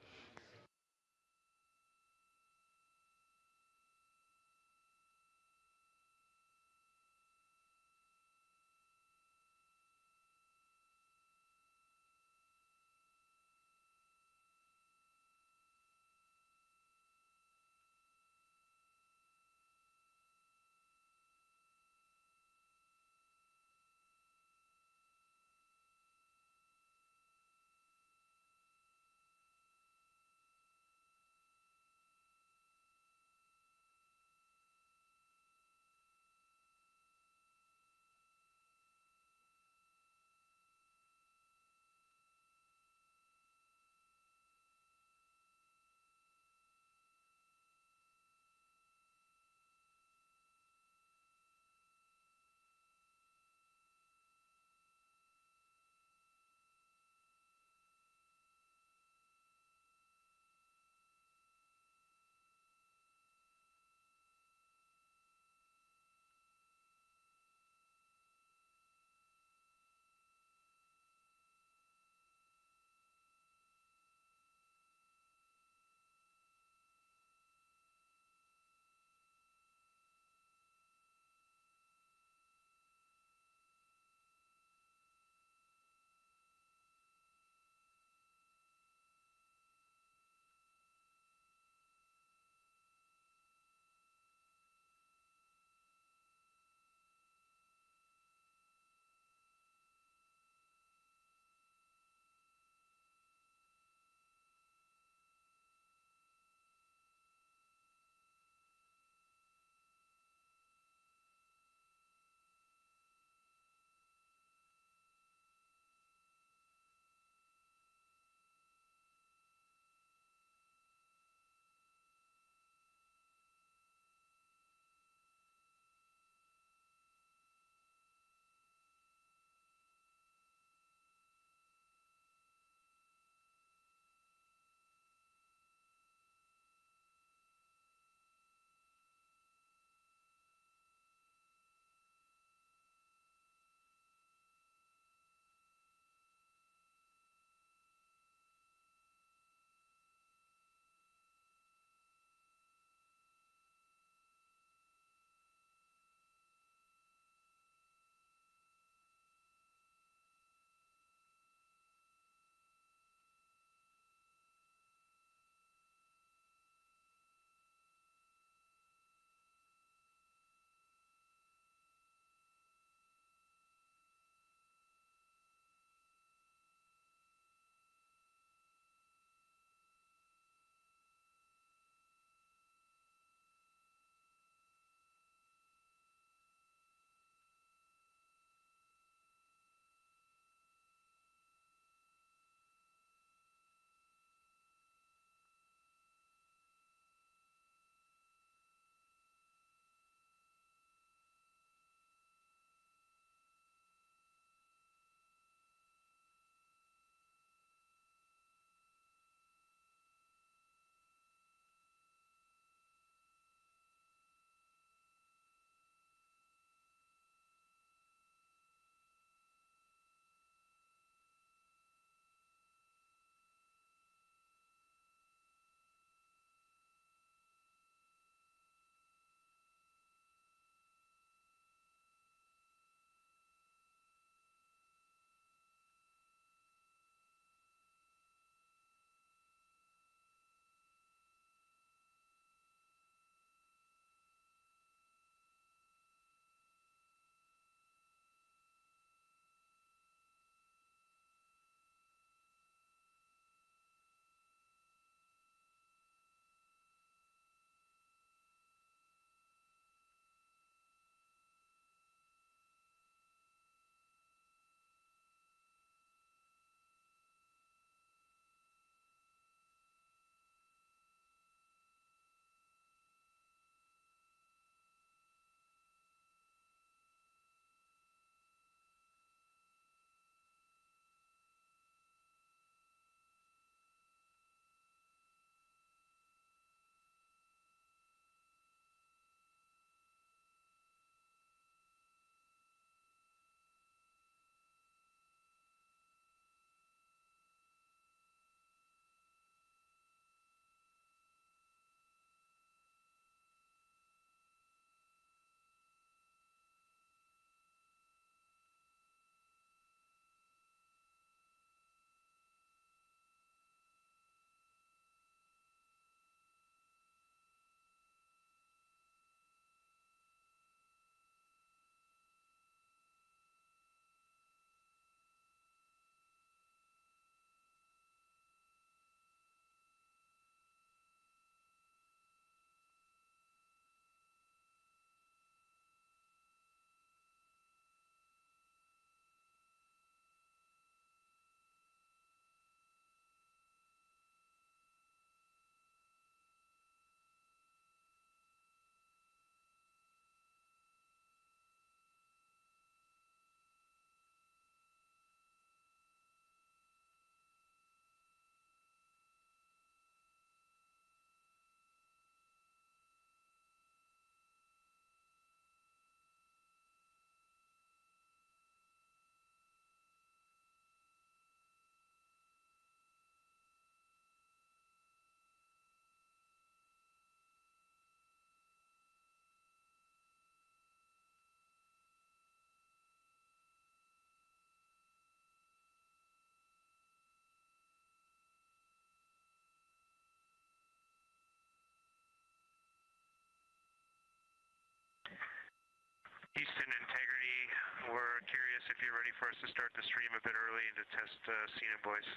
if you're ready for us to start the stream a bit early and to test scene and voice.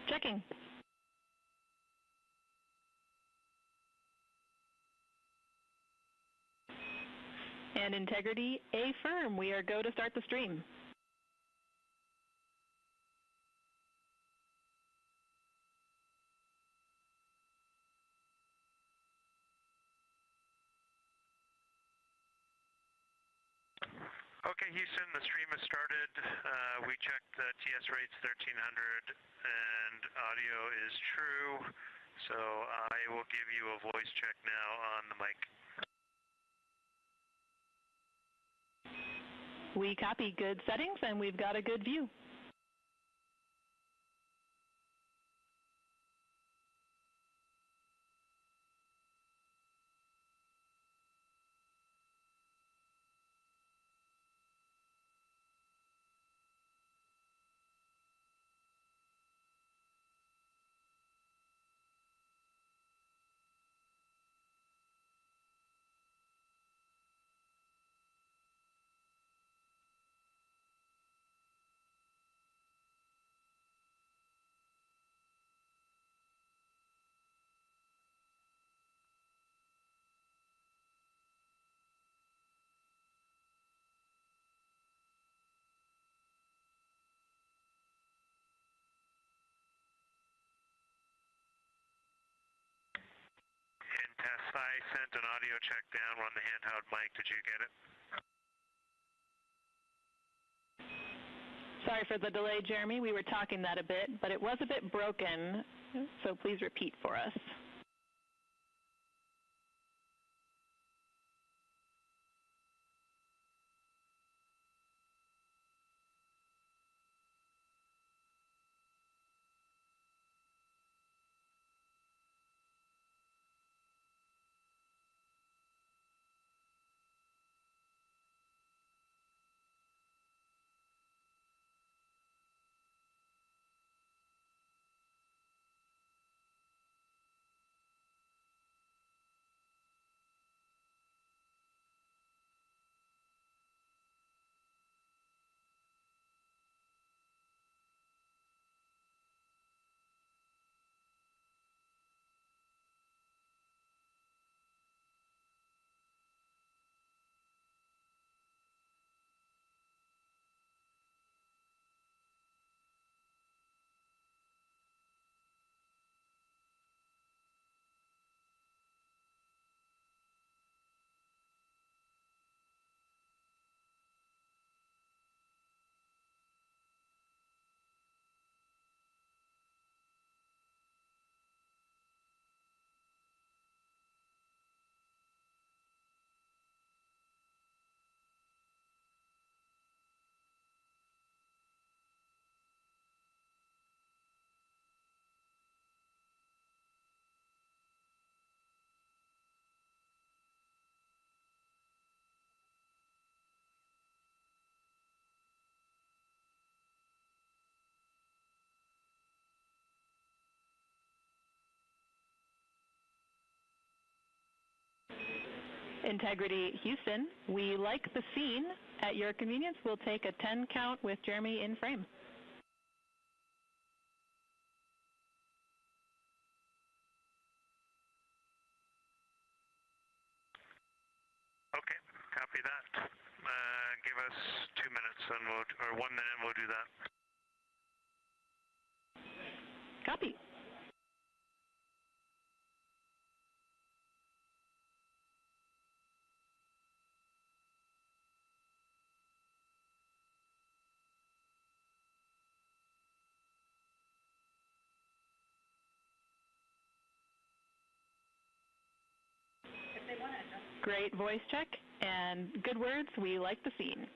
Checking. And integrity, affirm. We are go to start the stream. Okay, Houston, the stream has started. We checked TS rates 1300 and audio is true. So I will give you a voice check now on the mic. We copy good settings and we've got a good view. Test, I sent an audio check down on the handheld mic. Did you get it? Sorry for the delay, Jeremy. We were talking that a bit, but it was a bit broken, so please repeat for us. Integrity Houston, we like the scene. At your convenience, we'll take a 10 count with Jeremy in frame. Okay, copy that. Give us 2 minutes and or 1 minute and we'll do that. Copy. Great voice check and good words. We like the scene.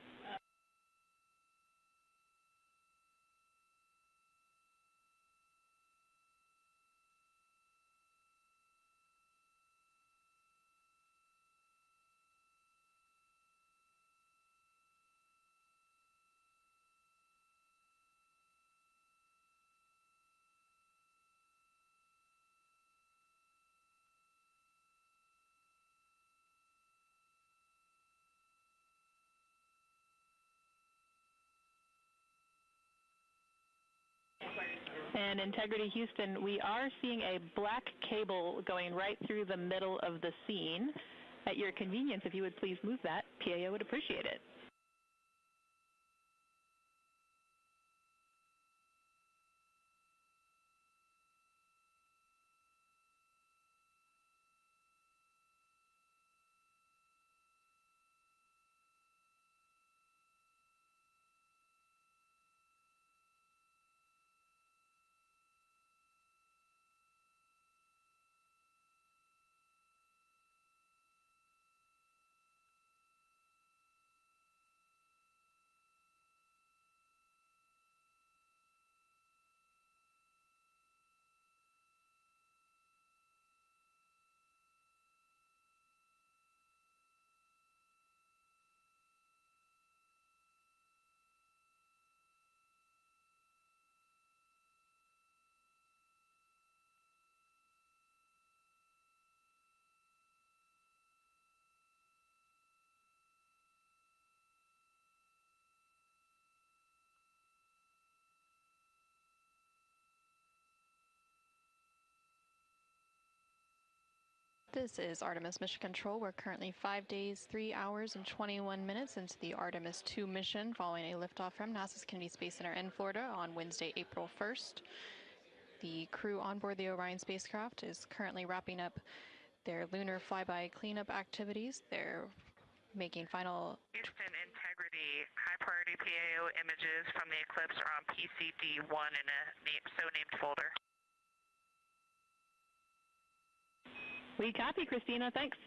And Integrity Houston, we are seeing a black cable going right through the middle of the scene. At your convenience, if you would please move that, PAO would appreciate it. This is Artemis Mission Control. We're currently 5 days, 3 hours, and 21 minutes into the Artemis II mission following a liftoff from NASA's Kennedy Space Center in Florida on Wednesday, April 1st. The crew on board the Orion spacecraft is currently wrapping up their lunar flyby cleanup activities. They're making final... Houston Integrity, high priority PAO images from the eclipse are on PCD-1 in a so-named folder. We copy, Christina. Thanks.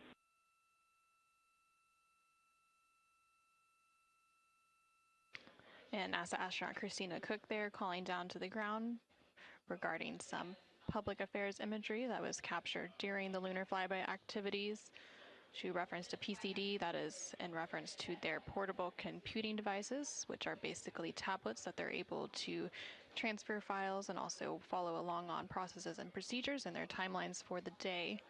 And NASA astronaut Christina Cook there calling down to the ground regarding some public affairs imagery that was captured during the lunar flyby activities. She referenced a PCD, that is in reference to their portable computing devices, which are basically tablets that they're able to transfer files and also follow along on processes and procedures and their timelines for the day.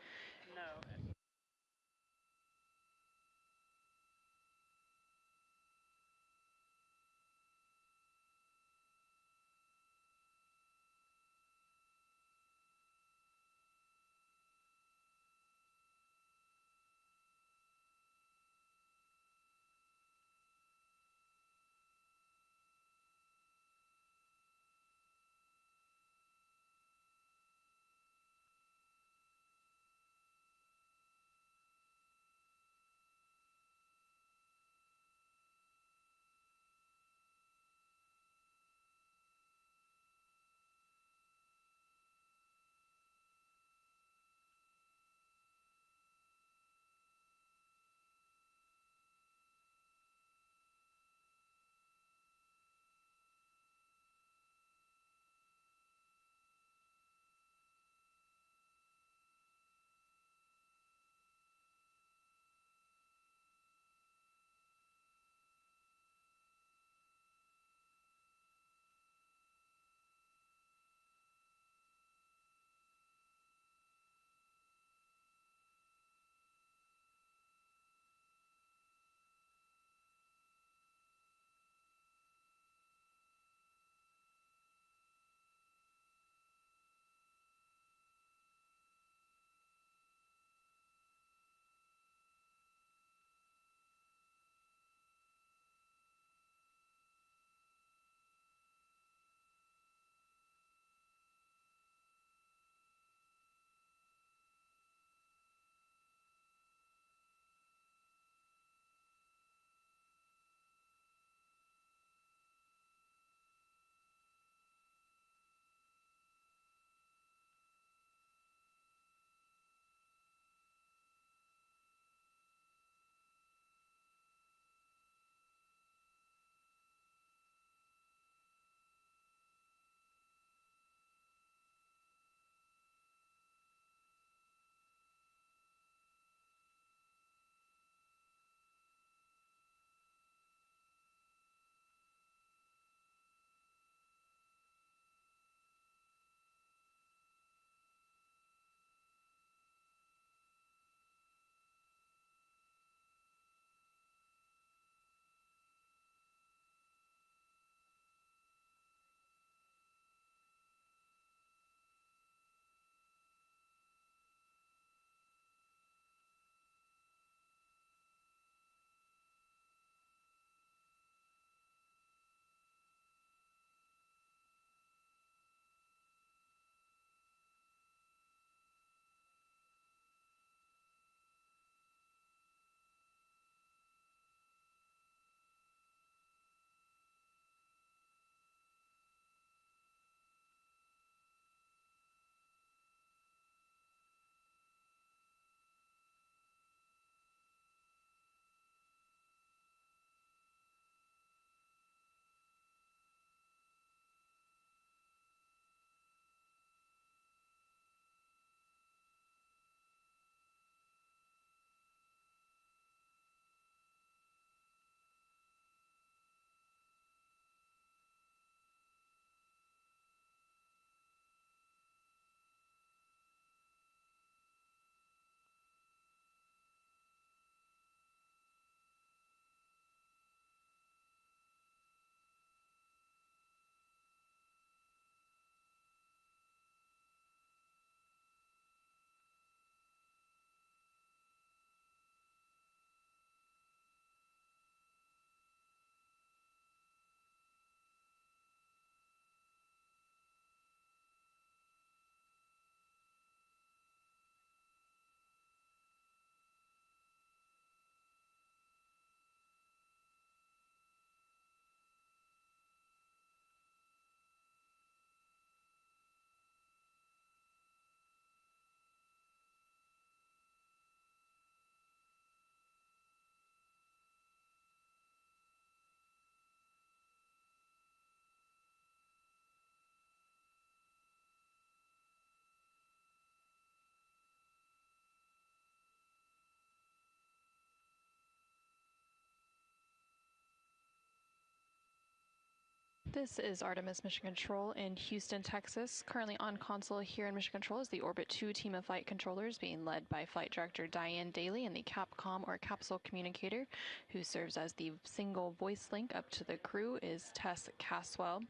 This is Artemis Mission Control in Houston, Texas. Currently on console here in Mission Control is the Orbit 2 team of flight controllers being led by Flight Director Diane Daly and the Capcom or capsule communicator who serves as the single voice link up to the crew is Tess Caswell.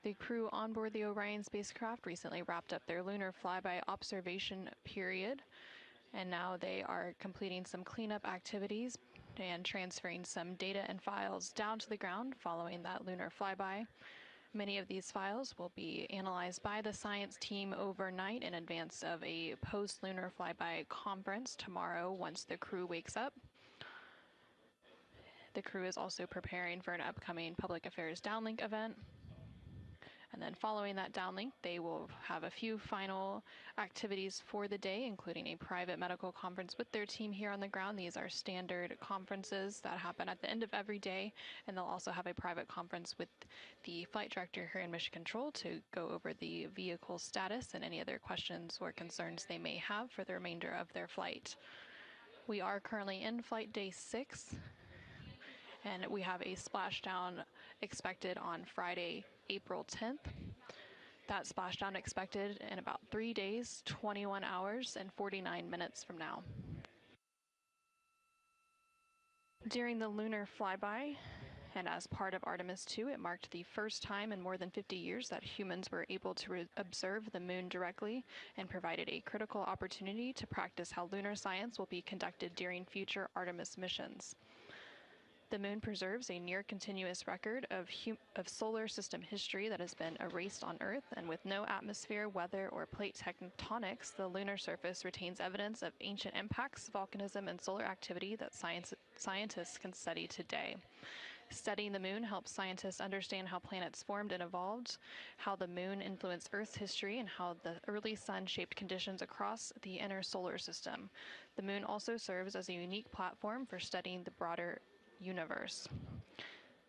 The crew on board the Orion spacecraft recently wrapped up their lunar flyby observation period, and now they are completing some cleanup activities and transferring some data and files down to the ground following that lunar flyby. Many of these files will be analyzed by the science team overnight in advance of a post-lunar flyby conference tomorrow once the crew wakes up. The crew is also preparing for an upcoming public affairs downlink event. And then following that downlink, they will have a few final activities for the day, including a private medical conference with their team here on the ground. These are standard conferences that happen at the end of every day, and they'll also have a private conference with the flight director here in Mission Control to go over the vehicle status and any other questions or concerns they may have for the remainder of their flight. We are currently in flight day 6, and we have a splashdown expected on Friday, April 10th. That splashdown expected in about 3 days, 21 hours, and 49 minutes from now. During the lunar flyby, and as part of Artemis II, it marked the first time in more than 50 years that humans were able to observe the moon directly and provided a critical opportunity to practice how lunar science will be conducted during future Artemis missions. The moon preserves a near-continuous record of solar system history that has been erased on Earth, and with no atmosphere, weather, or plate tectonics, the lunar surface retains evidence of ancient impacts, volcanism, and solar activity that scientists can study today. Studying the moon helps scientists understand how planets formed and evolved, how the moon influenced Earth's history, and how the early sun shaped conditions across the inner solar system. The moon also serves as a unique platform for studying the broader universe.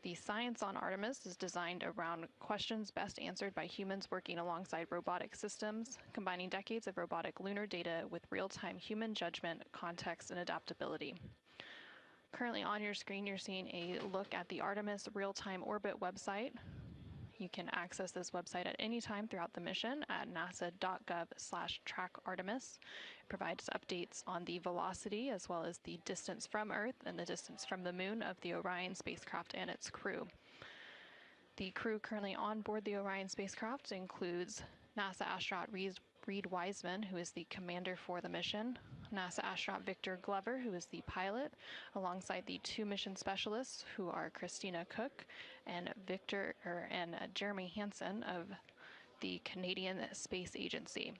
The science on Artemis is designed around questions best answered by humans working alongside robotic systems, combining decades of robotic lunar data with real-time human judgment, context, and adaptability. Currently on your screen, you're seeing a look at the Artemis real-time orbit website. You can access this website at any time throughout the mission at nasa.gov/trackartemis. It provides updates on the velocity as well as the distance from Earth and the distance from the moon of the Orion spacecraft and its crew. The crew currently on board the Orion spacecraft includes NASA astronaut Reed Wiseman, who is the commander for the mission, NASA astronaut Victor Glover, who is the pilot, alongside the 2 mission specialists, who are Christina Cook and Jeremy Hansen of the Canadian Space Agency.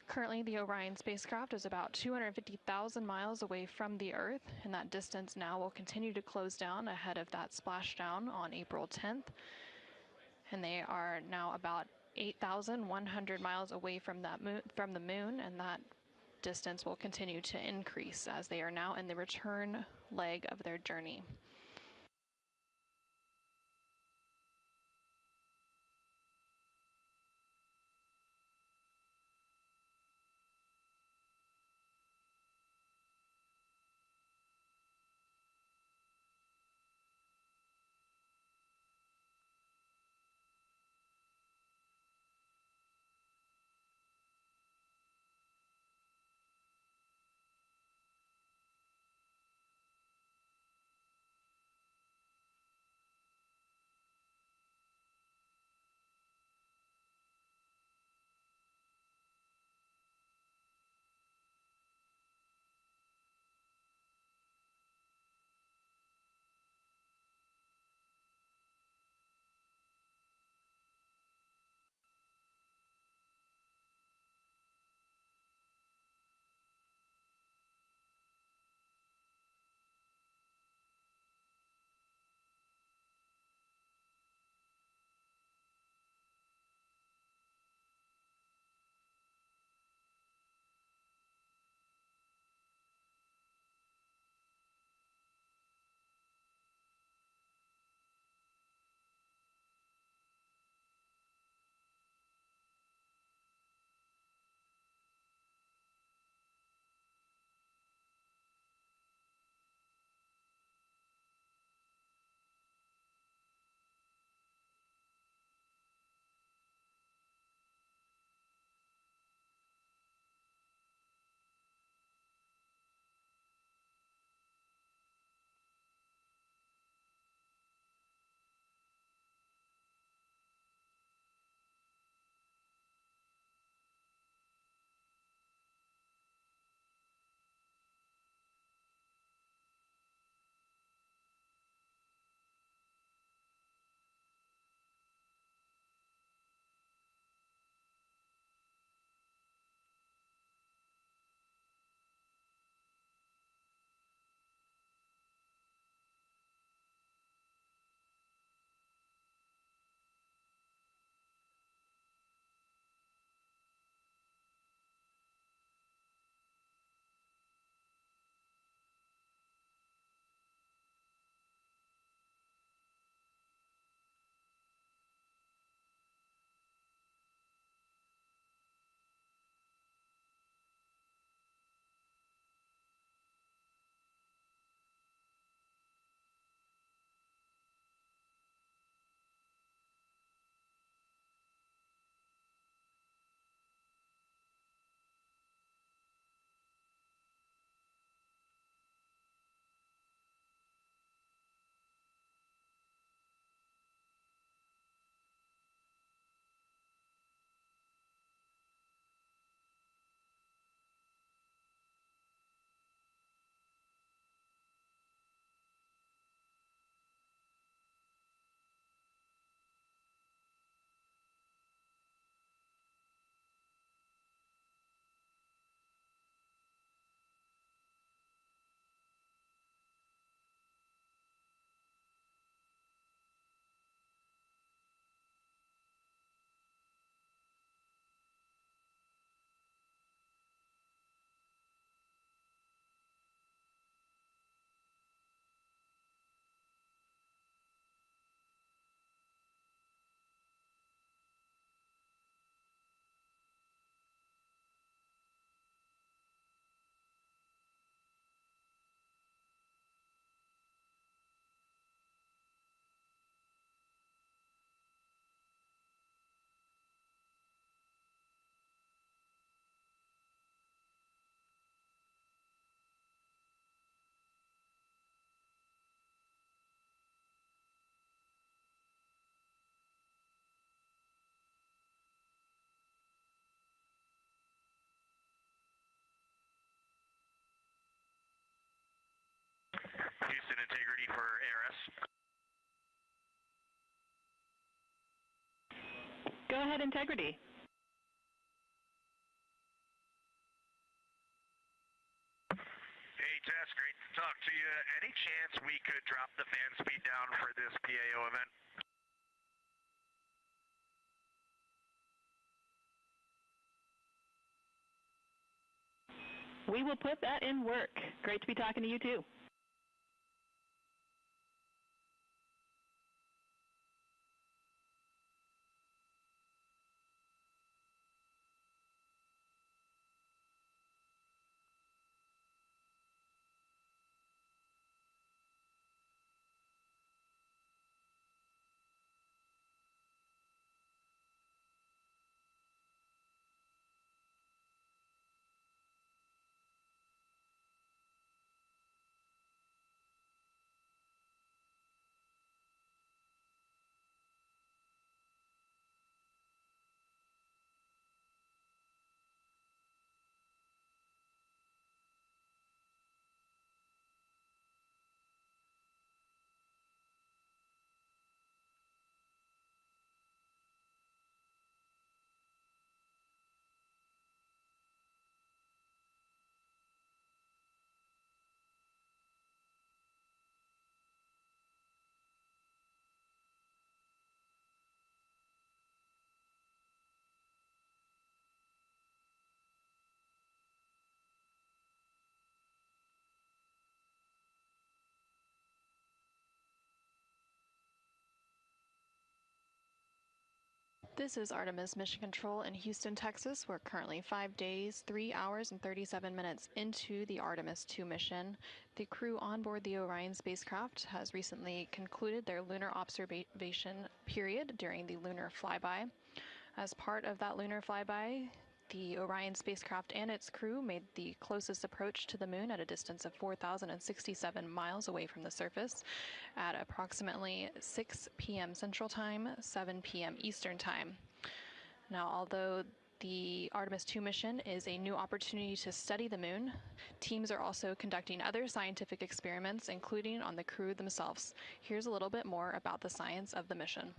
Currently, the Orion spacecraft is about 250,000 miles away from the Earth, and that distance now will continue to close down ahead of that splashdown on April 10th. And they are now about 8,100 miles away from the moon, and that distance will continue to increase as they are now in the return leg of their journey. ARS. Go ahead, Integrity. Hey, Tess, great to talk to you. Any chance we could drop the fan speed down for this PAO event? We will put that in work. Great to be talking to you, too. This is Artemis Mission Control in Houston, Texas. We're currently 5 days, 3 hours, and 37 minutes into the Artemis II mission. The crew on board the Orion spacecraft has recently concluded their lunar observation period during the lunar flyby. As part of that lunar flyby, the Orion spacecraft and its crew made the closest approach to the moon at a distance of 4,067 miles away from the surface at approximately 6 p.m. Central Time, 7 p.m. Eastern Time. Now, although the Artemis II mission is a new opportunity to study the moon, teams are also conducting other scientific experiments, including on the crew themselves. Here's a little bit more about the science of the mission.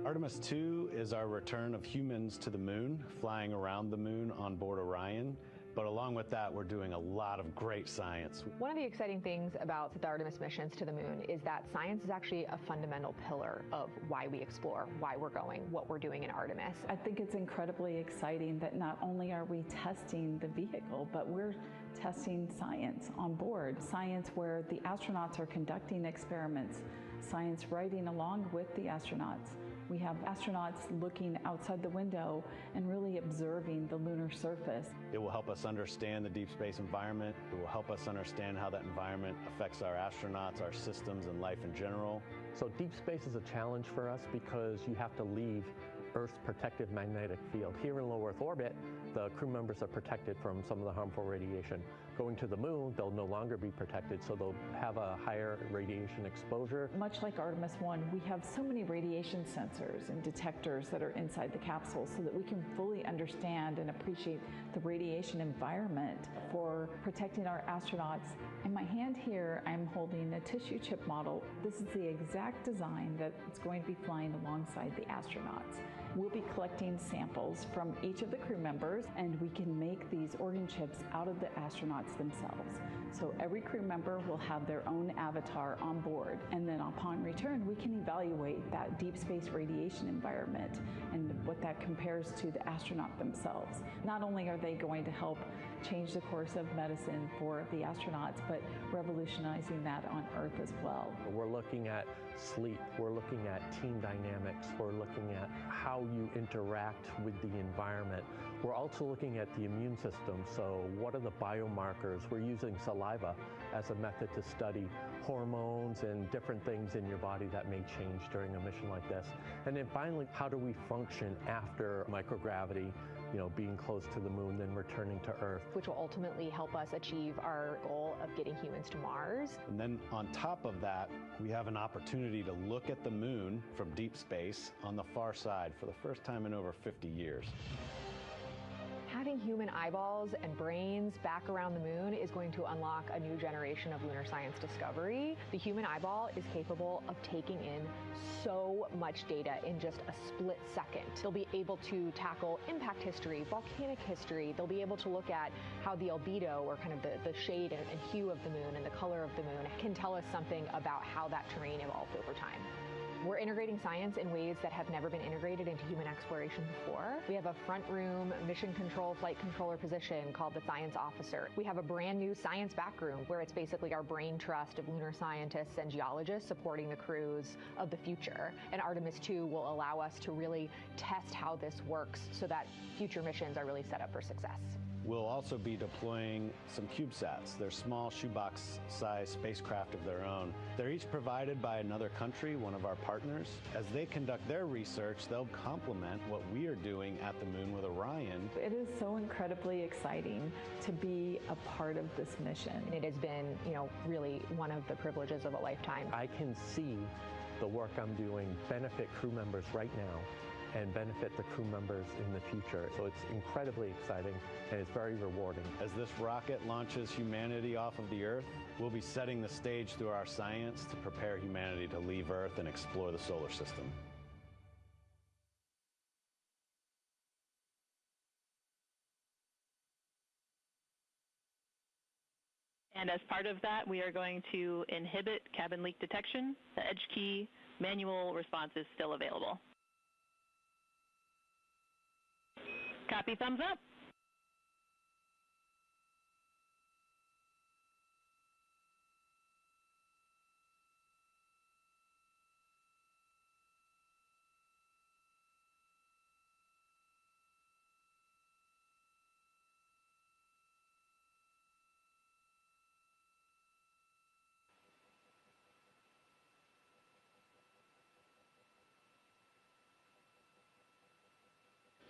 Artemis II is our return of humans to the moon, flying around the moon on board Orion. But along with that, we're doing a lot of great science. One of the exciting things about the Artemis missions to the moon is that science is actually a fundamental pillar of why we explore, why we're going, what we're doing in Artemis. I think it's incredibly exciting that not only are we testing the vehicle, but we're testing science on board. Science where the astronauts are conducting experiments, science riding along with the astronauts. We have astronauts looking outside the window and really observing the lunar surface. It will help us understand the deep space environment. It will help us understand how that environment affects our astronauts, our systems, and life in general. So deep space is a challenge for us because you have to leave Earth's protective magnetic field. Here in low Earth orbit, the crew members are protected from some of the harmful radiation. Going to the moon, they'll no longer be protected, so they'll have a higher radiation exposure. Much like Artemis I, we have so many radiation sensors and detectors that are inside the capsule so that we can fully understand and appreciate the radiation environment for protecting our astronauts. In my hand here, I'm holding a tissue chip model. This is the exact design that's going to be flying alongside the astronauts. We'll be collecting samples from each of the crew members, and we can make these organ chips out of the astronauts themselves. So every crew member will have their own avatar on board, and then upon return, we can evaluate that deep space radiation environment and what that compares to the astronaut themselves. Not only are they going to help change the course of medicine for the astronauts, but revolutionizing that on Earth as well. We're looking at sleep, we're looking at team dynamics, we're looking at how you interact with the environment. We're also looking at the immune system, so what are the biomarkers? We're using saliva as a method to study hormones and different things in your body that may change during a mission like this. And then finally, how do we function after microgravity, being close to the moon, then returning to Earth. Which will ultimately help us achieve our goal of getting humans to Mars. And then on top of that, we have an opportunity to look at the moon from deep space on the far side for the first time in over 50 years. How getting human eyeballs and brains back around the moon is going to unlock a new generation of lunar science discovery. The human eyeball is capable of taking in so much data in just a split second. They'll be able to tackle impact history, volcanic history. They'll be able to look at how the albedo, or kind of the shade and hue of the moon and the color of the moon, can tell us something about how that terrain evolved over time. We're integrating science in ways that have never been integrated into human exploration before. We have a front room mission control flight controller position called the science officer. We have a brand new science back room where it's basically our brain trust of lunar scientists and geologists supporting the crews of the future. And Artemis II will allow us to really test how this works so that future missions are really set up for success. We'll also be deploying some CubeSats. They're small shoebox-sized spacecraft of their own. They're each provided by another country, one of our partners. As they conduct their research, they'll complement what we are doing at the moon with Orion. It is so incredibly exciting to be a part of this mission. And it has been, really one of the privileges of a lifetime. I can see the work I'm doing benefit crew members right now and benefit the crew members in the future. So it's incredibly exciting and it's very rewarding. As this rocket launches humanity off of the Earth, we'll be setting the stage through our science to prepare humanity to leave Earth and explore the solar system. And as part of that, we are going to inhibit cabin leak detection. The edge key manual response is still available. Copy, thumbs up.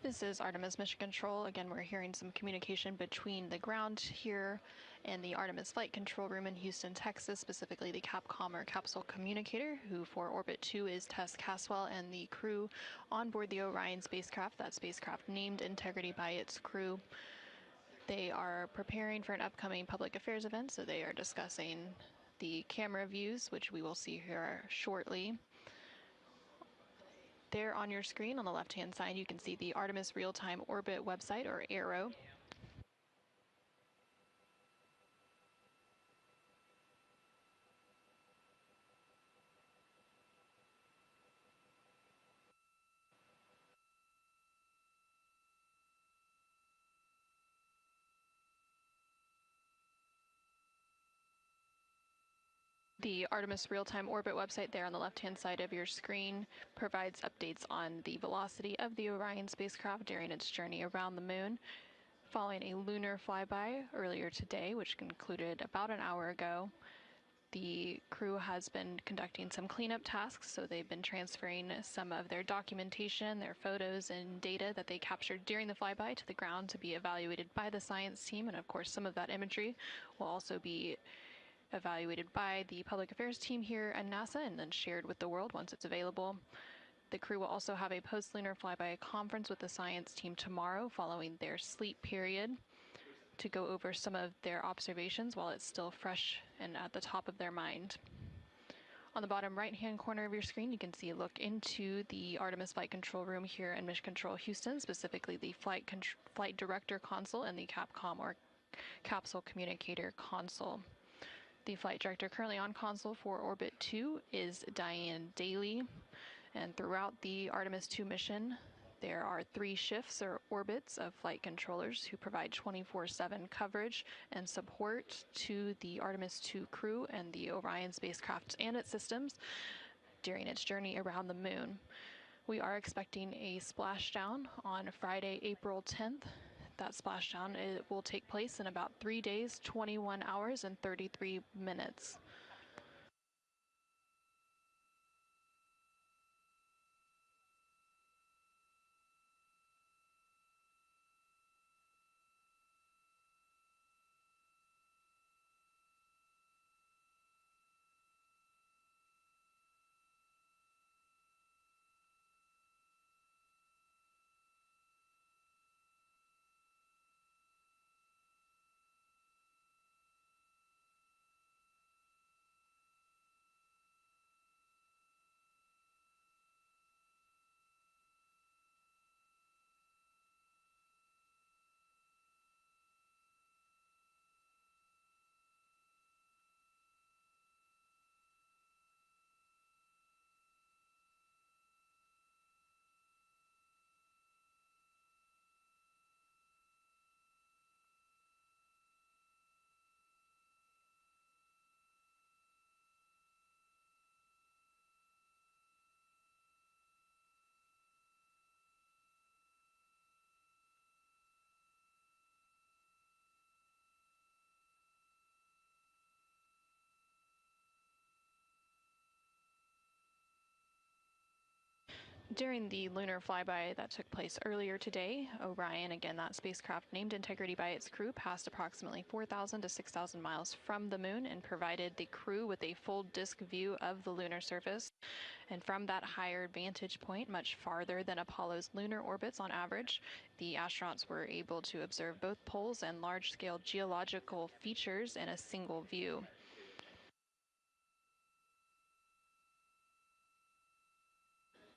This is Artemis Mission Control. Again, we're hearing some communication between the ground here and the Artemis Flight Control Room in Houston, Texas, specifically the Capcom or Capsule Communicator, who for Orbit 2 is Tess Caswell, and the crew on board the Orion spacecraft, that spacecraft named Integrity by its crew. They are preparing for an upcoming public affairs event, so they are discussing the camera views, which we will see here shortly. There on your screen on the left-hand side, you can see the Artemis Real-Time Orbit website, or ARO. The Artemis Real-Time Orbit website there on the left-hand side of your screen provides updates on the velocity of the Orion spacecraft during its journey around the moon, following a lunar flyby earlier today, which concluded about an hour ago. The crew has been conducting some cleanup tasks, so they've been transferring some of their documentation, their photos and data that they captured during the flyby to the ground to be evaluated by the science team, and of course some of that imagery will also be evaluated by the public affairs team here at NASA and then shared with the world once it's available. The crew will also have a post-lunar flyby conference with the science team tomorrow following their sleep period to go over some of their observations while it's still fresh and at the top of their mind. On the bottom right-hand corner of your screen, you can see a look into the Artemis Flight Control Room here in Mission Control Houston, specifically the Flight Director Console and the Capcom or Capsule Communicator Console. The flight director currently on console for Orbit 2 is Diane Daly, and throughout the Artemis II mission, there are 3 shifts or orbits of flight controllers who provide 24/7 coverage and support to the Artemis II crew and the Orion spacecraft and its systems during its journey around the moon. We are expecting a splashdown on Friday, April 10th. That splashdown will take place in about 3 days, 21 hours, and 33 minutes. During the lunar flyby that took place earlier today, Orion, again that spacecraft named Integrity by its crew, passed approximately 4,000 to 6,000 miles from the moon and provided the crew with a full disk view of the lunar surface. And from that higher vantage point, much farther than Apollo's lunar orbits on average, the astronauts were able to observe both poles and large-scale geological features in a single view.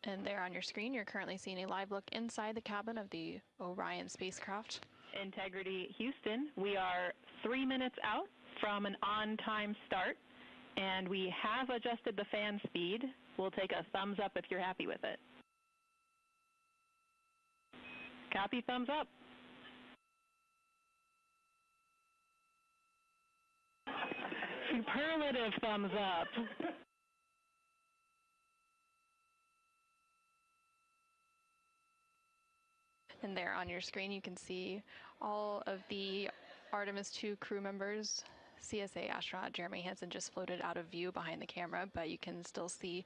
And there on your screen, you're currently seeing a live look inside the cabin of the Orion spacecraft. Integrity Houston, we are 3 minutes out from an on-time start, and we have adjusted the fan speed. We'll take a thumbs up if you're happy with it. Copy, thumbs up. Superlative thumbs up. And there on your screen, you can see all of the Artemis II crew members. CSA astronaut Jeremy Hansen just floated out of view behind the camera, but you can still see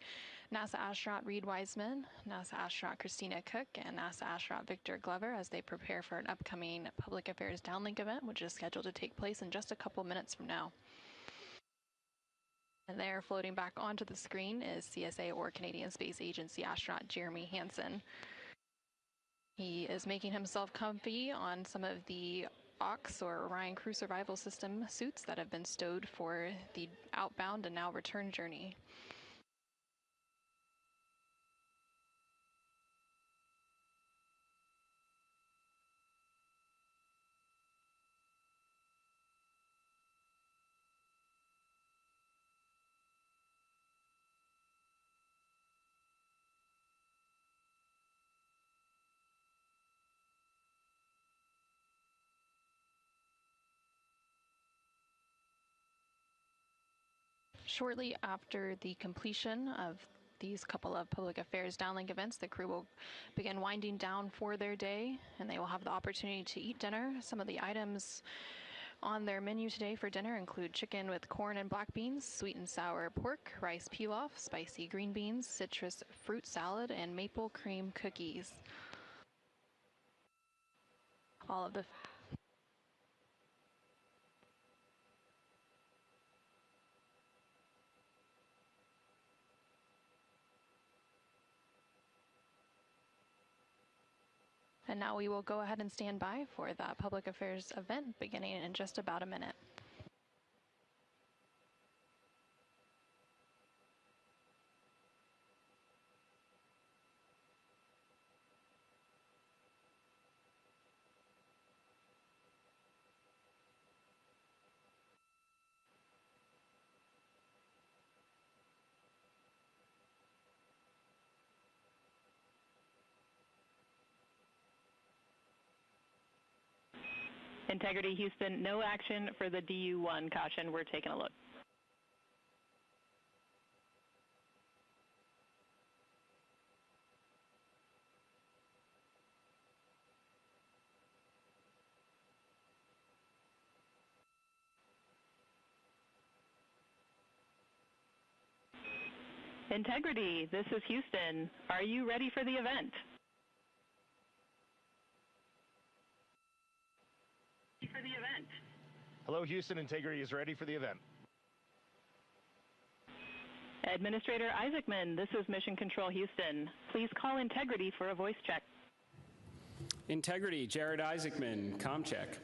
NASA astronaut Reed Wiseman, NASA astronaut Christina Cook, and NASA astronaut Victor Glover as they prepare for an upcoming Public Affairs Downlink event, which is scheduled to take place in just a couple minutes from now. And there, floating back onto the screen, is CSA or Canadian Space Agency astronaut Jeremy Hansen. He is making himself comfy on some of the OX or Orion Crew Survival System suits that have been stowed for the outbound and now return journey. Shortly after the completion of these couple of public affairs downlink events, the crew will begin winding down for their day, and they will have the opportunity to eat dinner. Some of the items on their menu today for dinner include chicken with corn and black beans, sweet and sour pork, rice pilaf, spicy green beans, citrus fruit salad, and maple cream cookies. All of the And now we will go ahead and stand by for that public affairs event beginning in just about a minute. Integrity Houston, no action for the DU-1. Caution, we're taking a look. Integrity, this is Houston. Are you ready for the event? Hello, Houston. Integrity is ready for the event. Administrator Isaacman, this is Mission Control Houston. Please call Integrity for a voice check. Integrity, Jared Isaacman, comm check.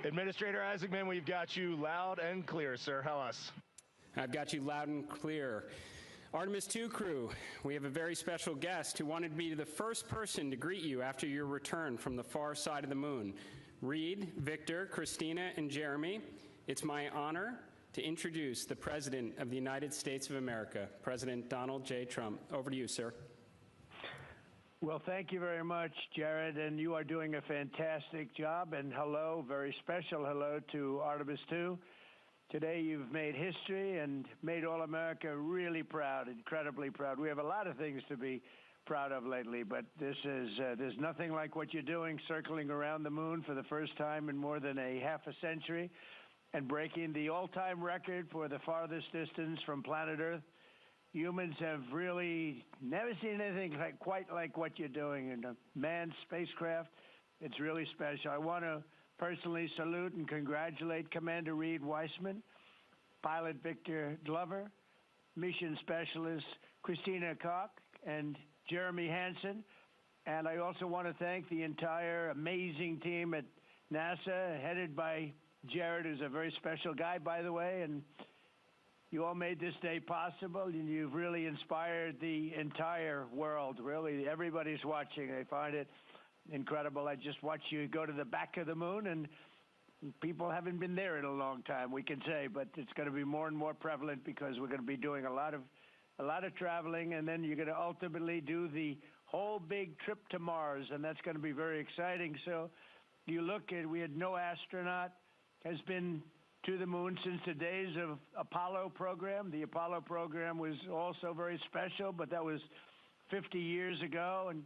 Administrator Isaacman, we've got you loud and clear, sir. How us? I've got you loud and clear. Artemis II crew, we have a very special guest who wanted to be the first person to greet you after your return from the far side of the moon. Reed, Victor, Christina, and Jeremy, it's my honor to introduce the President of the United States of America, President Donald J. Trump. Over to you, sir. Well, thank you very much, Jared, and you are doing a fantastic job. And hello, very special hello to Artemis II. Today you've made history and made all America really proud, incredibly proud. We have a lot of things to be proud of lately, but this is there's nothing like what you're doing, circling around the moon for the first time in more than a half a century. and breaking the all-time record for the farthest distance from planet Earth. Humans have really never seen anything quite like what you're doing in a manned spacecraft. It's really special. I want to personally salute and congratulate Commander Reed Weissman, Pilot Victor Glover, Mission Specialist Christina Koch, and Jeremy Hansen. And I also want to thank the entire amazing team at NASA, headed by Jared, who's a very special guy, by the way, and you all made this day possible, and you've really inspired the entire world. Really, everybody's watching. They find it incredible. I just watched you go to the back of the moon, and people haven't been there in a long time, we can say, but it's going to be more and more prevalent because we're going to be doing a lot of traveling, and then you're going to ultimately do the whole big trip to Mars, and that's going to be very exciting. So you look at, we had no astronaut has been to the moon since the days of Apollo program. The Apollo program was also very special, but that was 50 years ago, and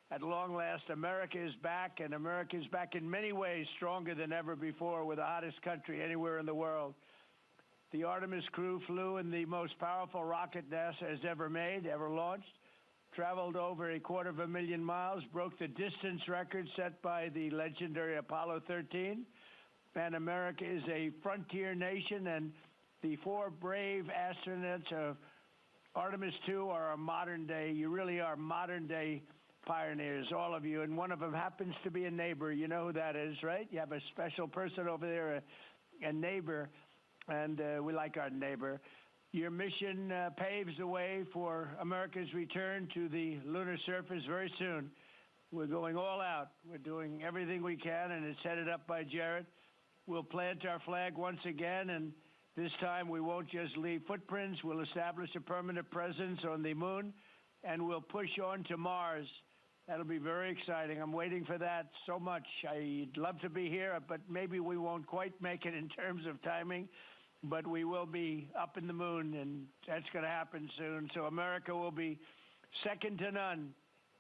at long last, America is back, and America is back in many ways stronger than ever before. We're the hottest country anywhere in the world. The Artemis crew flew in the most powerful rocket NASA has ever made, ever launched, traveled over 250,000 miles, broke the distance record set by the legendary Apollo 13, and America is a frontier nation, and the 4 brave astronauts of Artemis II are a modern day, you really are modern day pioneers, all of you, and one of them happens to be a neighbor. You know who that is, right? You have a special person over there, a neighbor, and we like our neighbor. Your mission paves the way for America's return to the lunar surface very soon. We're going all out. We're doing everything we can, and it's headed up by Jared. We'll plant our flag once again, and this time we won't just leave footprints. We'll establish a permanent presence on the moon, and we'll push on to Mars. That'll be very exciting. I'm waiting for that so much. I'd love to be here, but maybe we won't quite make it in terms of timing, but we will be up in the moon, and that's going to happen soon. So America will be second to none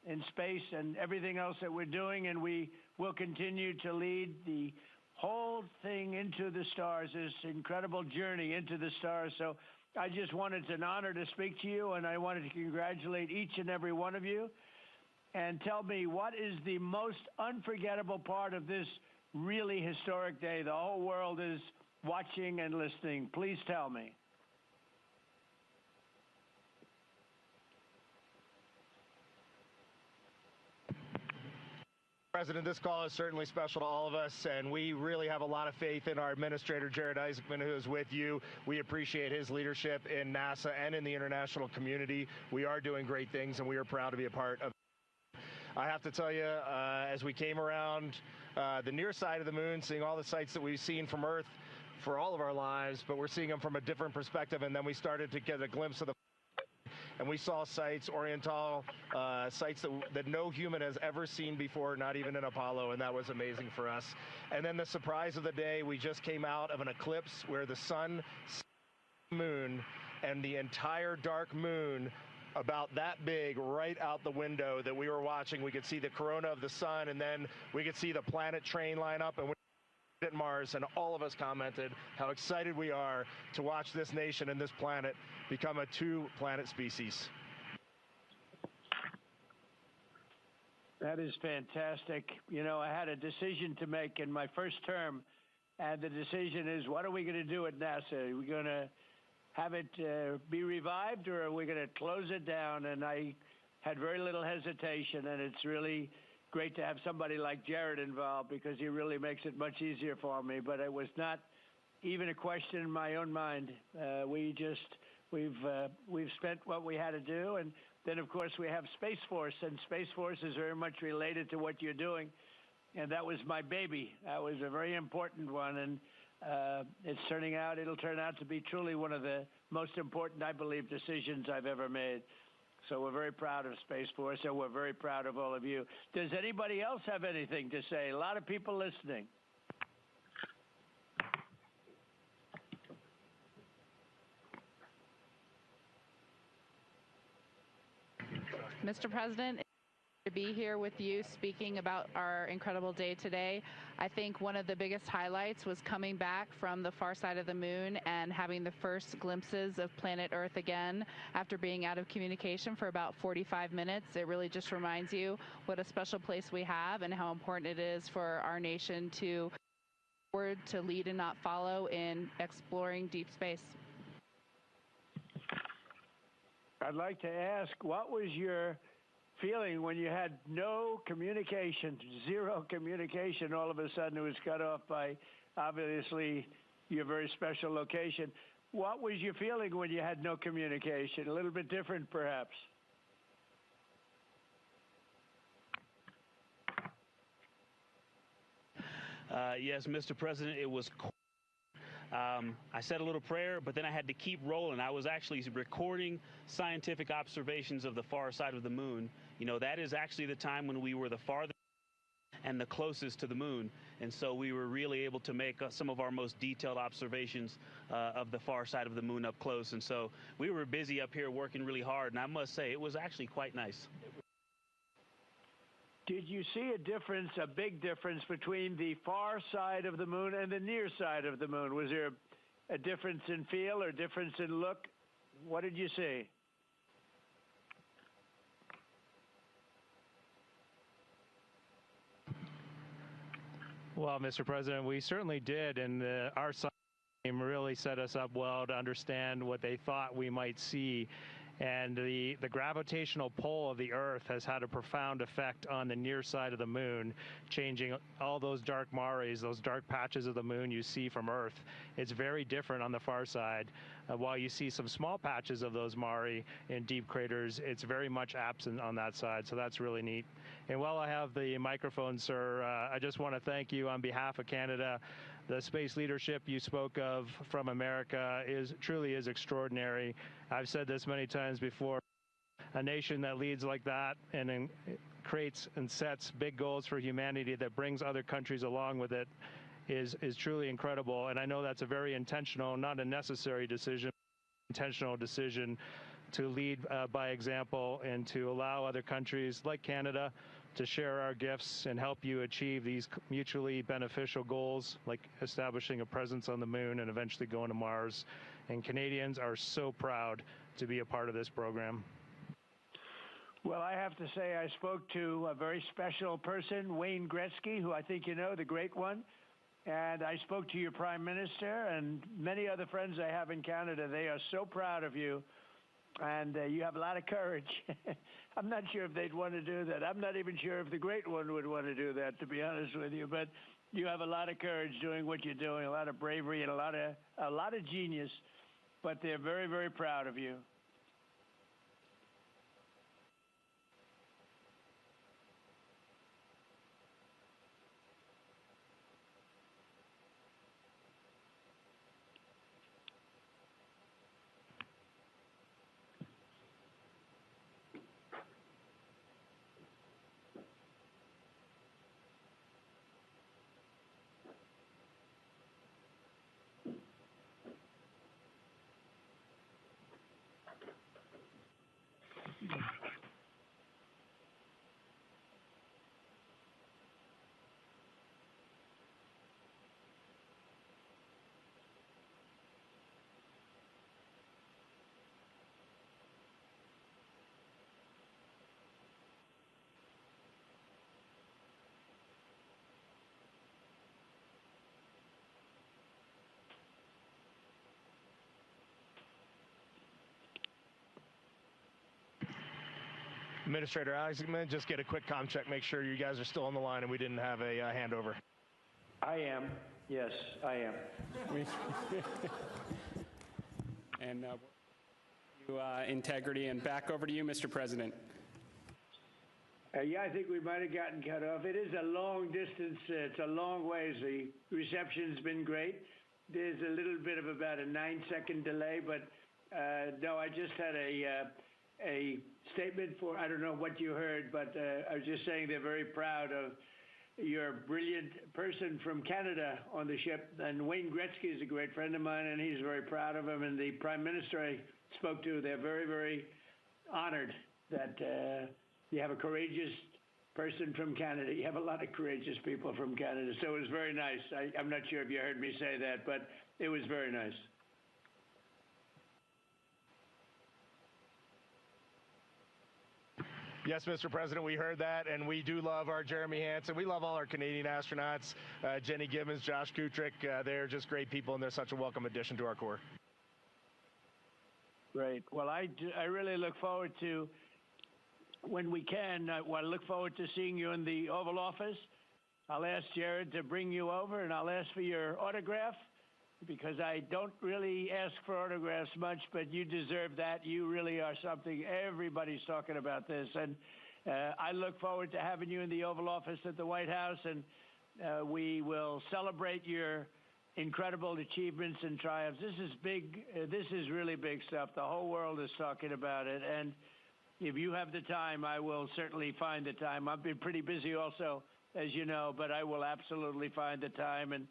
in space and everything else that we're doing, and we will continue to lead the whole thing into the stars, this incredible journey into the stars. So I just wanted, it's an honor to speak to you, and I wanted to congratulate each and every one of you. And tell me, what is the most unforgettable part of this really historic day? The whole world is watching and listening. Please tell me. President, this call is certainly special to all of us, and we really have a lot of faith in our administrator, Jared Isaacman, who is with you. We appreciate his leadership in NASA and in the international community. We are doing great things, and we are proud to be a part of it. I have to tell you, as we came around the near side of the moon, seeing all the sights that we've seen from Earth for all of our lives, but we're seeing them from a different perspective, and then we started to get a glimpse of the and we saw sites, Oriental sites that no human has ever seen before, not even in Apollo, and that was amazing for us. And then the surprise of the day, we just came out of an eclipse where the sun, moon, and the entire dark moon about that big right out the window that we were watching. We could see the corona of the sun, and then we could see the planet train line up, and at Mars, and all of us commented how excited we are to watch this nation and this planet become a 2-planet species. That is fantastic. You know, I had a decision to make in my first term, and the decision is, what are we going to do at NASA? Are we going to have it be revived, or are we going to close it down? And I had very little hesitation, and it's really great to have somebody like Jared involved, because he really makes it much easier for me. But it was not even a question in my own mind. We've spent what we had to do, and then of course we have Space Force, and Space Force is very much related to what you're doing, and that was my baby. That was a very important one, and it'll turn out to be truly one of the most important, I believe, decisions I've ever made. So we're very proud of Space Force, and we're very proud of all of you. Does anybody else have anything to say? A lot of people listening. Mr. President, to be here with you speaking about our incredible day today. I think one of the biggest highlights was coming back from the far side of the moon and having the first glimpses of planet Earth again after being out of communication for about 45 minutes. It really just reminds you what a special place we have and how important it is for our nation to lead and not follow in exploring deep space. I'd like to ask, what was your feeling when you had no communication, zero communication? All of a sudden it was cut off by, obviously, your very special location. What was your feeling when you had no communication? A little bit different, perhaps. Yes, Mr. President, it was cool. I said a little prayer, but then I had to keep rolling. I was actually recording scientific observations of the far side of the moon. You know, that is actually the time when we were the farthest and the closest to the moon. And so we were really able to make some of our most detailed observations of the far side of the moon up close. And so we were busy up here working really hard. And I must say, it was actually quite nice. Did you see a difference, a big difference, between the far side of the moon and the near side of the moon? Was there a difference in feel or difference in look? What did you see? Well, Mr. President, we certainly did, and our science team really set us up well to understand what they thought we might see. And the gravitational pull of the Earth has had a profound effect on the near side of the moon, changing all those dark mares, those dark patches of the moon you see from Earth. It's very different on the far side. While you see some small patches of those mare in deep craters, it's very much absent on that side, so that's really neat. And while I have the microphone, sir, I just want to thank you on behalf of Canada. The space leadership you spoke of from America truly is extraordinary. I've said this many times before. A nation that leads like that and creates and sets big goals for humanity that brings other countries along with it is truly incredible. And I know that's a very intentional, not a necessary decision, intentional decision to lead by example and to allow other countries like Canada to share our gifts and help you achieve these mutually beneficial goals, like establishing a presence on the moon and eventually going to Mars. And Canadians are so proud to be a part of this program. Well, I have to say I spoke to a very special person, Wayne Gretzky, who I think you know, the great one. And I spoke to your Prime Minister and many other friends I have in Canada. They are so proud of you. And you have a lot of courage. I'm not sure if they'd want to do that. I'm not even sure if the great one would want to do that, to be honest with you. But you have a lot of courage doing what you're doing, a lot of bravery and a lot of genius. But they're very, very proud of you. Administrator Alex, I'm going to just get a quick comm check, make sure you guys are still on the line and we didn't have a handover. I am. Yes, I am. And integrity, and back over to you, Mr. President. Yeah, I think we might have gotten cut off. It is a long distance. It's a long ways. The reception's been great. There's a little bit of about a 9-second delay, but no, I just had a statement for, I don't know what you heard, but I was just saying they're very proud of your brilliant person from Canada on the ship. And Wayne Gretzky is a great friend of mine, and he's very proud of him. And the Prime Minister I spoke to, they're very, very honored that you have a courageous person from Canada. You have a lot of courageous people from Canada, so it was very nice. I'm not sure if you heard me say that, but it was very nice. Yes, Mr. President, we heard that, and we do love our Jeremy Hansen. We love all our Canadian astronauts, Jenny Gibbons, Josh Kutrick. They're just great people, and they're such a welcome addition to our Corps. Great. Well, I really look forward to, when we can, I look forward to seeing you in the Oval Office. I'll ask Jared to bring you over, and I'll ask for your autograph, because I don't really ask for autographs much, but you deserve that. You really are something. Everybody's talking about this. And I look forward to having you in the Oval Office at the White House, and we will celebrate your incredible achievements and triumphs. This is big. This is really big stuff. The whole world is talking about it. And if you have the time, I will certainly find the time. I've been pretty busy also, as you know, but I will absolutely find the time, and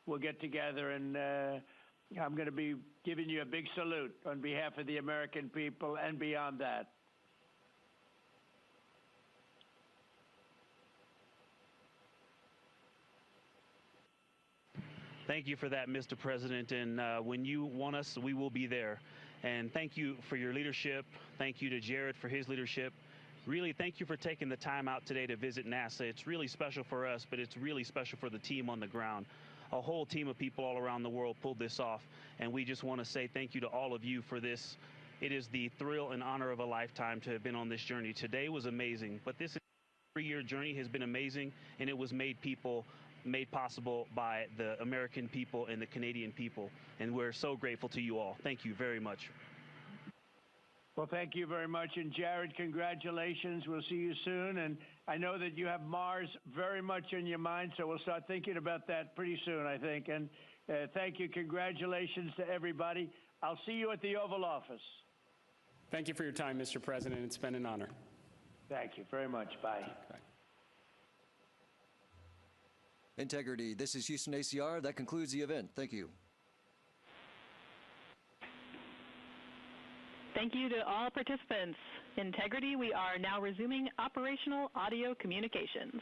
we'll get together, and I'm going to be giving you a big salute on behalf of the American people and beyond that. Thank you for that, Mr. President. And when you want us, we will be there. And thank you for your leadership. Thank you to Jared for his leadership. Really, thank you for taking the time out today to visit NASA. It's really special for us, but it's really special for the team on the ground. A whole team of people all around the world pulled this off, and we just want to say thank you to all of you for this. It is the thrill and honor of a lifetime to have been on this journey. Today was amazing, but this 3-year journey has been amazing, and it was made possible by the American people and the Canadian people, and we're so grateful to you all. Thank you very much. Well, thank you very much. And Jared, congratulations. We'll see you soon. And I know that you have Mars very much in your mind, so we'll start thinking about that pretty soon, I think. And thank you. Congratulations to everybody. I'll see you at the Oval Office. Thank you for your time, Mr. President. It's been an honor. Thank you very much. Bye. Bye. Integrity, this is Houston ACR. That concludes the event. Thank you. Thank you to all participants. Integrity, we are now resuming operational audio communications.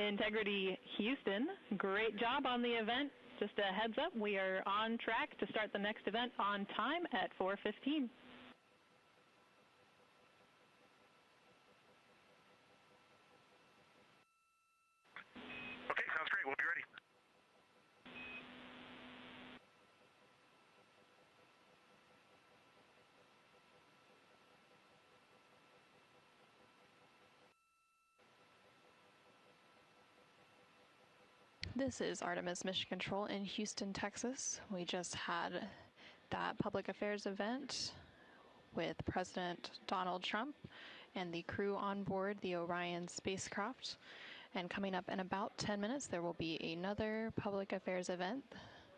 Integrity Houston, great job on the event. Just a heads up, we are on track to start the next event on time at 4:15. Okay, sounds great. We'll be ready. This is Artemis Mission Control in Houston, Texas. We just had that public affairs event with President Donald Trump and the crew on board the Orion spacecraft. And coming up in about 10 minutes, there will be another public affairs event.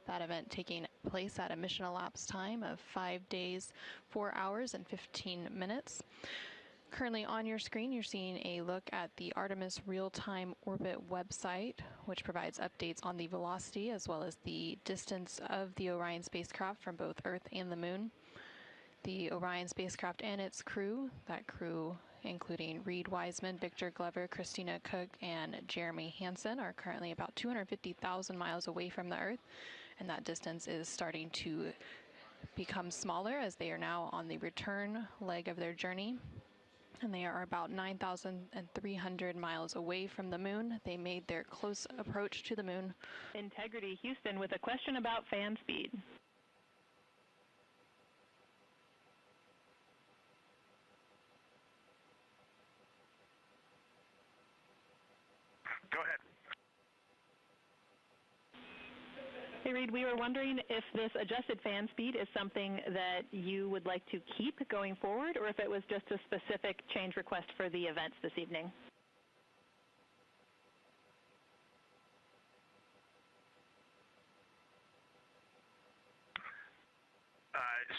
That event taking place at a mission elapsed time of 5 days, 4 hours, and 15 minutes. Currently on your screen, you're seeing a look at the Artemis Real-Time Orbit website, which provides updates on the velocity as well as the distance of the Orion spacecraft from both Earth and the Moon. The Orion spacecraft and its crew, that crew including Reed Wiseman, Victor Glover, Christina Cook, and Jeremy Hansen, are currently about 250,000 miles away from the Earth, and that distance is starting to become smaller as they are now on the return leg of their journey. And they are about 9,300 miles away from the Moon. They made their close approach to the Moon. Integrity Houston with a question about fan speed. Go ahead. Hey, Reed, we were wondering if this adjusted fan speed is something that you would like to keep going forward, or if it was just a specific change request for the events this evening.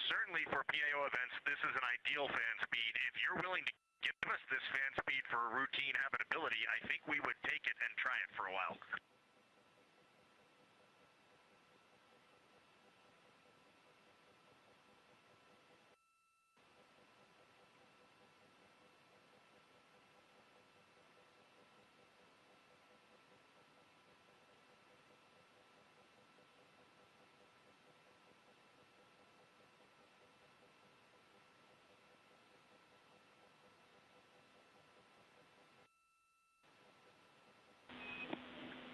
Certainly for PAO events, this is an ideal fan speed. If you're willing to give us this fan speed for routine habitability, I think we would take it and try it for a while.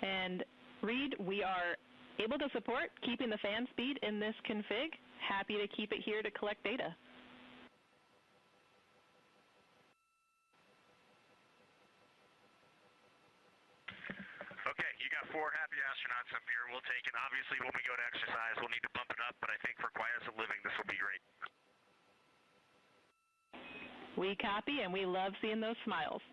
And Reed, we are able to support keeping the fan speed in this config. Happy to keep it here to collect data. Okay, you got 4 happy astronauts up here. We'll take it. Obviously, when we go to exercise, we'll need to bump it up, but I think for quiet of living, this will be great. We copy, and we love seeing those smiles.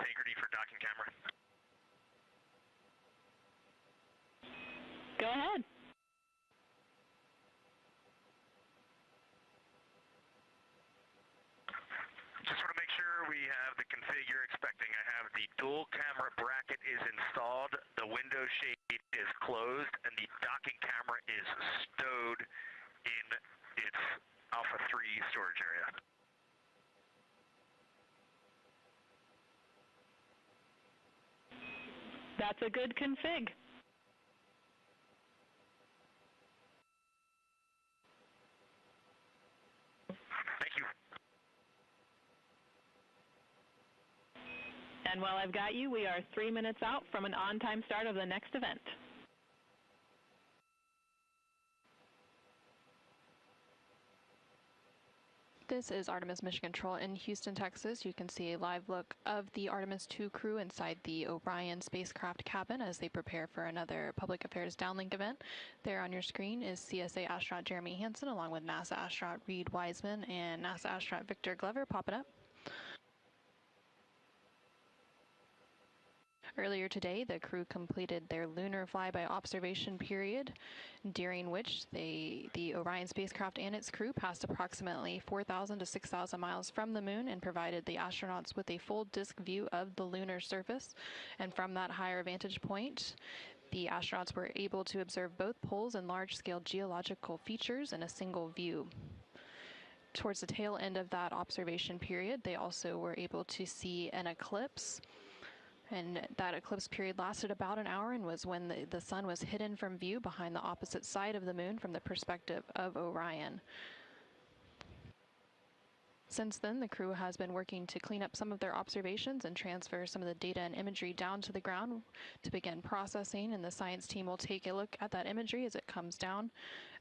integrity for docking camera. Go ahead. Just want to make sure we have the config you're expecting. I have the dual camera bracket is installed, the window shade is closed, and the docking camera is stowed in its Alpha 3 storage area. That's a good config. Thank you. And while I've got you, we are 3 minutes out from an on-time start of the next event. This is Artemis Mission Control in Houston, Texas. You can see a live look of the Artemis II crew inside the Orion spacecraft cabin as they prepare for another public affairs downlink event. There on your screen is CSA astronaut Jeremy Hansen along with NASA astronaut Reed Wiseman and NASA astronaut Victor Glover popping up. Earlier today, the crew completed their lunar flyby observation period, during which the Orion spacecraft and its crew passed approximately 4,000 to 6,000 miles from the moon and provided the astronauts with a full disk view of the lunar surface. And from that higher vantage point, the astronauts were able to observe both poles and large-scale geological features in a single view. Towards the tail end of that observation period, they also were able to see an eclipse. And that eclipse period lasted about an hour and was when the sun was hidden from view behind the opposite side of the moon from the perspective of Orion. Since then, the crew has been working to clean up some of their observations and transfer some of the data and imagery down to the ground to begin processing, and the science team will take a look at that imagery as it comes down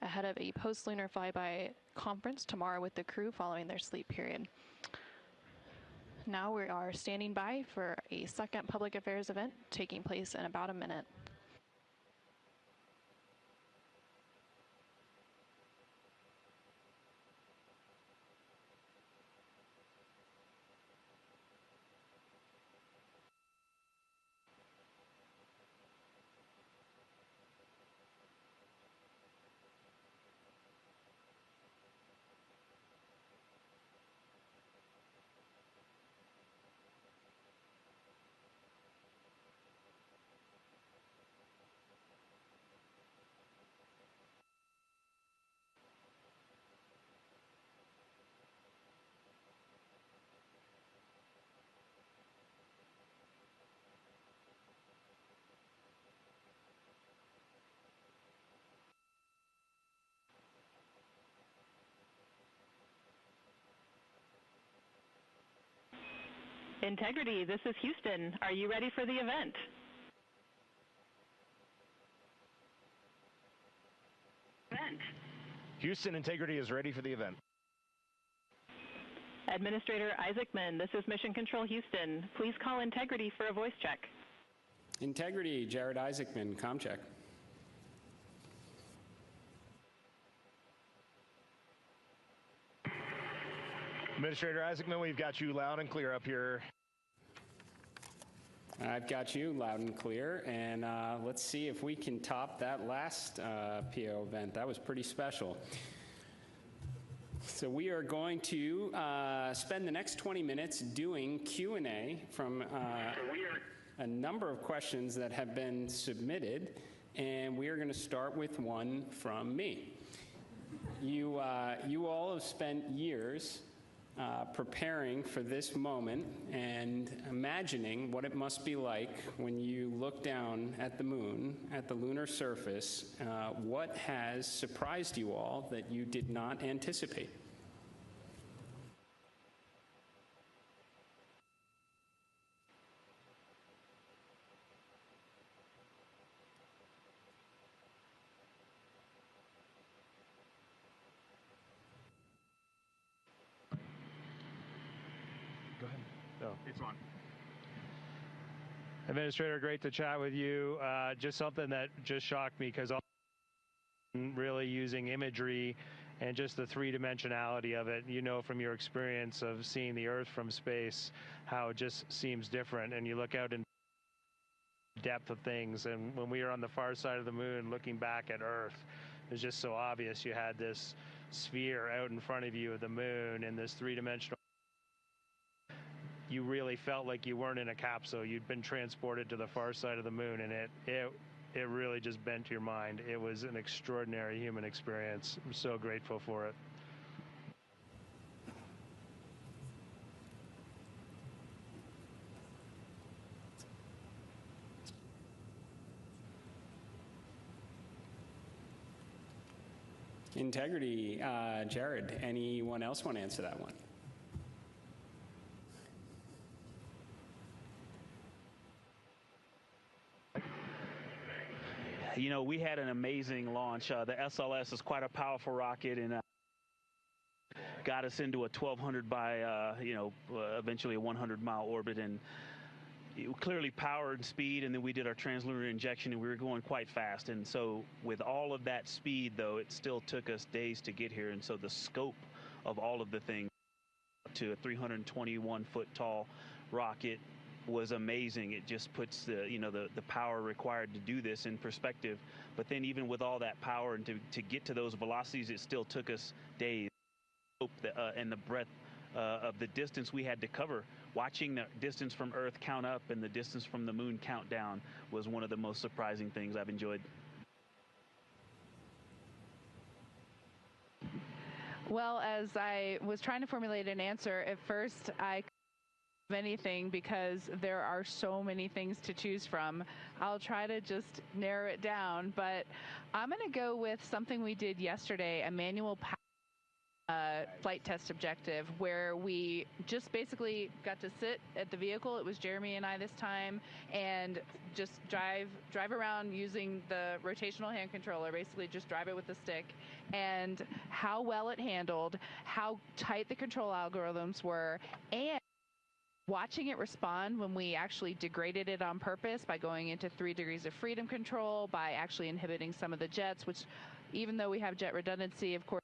ahead of a post-lunar flyby conference tomorrow with the crew following their sleep period. Now we are standing by for a second public affairs event taking place in about a minute. Integrity, this is Houston. Are you ready for the event? Houston, Integrity is ready for the event. Administrator Isaacman, this is Mission Control Houston. Please call Integrity for a voice check. Integrity, Jared Isaacman, comm check. Administrator Isaacman, we've got you loud and clear up here. I've got you loud and clear, and let's see if we can top that last PO event. That was pretty special. So we are going to spend the next 20 minutes doing Q&A from a number of questions that have been submitted, and we are going to start with one from me. You all have spent years preparing for this moment and imagining what it must be like when you look down at the moon, at the lunar surface. What has surprised you all that you did not anticipate? Go ahead. No. It's on. Administrator, great to chat with you. Just something that just shocked me because I'm really using imagery and just the three-dimensionality of it. You know from your experience of seeing the Earth from space how it just seems different, and you look out in depth of things. And when we were on the far side of the moon looking back at Earth, it was just so obvious. You had this sphere out in front of you of the moon and this three-dimensional. You really felt like you weren't in a capsule. You'd been transported to the far side of the moon, and it really just bent your mind. It was an extraordinary human experience. I'm so grateful for it. Integrity, Jared, anyone else want to answer that one? You know, we had an amazing launch. The SLS is quite a powerful rocket, and got us into a 1,200 by, eventually a 100-mile orbit, and clearly power and speed, and then we did our translunar injection, and we were going quite fast. And so with all of that speed, though, it still took us days to get here. And so the scope of all of the things to a 321-foot tall rocket was amazing. It just puts the power required to do this in perspective. But then even with all that power and to get to those velocities, it still took us days. And the breadth of the distance we had to cover. Watching the distance from Earth count up and the distance from the moon count down was one of the most surprising things I've enjoyed. Well, as I was trying to formulate an answer, at first I couldn't think of anything because there are so many things to choose from. I'll try to just narrow it down, but I'm going to go with something we did yesterday, a manual power flight test objective, where we just basically got to sit at the vehicle. It was Jeremy and I this time, and just drive around using the rotational hand controller, basically just drive it with the stick, and how well it handled, how tight the control algorithms were, and watching it respond when we actually degraded it on purpose by going into 3 degrees of freedom control, by actually inhibiting some of the jets, which even though we have jet redundancy, of course,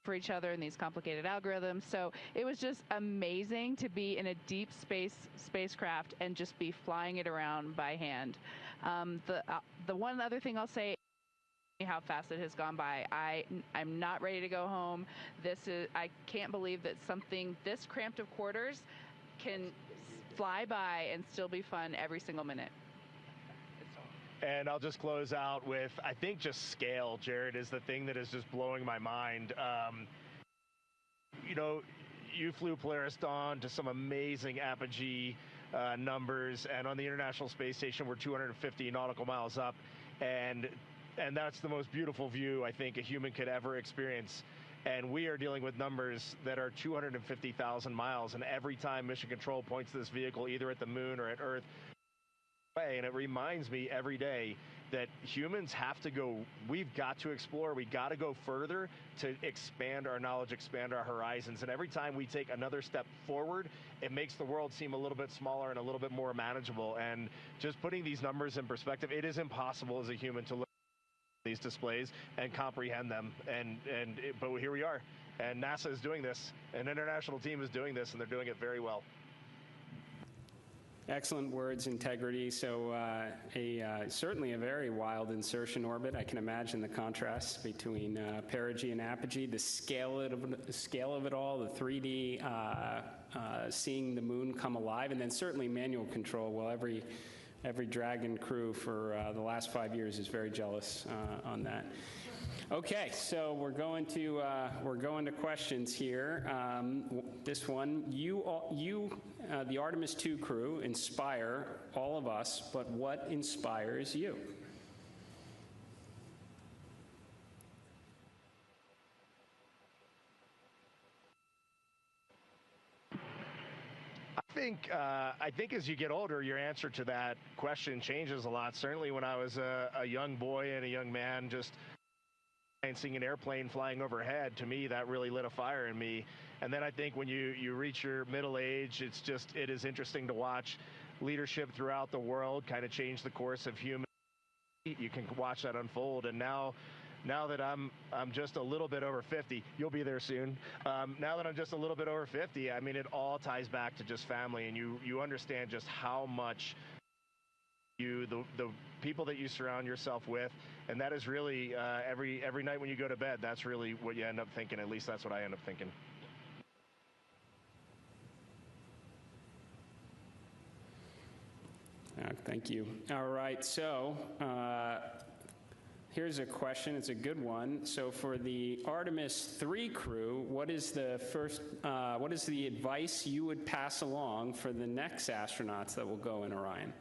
for each other in these complicated algorithms. So it was just amazing to be in a deep spacecraft and just be flying it around by hand. The one other thing I'll say, how fast it has gone by. I'm not ready to go home. I can't believe that something this cramped of quarters can fly by and still be fun every single minute. And I'll just close out with, I think just scale, Jared, is the thing that is just blowing my mind. You flew Polaris Dawn to some amazing apogee numbers, and on the International Space Station, we're 250 nautical miles up, and that's the most beautiful view I think a human could ever experience. And we are dealing with numbers that are 250,000 miles, and every time Mission Control points to this vehicle, either at the moon or at Earth, and it reminds me every day that humans have to go, we've got to explore, we got to go further to expand our knowledge, expand our horizons. And every time we take another step forward, it makes the world seem a little bit smaller and a little bit more manageable. And just putting these numbers in perspective, it is impossible as a human to look at these displays and comprehend them. But here we are, and NASA is doing this, an international team is doing this, and they're doing it very well. Excellent words, Integrity. So certainly a very wild insertion orbit. I can imagine the contrast between perigee and apogee, the scale of it all, the 3D, seeing the moon come alive, and then certainly manual control. Well, every Dragon crew for the last 5 years is very jealous on that. Okay, so we're going to questions here. This one, the Artemis II crew, inspire all of us, but what inspires you? I think as you get older, your answer to that question changes a lot. Certainly when I was a young boy and a young man, just seeing an airplane flying overhead, to me, that really lit a fire in me. And then I think when you reach your middle age, it is interesting to watch leadership throughout the world kind of change the course of human. You can watch that unfold. And now now that I'm just a little bit over 50, you'll be there soon. Now that I'm just a little bit over 50, I mean, it all ties back to just family, and you understand just how much the people that you surround yourself with, and that is really every night when you go to bed, that's really what you end up thinking. At least that's what I end up thinking. Thank you. All right, so here's a question. It's a good one. So for the Artemis II crew, what is the advice you would pass along for the next astronauts that will go in Orion?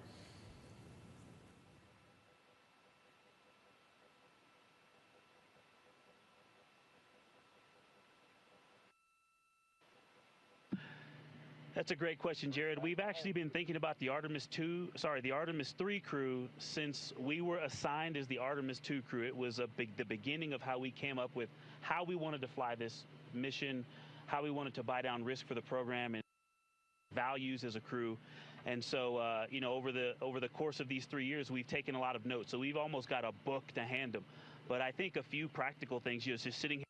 That's a great question, Jared. We've actually been thinking about the Artemis III crew since we were assigned as the Artemis II crew. It was the beginning of how we came up with how we wanted to fly this mission, how we wanted to buy down risk for the program, and values as a crew. And so, over the course of these 3 years, we've taken a lot of notes. So we've almost got a book to hand them. But I think a few practical things, just sitting here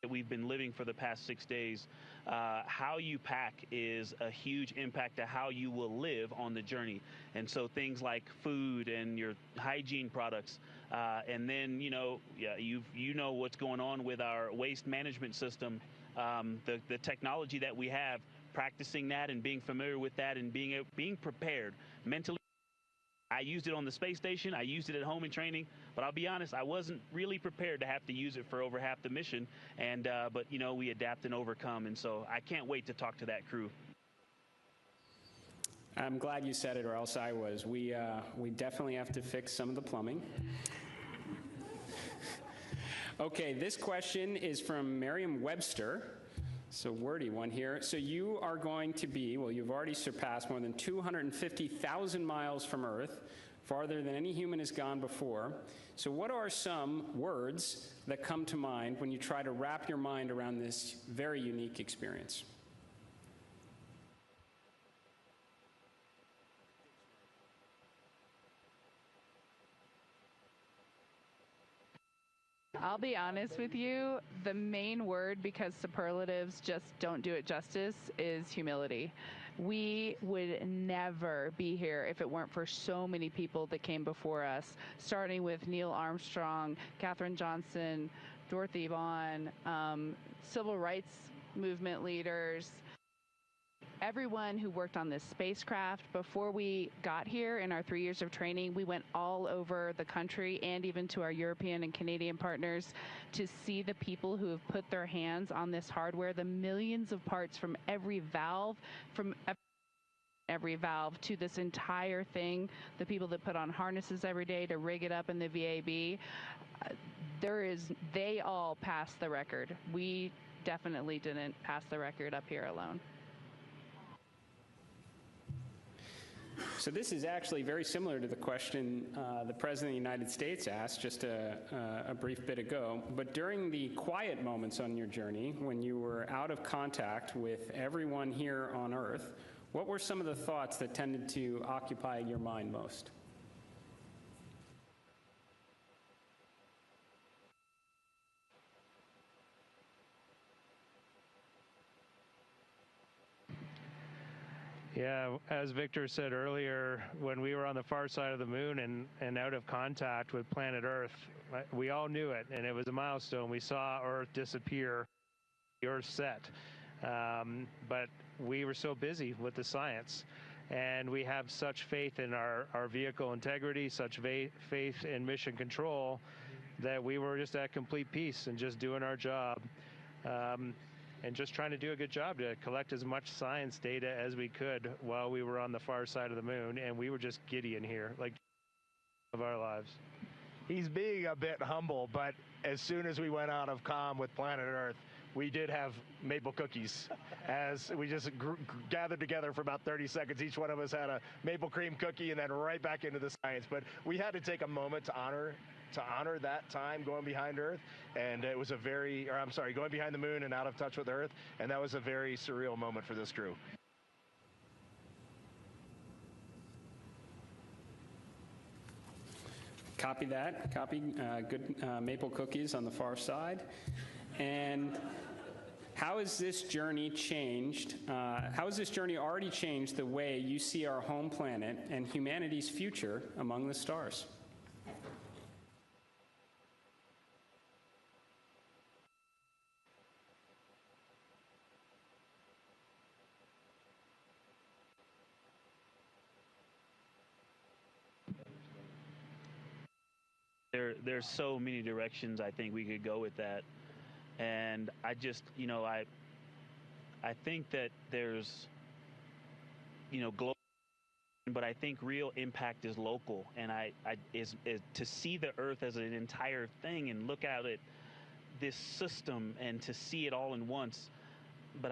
that we've been living for the past 6 days, how you pack is a huge impact to how you will live on the journey. And so things like food and your hygiene products, and then you know what's going on with our waste management system, the technology that we have, practicing that and being familiar with that and being prepared mentally. I used it on the space station. I used it at home in training. But I'll be honest, I wasn't really prepared to have to use it for over half the mission. And but we adapt and overcome. And so I can't wait to talk to that crew. I'm glad you said it, or else I was. We definitely have to fix some of the plumbing. Okay, this question is from Merriam-Webster. So wordy one here. So you are going to be, well, you've already surpassed more than 250,000 miles from Earth, farther than any human has gone before. So what are some words that come to mind when you try to wrap your mind around this very unique experience? I'll be honest with you, the main word, because superlatives just don't do it justice, is humility. We would never be here if it weren't for so many people that came before us, starting with Neil Armstrong, Katherine Johnson, Dorothy Vaughan, civil rights movement leaders, everyone who worked on this spacecraft. Before we got here in our 3 years of training, we went all over the country and even to our European and Canadian partners to see the people who have put their hands on this hardware, the millions of parts from every valve, to this entire thing, the people that put on harnesses every day to rig it up in the VAB. They all passed the record. We definitely didn't pass the record up here alone. So this is actually very similar to the question the President of the United States asked just a brief bit ago. But during the quiet moments on your journey, when you were out of contact with everyone here on Earth, what were some of the thoughts that tended to occupy your mind most? Yeah, as Victor said earlier, when we were on the far side of the moon and out of contact with planet Earth, we all knew it, and it was a milestone. We saw Earth disappear, the Earth set. But we were so busy with the science, and we have such faith in our vehicle integrity, such faith in mission control, that we were just at complete peace and just doing our job. And just trying to do a good job to collect as much science data as we could while we were on the far side of the moon, and we were just giddy in here, like of our lives. He's being a bit humble, but as soon as we went out of comm with planet Earth, we did have maple cookies. As we just gathered together for about 30 seconds, each one of us had a maple cream cookie, and then right back into the science. But we had to take a moment to honor that time going behind Earth, and it was going behind the moon and out of touch with Earth, and that was a very surreal moment for this crew. Copy that. Copy good maple cookies on the far side. And how has this journey changed? How has this journey already changed the way you see our home planet and humanity's future among the stars? There's so many directions I think we could go with that, and I just, I think that there's, global, but I think real impact is local, and is to see the Earth as an entire thing and look at it, this system, and to see it all in once. But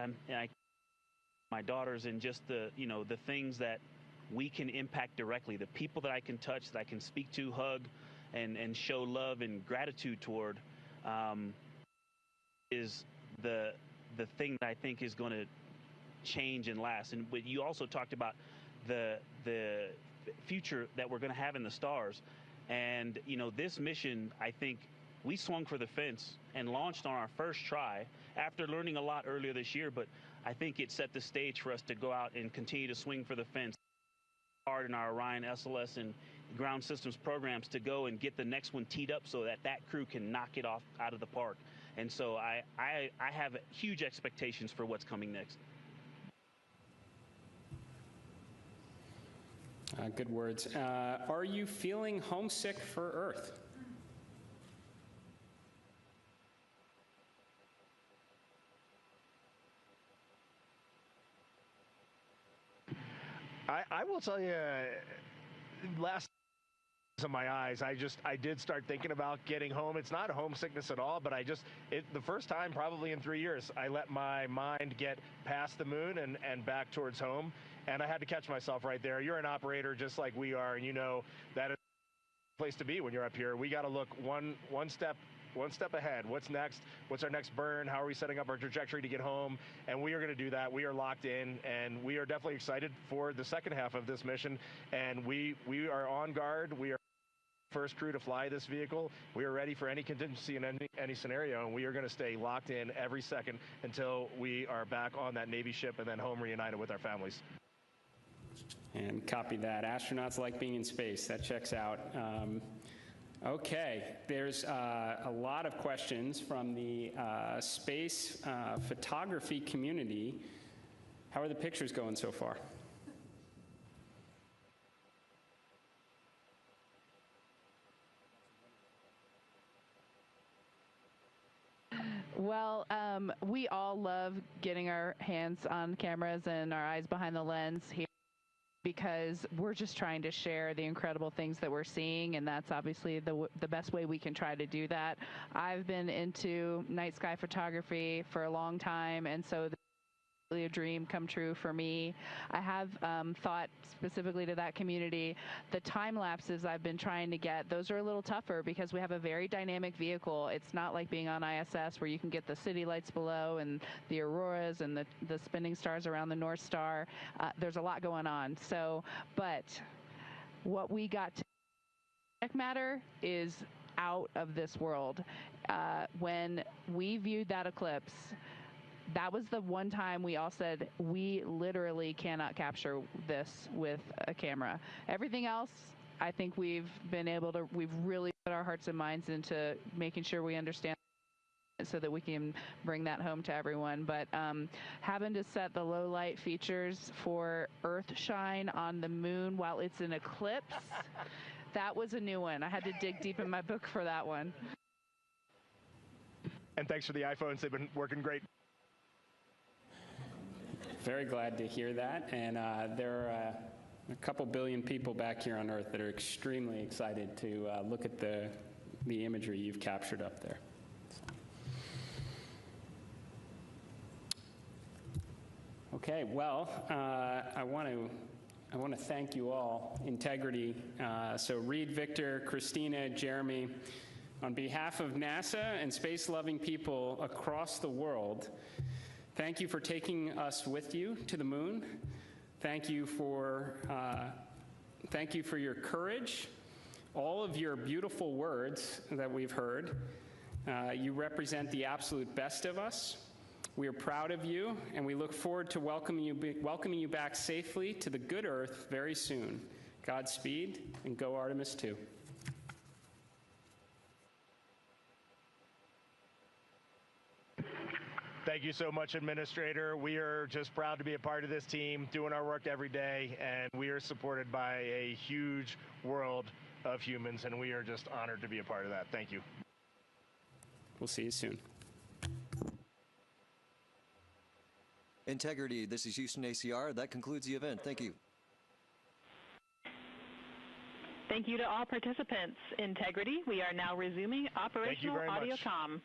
my daughters, and just the things that we can impact directly, the people that I can touch, that I can speak to, hug, and show love and gratitude toward, is the thing that I think is going to change and last. And but you also talked about the future that we're going to have in the stars, and this mission, I think we swung for the fence and launched on our first try after learning a lot earlier this year. But I think it set the stage for us to go out and continue to swing for the fence hard in our Orion SLS and ground systems programs to go and get the next one teed up so that crew can knock it off out of the park. And so I have huge expectations for what's coming next. Good words. Are you feeling homesick for Earth? I will tell you, last of my eyes, I did start thinking about getting home. It's not homesickness at all, but the first time probably in 3 years, I let my mind get past the moon and back towards home, and I had to catch myself right there. You're an operator just like we are, and that is the place to be when you're up here. We got to look one step ahead. What's next? What's our next burn? How are we setting up our trajectory to get home? And we are going to do that. We are locked in, and we are definitely excited for the second half of this mission. And we are on guard. We are first crew to fly this vehicle. We are ready for any contingency in any scenario, and we are going to stay locked in every second until we are back on that Navy ship and then home reunited with our families. And copy that. Astronauts like being in space. That checks out. Okay, there's a lot of questions from the space photography community. How are the pictures going so far? Well, we all love getting our hands on cameras and our eyes behind the lens here, because we're just trying to share the incredible things that we're seeing, and that's obviously the best way we can try to do that. I've been into night sky photography for a long time, and so this is really a dream come true for me. I have thought specifically to that community, the time lapses I've been trying to get, those are a little tougher because we have a very dynamic vehicle. It's not like being on ISS where you can get the city lights below and the auroras and the spinning stars around the North Star. There's a lot going on. So, but what we got to matter is out of this world. When we viewed that eclipse, that was the one time we all said, we literally cannot capture this with a camera. Everything else, I think we've really put our hearts and minds into making sure we understand so that we can bring that home to everyone. But having to set the low light features for Earthshine on the moon while it's an eclipse, that was a new one. I had to dig deep in my book for that one. And thanks for the iPhones. They've been working great. Very glad to hear that. And there are a couple billion people back here on Earth that are extremely excited to look at the imagery you've captured up there. Okay, well, I want to thank you all. Integrity. So Reed, Victor, Christina, Jeremy, on behalf of NASA and space-loving people across the world, thank you for taking us with you to the moon. Thank you for your courage all of your beautiful words that we've heard. You represent the absolute best of us. We are proud of you, and we look forward to welcoming you back safely to the good Earth very soon. Godspeed, and go Artemis II. Thank you so much, Administrator. We are just proud to be a part of this team, doing our work every day, and we are supported by a huge world of humans, and we are just honored to be a part of that. Thank you. We'll see you soon. Integrity, this is Houston ACR. That concludes the event. Thank you. Thank you to all participants. Integrity, we are now resuming operational audio comm.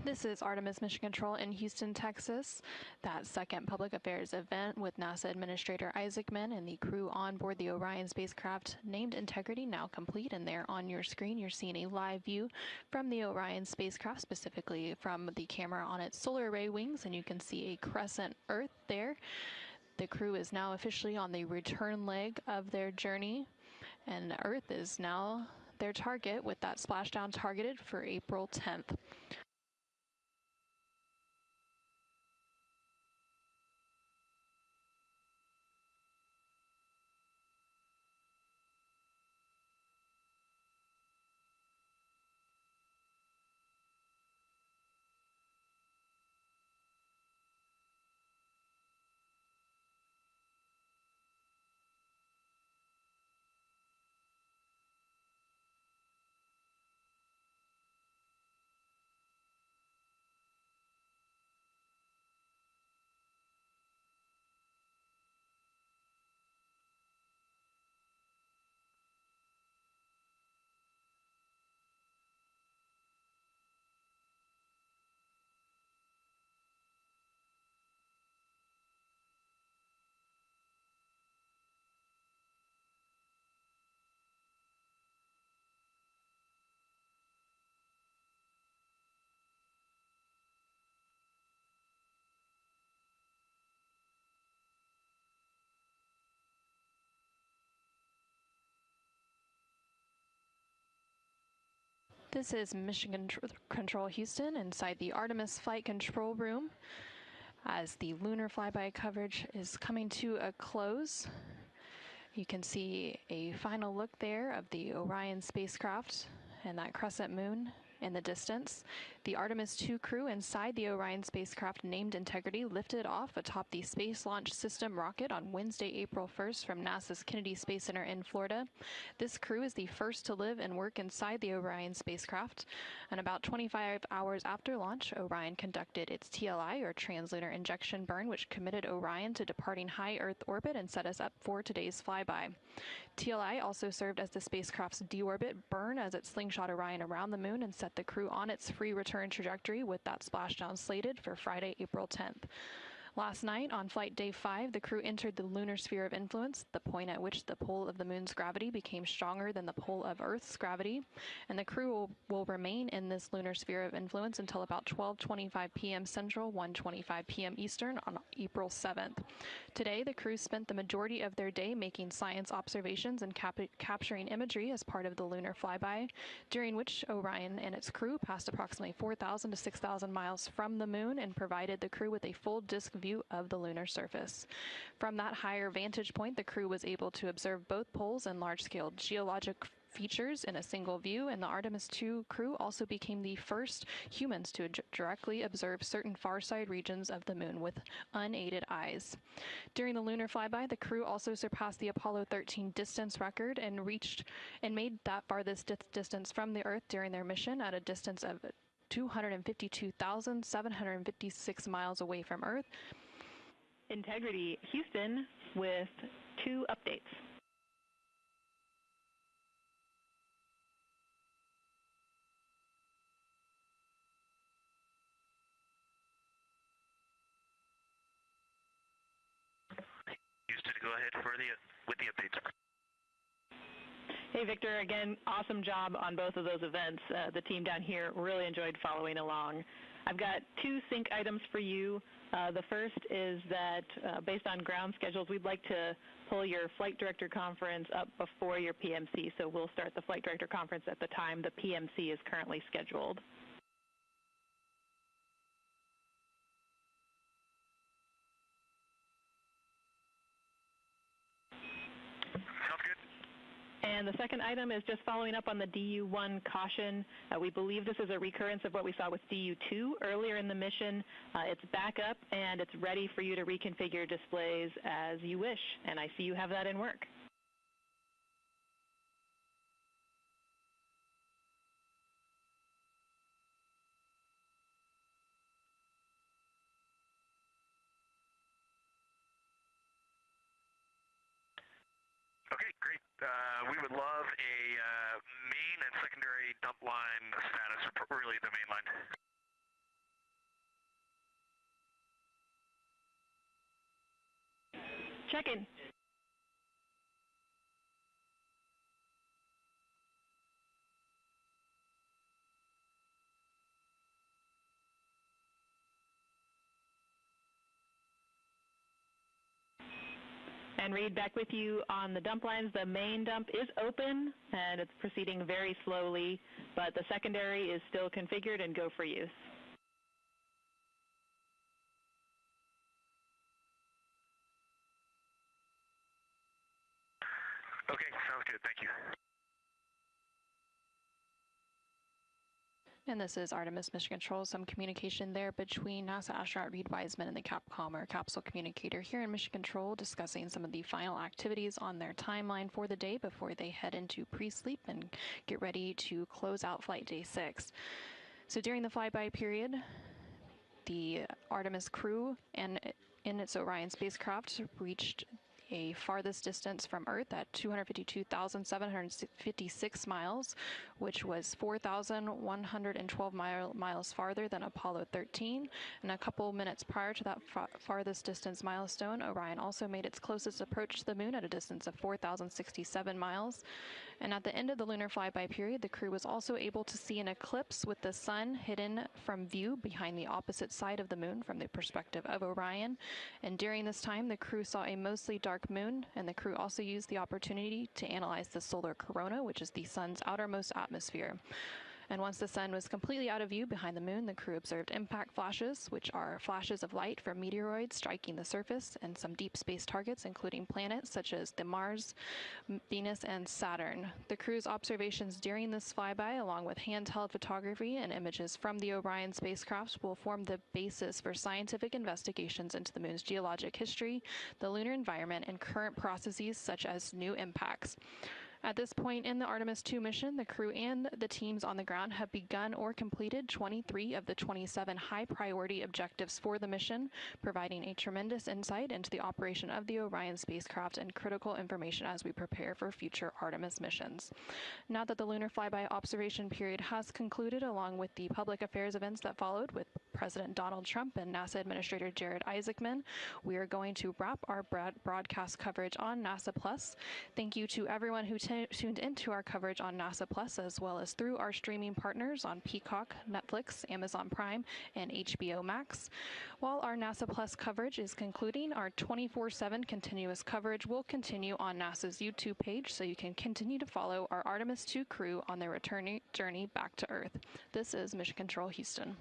This is Artemis Mission Control in Houston, Texas. That second public affairs event with NASA Administrator Isaacman and the crew on board the Orion spacecraft named Integrity now complete, and there on your screen you're seeing a live view from the Orion spacecraft, specifically from the camera on its solar array wings, and you can see a crescent Earth there. The crew is now officially on the return leg of their journey, and Earth is now their target, with that splashdown targeted for April 10th. This is Mission Control Houston inside the Artemis Flight Control Room as the lunar flyby coverage is coming to a close. You can see a final look there of the Orion spacecraft and that crescent moon in the distance. The Artemis II crew inside the Orion spacecraft named Integrity lifted off atop the Space Launch System rocket on Wednesday, April 1st from NASA's Kennedy Space Center in Florida. This crew is the first to live and work inside the Orion spacecraft. And about 25 hours after launch, Orion conducted its TLI, or translunar injection burn, which committed Orion to departing high Earth orbit and set us up for today's flyby. TLI also served as the spacecraft's deorbit burn as it slingshot Orion around the moon and set the crew on its free return trajectory, with that splashdown slated for Friday, April 10th. Last night, on flight day 5, the crew entered the lunar sphere of influence, the point at which the pull of the moon's gravity became stronger than the pull of Earth's gravity, and the crew will remain in this lunar sphere of influence until about 12:25 p.m. Central, 1:25 p.m. Eastern on April 7th. Today, the crew spent the majority of their day making science observations and capturing imagery as part of the lunar flyby, during which Orion and its crew passed approximately 4,000 to 6,000 miles from the moon and provided the crew with a full disk view of the lunar surface. From that higher vantage point, the crew was able to observe both poles and large-scale geologic features in a single view, and the Artemis II crew also became the first humans to directly observe certain far-side regions of the moon with unaided eyes. During the lunar flyby, the crew also surpassed the Apollo 13 distance record and made that farthest distance from the Earth during their mission at a distance of 252,756 miles away from Earth. Integrity Houston with 2 updates. Houston, go ahead with the updates. Hey, Victor, again, awesome job on both of those events. The team down here really enjoyed following along. I've got 2 sync items for you. The first is that based on ground schedules, we'd like to pull your flight director conference up before your PMC, so we'll start the flight director conference at the time the PMC is currently scheduled. And the second item is just following up on the DU-1 caution. We believe this is a recurrence of what we saw with DU-2 earlier in the mission. It's back up and it's ready for you to reconfigure displays as you wish. And I see you have that in work. Okay, great. We would love a main and secondary dump line status, or really the main line. Check in. And Reed, back with you on the dump lines. The main dump is open and it's proceeding very slowly, but the secondary is still configured and go for use. Okay, sounds good. Thank you. And this is Artemis Mission Control. Some communication there between NASA astronaut Reed Wiseman and the Capcom, or capsule communicator, here in Mission Control, discussing some of the final activities on their timeline for the day before they head into pre-sleep and get ready to close out Flight Day 6. So during the flyby period, the Artemis crew and in its Orion spacecraft reached a farthest distance from Earth at 252,756 miles, which was 4,112 miles farther than Apollo 13. And a couple minutes prior to that farthest distance milestone, Orion also made its closest approach to the moon at a distance of 4,067 miles. And at the end of the lunar flyby period, the crew was also able to see an eclipse with the sun hidden from view behind the opposite side of the moon from the perspective of Orion. And during this time, the crew saw a mostly dark moon, and the crew also used the opportunity to analyze the solar corona, which is the sun's outermost atmosphere. And once the sun was completely out of view behind the moon, the crew observed impact flashes, which are flashes of light from meteoroids striking the surface, and some deep space targets, including planets such as the Mars, Venus, and Saturn. The crew's observations during this flyby, along with handheld photography and images from the Orion spacecraft, will form the basis for scientific investigations into the moon's geologic history, the lunar environment, and current processes such as new impacts. At this point in the Artemis II mission, the crew and the teams on the ground have begun or completed 23 of the 27 high-priority objectives for the mission, providing a tremendous insight into the operation of the Orion spacecraft and critical information as we prepare for future Artemis missions. Now that the lunar flyby observation period has concluded, along with the public affairs events that followed with President Donald Trump and NASA Administrator Jared Isaacman, we are going to wrap our broadcast coverage on NASA Plus. Thank you to everyone who tuned into our coverage on NASA Plus, as well as through our streaming partners on Peacock, Netflix, Amazon Prime, and HBO Max. While our NASA Plus coverage is concluding, our 24/7 continuous coverage will continue on NASA's YouTube page, so you can continue to follow our Artemis II crew on their return journey back to Earth. This is Mission Control Houston.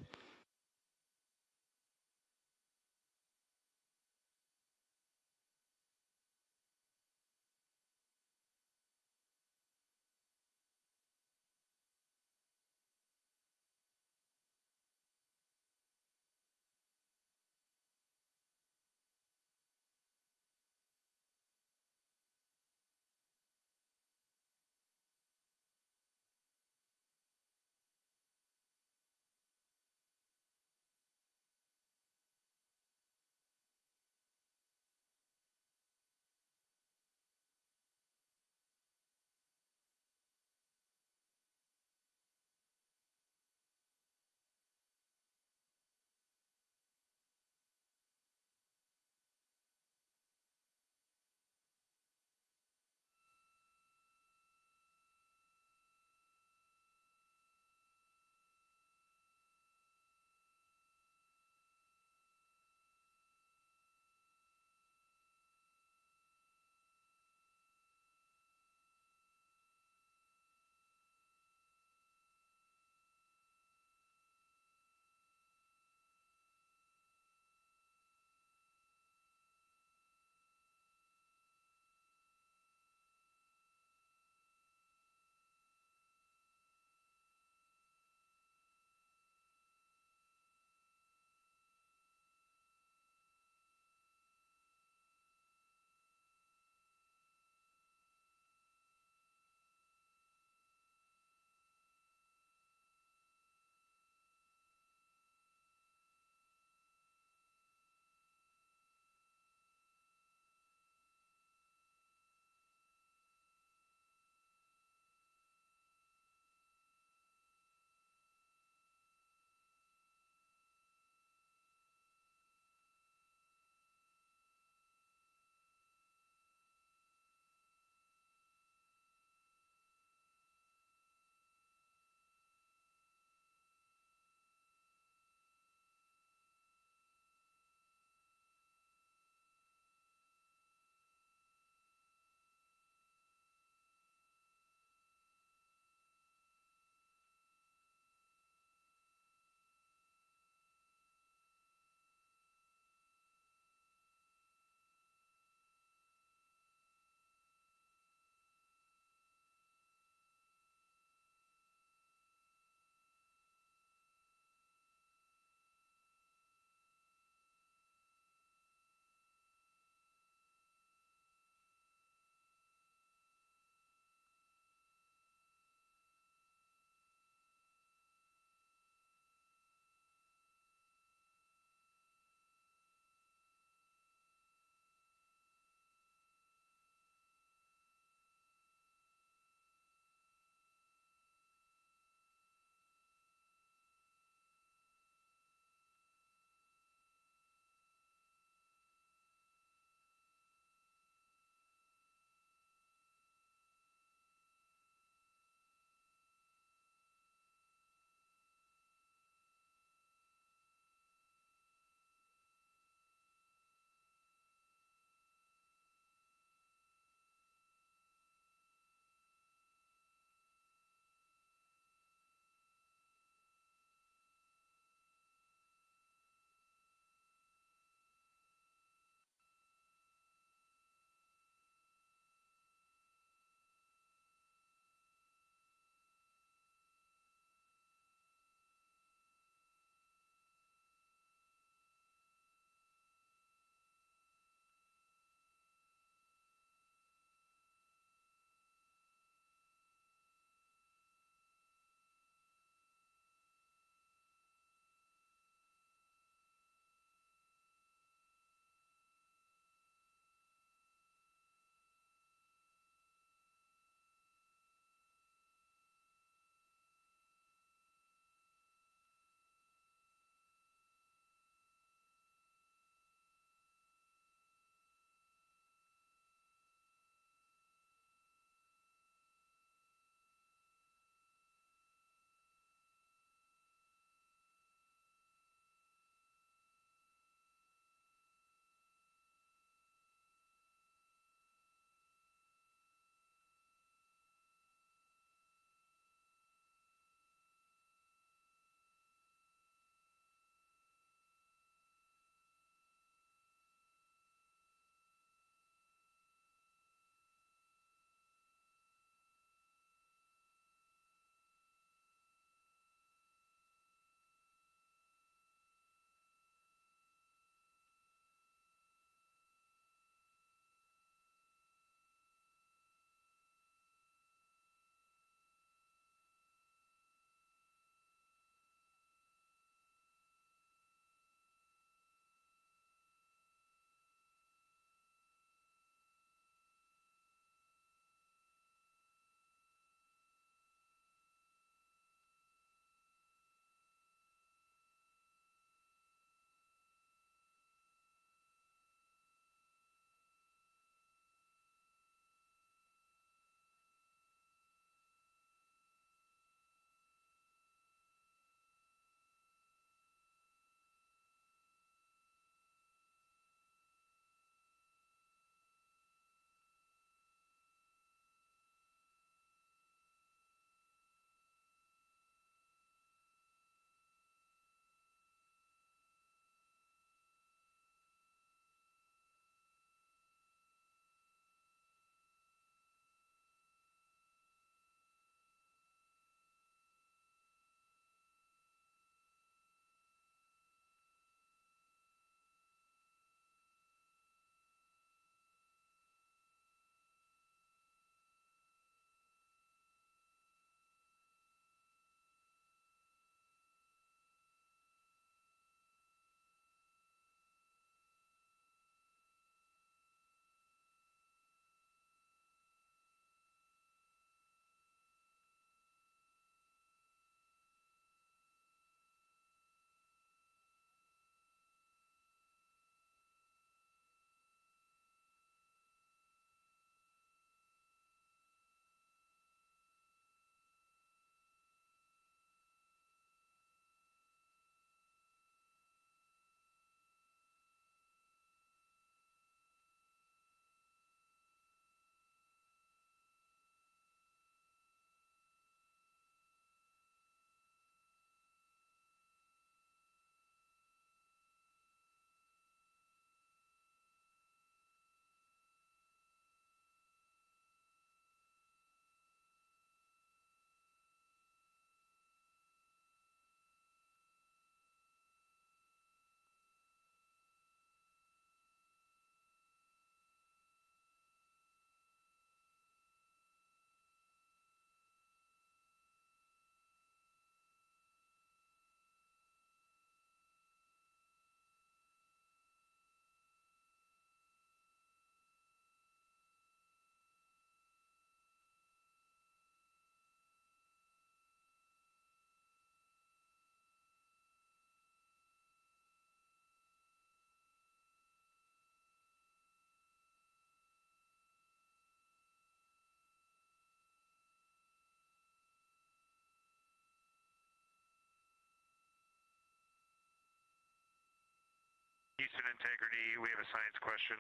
Houston Integrity. We have a science question.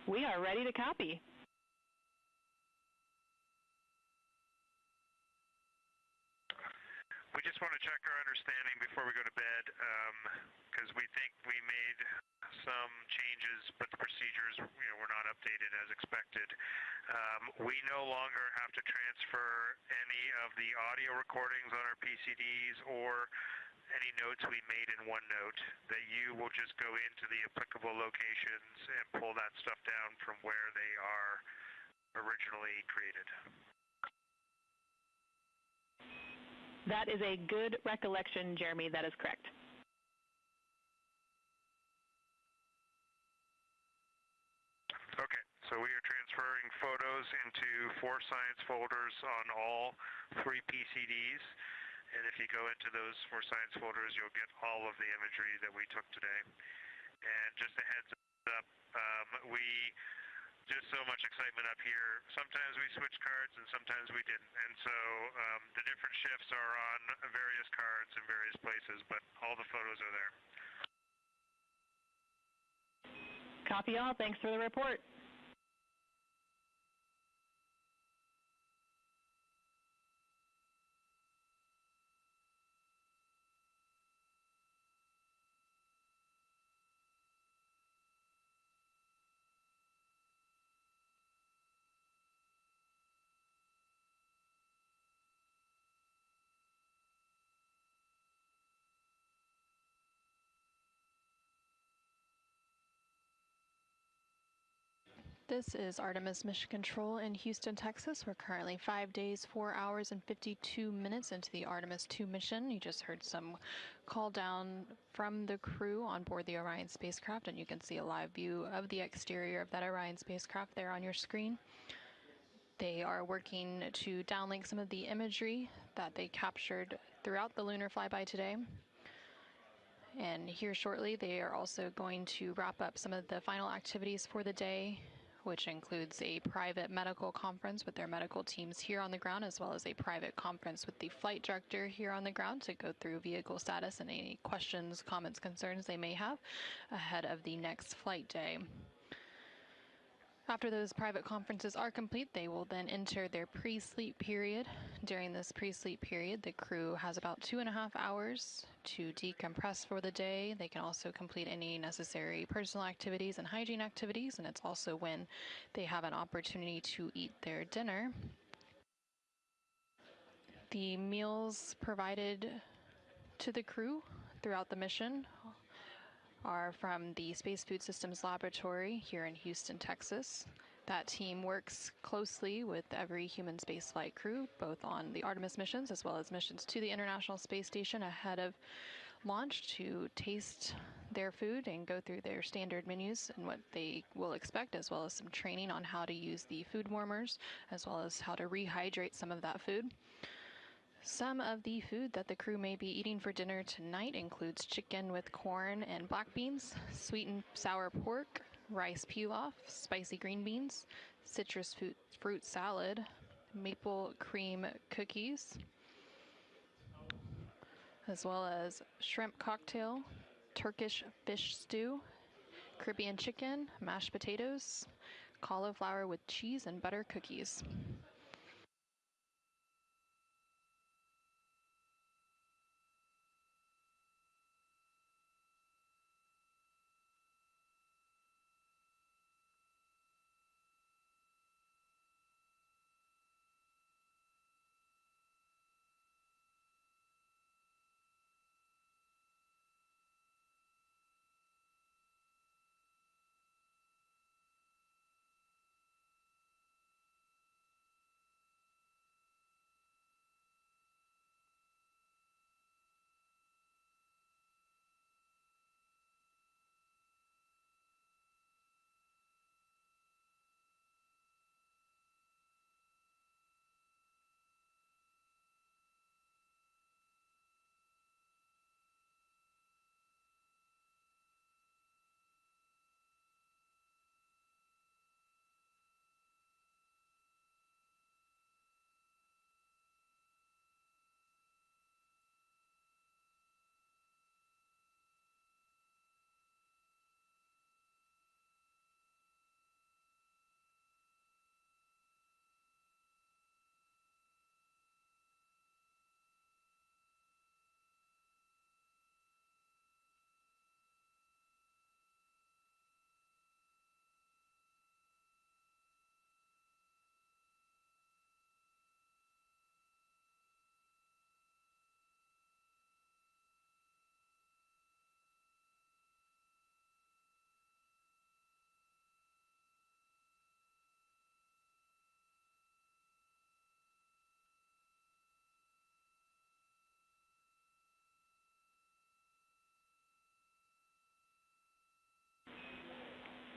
We are ready to copy. We just want to check our understanding before we go to bed, because we think we made some changes, but the procedures, were not updated as expected. We no longer have to transfer any of the audio recordings on our PCDs or any notes we made in OneNote. That you will just go into the applicable locations and pull that stuff down from where they are originally created. That is a good recollection, Jeremy. That is correct. Okay, so we are transferring photos into 4 science folders on all 3 PCDs. And if you go into those 4 science folders, you'll get all of the imagery that we took today. And just a heads up, just so much excitement up here. Sometimes we switch cards and sometimes we didn't. And so the different shifts are on various cards in various places, but all the photos are there. Copy all. Thanks for the report. This is Artemis Mission Control in Houston, Texas. We're currently 5 days, 4 hours, and 52 minutes into the Artemis II mission. You just heard some call down from the crew on board the Orion spacecraft, and you can see a live view of the exterior of that Orion spacecraft there on your screen. They are working to downlink some of the imagery that they captured throughout the lunar flyby today. And here shortly, they are also going to wrap up some of the final activities for the day, which includes a private medical conference with their medical teams here on the ground, as well as a private conference with the flight director here on the ground to go through vehicle status and any questions, comments, concerns they may have ahead of the next flight day. After those private conferences are complete, they will then enter their pre-sleep period. During this pre-sleep period, the crew has about 2.5 hours to decompress for the day. They can also complete any necessary personal activities and hygiene activities, and it's also when they have an opportunity to eat their dinner. The meals provided to the crew throughout the mission are from the Space Food Systems Laboratory here in Houston, Texas. That team works closely with every human spaceflight crew, both on the Artemis missions as well as missions to the International Space Station ahead of launch, to taste their food and go through their standard menus and what they will expect, as well as some training on how to use the food warmers, as well as how to rehydrate some of that food. Some of the food that the crew may be eating for dinner tonight includes chicken with corn and black beans, sweet and sour pork, rice pilaf, spicy green beans, citrus fruit salad, maple cream cookies, as well as shrimp cocktail, Turkish fish stew, Caribbean chicken, mashed potatoes, cauliflower with cheese and butter cookies.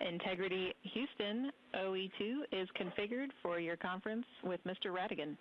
Integrity Houston, OE2 is configured for your conference with Mr. Ratigan.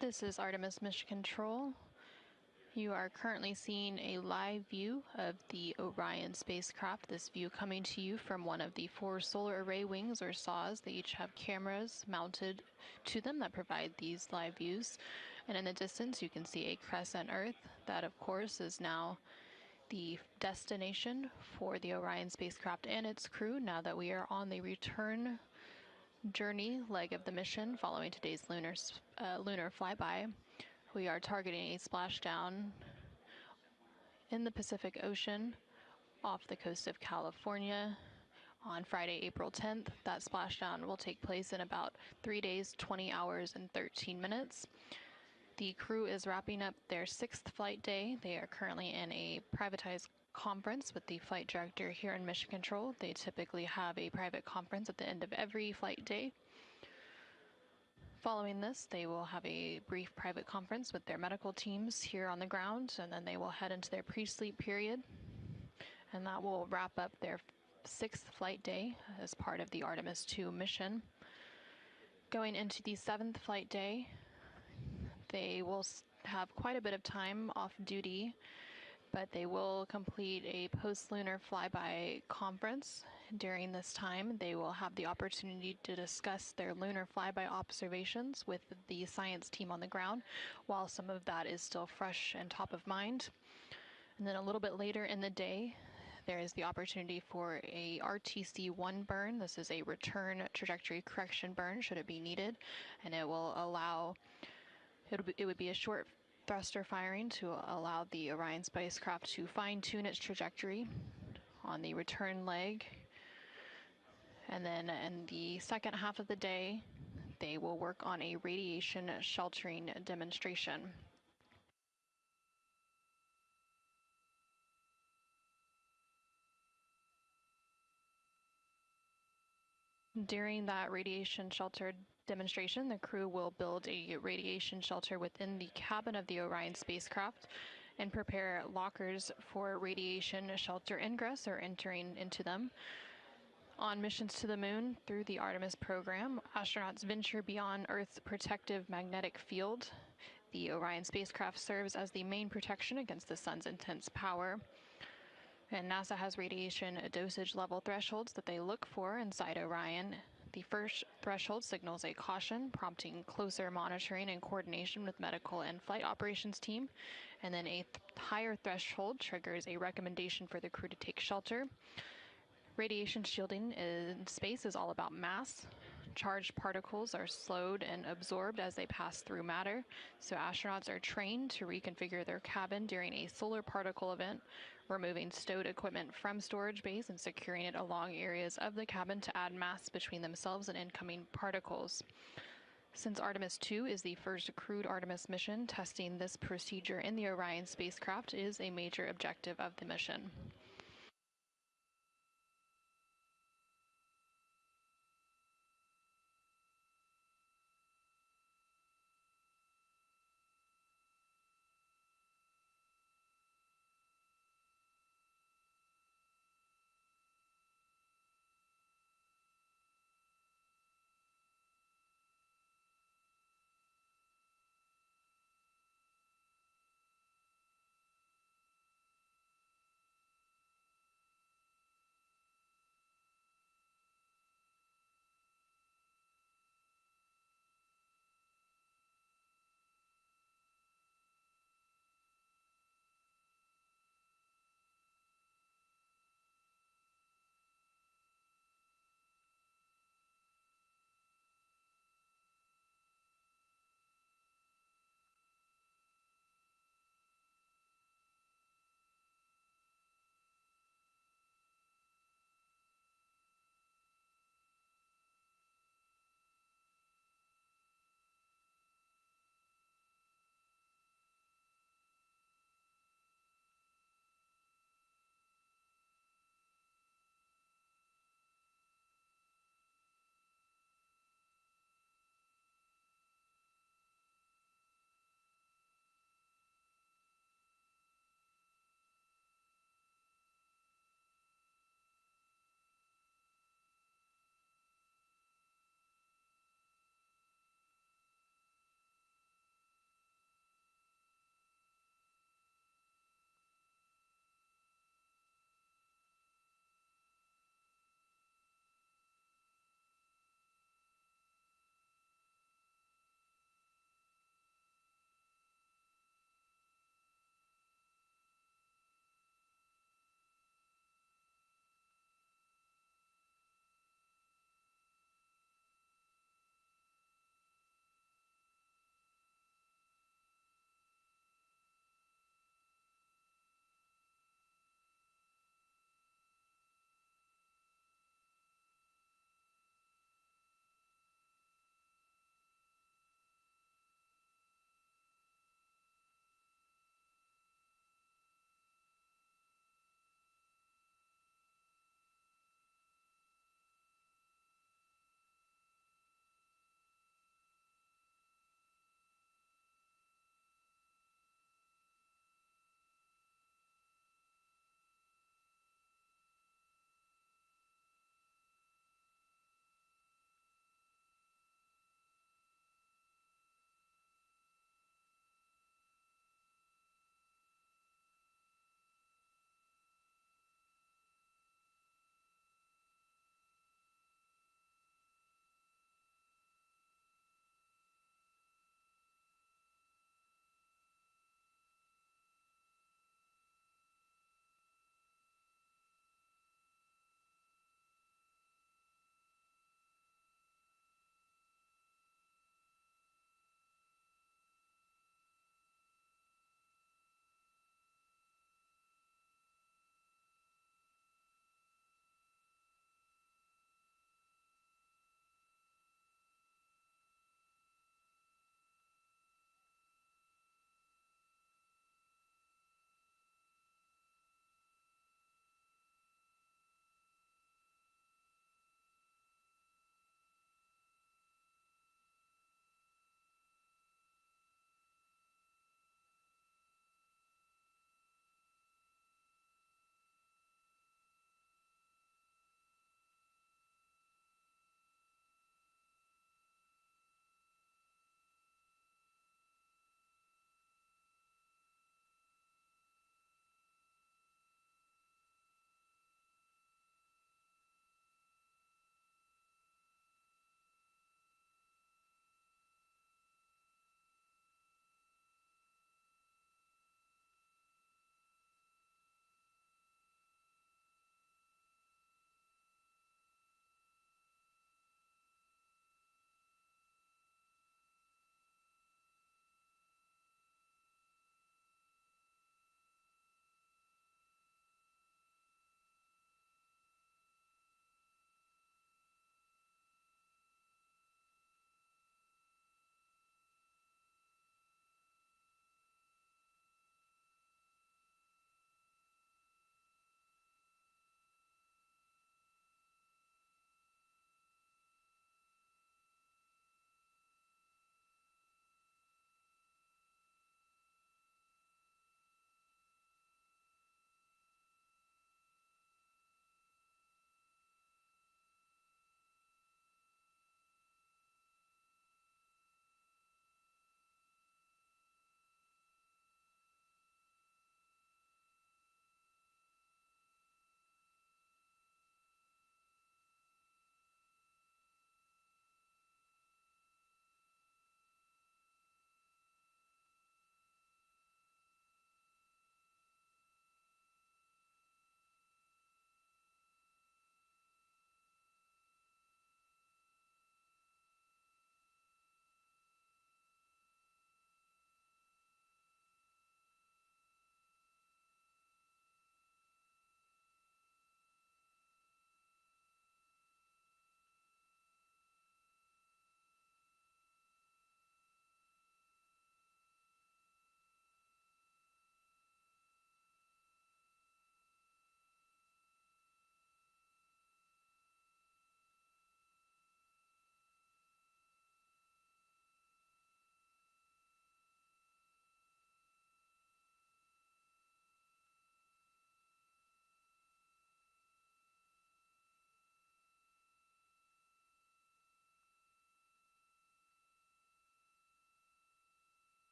This is Artemis Mission Control. You are currently seeing a live view of the Orion spacecraft. This view coming to you from one of the 4 solar array wings, or SAWs. They each have cameras mounted to them that provide these live views. And in the distance, you can see a crescent Earth. That, of course, is now the destination for the Orion spacecraft and its crew now that we are on the return journey leg of the mission following today's lunar flyby. We are targeting a splashdown in the Pacific Ocean off the coast of California on Friday, April 10th. That splashdown will take place in about 3 days, 20 hours, and 13 minutes. The crew is wrapping up their 6th flight day. They are currently in a privatized conference with the flight director here in Mission Control. They typically have a private conference at the end of every flight day. Following this, they will have a brief private conference with their medical teams here on the ground, and then they will head into their pre-sleep period, and that will wrap up their 6th flight day as part of the Artemis II mission. Going into the 7th flight day, they will have quite a bit of time off duty, but they will complete a post-lunar flyby conference. During this time, they will have the opportunity to discuss their lunar flyby observations with the science team on the ground, while some of that is still fresh and top of mind. And then a little bit later in the day, there is the opportunity for a RTC-1 burn. This is a return trajectory correction burn, should it be needed, and it will allow, it would be a short thruster firing to allow the Orion spacecraft to fine-tune its trajectory on the return leg. And then in the second half of the day, they will work on a radiation sheltering demonstration. During that radiation shelter demonstration, the crew will build a radiation shelter within the cabin of the Orion spacecraft and prepare lockers for radiation shelter ingress or entering into them. On missions to the moon through the Artemis program, astronauts venture beyond Earth's protective magnetic field. The Orion spacecraft serves as the main protection against the sun's intense power. And NASA has radiation dosage level thresholds that they look for inside Orion. The first threshold signals a caution, prompting closer monitoring and coordination with medical and flight operations team. And then a higher threshold triggers a recommendation for the crew to take shelter. Radiation shielding in space is all about mass. Charged particles are slowed and absorbed as they pass through matter, so astronauts are trained to reconfigure their cabin during a solar particle event, removing stowed equipment from storage bays and securing it along areas of the cabin to add mass between themselves and incoming particles. Since Artemis II is the first crewed Artemis mission, testing this procedure in the Orion spacecraft is a major objective of the mission.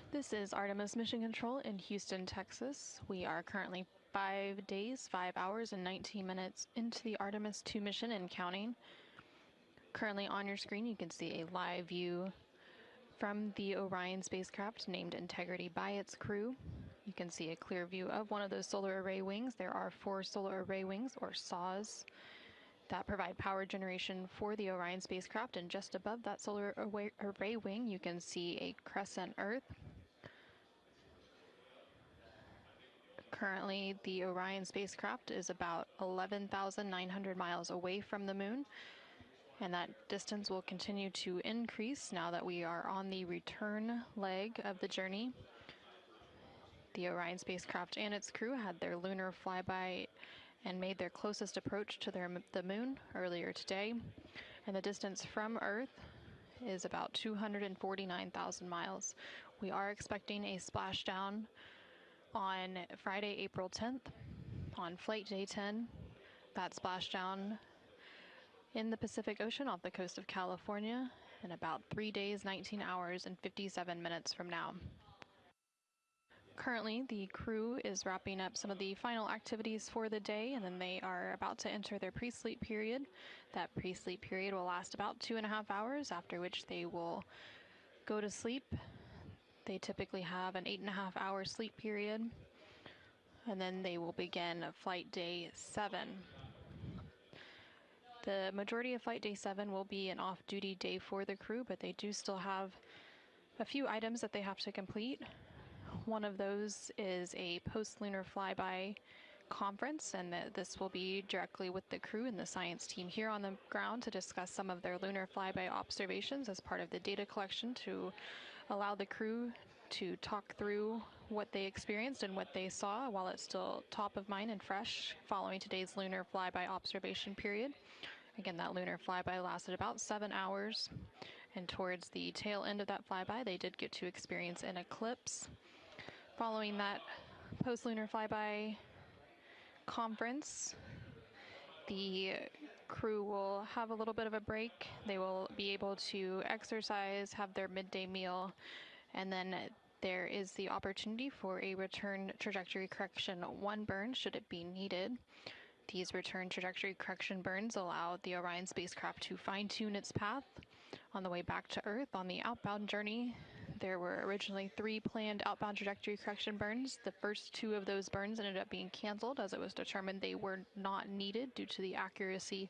This is Artemis Mission Control in Houston, Texas. We are currently 5 days, 5 hours, and 19 minutes into the Artemis II mission and counting. Currently on your screen, you can see a live view from the Orion spacecraft named Integrity by its crew. You can see a clear view of one of those solar array wings. There are 4 solar array wings, or SAWs, that provide power generation for the Orion spacecraft, and just above that solar array wing, you can see a crescent Earth. Currently, the Orion spacecraft is about 11,900 miles away from the moon, and that distance will continue to increase now that we are on the return leg of the journey. The Orion spacecraft and its crew had their lunar flyby and made their closest approach to the moon earlier today, and the distance from Earth is about 249,000 miles. We are expecting a splashdown on Friday, April 10th, on flight day 10. That splashdown in the Pacific Ocean off the coast of California in about 3 days, 19 hours, and 57 minutes from now. Currently, the crew is wrapping up some of the final activities for the day, and then they are about to enter their pre-sleep period. That pre-sleep period will last about 2.5 hours, after which they will go to sleep. They typically have an 8.5-hour sleep period, and then they will begin flight day 7. The majority of flight day 7 will be an off-duty day for the crew, but they do still have a few items that they have to complete. One of those is a post-lunar flyby conference, and this will be directly with the crew and the science team here on the ground to discuss some of their lunar flyby observations as part of the data collection, to allow the crew to talk through what they experienced and what they saw while it's still top of mind and fresh following today's lunar flyby observation period. Again, that lunar flyby lasted about 7 hours, and towards the tail end of that flyby, they did get to experience an eclipse. Following that post-lunar flyby conference, the crew will have a little bit of a break. They will be able to exercise, have their midday meal, and then there is the opportunity for a return trajectory correction 1 burn should it be needed. These return trajectory correction burns allow the Orion spacecraft to fine-tune its path on the way back to Earth. On the outbound journey, there were originally 3 planned outbound trajectory correction burns. The first 2 of those burns ended up being canceled, as it was determined they were not needed due to the accuracy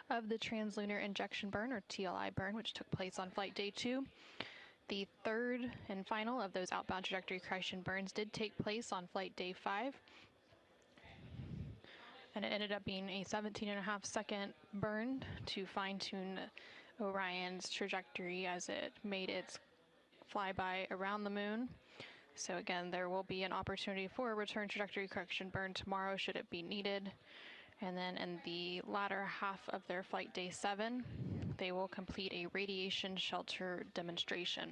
of the translunar injection burn, or TLI burn, which took place on flight day 2. The third and final of those outbound trajectory correction burns did take place on flight day 5, and it ended up being a 17.5-second burn to fine-tune Orion's trajectory as it made its flyby around the moon. So again, there will be an opportunity for a return trajectory correction burn tomorrow should it be needed. And then in the latter half of their flight day 7, they will complete a radiation shelter demonstration.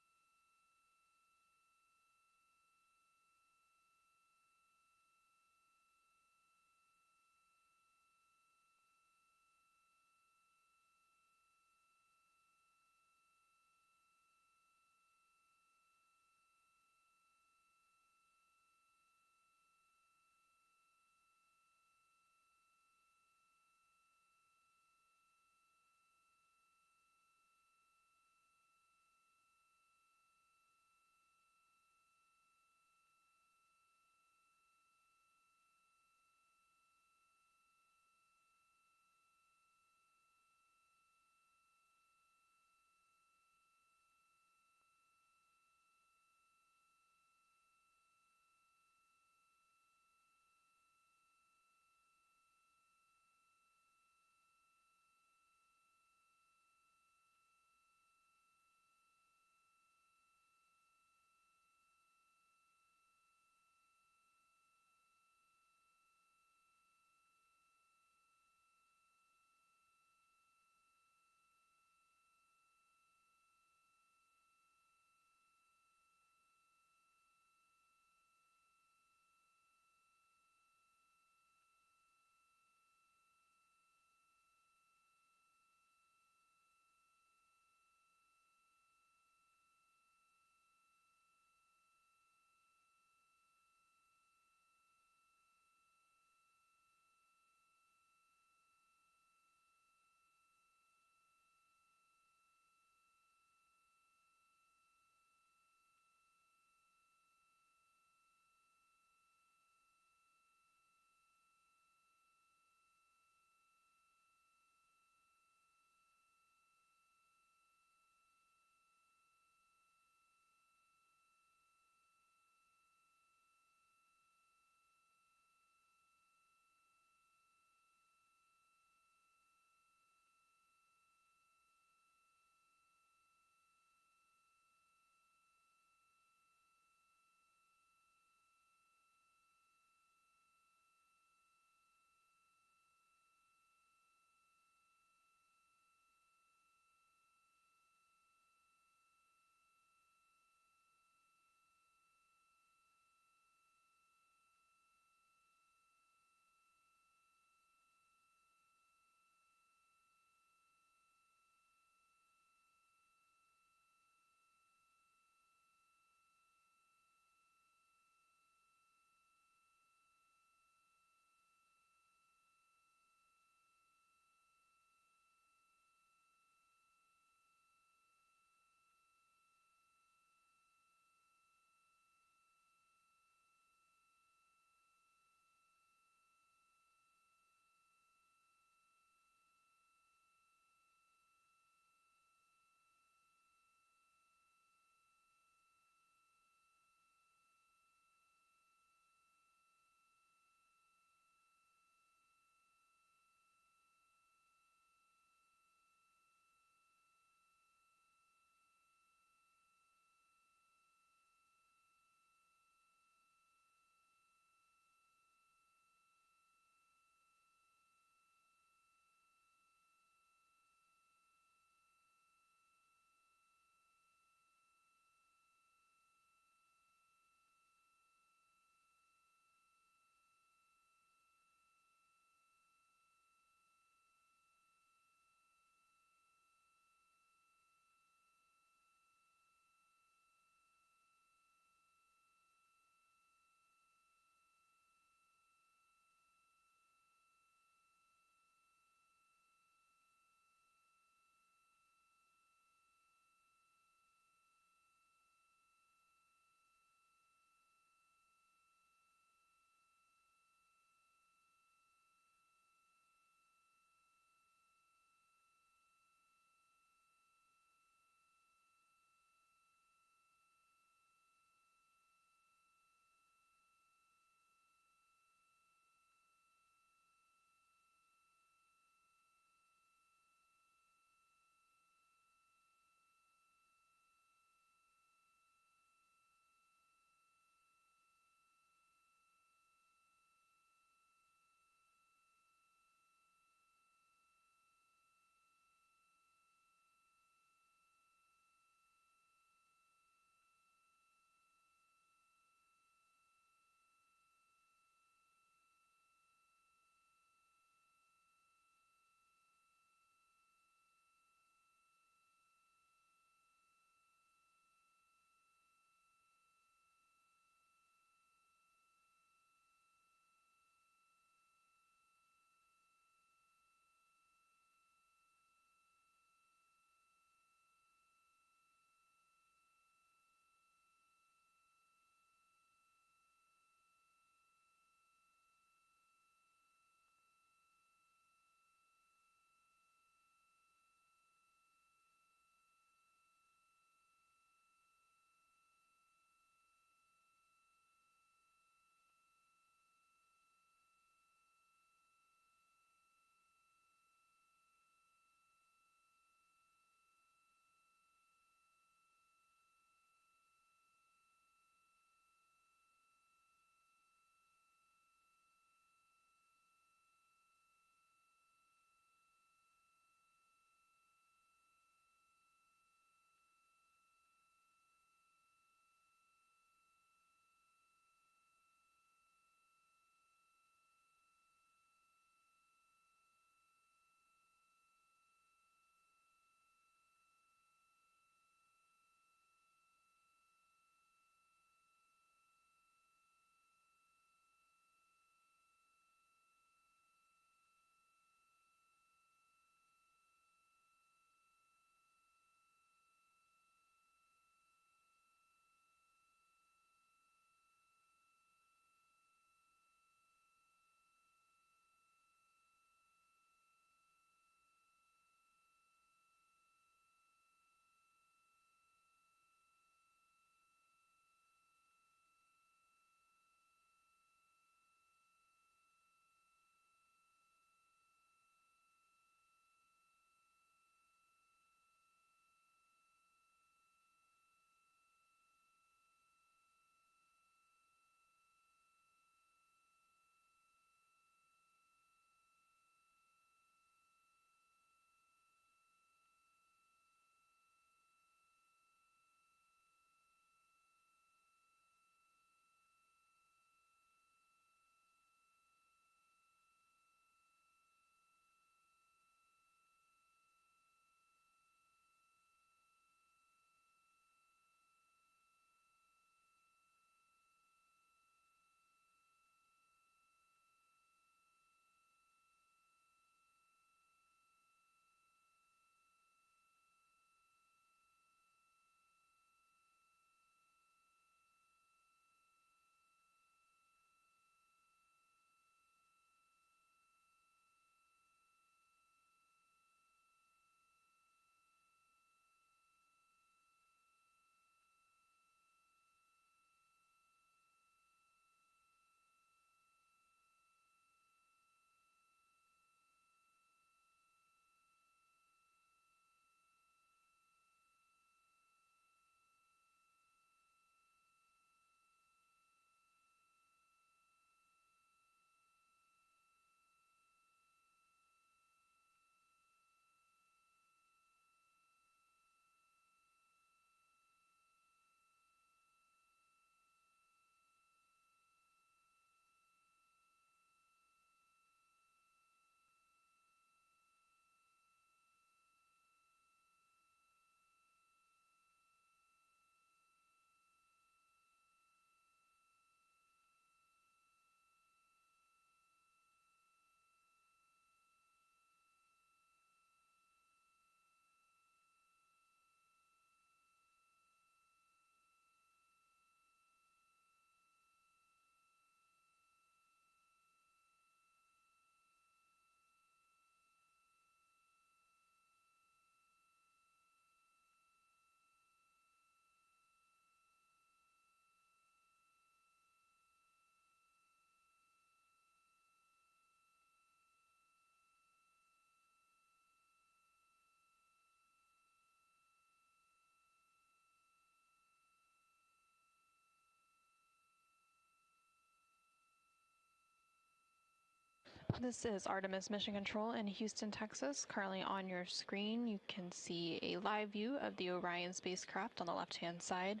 This is Artemis Mission Control in Houston, Texas. Currently on your screen, you can see a live view of the Orion spacecraft on the left-hand side.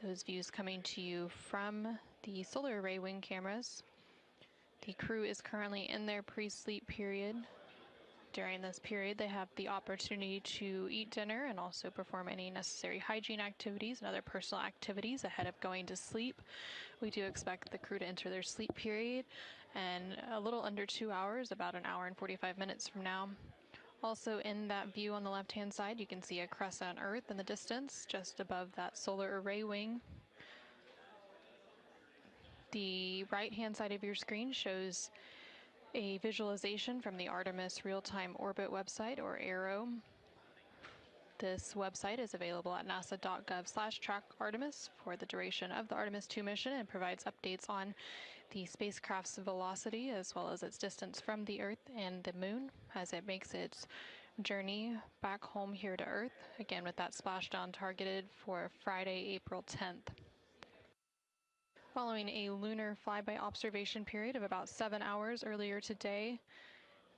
Those views coming to you from the solar array wing cameras. The crew is currently in their pre-sleep period. During this period, they have the opportunity to eat dinner and also perform any necessary hygiene activities and other personal activities ahead of going to sleep. We do expect the crew to enter their sleep period in a little under 2 hours, about an hour and 45 minutes from now. Also in that view on the left-hand side, you can see a crescent Earth in the distance, just above that solar array wing. The right-hand side of your screen shows a visualization from the Artemis Real-Time Orbit website, or ARO. This website is available at nasa.gov/track-Artemis for the duration of the Artemis II mission and provides updates on the spacecraft's velocity as well as its distance from the Earth and the Moon as it makes its journey back home here to Earth, again with that splashdown targeted for Friday, April 10th. Following a lunar flyby observation period of about 7 hours earlier today,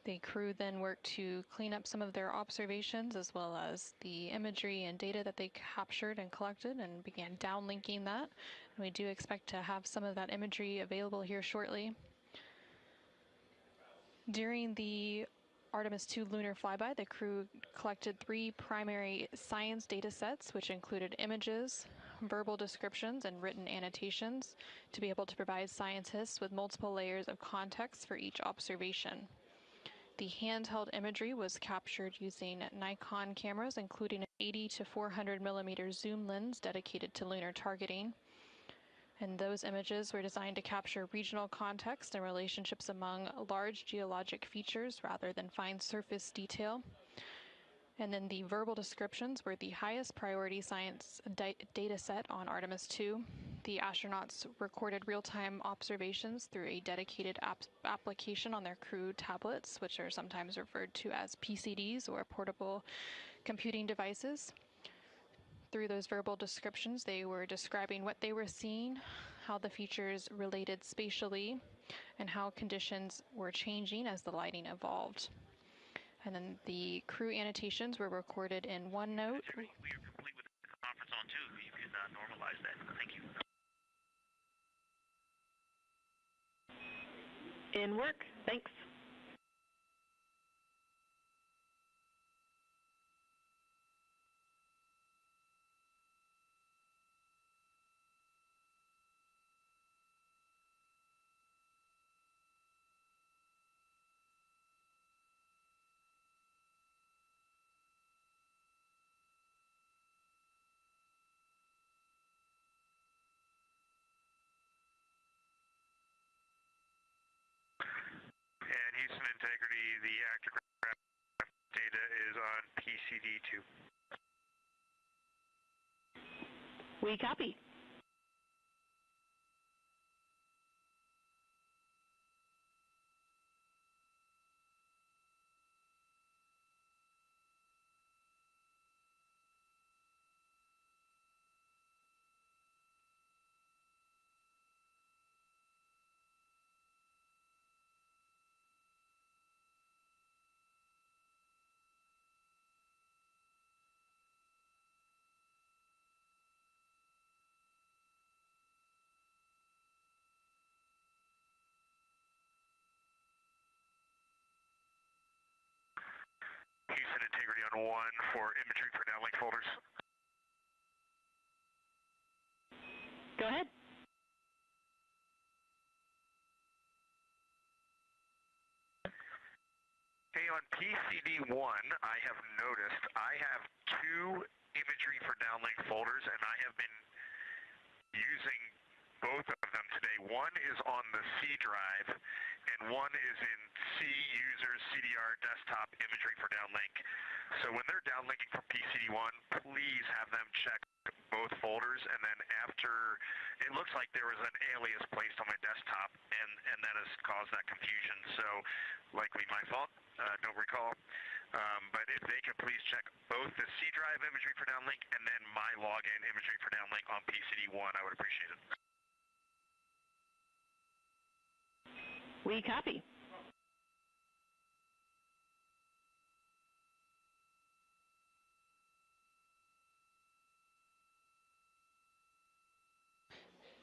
the crew then worked to clean up some of their observations as well as the imagery and data that they captured and collected and began downlinking that. And we do expect to have some of that imagery available here shortly. During the Artemis II lunar flyby, the crew collected 3 primary science data sets, which included images, verbal descriptions, and written annotations to be able to provide scientists with multiple layers of context for each observation. The handheld imagery was captured using Nikon cameras, including an 80 to 400 millimeter zoom lens dedicated to lunar targeting. And those images were designed to capture regional context and relationships among large geologic features rather than fine surface detail. And then the verbal descriptions were the highest priority science data set on Artemis II. The astronauts recorded real-time observations through a dedicated application on their crew tablets, which are sometimes referred to as PCDs or portable computing devices. Through those verbal descriptions, they were describing what they were seeing, how the features related spatially, and how conditions were changing as the lighting evolved. And then the crew annotations were recorded in OneNote. We are complete with the conference on too. You can normalize that. Thank you. In work. Thanks. And Houston Integrity, the active data is on PCD2. We copy. Houston Integrity on 1 for imagery for downlink folders. Go ahead. Hey, on PCD1, I have noticed I have 2 imagery for downlink folders, and I have been using both of them today. One is on the C drive, and one is in C users CDR desktop imagery for downlink. So when they're downlinking from PCD1, please have them check both folders, and then after, it looks like there was an alias placed on my desktop, and that has caused that confusion. So likely my fault, don't recall. But if they could please check both the C drive imagery for downlink and then my login imagery for downlink on PCD1, I would appreciate it. We copy.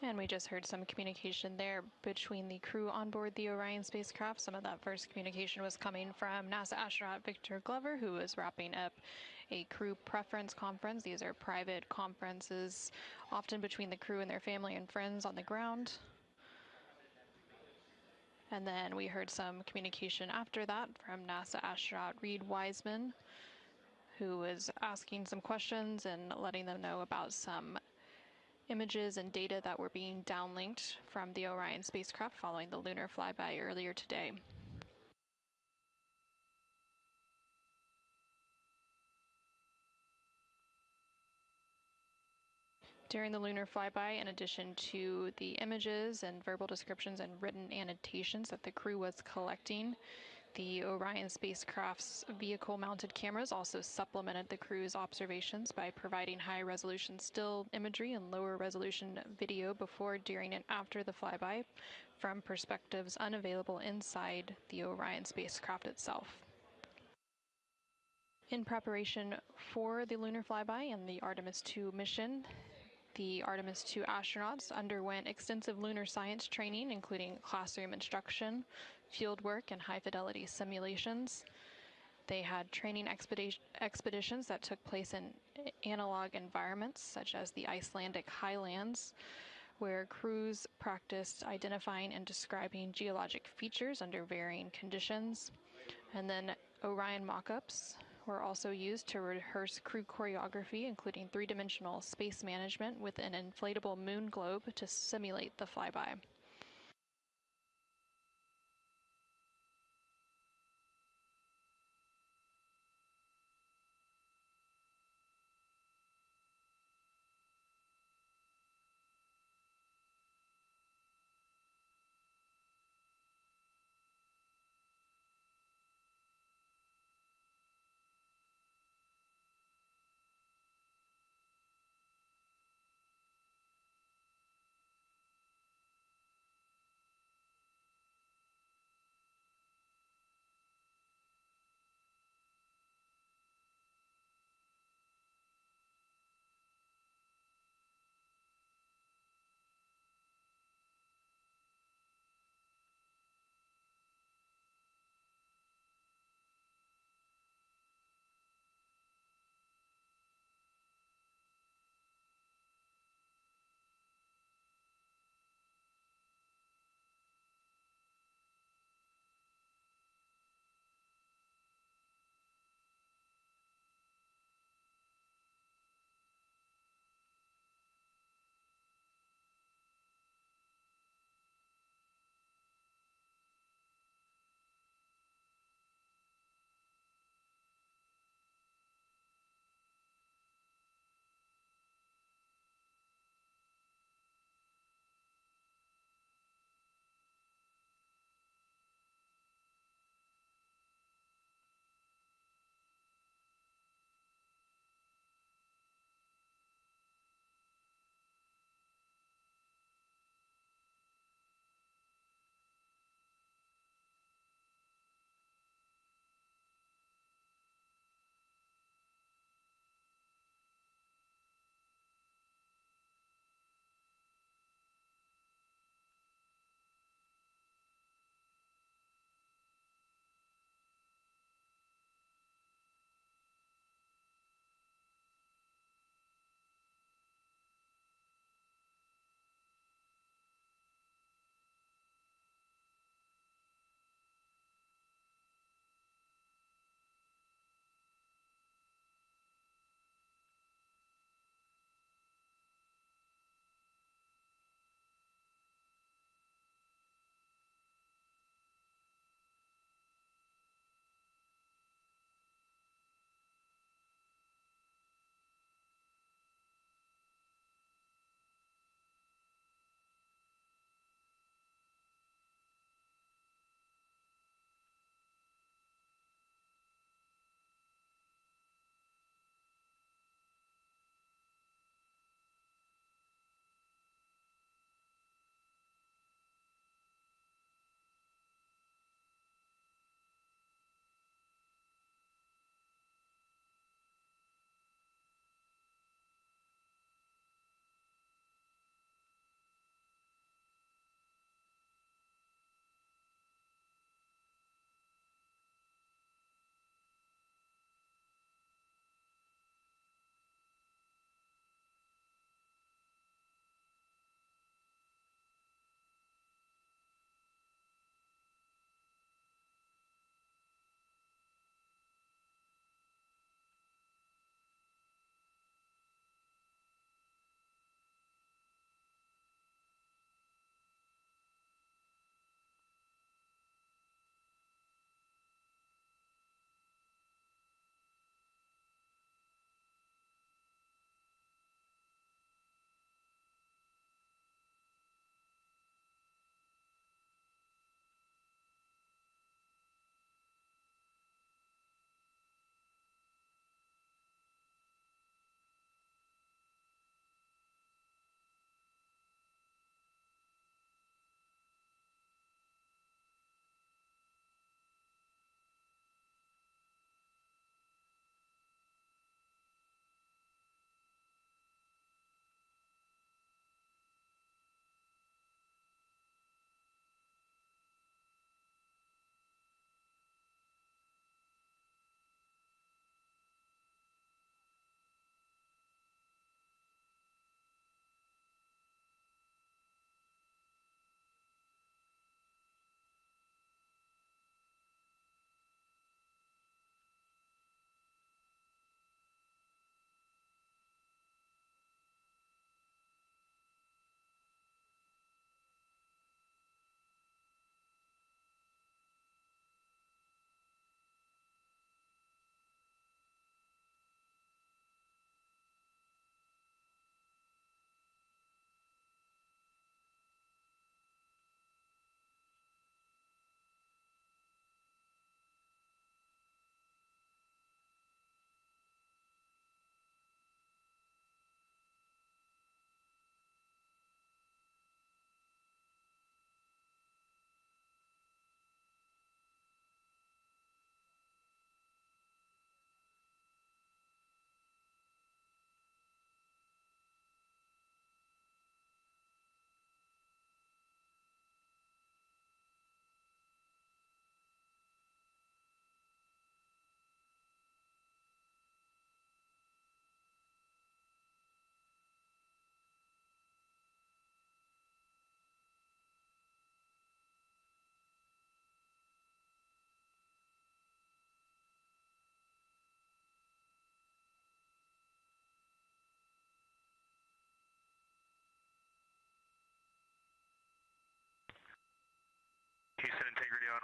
And we just heard some communication there between the crew on board the Orion spacecraft. Some of that first communication was coming from NASA astronaut Victor Glover, who was wrapping up a crew preference conference. These are private conferences, often between the crew and their family and friends on the ground. And then we heard some communication after that from NASA astronaut Reed Wiseman, who was asking some questions and letting them know about some images and data that were being downlinked from the Orion spacecraft following the lunar flyby earlier today. During the lunar flyby, in addition to the images and verbal descriptions and written annotations that the crew was collecting, the Orion spacecraft's vehicle-mounted cameras also supplemented the crew's observations by providing high-resolution still imagery and lower-resolution video before, during, and after the flyby from perspectives unavailable inside the Orion spacecraft itself. In preparation for the lunar flyby and the Artemis II mission, the Artemis II astronauts underwent extensive lunar science training, including classroom instruction, field work, and high-fidelity simulations. They had training expeditions that took place in analog environments, such as the Icelandic highlands, where crews practiced identifying and describing geologic features under varying conditions. And then Orion mock-ups were also used to rehearse crew choreography, including three-dimensional space management with an inflatable moon globe to simulate the flyby.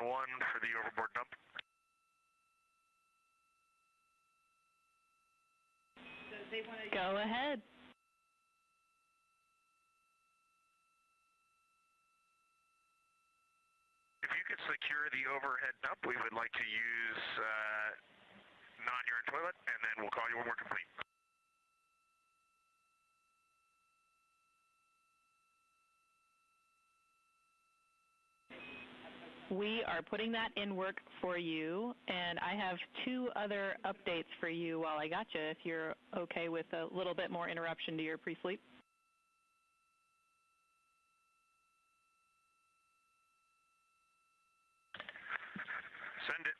Orion 1 for the overboard dump. Go ahead. If you could secure the overhead dump, we would like to use non-urine toilet, and then we'll call you when we're complete. We are putting that in work for you, and I have two other updates for you while I got you, if you're okay with a little bit more interruption to your pre-sleep. Send it.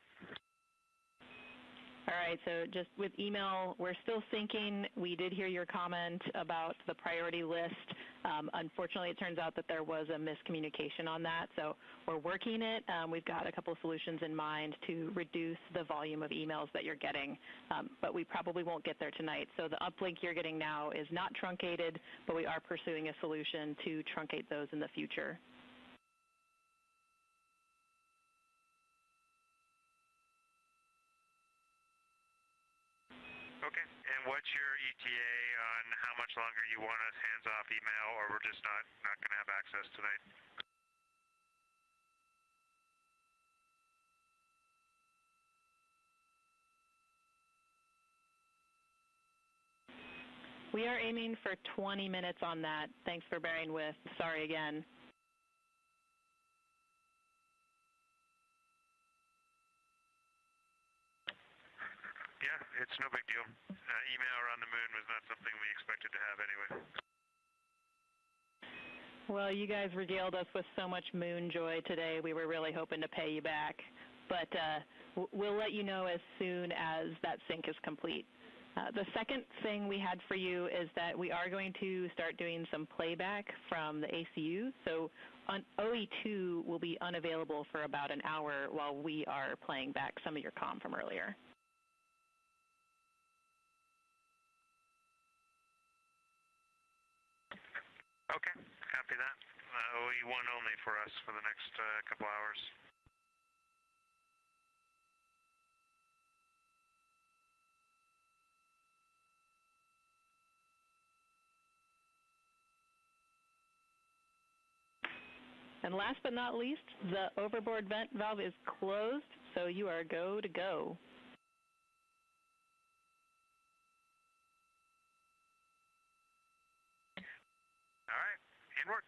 All right, so just with email, we're still syncing. We did hear your comment about the priority list. Unfortunately, it turns out that there was a miscommunication on that, so we're working it. We've got a couple of solutions in mind to reduce the volume of emails that you're getting, but we probably won't get there tonight. So the uplink you're getting now is not truncated, but we are pursuing a solution to truncate those in the future. Okay, and what's your ETA on how much longer you want us hands-off email, or we're just not going to have access tonight? We are aiming for 20 minutes on that. Thanks for bearing with. Sorry again. Yeah, it's no big deal. Email around the moon was not something we expected to have anyway. Well, you guys regaled us with so much moon joy today. We were really hoping to pay you back. But we'll let you know as soon as that sync is complete. The second thing we had for you is that we are going to start doing some playback from the ACU. So OE2 will be unavailable for about an hour while we are playing back some of your comm from earlier. Okay, copy that. OE1 only for us for the next couple hours. And last but not least, the overboard vent valve is closed, so you are go to go. All right, in work.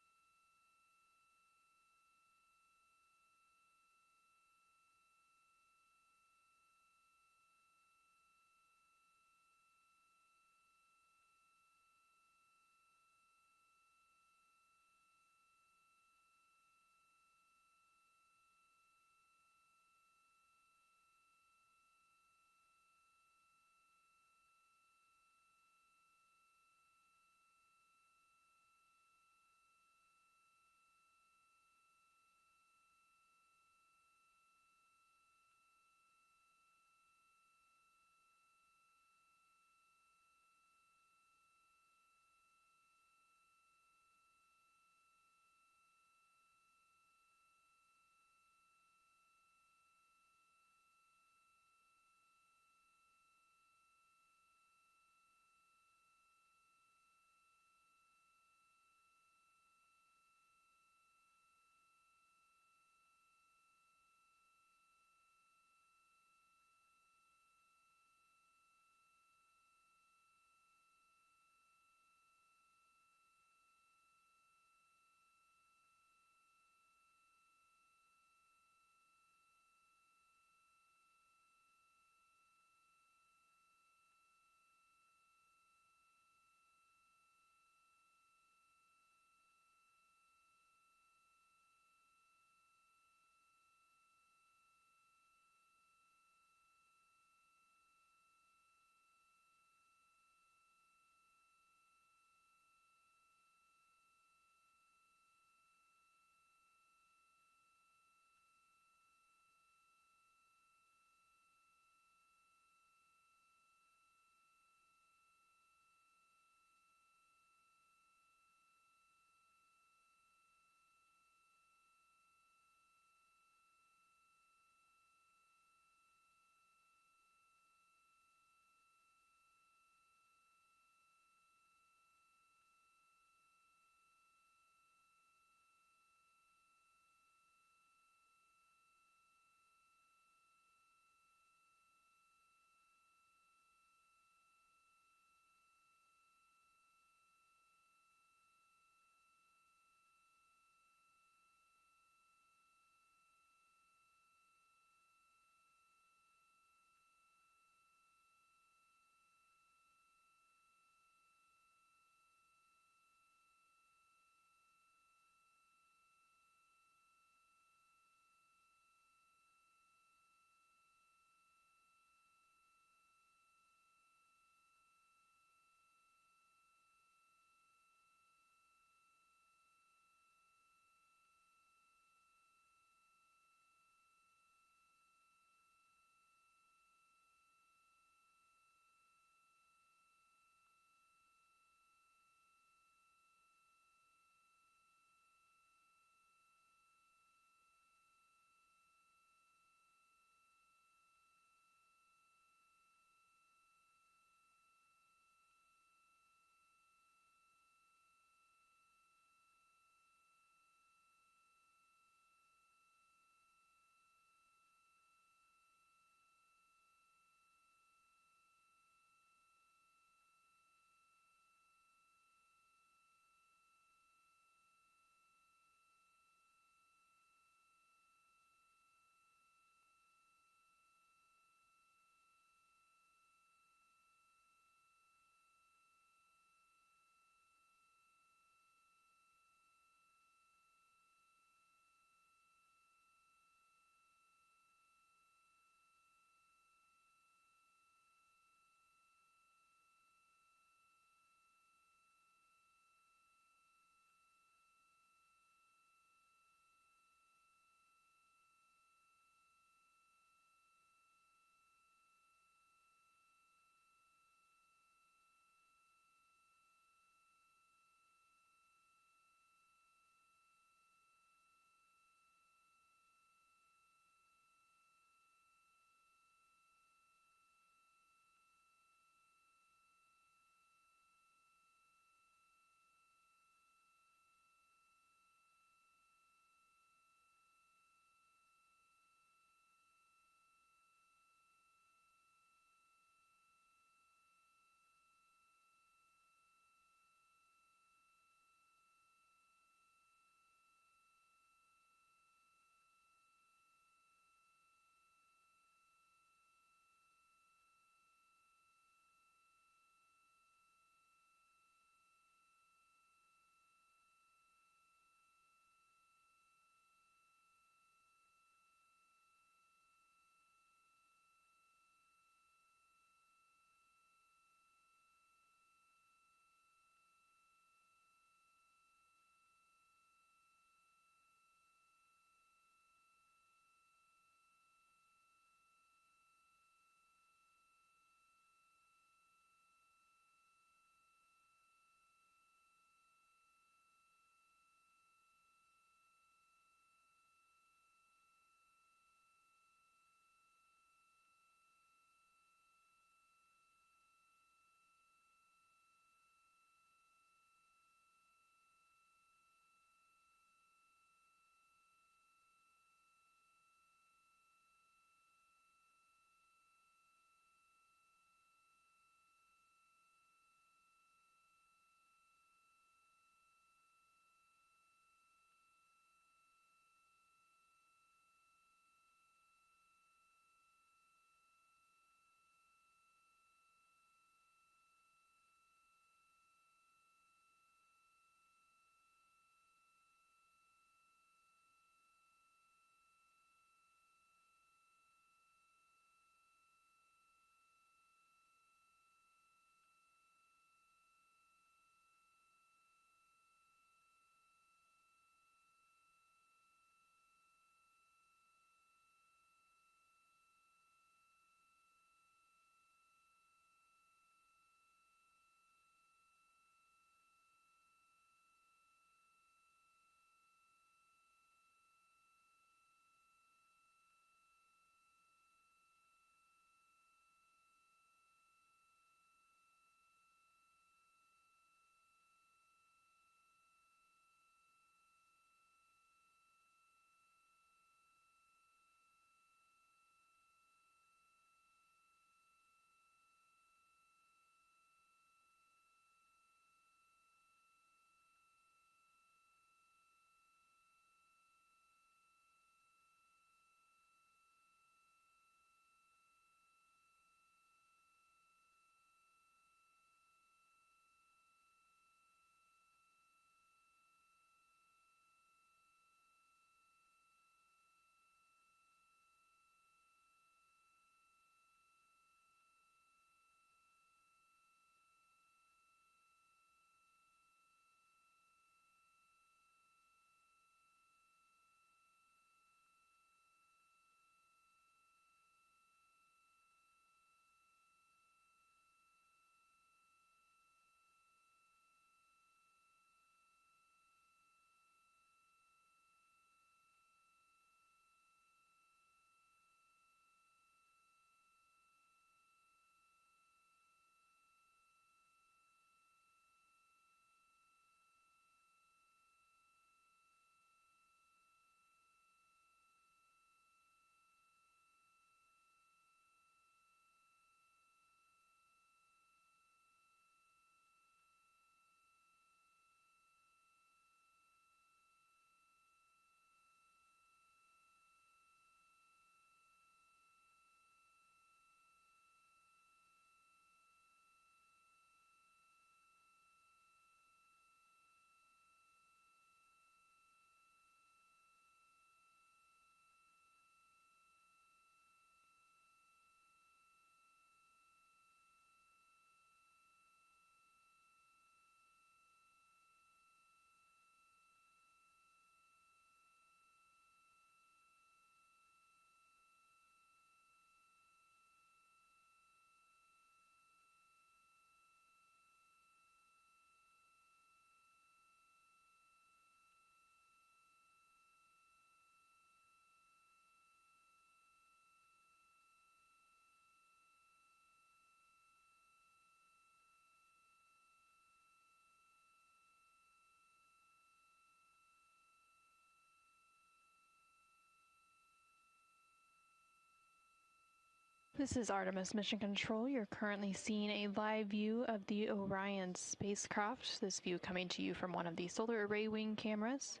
This is Artemis Mission Control. You're currently seeing a live view of the Orion spacecraft. This view coming to you from one of the solar array wing cameras.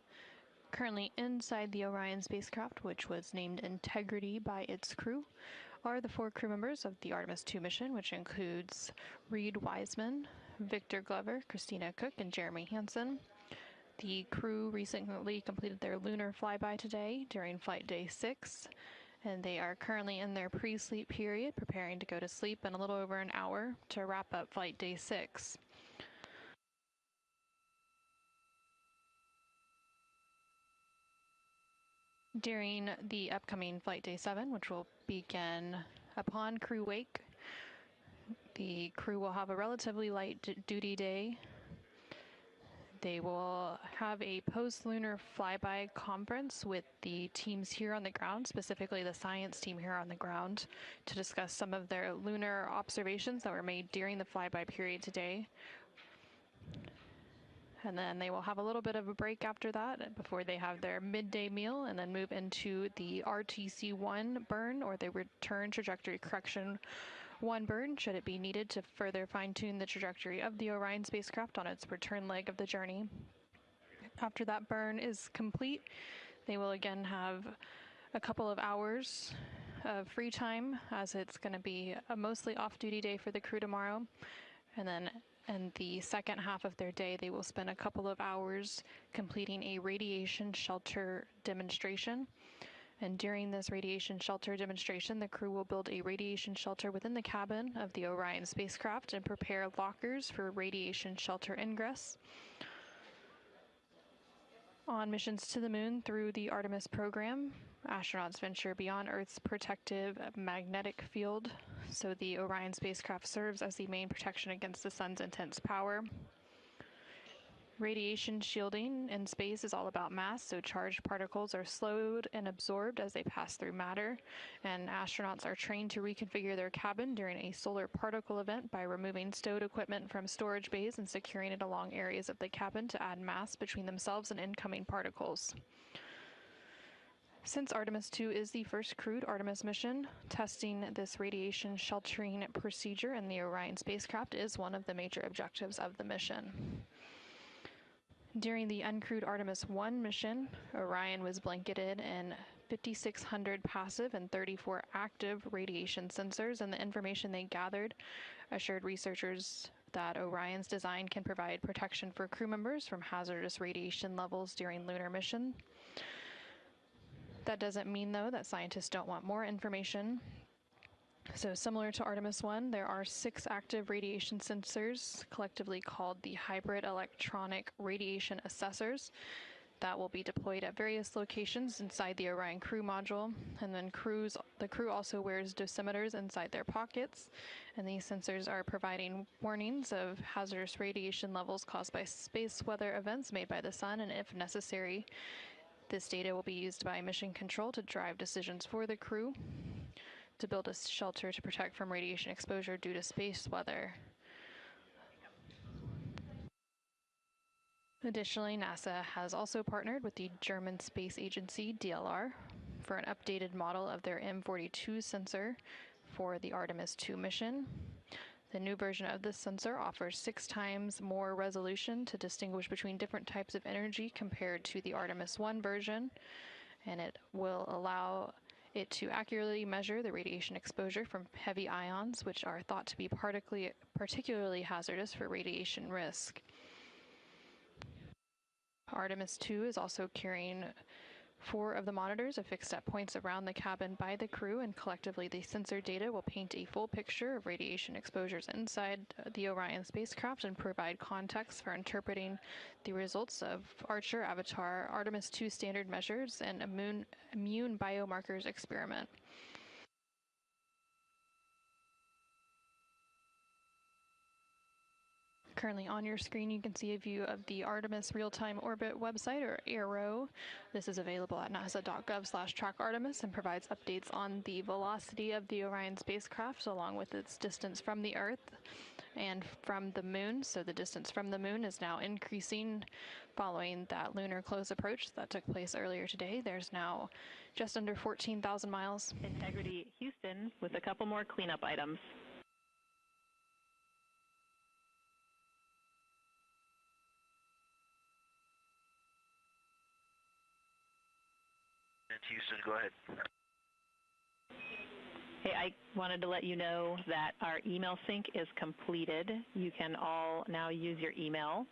Currently inside the Orion spacecraft, which was named Integrity by its crew, are the 4 crew members of the Artemis II mission, which includes Reed Wiseman, Victor Glover, Christina Cook, and Jeremy Hansen. The crew recently completed their lunar flyby today during flight day 6. And they are currently in their pre-sleep period, preparing to go to sleep in a little over an hour to wrap up flight day 6. During the upcoming flight day 7, which will begin upon crew wake, the crew will have a relatively light duty day. They will have a post-lunar flyby conference with the teams here on the ground, specifically the science team here on the ground, to discuss some of their lunar observations that were made during the flyby period today. And then they will have a little bit of a break after that before they have their midday meal and then move into the RTC-1 burn, or the return trajectory correction 1 burn, should it be needed to further fine-tune the trajectory of the Orion spacecraft on its return leg of the journey. After that burn is complete, they will again have a couple of hours of free time, as it's going to be a mostly off-duty day for the crew tomorrow. And then in the second half of their day, they will spend a couple of hours completing a radiation shelter demonstration. And during this radiation shelter demonstration, the crew will build a radiation shelter within the cabin of the Orion spacecraft and prepare lockers for radiation shelter ingress. On missions to the moon through the Artemis program, astronauts venture beyond Earth's protective magnetic field, so the Orion spacecraft serves as the main protection against the sun's intense power. Radiation shielding in space is all about mass, so charged particles are slowed and absorbed as they pass through matter, and astronauts are trained to reconfigure their cabin during a solar particle event by removing stowed equipment from storage bays and securing it along areas of the cabin to add mass between themselves and incoming particles. Since Artemis II is the first crewed Artemis mission, testing this radiation sheltering procedure in the Orion spacecraft is one of the major objectives of the mission. During the uncrewed Artemis I mission, Orion was blanketed in 5,600 passive and 34 active radiation sensors, and the information they gathered assured researchers that Orion's design can provide protection for crew members from hazardous radiation levels during lunar mission. That doesn't mean, though, that scientists don't want more information. So similar to Artemis I, there are 6 active radiation sensors, collectively called the Hybrid Electronic Radiation Assessors, that will be deployed at various locations inside the Orion crew module. And then the crew also wears dosimeters inside their pockets, and these sensors are providing warnings of hazardous radiation levels caused by space weather events made by the sun, and if necessary, this data will be used by mission control to drive decisions for the crew to build a shelter to protect from radiation exposure due to space weather. Additionally, NASA has also partnered with the German space agency DLR for an updated model of their M42 sensor for the Artemis II mission. The new version of this sensor offers 6 times more resolution to distinguish between different types of energy compared to the Artemis I version, and it will allow it to accurately measure the radiation exposure from heavy ions, which are thought to be particularly hazardous for radiation risk. Artemis II is also carrying 4 of the monitors affixed at points around the cabin by the crew, and collectively the sensor data will paint a full picture of radiation exposures inside the Orion spacecraft and provide context for interpreting the results of Archer, Avatar, Artemis II standard measures, and immune biomarkers experiment. Currently on your screen, you can see a view of the Artemis Real-Time Orbit website, or ARO. This is available at nasa.gov/trackartemis and provides updates on the velocity of the Orion spacecraft along with its distance from the Earth and from the moon. So the distance from the moon is now increasing following that lunar close approach that took place earlier today. There's now Just under 14,000 miles. Integrity Houston with a couple more cleanup items. Houston, go ahead. Hey, I wanted to let you know that our email sync is completed. You can all now use your email.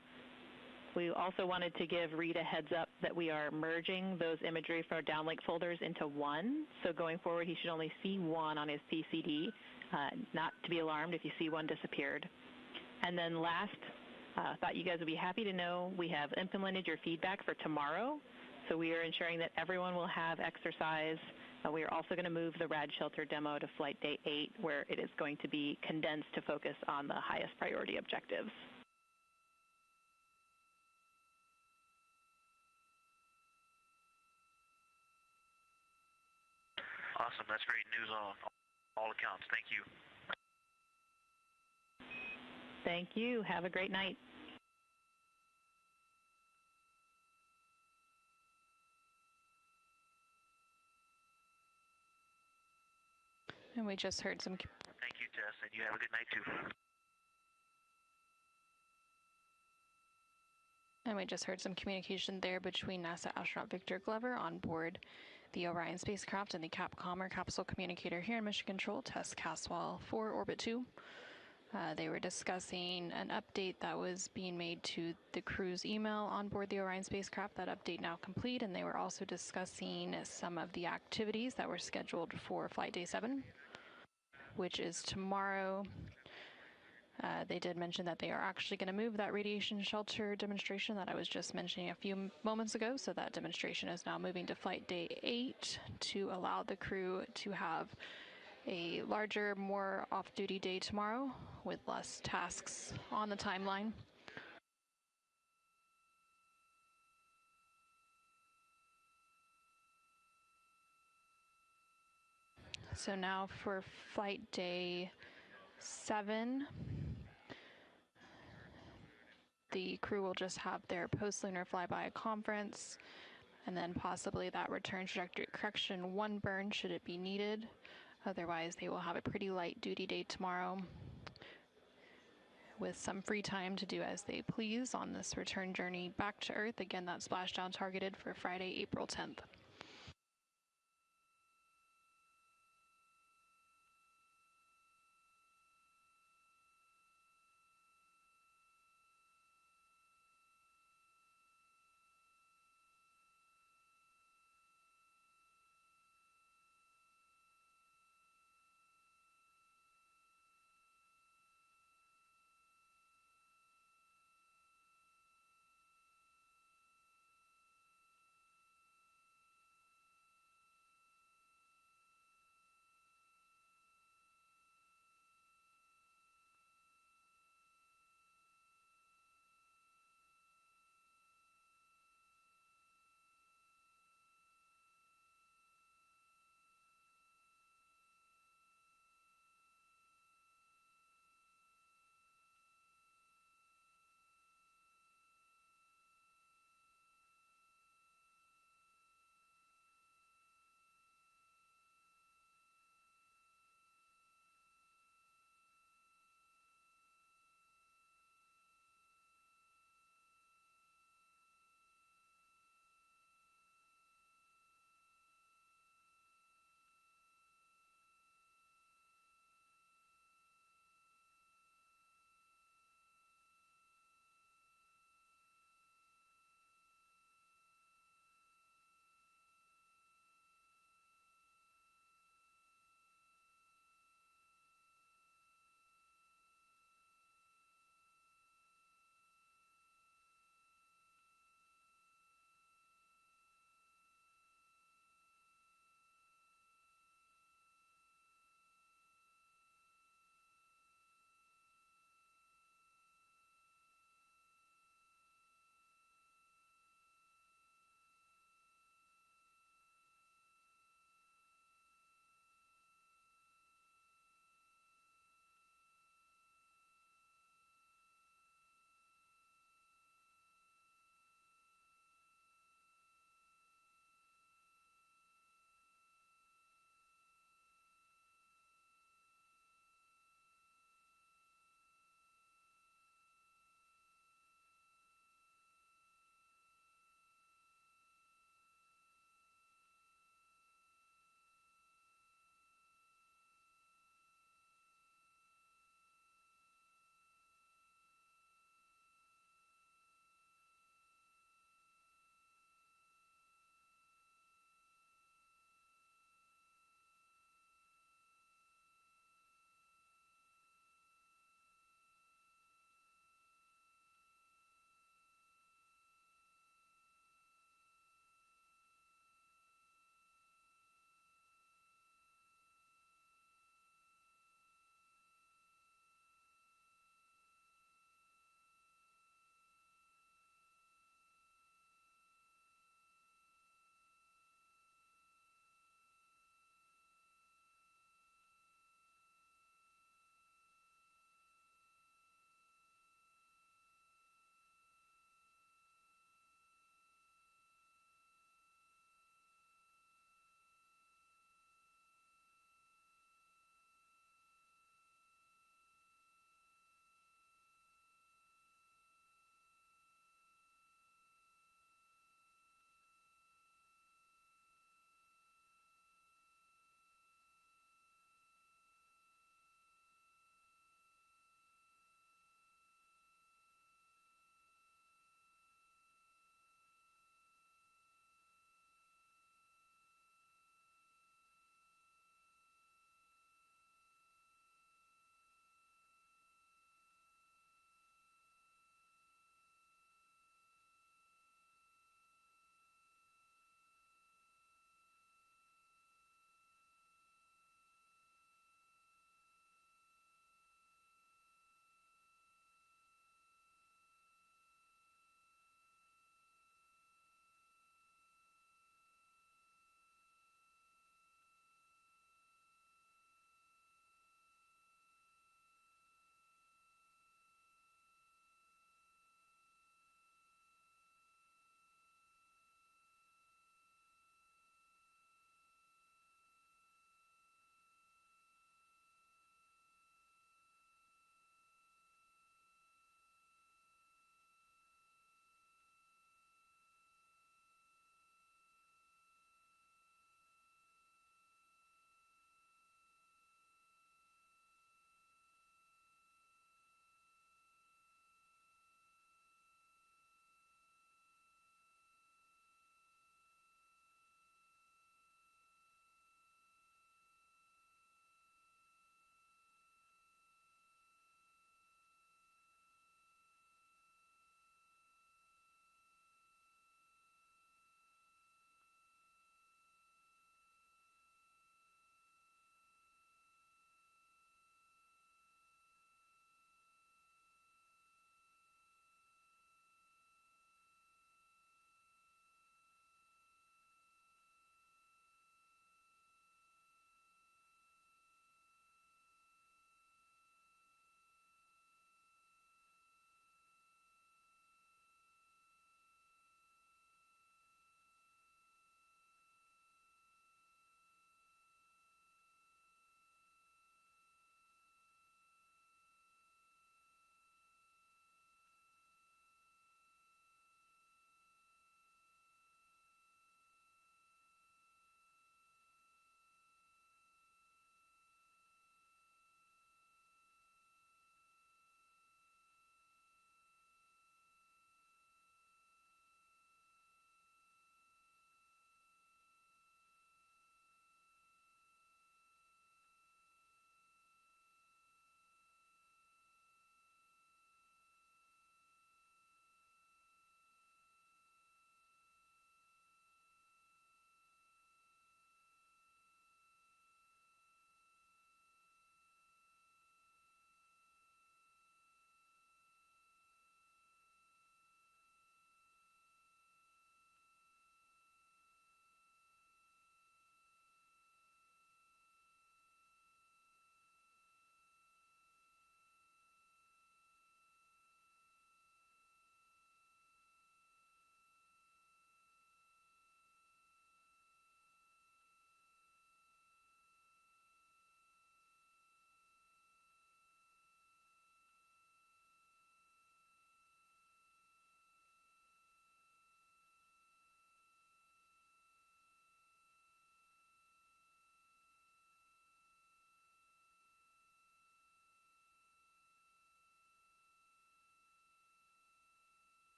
We also wanted to give Reed a heads up that we are merging those imagery from our downlink folders into one. So going forward, he should only see one on his PCD. Not to be alarmed if you see one disappeared. And then last, thought you guys would be happy to know we have implemented your feedback for tomorrow. So we are ensuring that everyone will have exercise. We are also going to move the RAD shelter demo to flight day 8, where it is going to be condensed to focus on the highest priority objectives. Awesome. That's great news on all accounts. Thank you. Thank you. Have a great night. And we just heard some... Thank you, Tess, and you have a good night, too. And we just heard some communication there between NASA astronaut Victor Glover on board the Orion spacecraft and the Capcom, or capsule communicator here in Mission Control, Tess Caswell for Orbit 2. They were discussing an update that was being made to the crew's email on board the Orion spacecraft. That update now complete, and they were also discussing some of the activities that were scheduled for Flight Day 7, which is tomorrow. They did mention that they are actually going to move that radiation shelter demonstration that I was just mentioning a few moments ago. So that demonstration is now moving to Flight Day 8 to allow the crew to have a larger, more off-duty day tomorrow with less tasks on the timeline. So now for Flight Day 7, the crew will just have their post-lunar flyby conference, and then possibly that return trajectory correction 1 burn should it be needed. Otherwise, they will have a pretty light duty day tomorrow with some free time to do as they please on this return journey back to Earth. Again, that splashdown targeted for Friday, April 10th.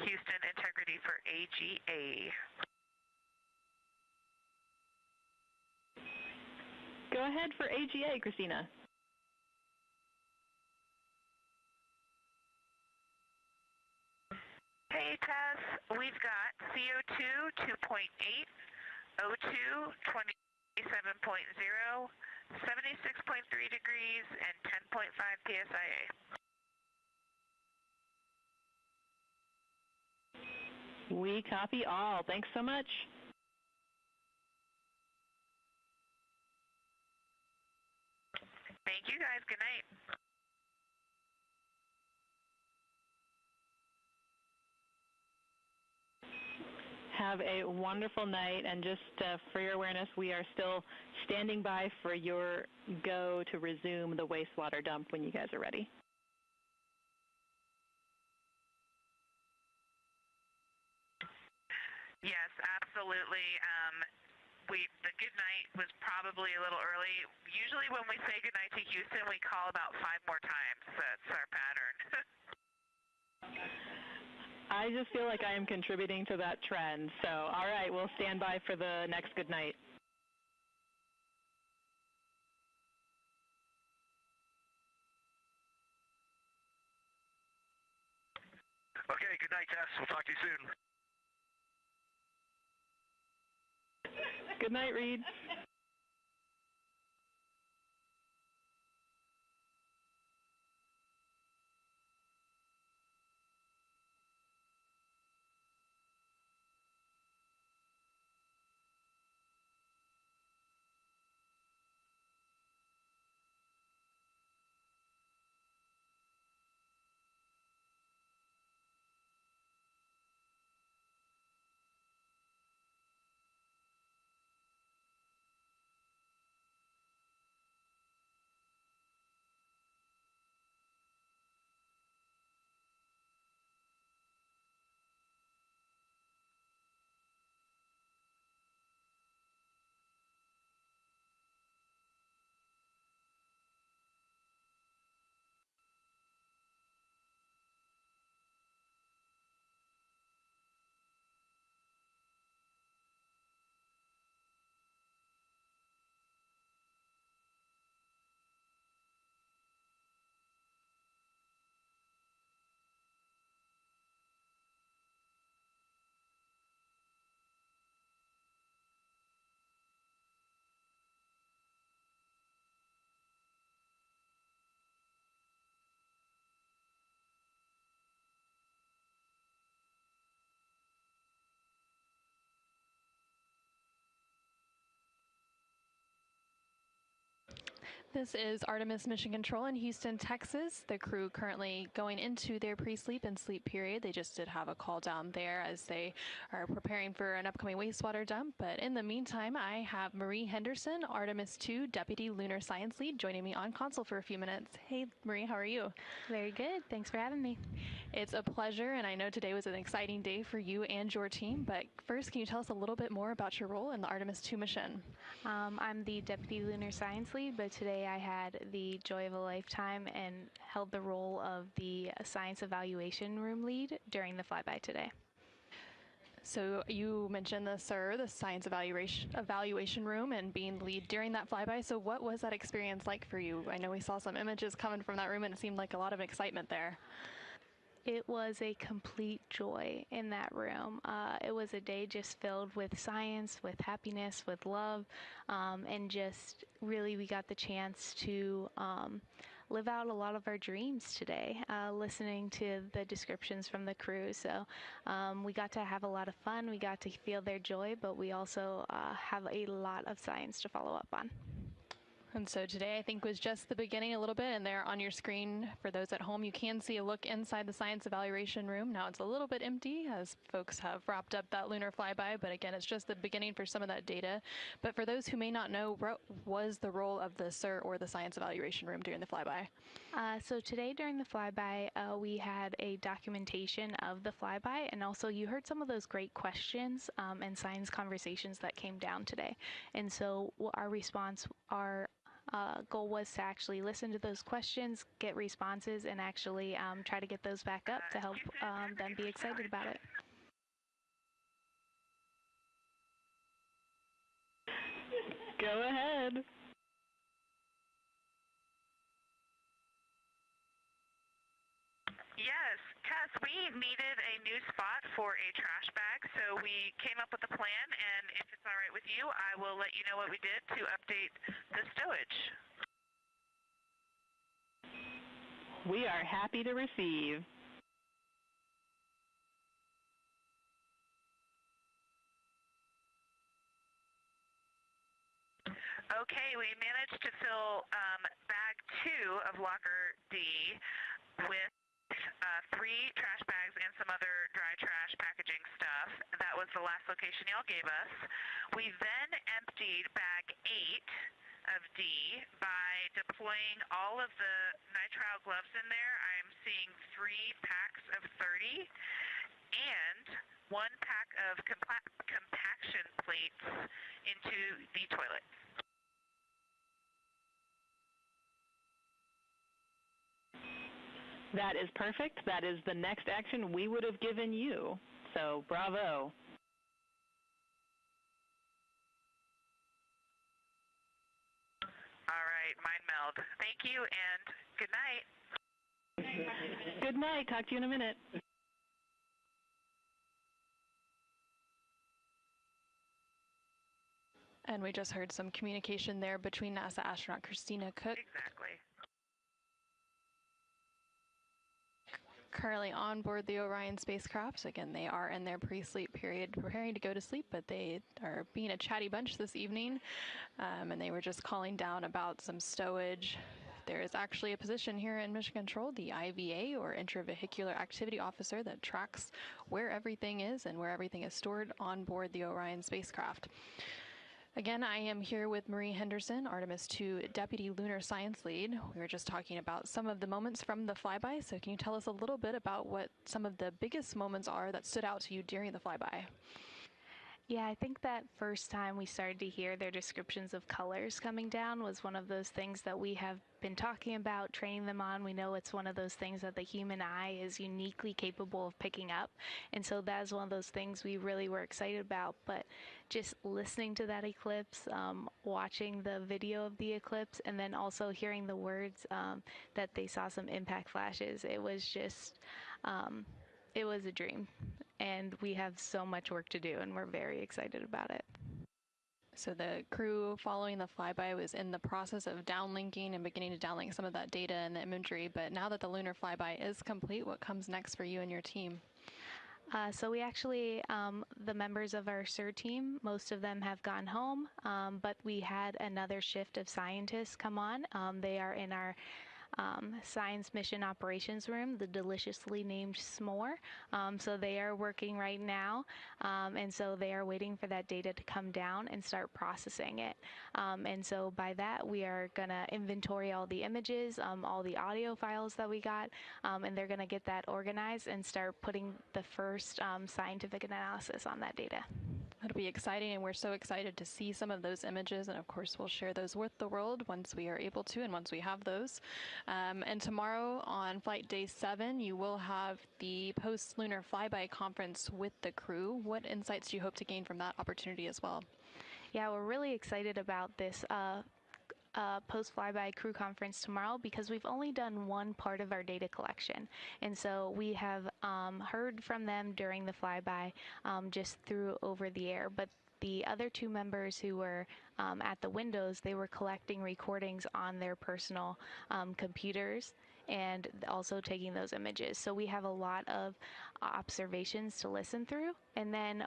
Houston, integrity for AGA. Go ahead for AGA, Christina. Hey, Tess, we've got CO2 2.8, O2 27.0, 76.3 degrees, and 10.5 psia. We copy all. Thanks so much. Thank you, guys. Good night. Have a wonderful night, and just for your awareness, we are still standing by for your go to resume the wastewater dump when you guys are ready. Yes, absolutely. The good night was probably a little early. Usually when we say good night to Houston, we call about 5 more times. That's our pattern. I just feel like I am contributing to that trend. So, all right, we'll stand by for the next good night. Okay, good night, Tess. We'll talk to you soon. Good night, Reed. This is Artemis Mission Control in Houston, Texas. The crew currently going into their pre-sleep and sleep period. They just did have a call down there as they are preparing for an upcoming wastewater dump. But in the meantime, I have Marie Henderson, Artemis II Deputy Lunar Science Lead, joining me on console for a few minutes. Hey, Marie, how are you? Very good. Thanks for having me. It's a pleasure, and I know today was an exciting day for you and your team. But first, can you tell us a little bit more about your role in the Artemis II mission? I'm the Deputy Lunar Science Lead, but today I had the joy of a lifetime and held the role of the Science Evaluation Room Lead during the flyby today. So you mentioned the SIR, the Science Evaluation Room, and being lead during that flyby. So what was that experience like for you? I know we saw some images coming from that room, and it seemed like a lot of excitement there. It was a complete joy in that room. It was a day just filled with science, with happiness, with love, and just really we got the chance to live out a lot of our dreams today, listening to the descriptions from the crew. So we got to have a lot of fun. We got to feel their joy, but we also have a lot of science to follow up on. And so today I think was just the beginning a little bit, and there on your screen for those at home you can see a look inside the Science Evaluation Room. Now it's a little bit empty as folks have wrapped up that lunar flyby, but again it's just the beginning for some of that data. But for those who may not know, what was the role of the SIR or the Science Evaluation Room during the flyby? So today during the flyby we had a documentation of the flyby, and also you heard some of those great questions and science conversations that came down today. And so our response, our goal was to actually listen to those questions, get responses, and actually try to get those back up to help them be excited about it. Go ahead. Yes, Cass, we needed a new spot for a trash bag, so we came up with a plan, and if it's all right with you, I will let you know what we did to update the stowage. We are happy to receive. Okay, we managed to fill bag 2 of locker D with 3 trash bags and some other dry trash packaging stuff. That was the last location y'all gave us. We then emptied bag 8 of D by deploying all of the nitrile gloves in there. I'm seeing 3 packs of 30 and 1 pack of compaction plates into the toilet. That is perfect. That is the next action we would have given you. So, bravo. All right, mind meld. Thank you and good night. Good night. Talk to you in a minute. And we just heard some communication there between NASA astronaut Christina Cook. Exactly. Currently on board the Orion spacecraft. Again, they are in their pre-sleep period, preparing to go to sleep, but they are being a chatty bunch this evening, and they were just calling down about some stowage. There is actually a position here in Mission Control, the IVA, or Intravehicular Activity Officer, that tracks where everything is and where everything is stored on board the Orion spacecraft. Again, I am here with Marie Henderson, Artemis II Deputy Lunar Science Lead. We were just talking about some of the moments from the flyby, so can you tell us a little bit about what some of the biggest moments are that stood out to you during the flyby? Yeah, I think that first time we started to hear their descriptions of colors coming down was one of those things that we have been talking about, training them on. We know it's one of those things that the human eye is uniquely capable of picking up. And so that is one of those things we really were excited about. But just listening to that eclipse, watching the video of the eclipse, and then also hearing the words that they saw some impact flashes, it was just, it was a dream. And we have so much work to do, and we're very excited about it. So the crew following the flyby was in the process of downlinking and beginning to downlink some of that data and the imagery, but now that the lunar flyby is complete, what comes next for you and your team? So we actually, the members of our SIR team, most of them have gone home, but we had another shift of scientists come on. They are in our Science Mission Operations Room, the deliciously named S'more. So they are working right now, and so they are waiting for that data to come down and start processing it. And so by that, we are going to inventory all the images, all the audio files that we got, and they're going to get that organized and start putting the first scientific analysis on that data. That'll be exciting, and we're so excited to see some of those images, and of course we'll share those with the world once we are able to and once we have those. And tomorrow on flight day 7, you will have the post-lunar flyby conference with the crew. What insights do you hope to gain from that opportunity as well? Yeah, we're really excited about this post-flyby crew conference tomorrow because we've only done one part of our data collection. And so we have heard from them during the flyby just through over the air. But the other 2 members who were at the windows, they were collecting recordings on their personal computers and also taking those images. So we have a lot of observations to listen through. And then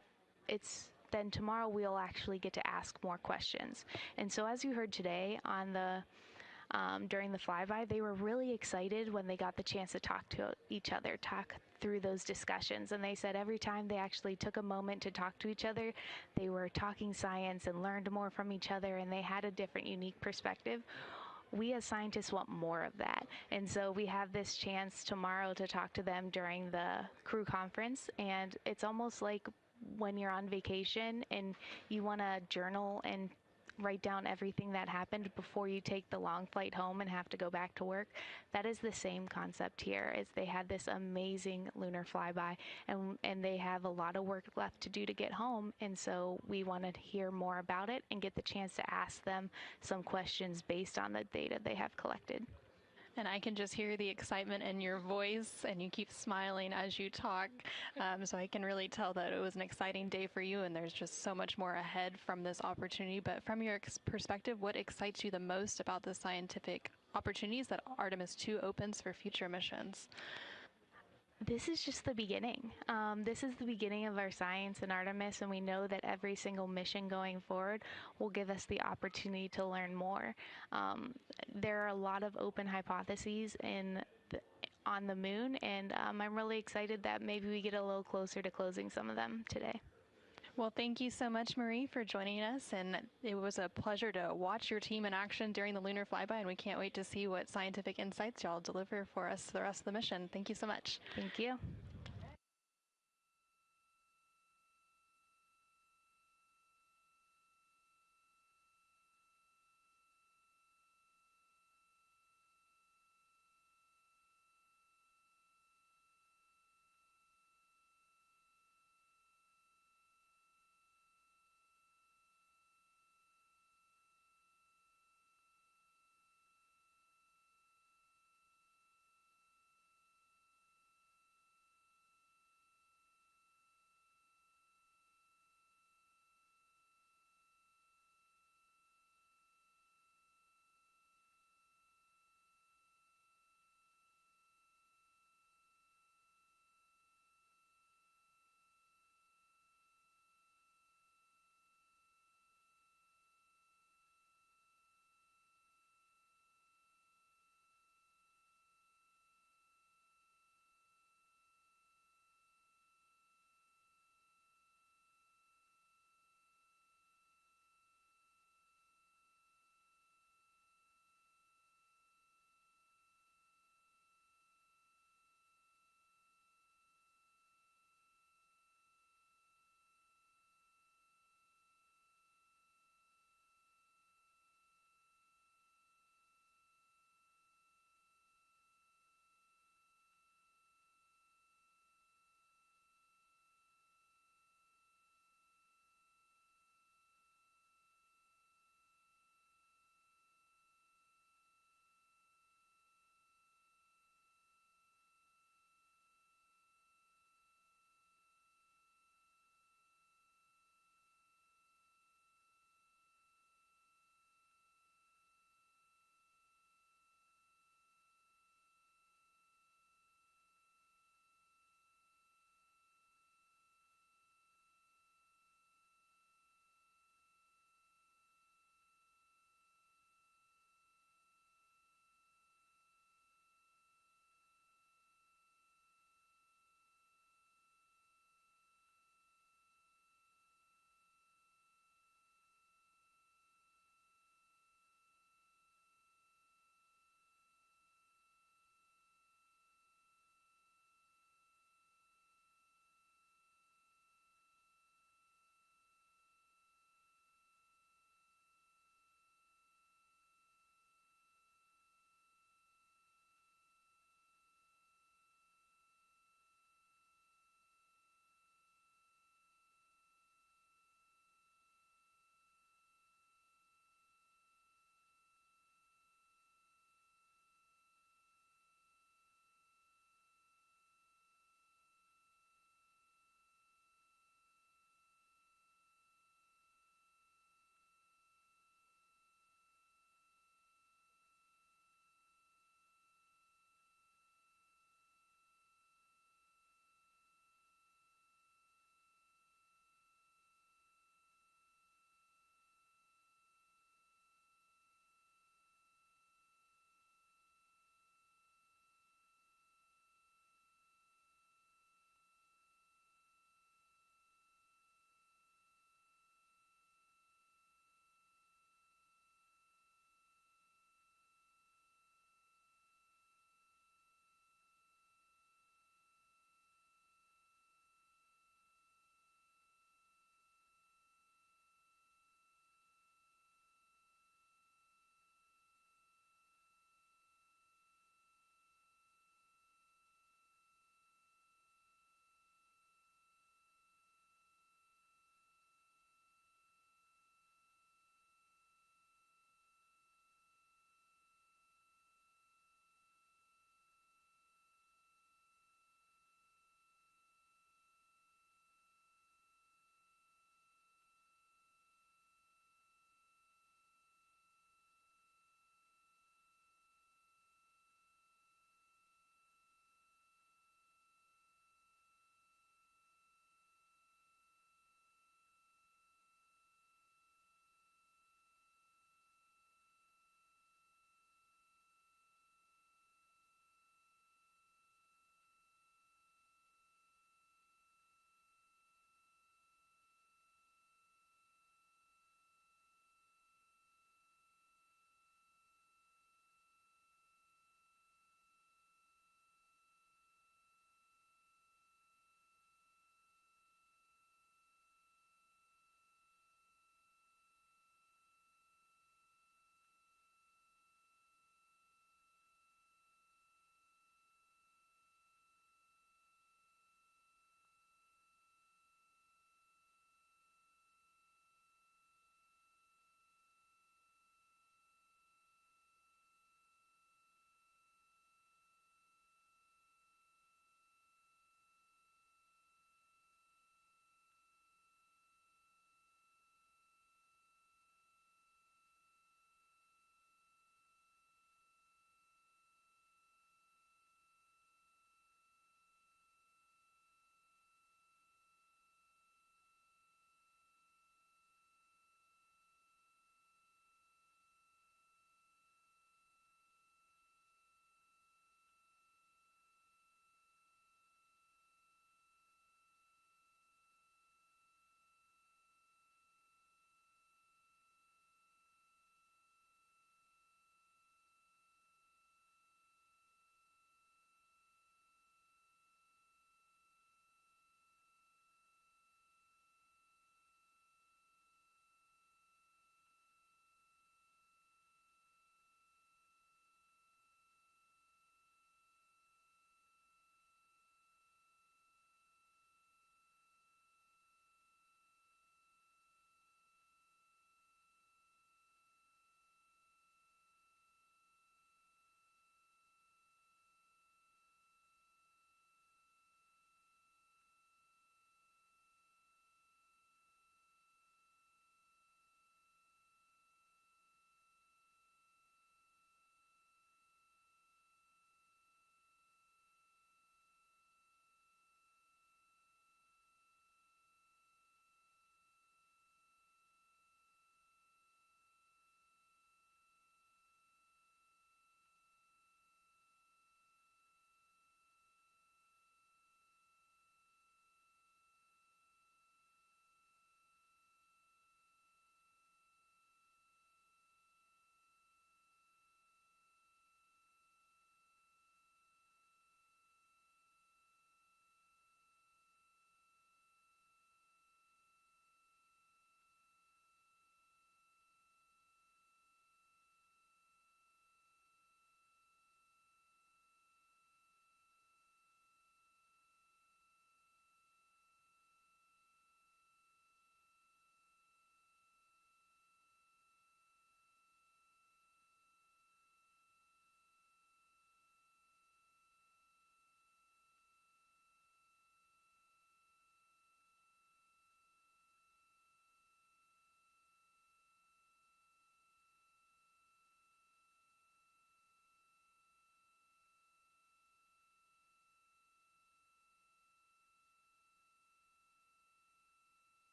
tomorrow we'll actually get to ask more questions. And so as you heard today on the during the flyby, they were really excited when they got the chance to talk to each other, talk through those discussions. And they said every time they actually took a moment to talk to each other, they were talking science and learned more from each other, and they had a different, unique perspective. We as scientists want more of that. And so we have this chance tomorrow to talk to them during the crew conference, and it's almost like when you're on vacation and you want to journal and write down everything that happened before you take the long flight home and have to go back to work. That is the same concept here. Is they had this amazing lunar flyby, and they have a lot of work left to do to get home, and so we wanted to hear more about it and get the chance to ask them some questions based on the data they have collected. And I can just hear the excitement in your voice, and you keep smiling as you talk. So I can really tell that it was an exciting day for you, and there's just so much more ahead from this opportunity. But from your perspective, what excites you the most about the scientific opportunities that Artemis II opens for future missions? This is just the beginning. This is the beginning of our science in Artemis, and we know that every single mission going forward will give us the opportunity to learn more. There are a lot of open hypotheses on the moon, and I'm really excited that maybe we get a little closer to closing some of them today. Well, thank you so much, Marie, for joining us, and it was a pleasure to watch your team in action during the lunar flyby, and we can't wait to see what scientific insights y'all deliver for us the rest of the mission. Thank you so much. Thank you.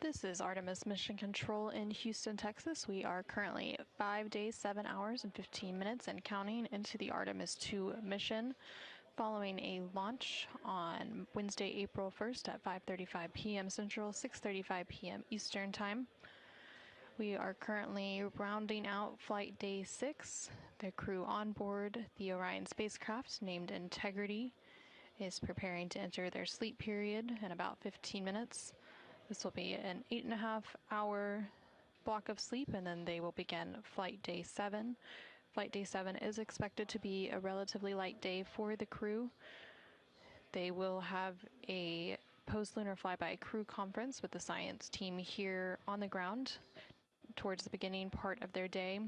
This is Artemis Mission Control in Houston, Texas. We are currently 5 days, 7 hours, and 15 minutes and counting into the Artemis II mission, following a launch on Wednesday, April 1st at 5:35 p.m. Central, 6:35 p.m. Eastern Time. We are currently rounding out Flight Day 6. The crew on board the Orion spacecraft, named Integrity, is preparing to enter their sleep period in about 15 minutes. This will be an 8.5-hour block of sleep, and then they will begin Flight Day 7. Flight Day 7 is expected to be a relatively light day for the crew. They will have a post-lunar flyby crew conference with the science team here on the ground towards the beginning part of their day.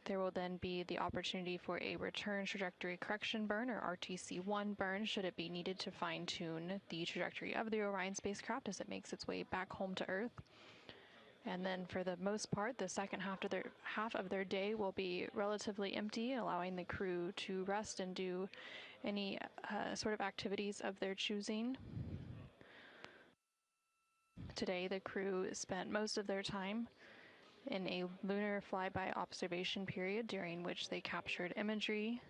There will then be the opportunity for a return trajectory correction burn, or RTC-1 burn, should it be needed to fine-tune the trajectory of the Orion spacecraft as it makes its way back home to Earth. And then for the most part, the second half of their day will be relatively empty, allowing the crew to rest and do any sort of activities of their choosing. Today, the crew spent most of their time in a lunar flyby observation period, during which they captured imagery.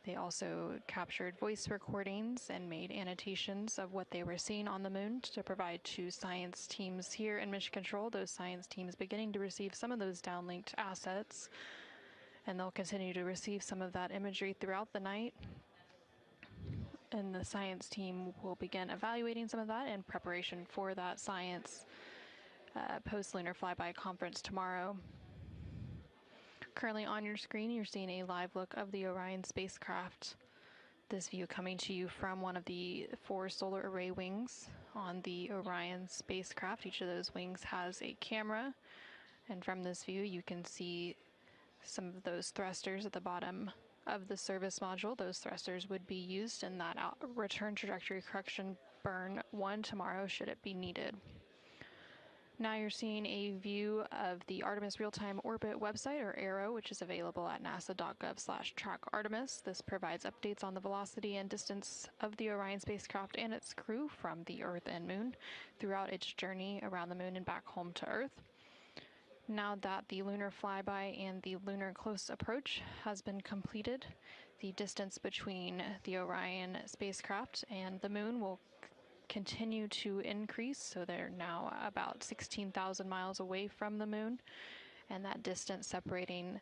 They also captured voice recordings and made annotations of what they were seeing on the moon to provide to science teams here in Mission Control. Those science teams beginning to receive some of those downlinked assets, and they'll continue to receive some of that imagery throughout the night. And the science team will begin evaluating some of that in preparation for that science post-lunar flyby conference tomorrow. Currently on your screen, you're seeing a live look of the Orion spacecraft. This view coming to you from one of the 4 solar array wings on the Orion spacecraft. Each of those wings has a camera, and from this view you can see some of those thrusters at the bottom of the service module. Those thrusters would be used in that return trajectory correction burn 1 tomorrow, should it be needed. Now you're seeing a view of the Artemis Real-Time Orbit website, or ARO, which is available at nasa.gov/trackartemis. This provides updates on the velocity and distance of the Orion spacecraft and its crew from the Earth and Moon throughout its journey around the Moon and back home to Earth. Now that the lunar flyby and the lunar close approach has been completed, the distance between the Orion spacecraft and the Moon will continue to increase, so they're now about 16,000 miles away from the Moon, and that distance separating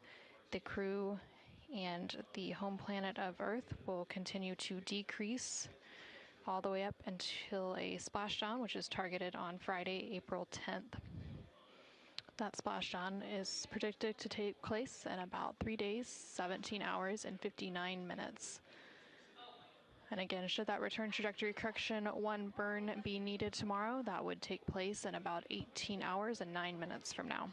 the crew and the home planet of Earth will continue to decrease all the way up until a splashdown, which is targeted on Friday, April 10th. That splashdown is predicted to take place in about 3 days, 17 hours, and 59 minutes. And again, should that return trajectory correction 1 burn be needed tomorrow, that would take place in about 18 hours and 9 minutes from now.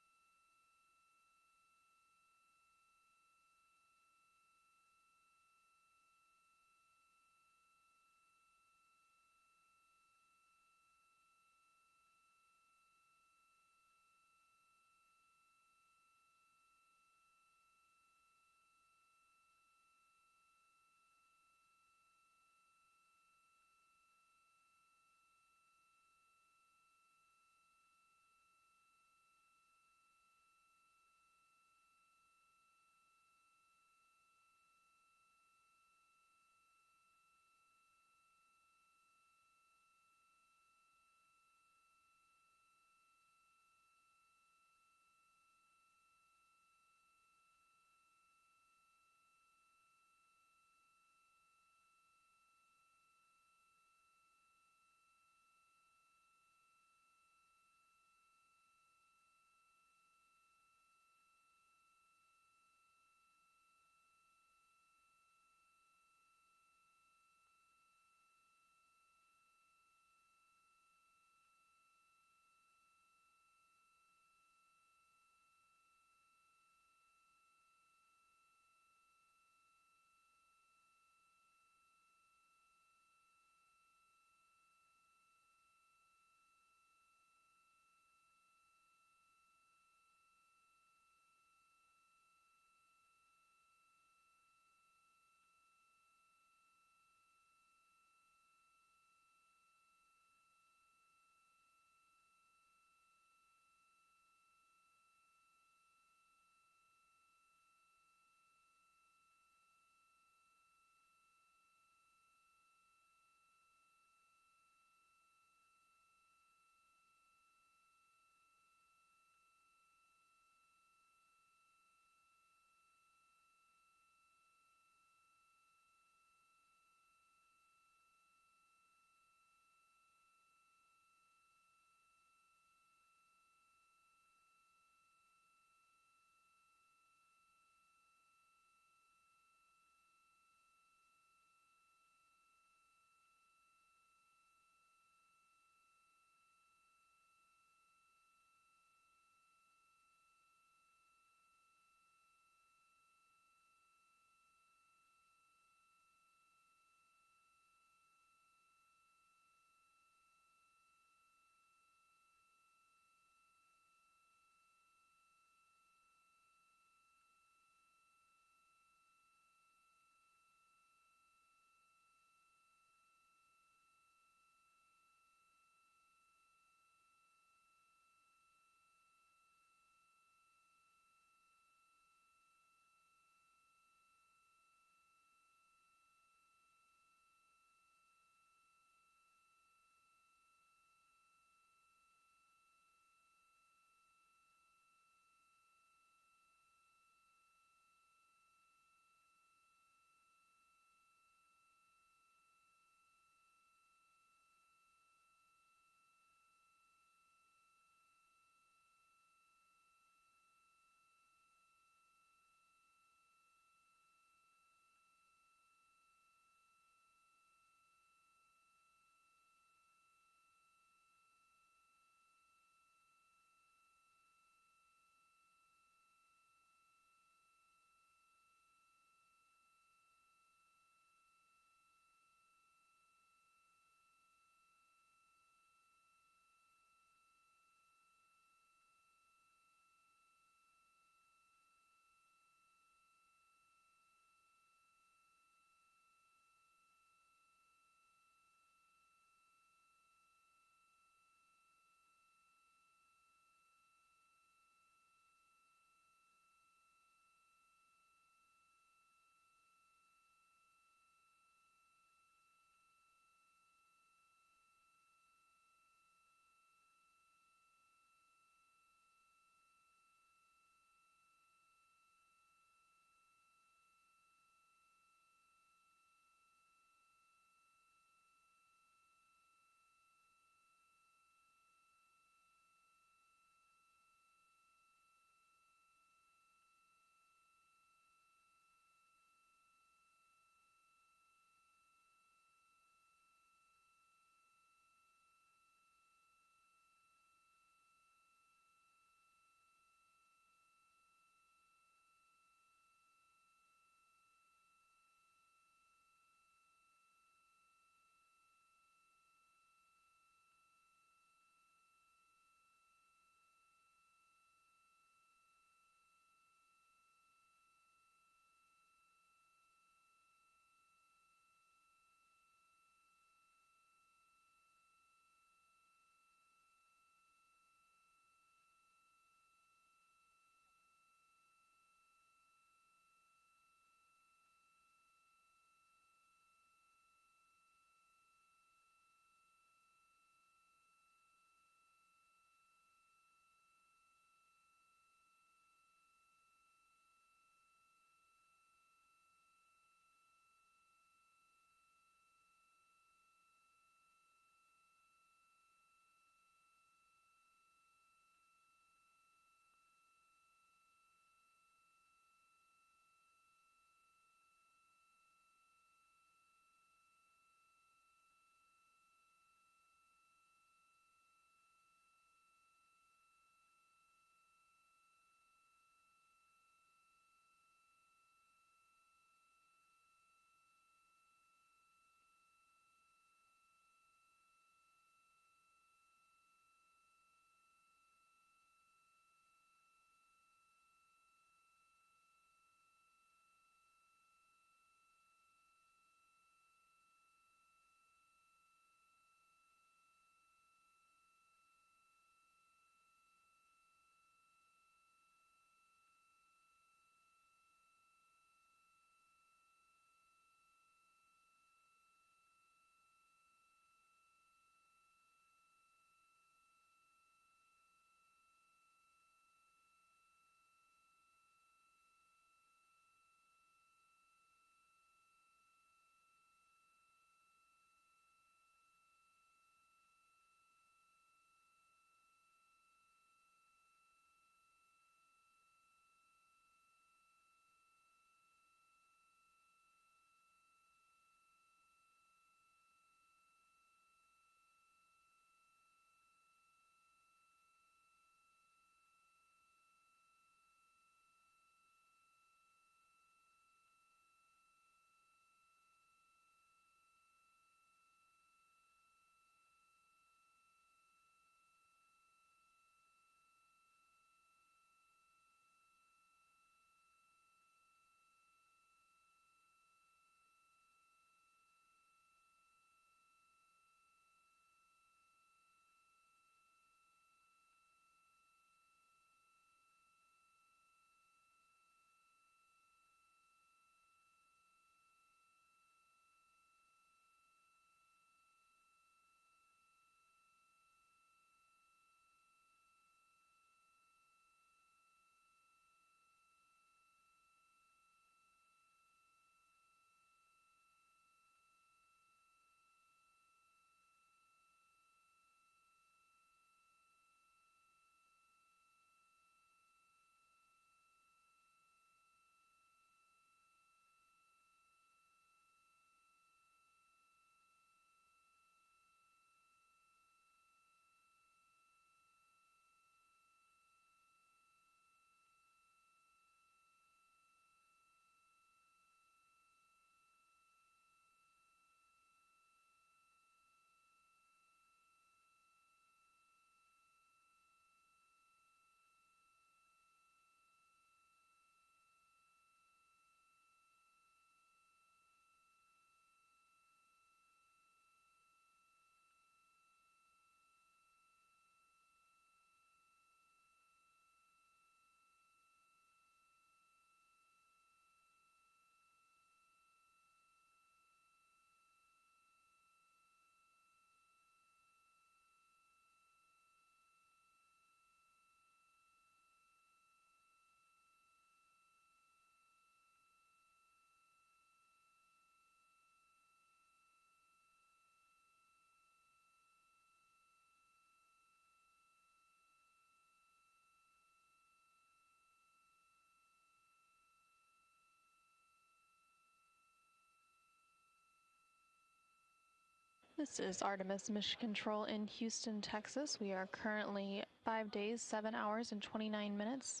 This is Artemis Mission Control in Houston, Texas. We are currently 5 days, 7 hours, and 29 minutes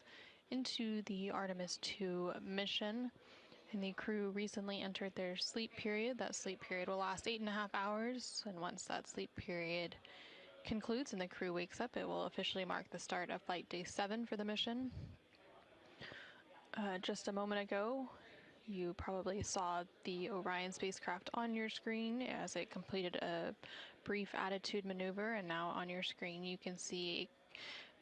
into the Artemis II mission. And the crew recently entered their sleep period. That sleep period will last 8.5 hours. And once that sleep period concludes and the crew wakes up, it will officially mark the start of Flight Day 7 for the mission. Just a moment ago, you probably saw the Orion spacecraft on your screen as it completed a brief attitude maneuver, and now on your screen you can see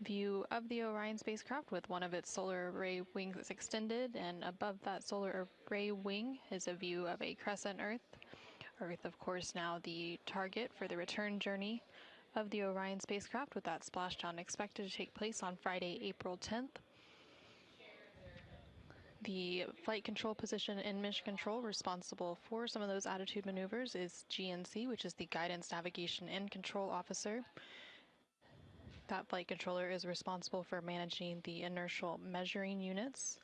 a view of the Orion spacecraft with one of its solar array wings extended, and above that solar array wing is a view of a crescent Earth. Earth, of course, now the target for the return journey of the Orion spacecraft, with that splashdown expected to take place on Friday, April 10th. The flight control position in Mission Control responsible for some of those attitude maneuvers is GNC, which is the Guidance, Navigation, and Control Officer. That flight controller is responsible for managing the inertial measuring units,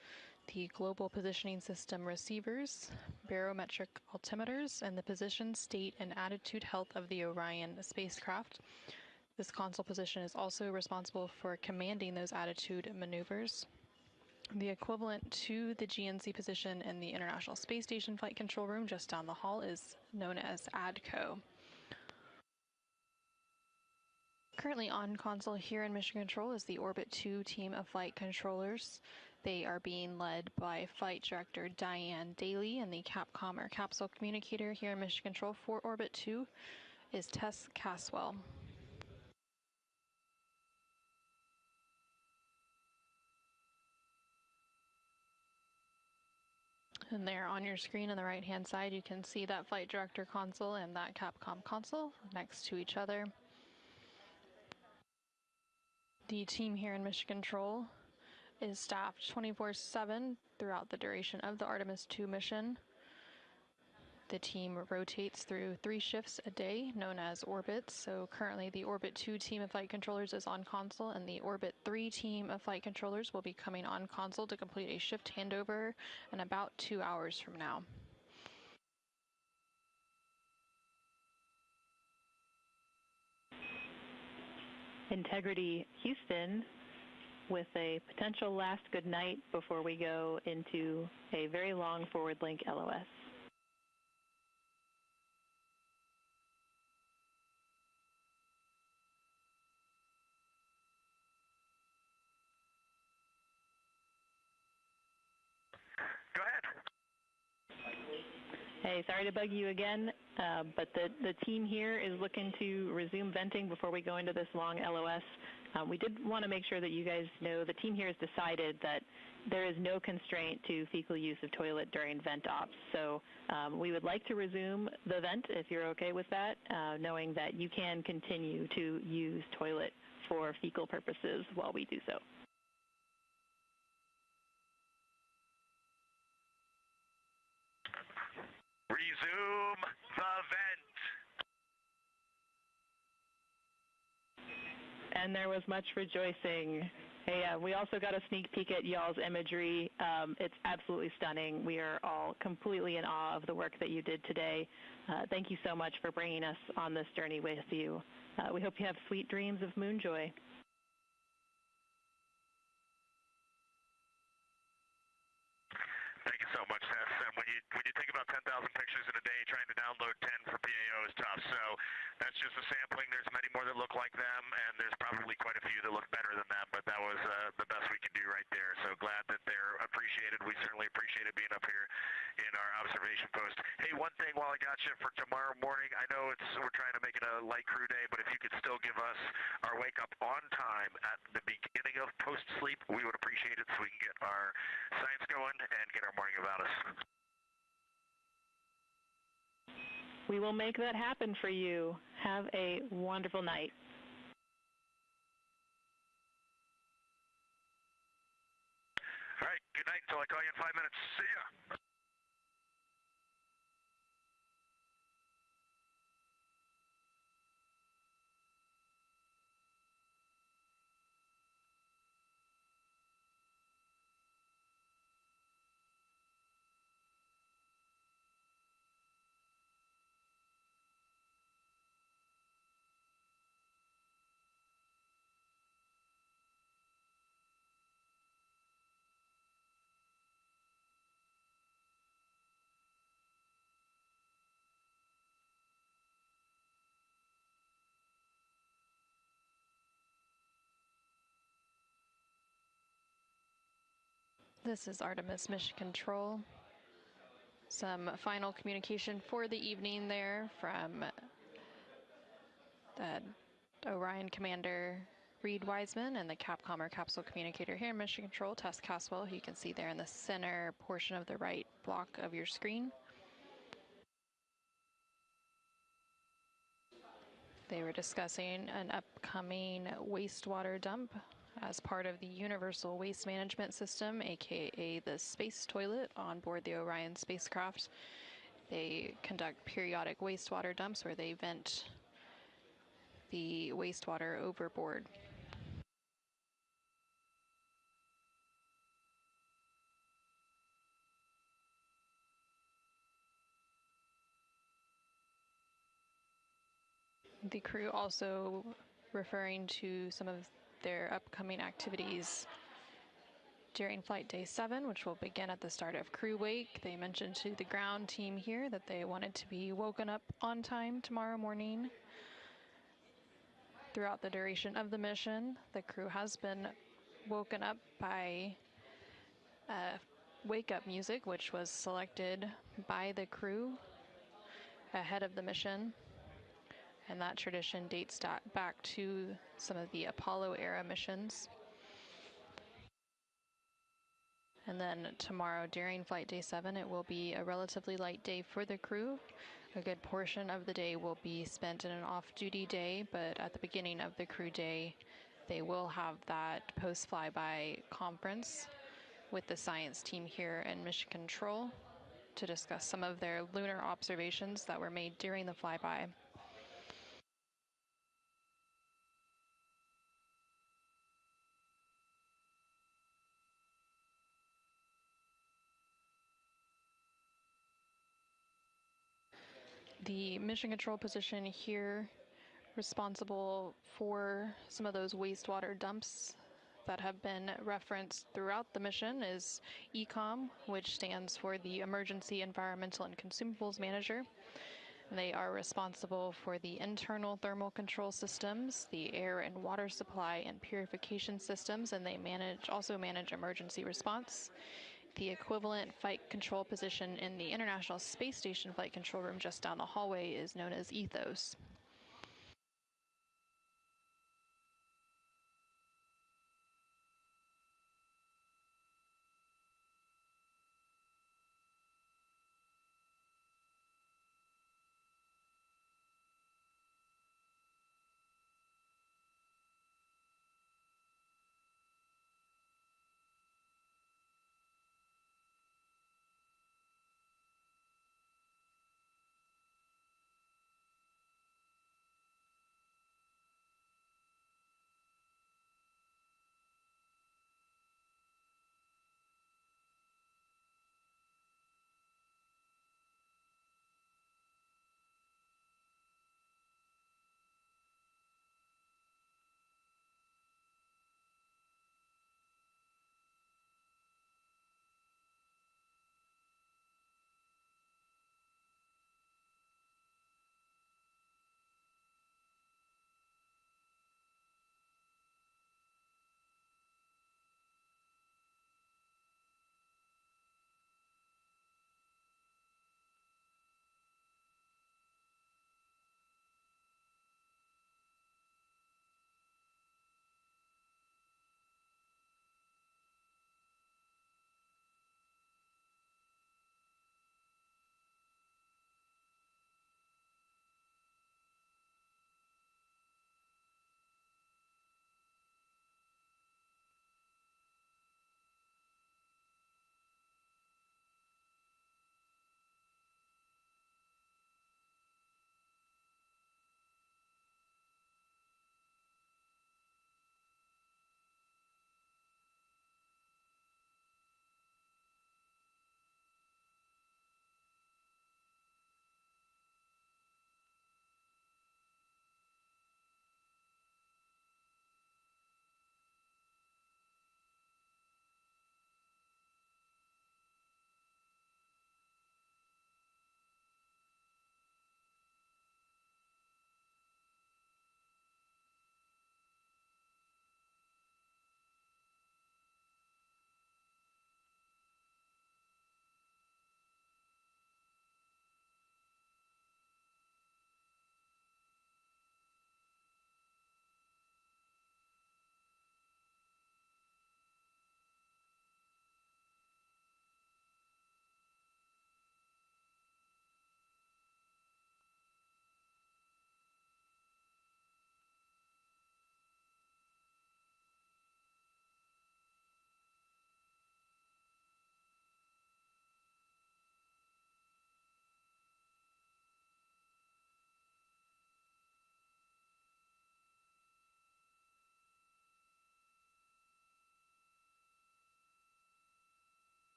the global positioning system receivers, barometric altimeters, and the position, state, and attitude health of the Orion spacecraft. This console position is also responsible for commanding those attitude maneuvers. The equivalent to the GNC position in the International Space Station Flight Control Room just down the hall is known as ADCO. Currently on console here in Mission Control is the Orbit 2 team of flight controllers. They are being led by Flight Director Diane Daly, and the Capcom or capsule communicator here in Mission Control for Orbit 2 is Tess Caswell. And there on your screen on the right hand side you can see that Flight Director console and that Capcom console next to each other. The team here in Mission Control is staffed 24/7 throughout the duration of the Artemis II mission. The team rotates through 3 shifts a day, known as orbits. So currently the Orbit 2 team of flight controllers is on console, and the Orbit 3 team of flight controllers will be coming on console to complete a shift handover in about 2 hours from now. Integrity Houston with a potential last good night before we go into a very long forward link LOS. Go ahead. Hey, sorry to bug you again, but the team here is looking to resume venting before we go into this long LOS. We did want to make sure that you guys know the team here has decided that there is no constraint to fecal use of toilet during vent ops. So we would like to resume the vent if you're okay with that, knowing that you can continue to use toilet for fecal purposes while we do so. Resume the vent. And there was much rejoicing. Hey, we also got a sneak peek at y'all's imagery. It's absolutely stunning. We are all completely in awe of the work that you did today. Thank you so much for bringing us on this journey with you. We hope you have sweet dreams of moon joy. Thank you so much, Tess. And when you think about 10,000 pictures in a day, trying to download 10 for PAO is tough. So that's just a sampling. There's many more that look like them, and there's probably quite a few that look better than them. But that was the best we could do right there. So glad that they're appreciated. We certainly appreciated being up here in our observation post. Hey, one thing while I got you for tomorrow morning, I know we're trying to make it a light crew day, but if you could still give us our wake up on time at the beginning of post sleep, we would appreciate it so we can get our science going and get our morning about us. We will make that happen for you. Have a wonderful night. All right, good night until I call you in 5 minutes. See ya. This is Artemis Mission Control. Some final communication for the evening there from the Orion Commander Reed Wiseman and the Capcom or Capsule Communicator here in Mission Control, Tess Caswell, who you can see there in the center portion of the right block of your screen. They were discussing an upcoming wastewater dump as part of the Universal Waste Management System, aka the space toilet on board the Orion spacecraft. They conduct periodic wastewater dumps where they vent the wastewater overboard. The crew also referring to some of their upcoming activities during Flight Day 7, which will begin at the start of Crew Wake. They mentioned to the ground team here that they wanted to be woken up on time tomorrow morning. Throughout the duration of the mission, the crew has been woken up by wake-up music, which was selected by the crew ahead of the mission. And that tradition dates back to some of the Apollo-era missions. And then tomorrow during Flight Day 7, it will be a relatively light day for the crew. A good portion of the day will be spent in an off-duty day, but at the beginning of the crew day, they will have that post-flyby conference with the science team here in Mission Control to discuss some of their lunar observations that were made during the flyby. The mission control position here responsible for some of those wastewater dumps that have been referenced throughout the mission is ECOM, which stands for the Emergency Environmental and Consumables Manager. They are responsible for the internal thermal control systems, the air and water supply and purification systems, and they also manage emergency response. The equivalent flight control position in the International Space Station flight control room just down the hallway is known as Ethos.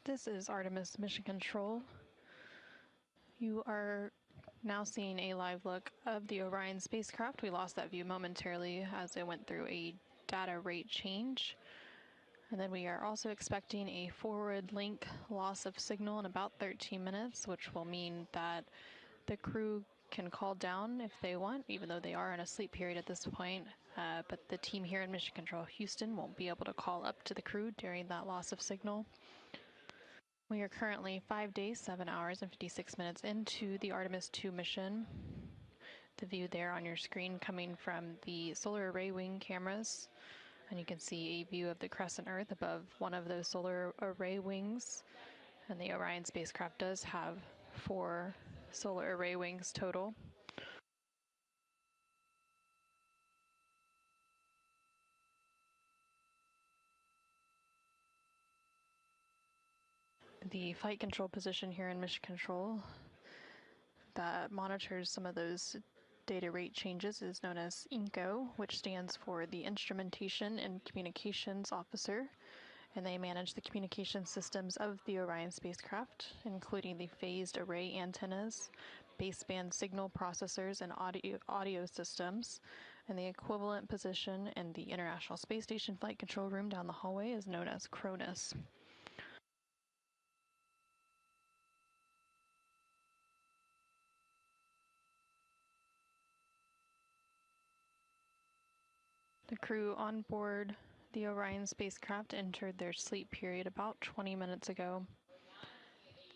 This is Artemis Mission Control. You are now seeing a live look of the Orion spacecraft. We lost that view momentarily as it went through a data rate change. And then we are also expecting a forward link loss of signal in about 13 minutes, which will mean that the crew can call down if they want, even though they are in a sleep period at this point. But the team here in Mission Control Houston won't be able to call up to the crew during that loss of signal. We are currently 5 days, 7 hours, and 56 minutes into the Artemis II mission. The view there on your screen coming from the solar array wing cameras. And you can see a view of the crescent Earth above one of those solar array wings. And the Orion spacecraft does have 4 solar array wings total. The flight control position here in Mission Control that monitors some of those data rate changes is known as INCO, which stands for the Instrumentation and Communications Officer, and they manage the communication systems of the Orion spacecraft, including the phased array antennas, baseband signal processors, and audio systems. And the equivalent position in the International Space Station Flight Control Room down the hallway is known as CRONUS. The crew on board the Orion spacecraft entered their sleep period about 20 minutes ago.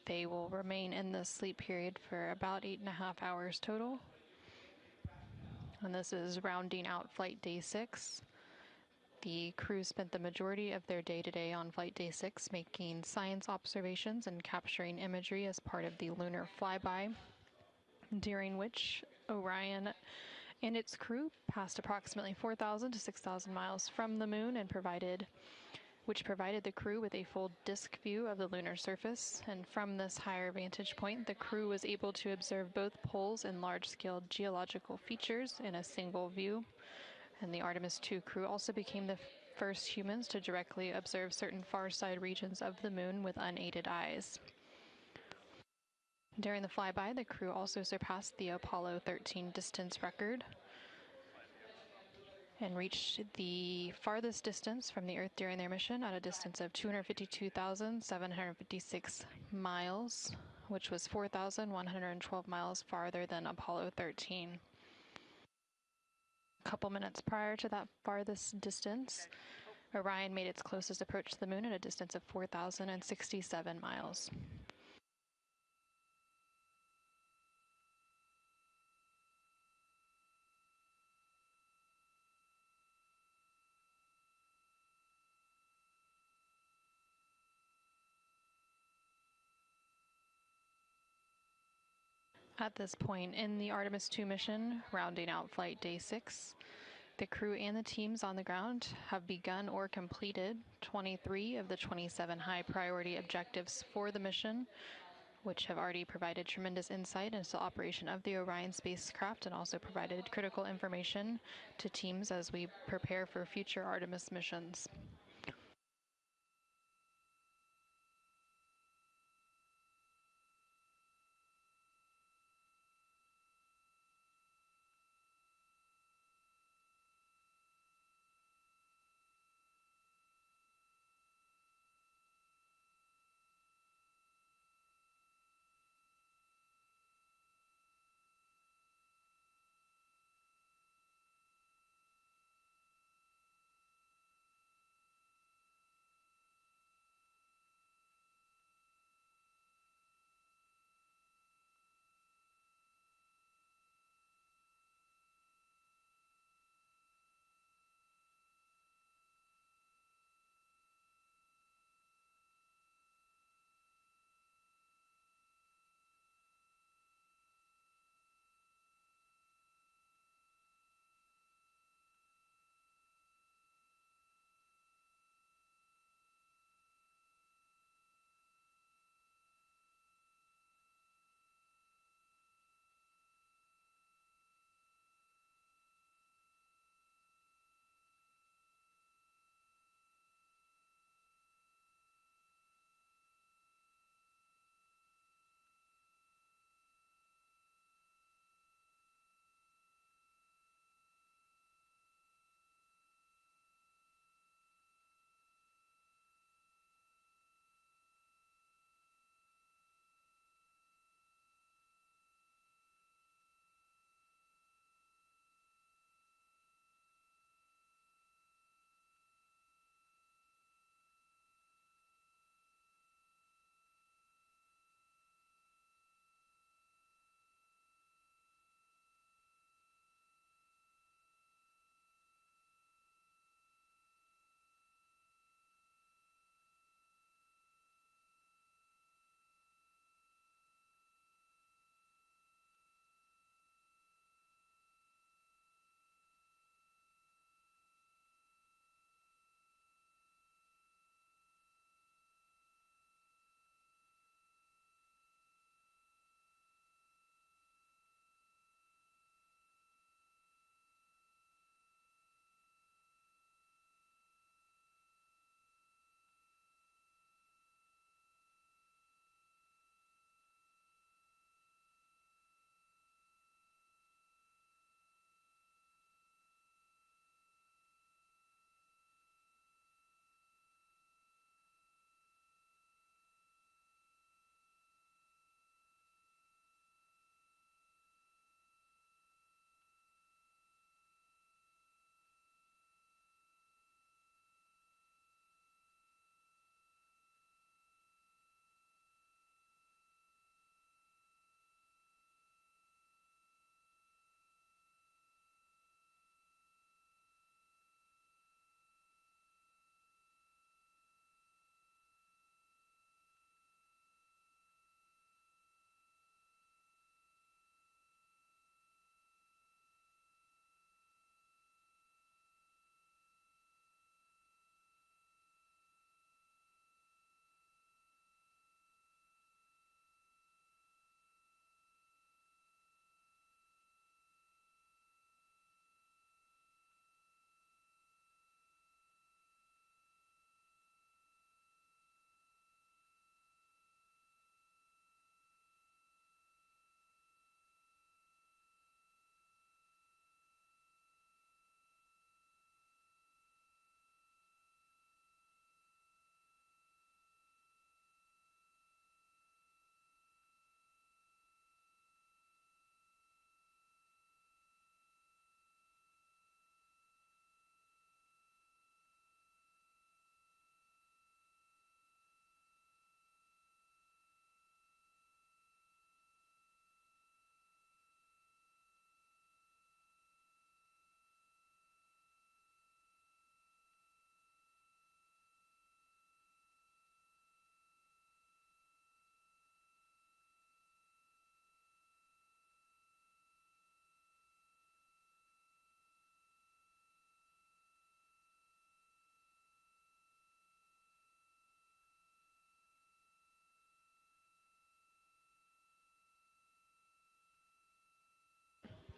They will remain in this sleep period for about 8.5 hours total. And this is rounding out flight day 6. The crew spent the majority of their day today on flight day 6 making science observations and capturing imagery as part of the lunar flyby, during which Orion and its crew passed approximately 4,000 to 6,000 miles from the moon and provided the crew with a full disk view of the lunar surface. And from this higher vantage point, the crew was able to observe both poles and large-scale geological features in a single view. And the Artemis II crew also became the first humans to directly observe certain far-side regions of the moon with unaided eyes. During the flyby, the crew also surpassed the Apollo 13 distance record and reached the farthest distance from the Earth during their mission at a distance of 252,756 miles, which was 4,112 miles farther than Apollo 13. A couple minutes prior to that farthest distance, Orion made its closest approach to the moon at a distance of 4,067 miles. At this point in the Artemis II mission, rounding out flight day 6, the crew and the teams on the ground have begun or completed 23 of the 27 high priority objectives for the mission, which have already provided tremendous insight into the operation of the Orion spacecraft and also provided critical information to teams as we prepare for future Artemis missions.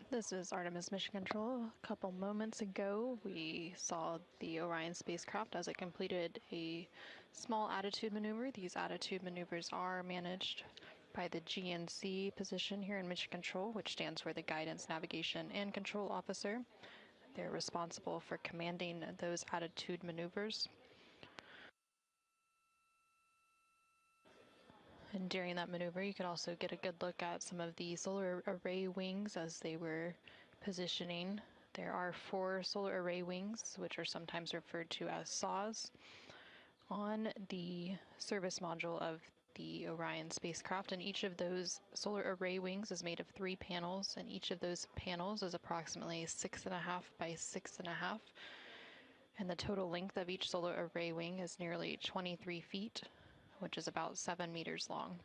This is Artemis Mission Control. A couple moments ago, we saw the Orion spacecraft as it completed a small attitude maneuver. These attitude maneuvers are managed by the GNC position here in Mission Control, which stands for the Guidance, Navigation, and Control Officer. They're responsible for commanding those attitude maneuvers. And during that maneuver, you could also get a good look at some of the solar array wings as they were positioning. There are 4 solar array wings, which are sometimes referred to as saws, on the service module of the Orion spacecraft, and each of those solar array wings is made of 3 panels, and each of those panels is approximately 6.5 by 6.5, and the total length of each solar array wing is nearly 23 feet, which is about 7 meters long.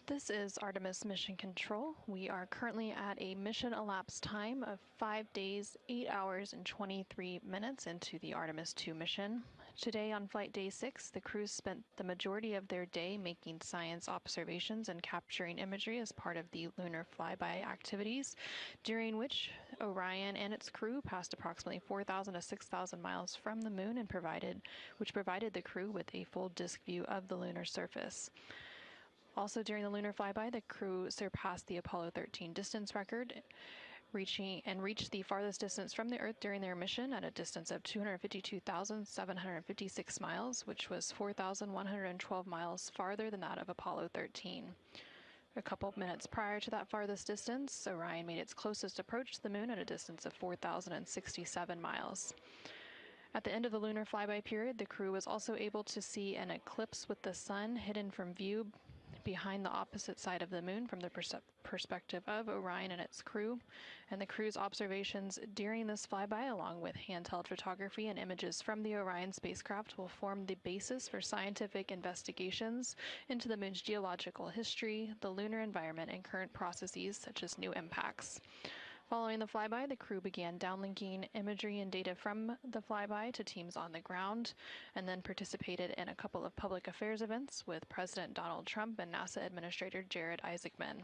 This is Artemis Mission Control. We are currently at a mission elapsed time of 5 days, 8 hours, and 23 minutes into the Artemis II mission. Today on flight day 6, the crew spent the majority of their day making science observations and capturing imagery as part of the lunar flyby activities, during which Orion and its crew passed approximately 4,000 to 6,000 miles from the moon and provided the crew with a full disk view of the lunar surface. Also during the lunar flyby, the crew surpassed the Apollo 13 distance record, reached the farthest distance from the Earth during their mission at a distance of 252,756 miles, which was 4,112 miles farther than that of Apollo 13. A couple of minutes prior to that farthest distance, Orion made its closest approach to the moon at a distance of 4,067 miles. At the end of the lunar flyby period, the crew was also able to see an eclipse with the sun hidden from view behind the opposite side of the moon from the perspective of Orion and its crew. And the crew's observations during this flyby, along with handheld photography and images from the Orion spacecraft, will form the basis for scientific investigations into the moon's geological history, the lunar environment, and current processes such as new impacts. Following the flyby, the crew began downlinking imagery and data from the flyby to teams on the ground, and then participated in a couple of public affairs events with President Donald Trump and NASA Administrator Jared Isaacman.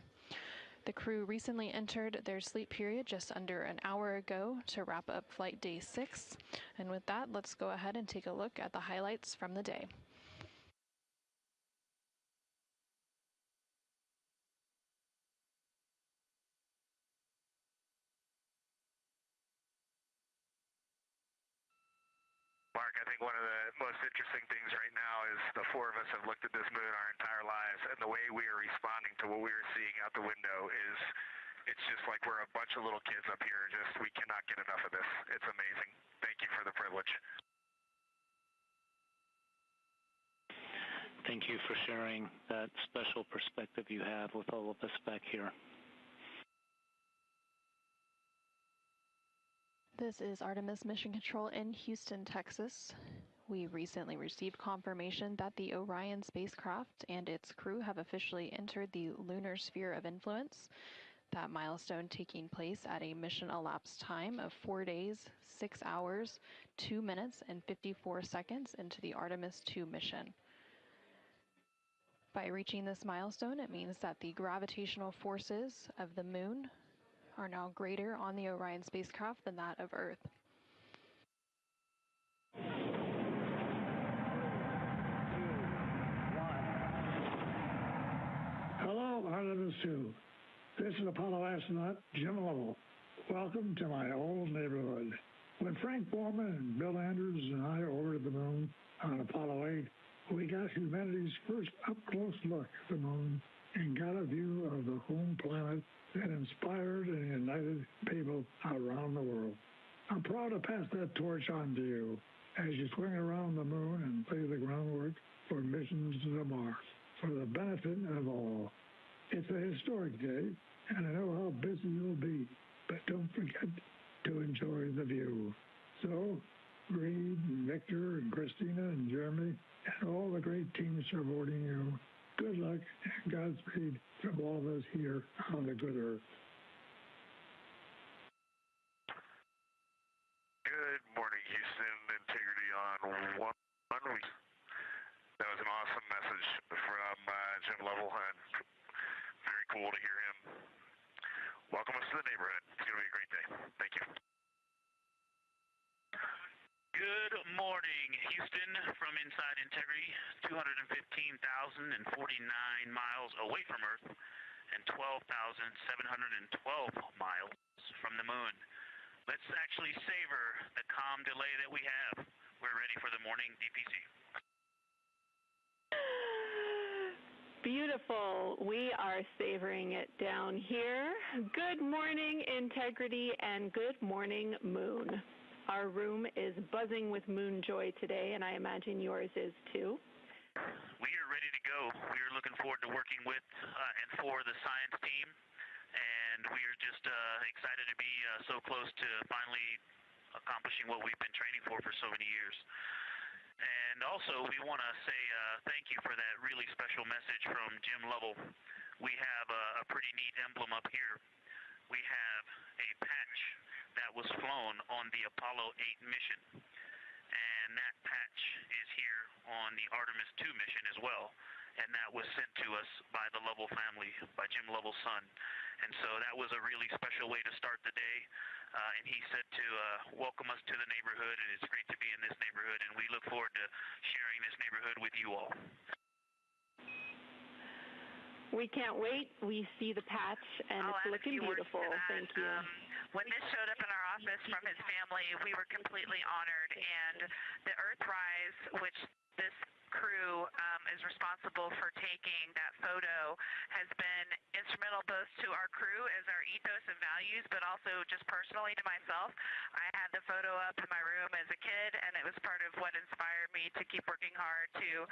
The crew recently entered their sleep period just under an hour ago to wrap up flight day 6. And with that, let's go ahead and take a look at the highlights from the day. Mark, I think one of the most interesting things right now is the four of us have looked at this moon our entire lives, and the way we are responding to what we are seeing out the window is, it's just like we're a bunch of little kids up here. We cannot get enough of this. It's amazing. Thank you for the privilege. Thank you for sharing that special perspective you have with all of us back here. This is Artemis Mission Control in Houston, Texas. We recently received confirmation that the Orion spacecraft and its crew have officially entered the lunar sphere of influence, that milestone taking place at a mission elapsed time of 4 days, 6 hours, 2 minutes, and 54 seconds into the Artemis II mission. By reaching this milestone, it means that the gravitational forces of the moon are now greater on the Orion spacecraft than that of Earth. Hello, Artemis II. This is Apollo astronaut Jim Lovell. Welcome to my old neighborhood. When Frank Borman and Bill Andrews and I orbited the moon on Apollo 8, we got humanity's first up-close look at the moon and got a view of the home planet that inspired and united people around the world. I'm proud to pass that torch on to you as you swing around the moon and lay the groundwork for missions to Mars for the benefit of all. It's a historic day, and I know how busy you'll be, but don't forget to enjoy the view. So, Reed, and Victor, and Christina, and Jeremy, and all the great teams supporting you, good luck and Godspeed from all of us here on the good Earth. Good morning, Houston. Integrity on one week. That was an awesome message from Jim Lovell, and very cool to hear him. Welcome us to the neighborhood. It's going to be a great day. Thank you. Good morning, Houston, from inside Integrity, 215,049 miles away from Earth and 12,712 miles from the moon. Let's actually savor the calm delay that we have. We're ready for the morning DPC. Beautiful. We are savoring it down here. Good morning, Integrity, and good morning, Moon. Our room is buzzing with moon joy today, and I imagine yours is too. We are ready to go. We are looking forward to working with and for the science team, and we are just excited to be so close to finally accomplishing what we've been training for so many years. And also, we want to say thank you for that really special message from Jim Lovell. we have a pretty neat emblem up here. We have a patch that was flown on the Apollo 8 mission, and that patch is here on the Artemis II mission as well, and that was sent to us by the Lovell family, by Jim Lovell's son. And so that was a really special way to start the day, and he said to welcome us to the neighborhood, and it's great to be in this neighborhood, and we look forward to sharing this neighborhood with you all. We can't wait. We see the patch, and it's looking beautiful. Thank you. When this showed up in our office from his family, we were completely honored, and the Earthrise, which this crew is responsible for taking that photo, has been instrumental both to our crew as our ethos and values, but also just personally to myself. I had the photo up in my room as a kid, and it was part of what inspired me to keep working hard to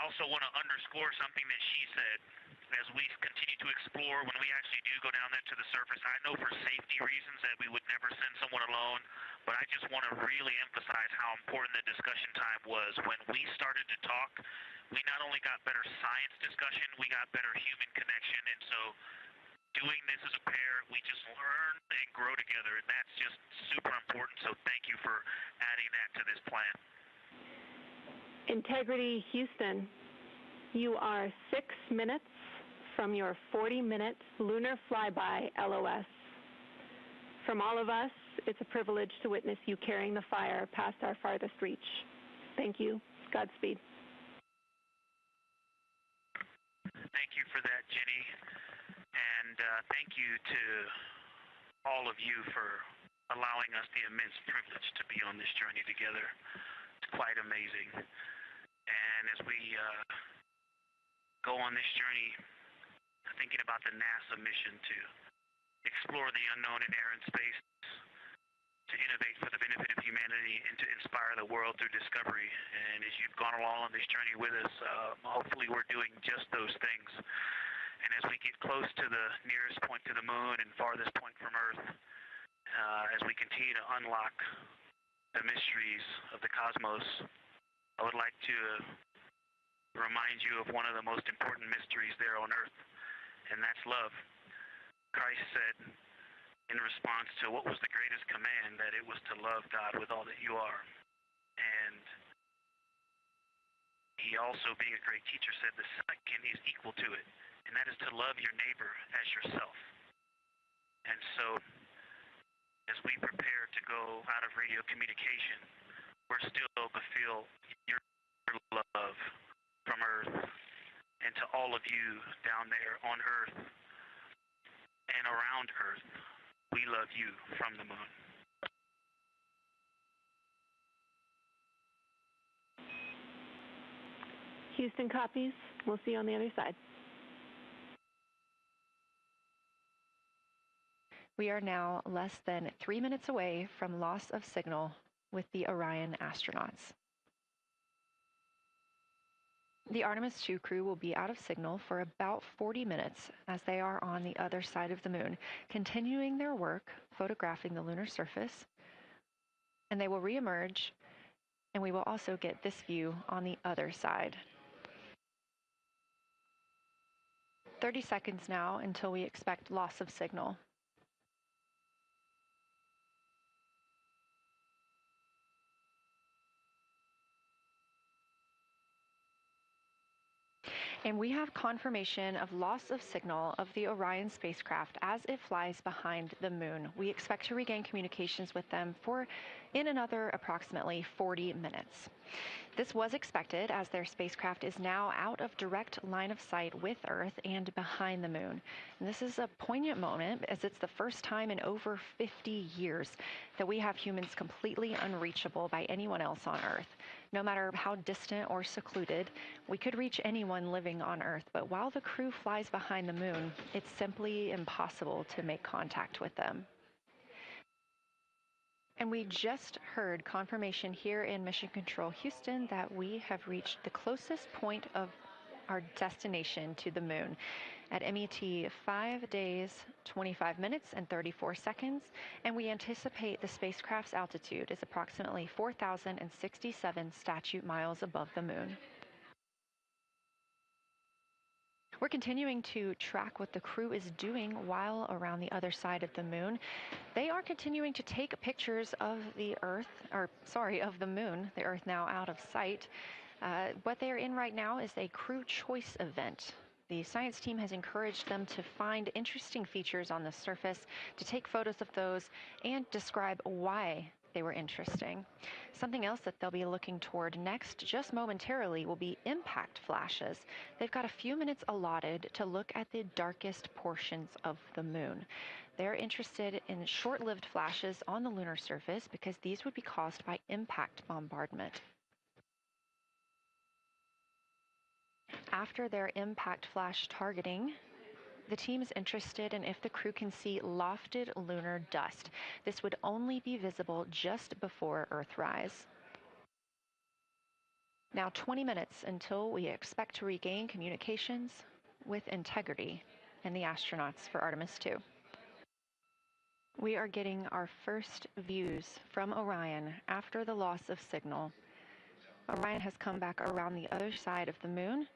also want to underscore something that she said. As we continue to explore, when we actually do go down there to the surface, I know for safety reasons that we would never send someone alone, but I just want to really emphasize how important the discussion time was. When we started to talk, we not only got better science discussion, we got better human connection, and so doing this as a pair, we just learn and grow together, and that's just super important, so thank you for adding that to this plan. Integrity Houston, you are 6 minutes from your 40-minute lunar flyby LOS. From all of us, it's a privilege to witness you carrying the fire past our farthest reach. Thank you. Godspeed. Thank you for that, Jenny. And thank you to all of you for allowing us the immense privilege to be on this journey together. It's quite amazing. And as we go on this journey, thinking about the NASA mission to explore the unknown in air and space, to innovate for the benefit of humanity, and to inspire the world through discovery. And as you've gone along on this journey with us, hopefully we're doing just those things. And as we get close to the nearest point to the moon and farthest point from Earth, as we continue to unlock the mysteries of the cosmos, I would like to remind you of one of the most important mysteries there on Earth, and that's love. Christ said in response to what was the greatest command, that it was to love God with all that you are. And he also, being a great teacher, said the second is equal to it, and that is to love your neighbor as yourself. And so, as we prepare to go out of radio communication, we're still to feel your love from Earth, and to all of you down there on Earth and around Earth, we love you from the moon. Houston copies. We'll see you on the other side. We are now less than 3 minutes away from loss of signal with the Orion astronauts. The Artemis II crew will be out of signal for about 40 minutes as they are on the other side of the moon, continuing their work photographing the lunar surface, and they will reemerge, and we will also get this view on the other side. 30 seconds now until we expect loss of signal. And we have confirmation of loss of signal of the Orion spacecraft as it flies behind the moon. We expect to regain communications with them in another approximately 40 minutes. This was expected as their spacecraft is now out of direct line of sight with Earth and behind the moon. And this is a poignant moment as it's the first time in over 50 years that we have humans completely unreachable by anyone else on Earth. No matter how distant or secluded, we could reach anyone living on Earth, but while the crew flies behind the moon, it's simply impossible to make contact with them. And we just heard confirmation here in Mission Control Houston that we have reached the closest point of our destination to the moon at MET 5 days, 25 minutes, and 34 seconds, and we anticipate the spacecraft's altitude is approximately 4,067 statute miles above the moon. We're continuing to track what the crew is doing while around the other side of the moon. They are continuing to take pictures of the moon, the Earth now out of sight. What they're in right now is a crew choice event. The science team has encouraged them to find interesting features on the surface, to take photos of those, and describe why they were interesting. Something else that they'll be looking toward next, just momentarily, will be impact flashes. They've got a few minutes allotted to look at the darkest portions of the moon. They're interested in short-lived flashes on the lunar surface because these would be caused by impact bombardment. After their impact flash targeting, the team is interested in if the crew can see lofted lunar dust. This would only be visible just before Earthrise. Now 20 minutes until we expect to regain communications with integrity and the astronauts for Artemis II. We are getting our first views from Orion after the loss of signal. Orion has come back around the other side of the moon,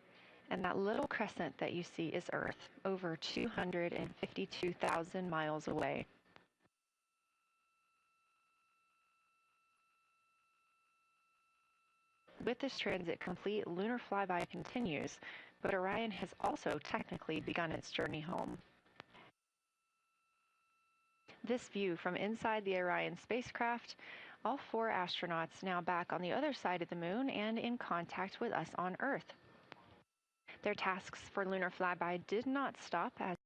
and that little crescent that you see is Earth, over 252,000 miles away. With this transit complete, lunar flyby continues, but Orion has also technically begun its journey home. This view from inside the Orion spacecraft, all 4 astronauts now back on the other side of the moon and in contact with us on Earth. Their tasks for lunar flyby did not stop as